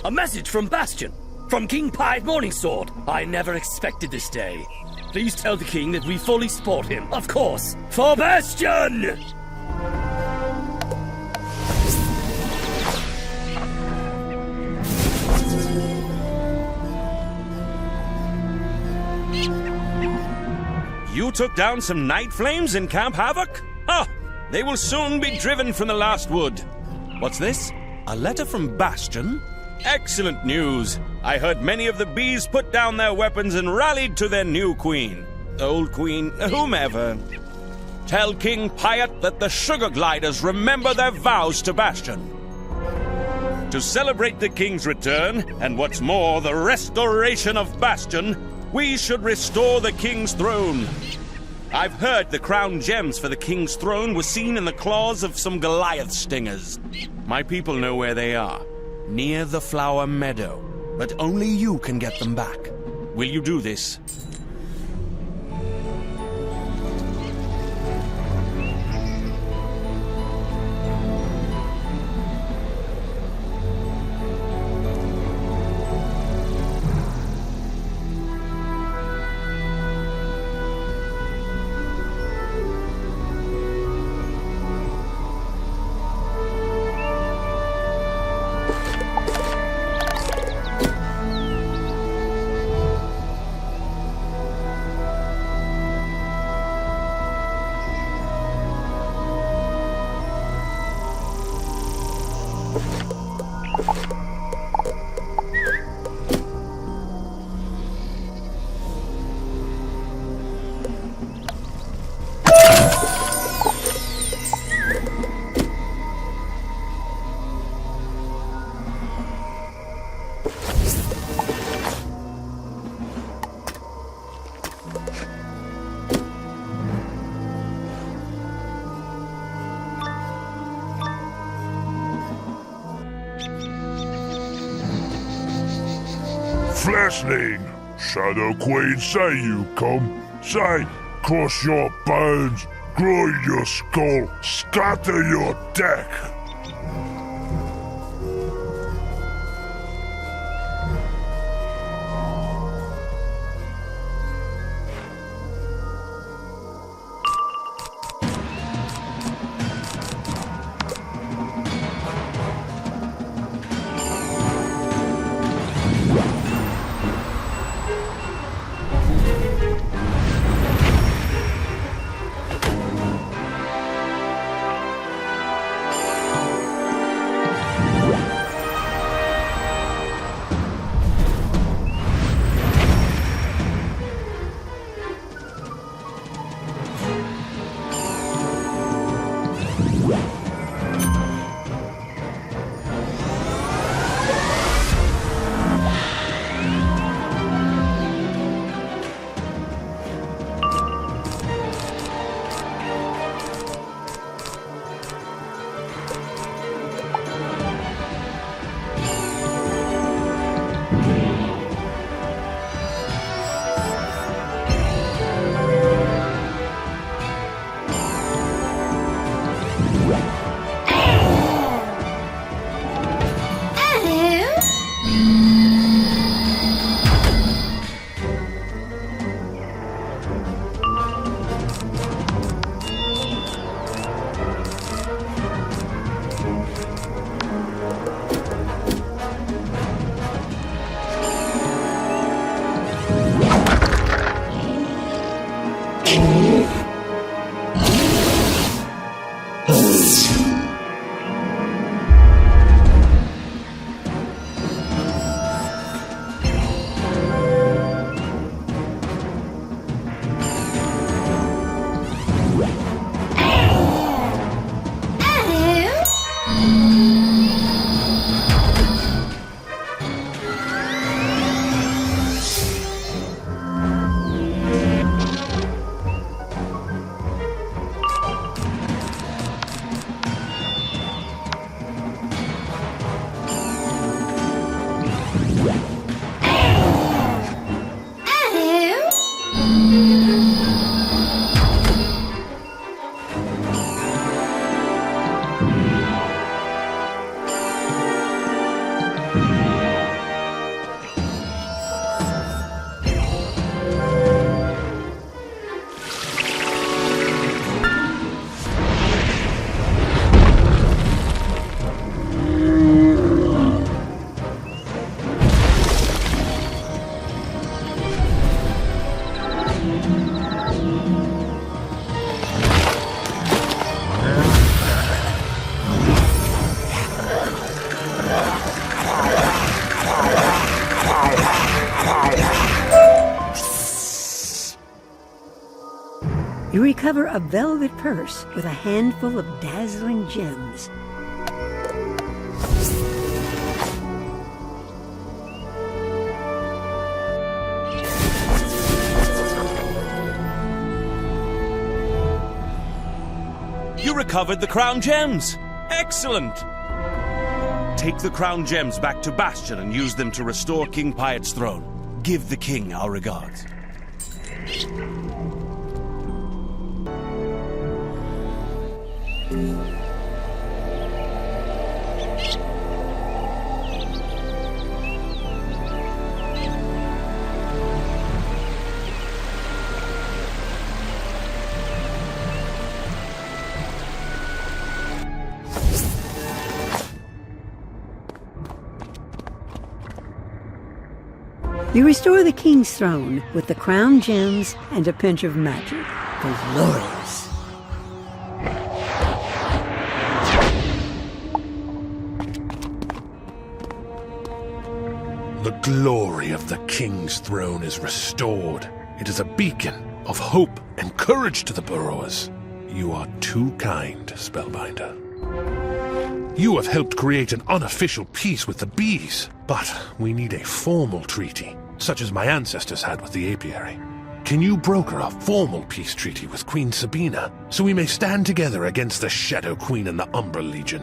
A message from Bastion! From King Pied Morningsword! I never expected this day. Please tell the king that we fully support him, of course, for Bastion! You took down some night flames in Camp Havoc? Ah, they will soon be driven from the last wood. What's this? A letter from Bastion? Excellent news. I heard many of the bees put down their weapons and rallied to their new queen. Old queen, whomever. Tell King Piot that the sugar gliders remember their vows to Bastion. To celebrate the king's return, and what's more, the restoration of Bastion, we should restore the king's throne. I've heard the crown gems for the king's throne were seen in the claws of some Goliath stingers. My people know where they are, near the flower meadow, but only you can get them back. Will you do this? Fleshling, Shadow Queen, say you come. Say, cross your bones, grind your skull, scatter your deck. uncover a velvet purse with a handful of dazzling gems. You recovered the crown gems! Excellent! Take the crown gems back to Bastion and use them to restore King Piet's throne. Give the king our regards. You restore the king's throne with the crown gems and a pinch of magic. Glorious. The glory of the king's throne is restored. It is a beacon of hope and courage to the burrowers. You are too kind, Spellbinder. You have helped create an unofficial peace with the bees, but we need a formal treaty, such as my ancestors had with the apiary. Can you broker a formal peace treaty with Queen Sabina, so we may stand together against the Shadow Queen and the Umbra Legion?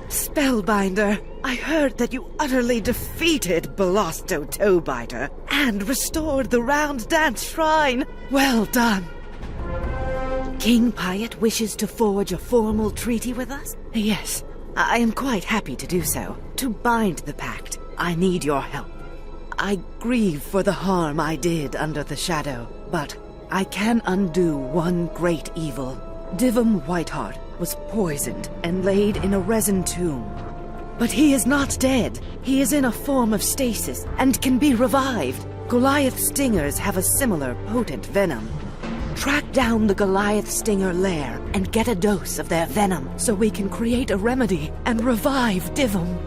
Spellbinder, I heard that you utterly defeated Belosto Toebiter and restored the Round Dance Shrine. Well done. King Piet wishes to forge a formal treaty with us? Yes, I am quite happy to do so. To bind the pact, I need your help. I grieve for the harm I did under the shadow, but I can undo one great evil. Divum Whiteheart was poisoned and laid in a resin tomb. But he is not dead. He is in a form of stasis and can be revived. Goliath stingers have a similar potent venom. Track down the Goliath stinger lair and get a dose of their venom so we can create a remedy and revive Divum.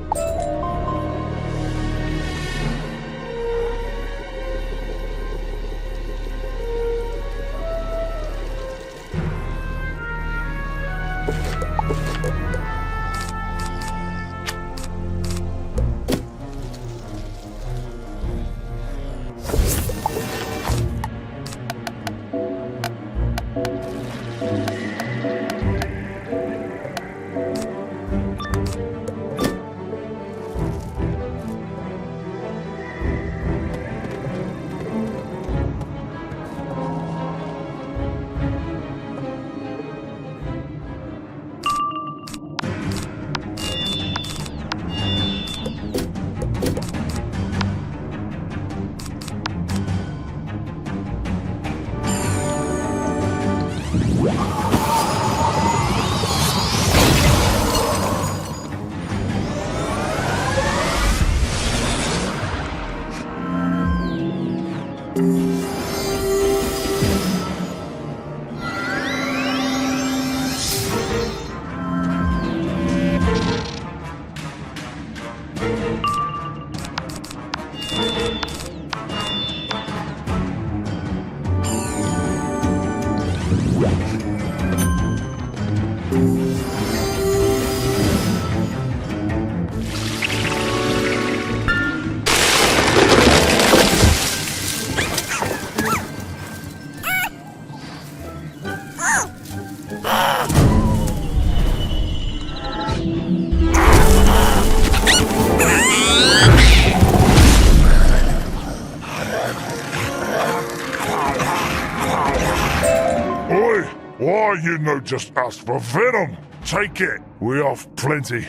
Why you no just ask for venom? Take it. We have plenty.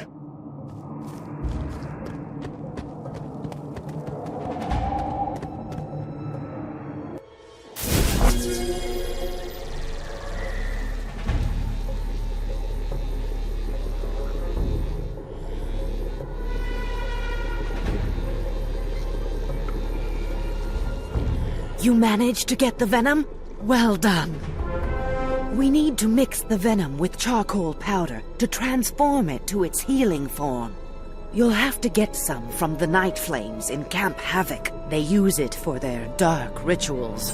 You managed to get the venom? Well done. We need to mix the venom with charcoal powder to transform it to its healing form. You'll have to get some from the Night Flames in Camp Havoc. They use it for their dark rituals.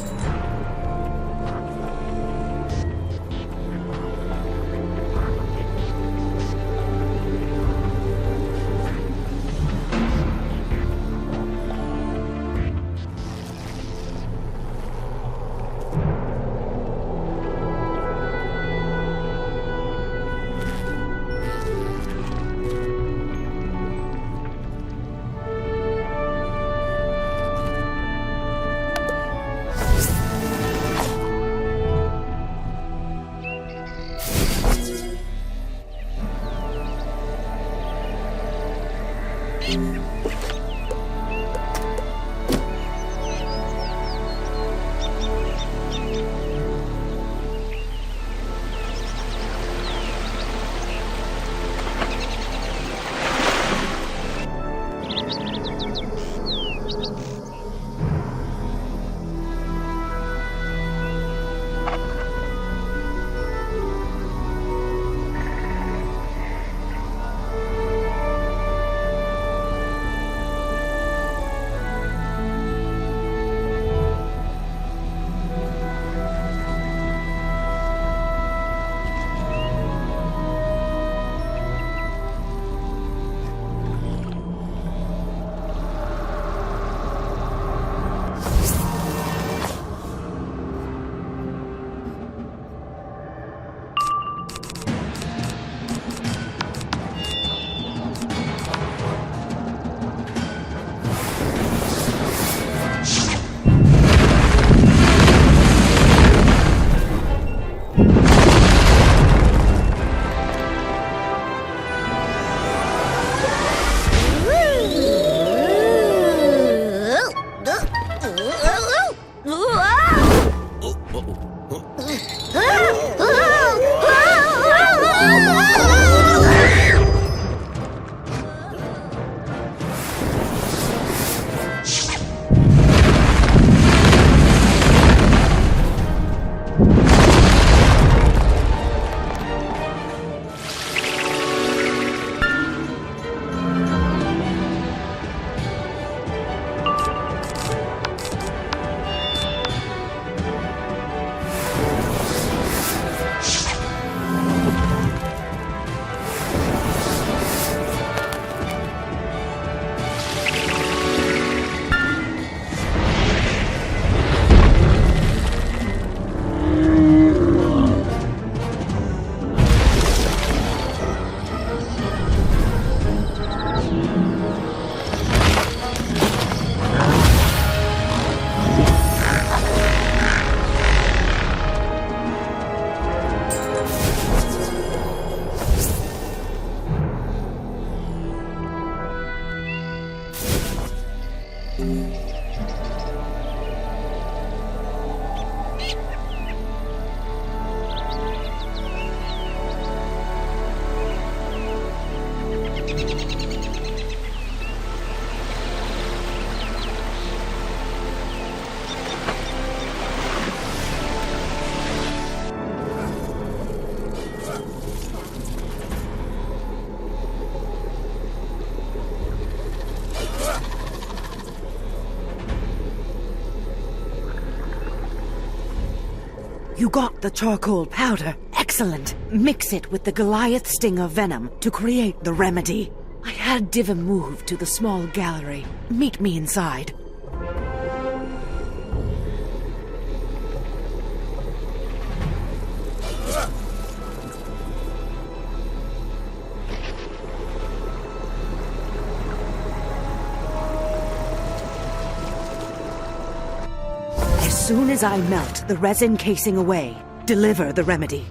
You got the charcoal powder. Excellent. Mix it with the Goliath Stinger venom to create the remedy. I had Diva move to the small gallery. Meet me inside. As soon as I melt the resin casing away, deliver the remedy.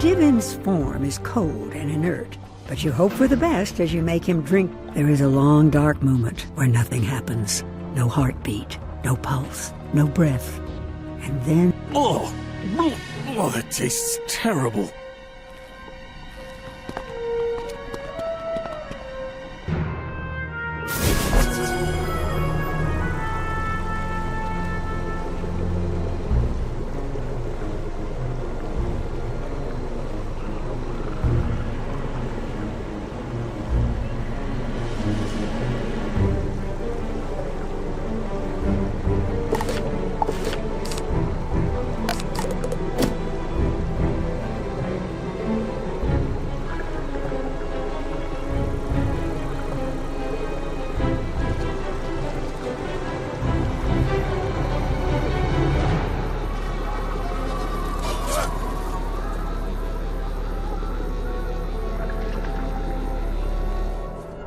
Divin's form is cold and inert, but you hope for the best as you make him drink. There is a long, dark moment where nothing happens. No heartbeat, no pulse, no breath. And then... Oh, that tastes terrible.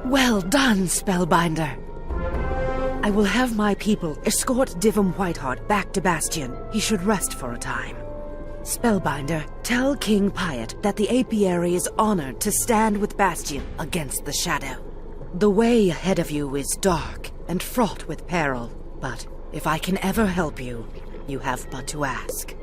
Well done, Spellbinder. I will have my people escort Divum Whiteheart back to Bastion. He should rest for a time. Spellbinder, tell King Piot that the apiary is honored to stand with Bastion against the Shadow. The way ahead of you is dark and fraught with peril, but if I can ever help you, you have but to ask.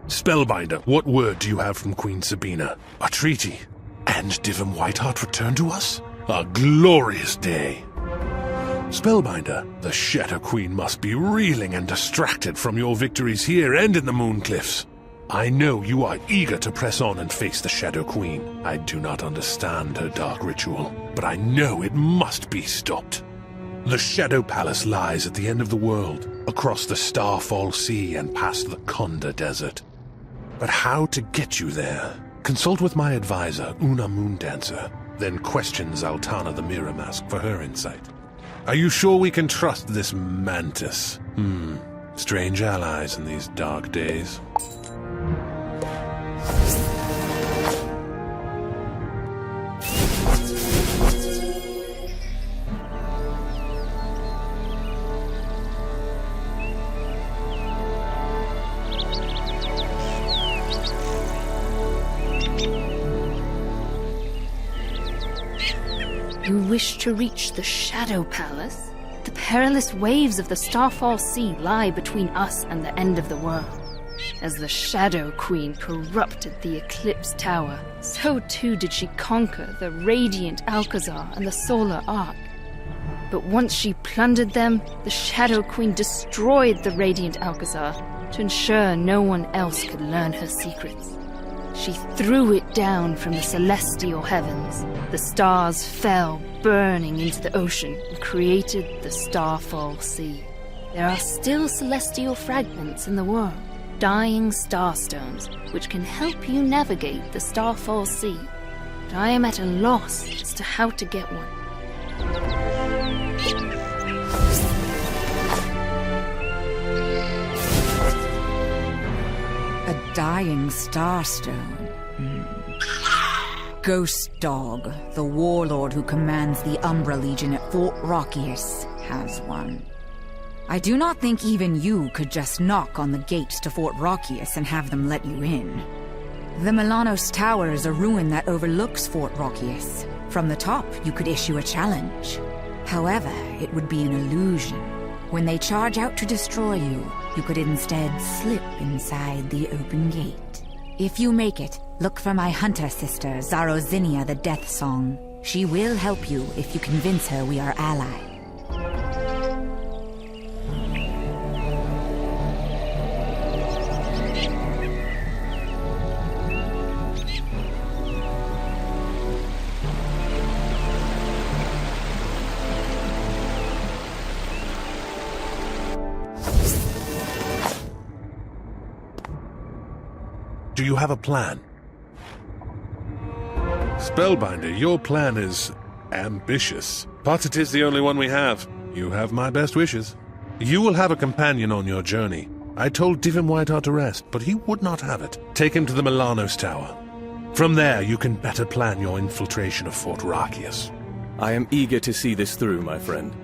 Spellbinder, what word do you have from Queen Sabina? A treaty? And Divum Whiteheart returned to us? A glorious day! Spellbinder, the Shadow Queen must be reeling and distracted from your victories here and in the Mooncliffs. I know you are eager to press on and face the Shadow Queen. I do not understand her dark ritual, but I know it must be stopped. The Shadow Palace lies at the end of the world, across the Starfall Sea and past the Konda Desert. But how to get you there? Consult with my advisor, Una Moondancer, then question Zaltana the Mirror Mask for her insight. Are you sure we can trust this Mantis? Strange allies in these dark days. You wish to reach the Shadow Palace? The perilous waves of the Starfall Sea lie between us and the end of the world. As the Shadow Queen corrupted the Eclipse Tower, so too did she conquer the Radiant Alcazar and the Solar Ark. But once she plundered them, the Shadow Queen destroyed the Radiant Alcazar to ensure no one else could learn her secrets. She threw it down from the celestial heavens. The stars fell, burning into the ocean, and created the Starfall Sea. There are still celestial fragments in the world, dying starstones, which can help you navigate the Starfall Sea. But I am at a loss as to how to get one. A dying starstone. Ghost Dog, the warlord who commands the Umbra Legion at Fort Rockius, has one. I do not think even you could just knock on the gates to Fort Rockius and have them let you in. The Milanos Tower is a ruin that overlooks Fort Rockius. From the top, you could issue a challenge. However, it would be an illusion. When they charge out to destroy you, you could instead slip inside the open gate. If you make it, look for my hunter sister, Zarozinia the Death Song. She will help you if you convince her we are allies. Do you have a plan? Spellbinder, your plan is ambitious, but it is the only one we have. You have my best wishes. You will have a companion on your journey. I told Divum Whiteheart to rest, but he would not have it. Take him to the Milanos Tower. From there, you can better plan your infiltration of Fort Rockius. I am eager to see this through, my friend.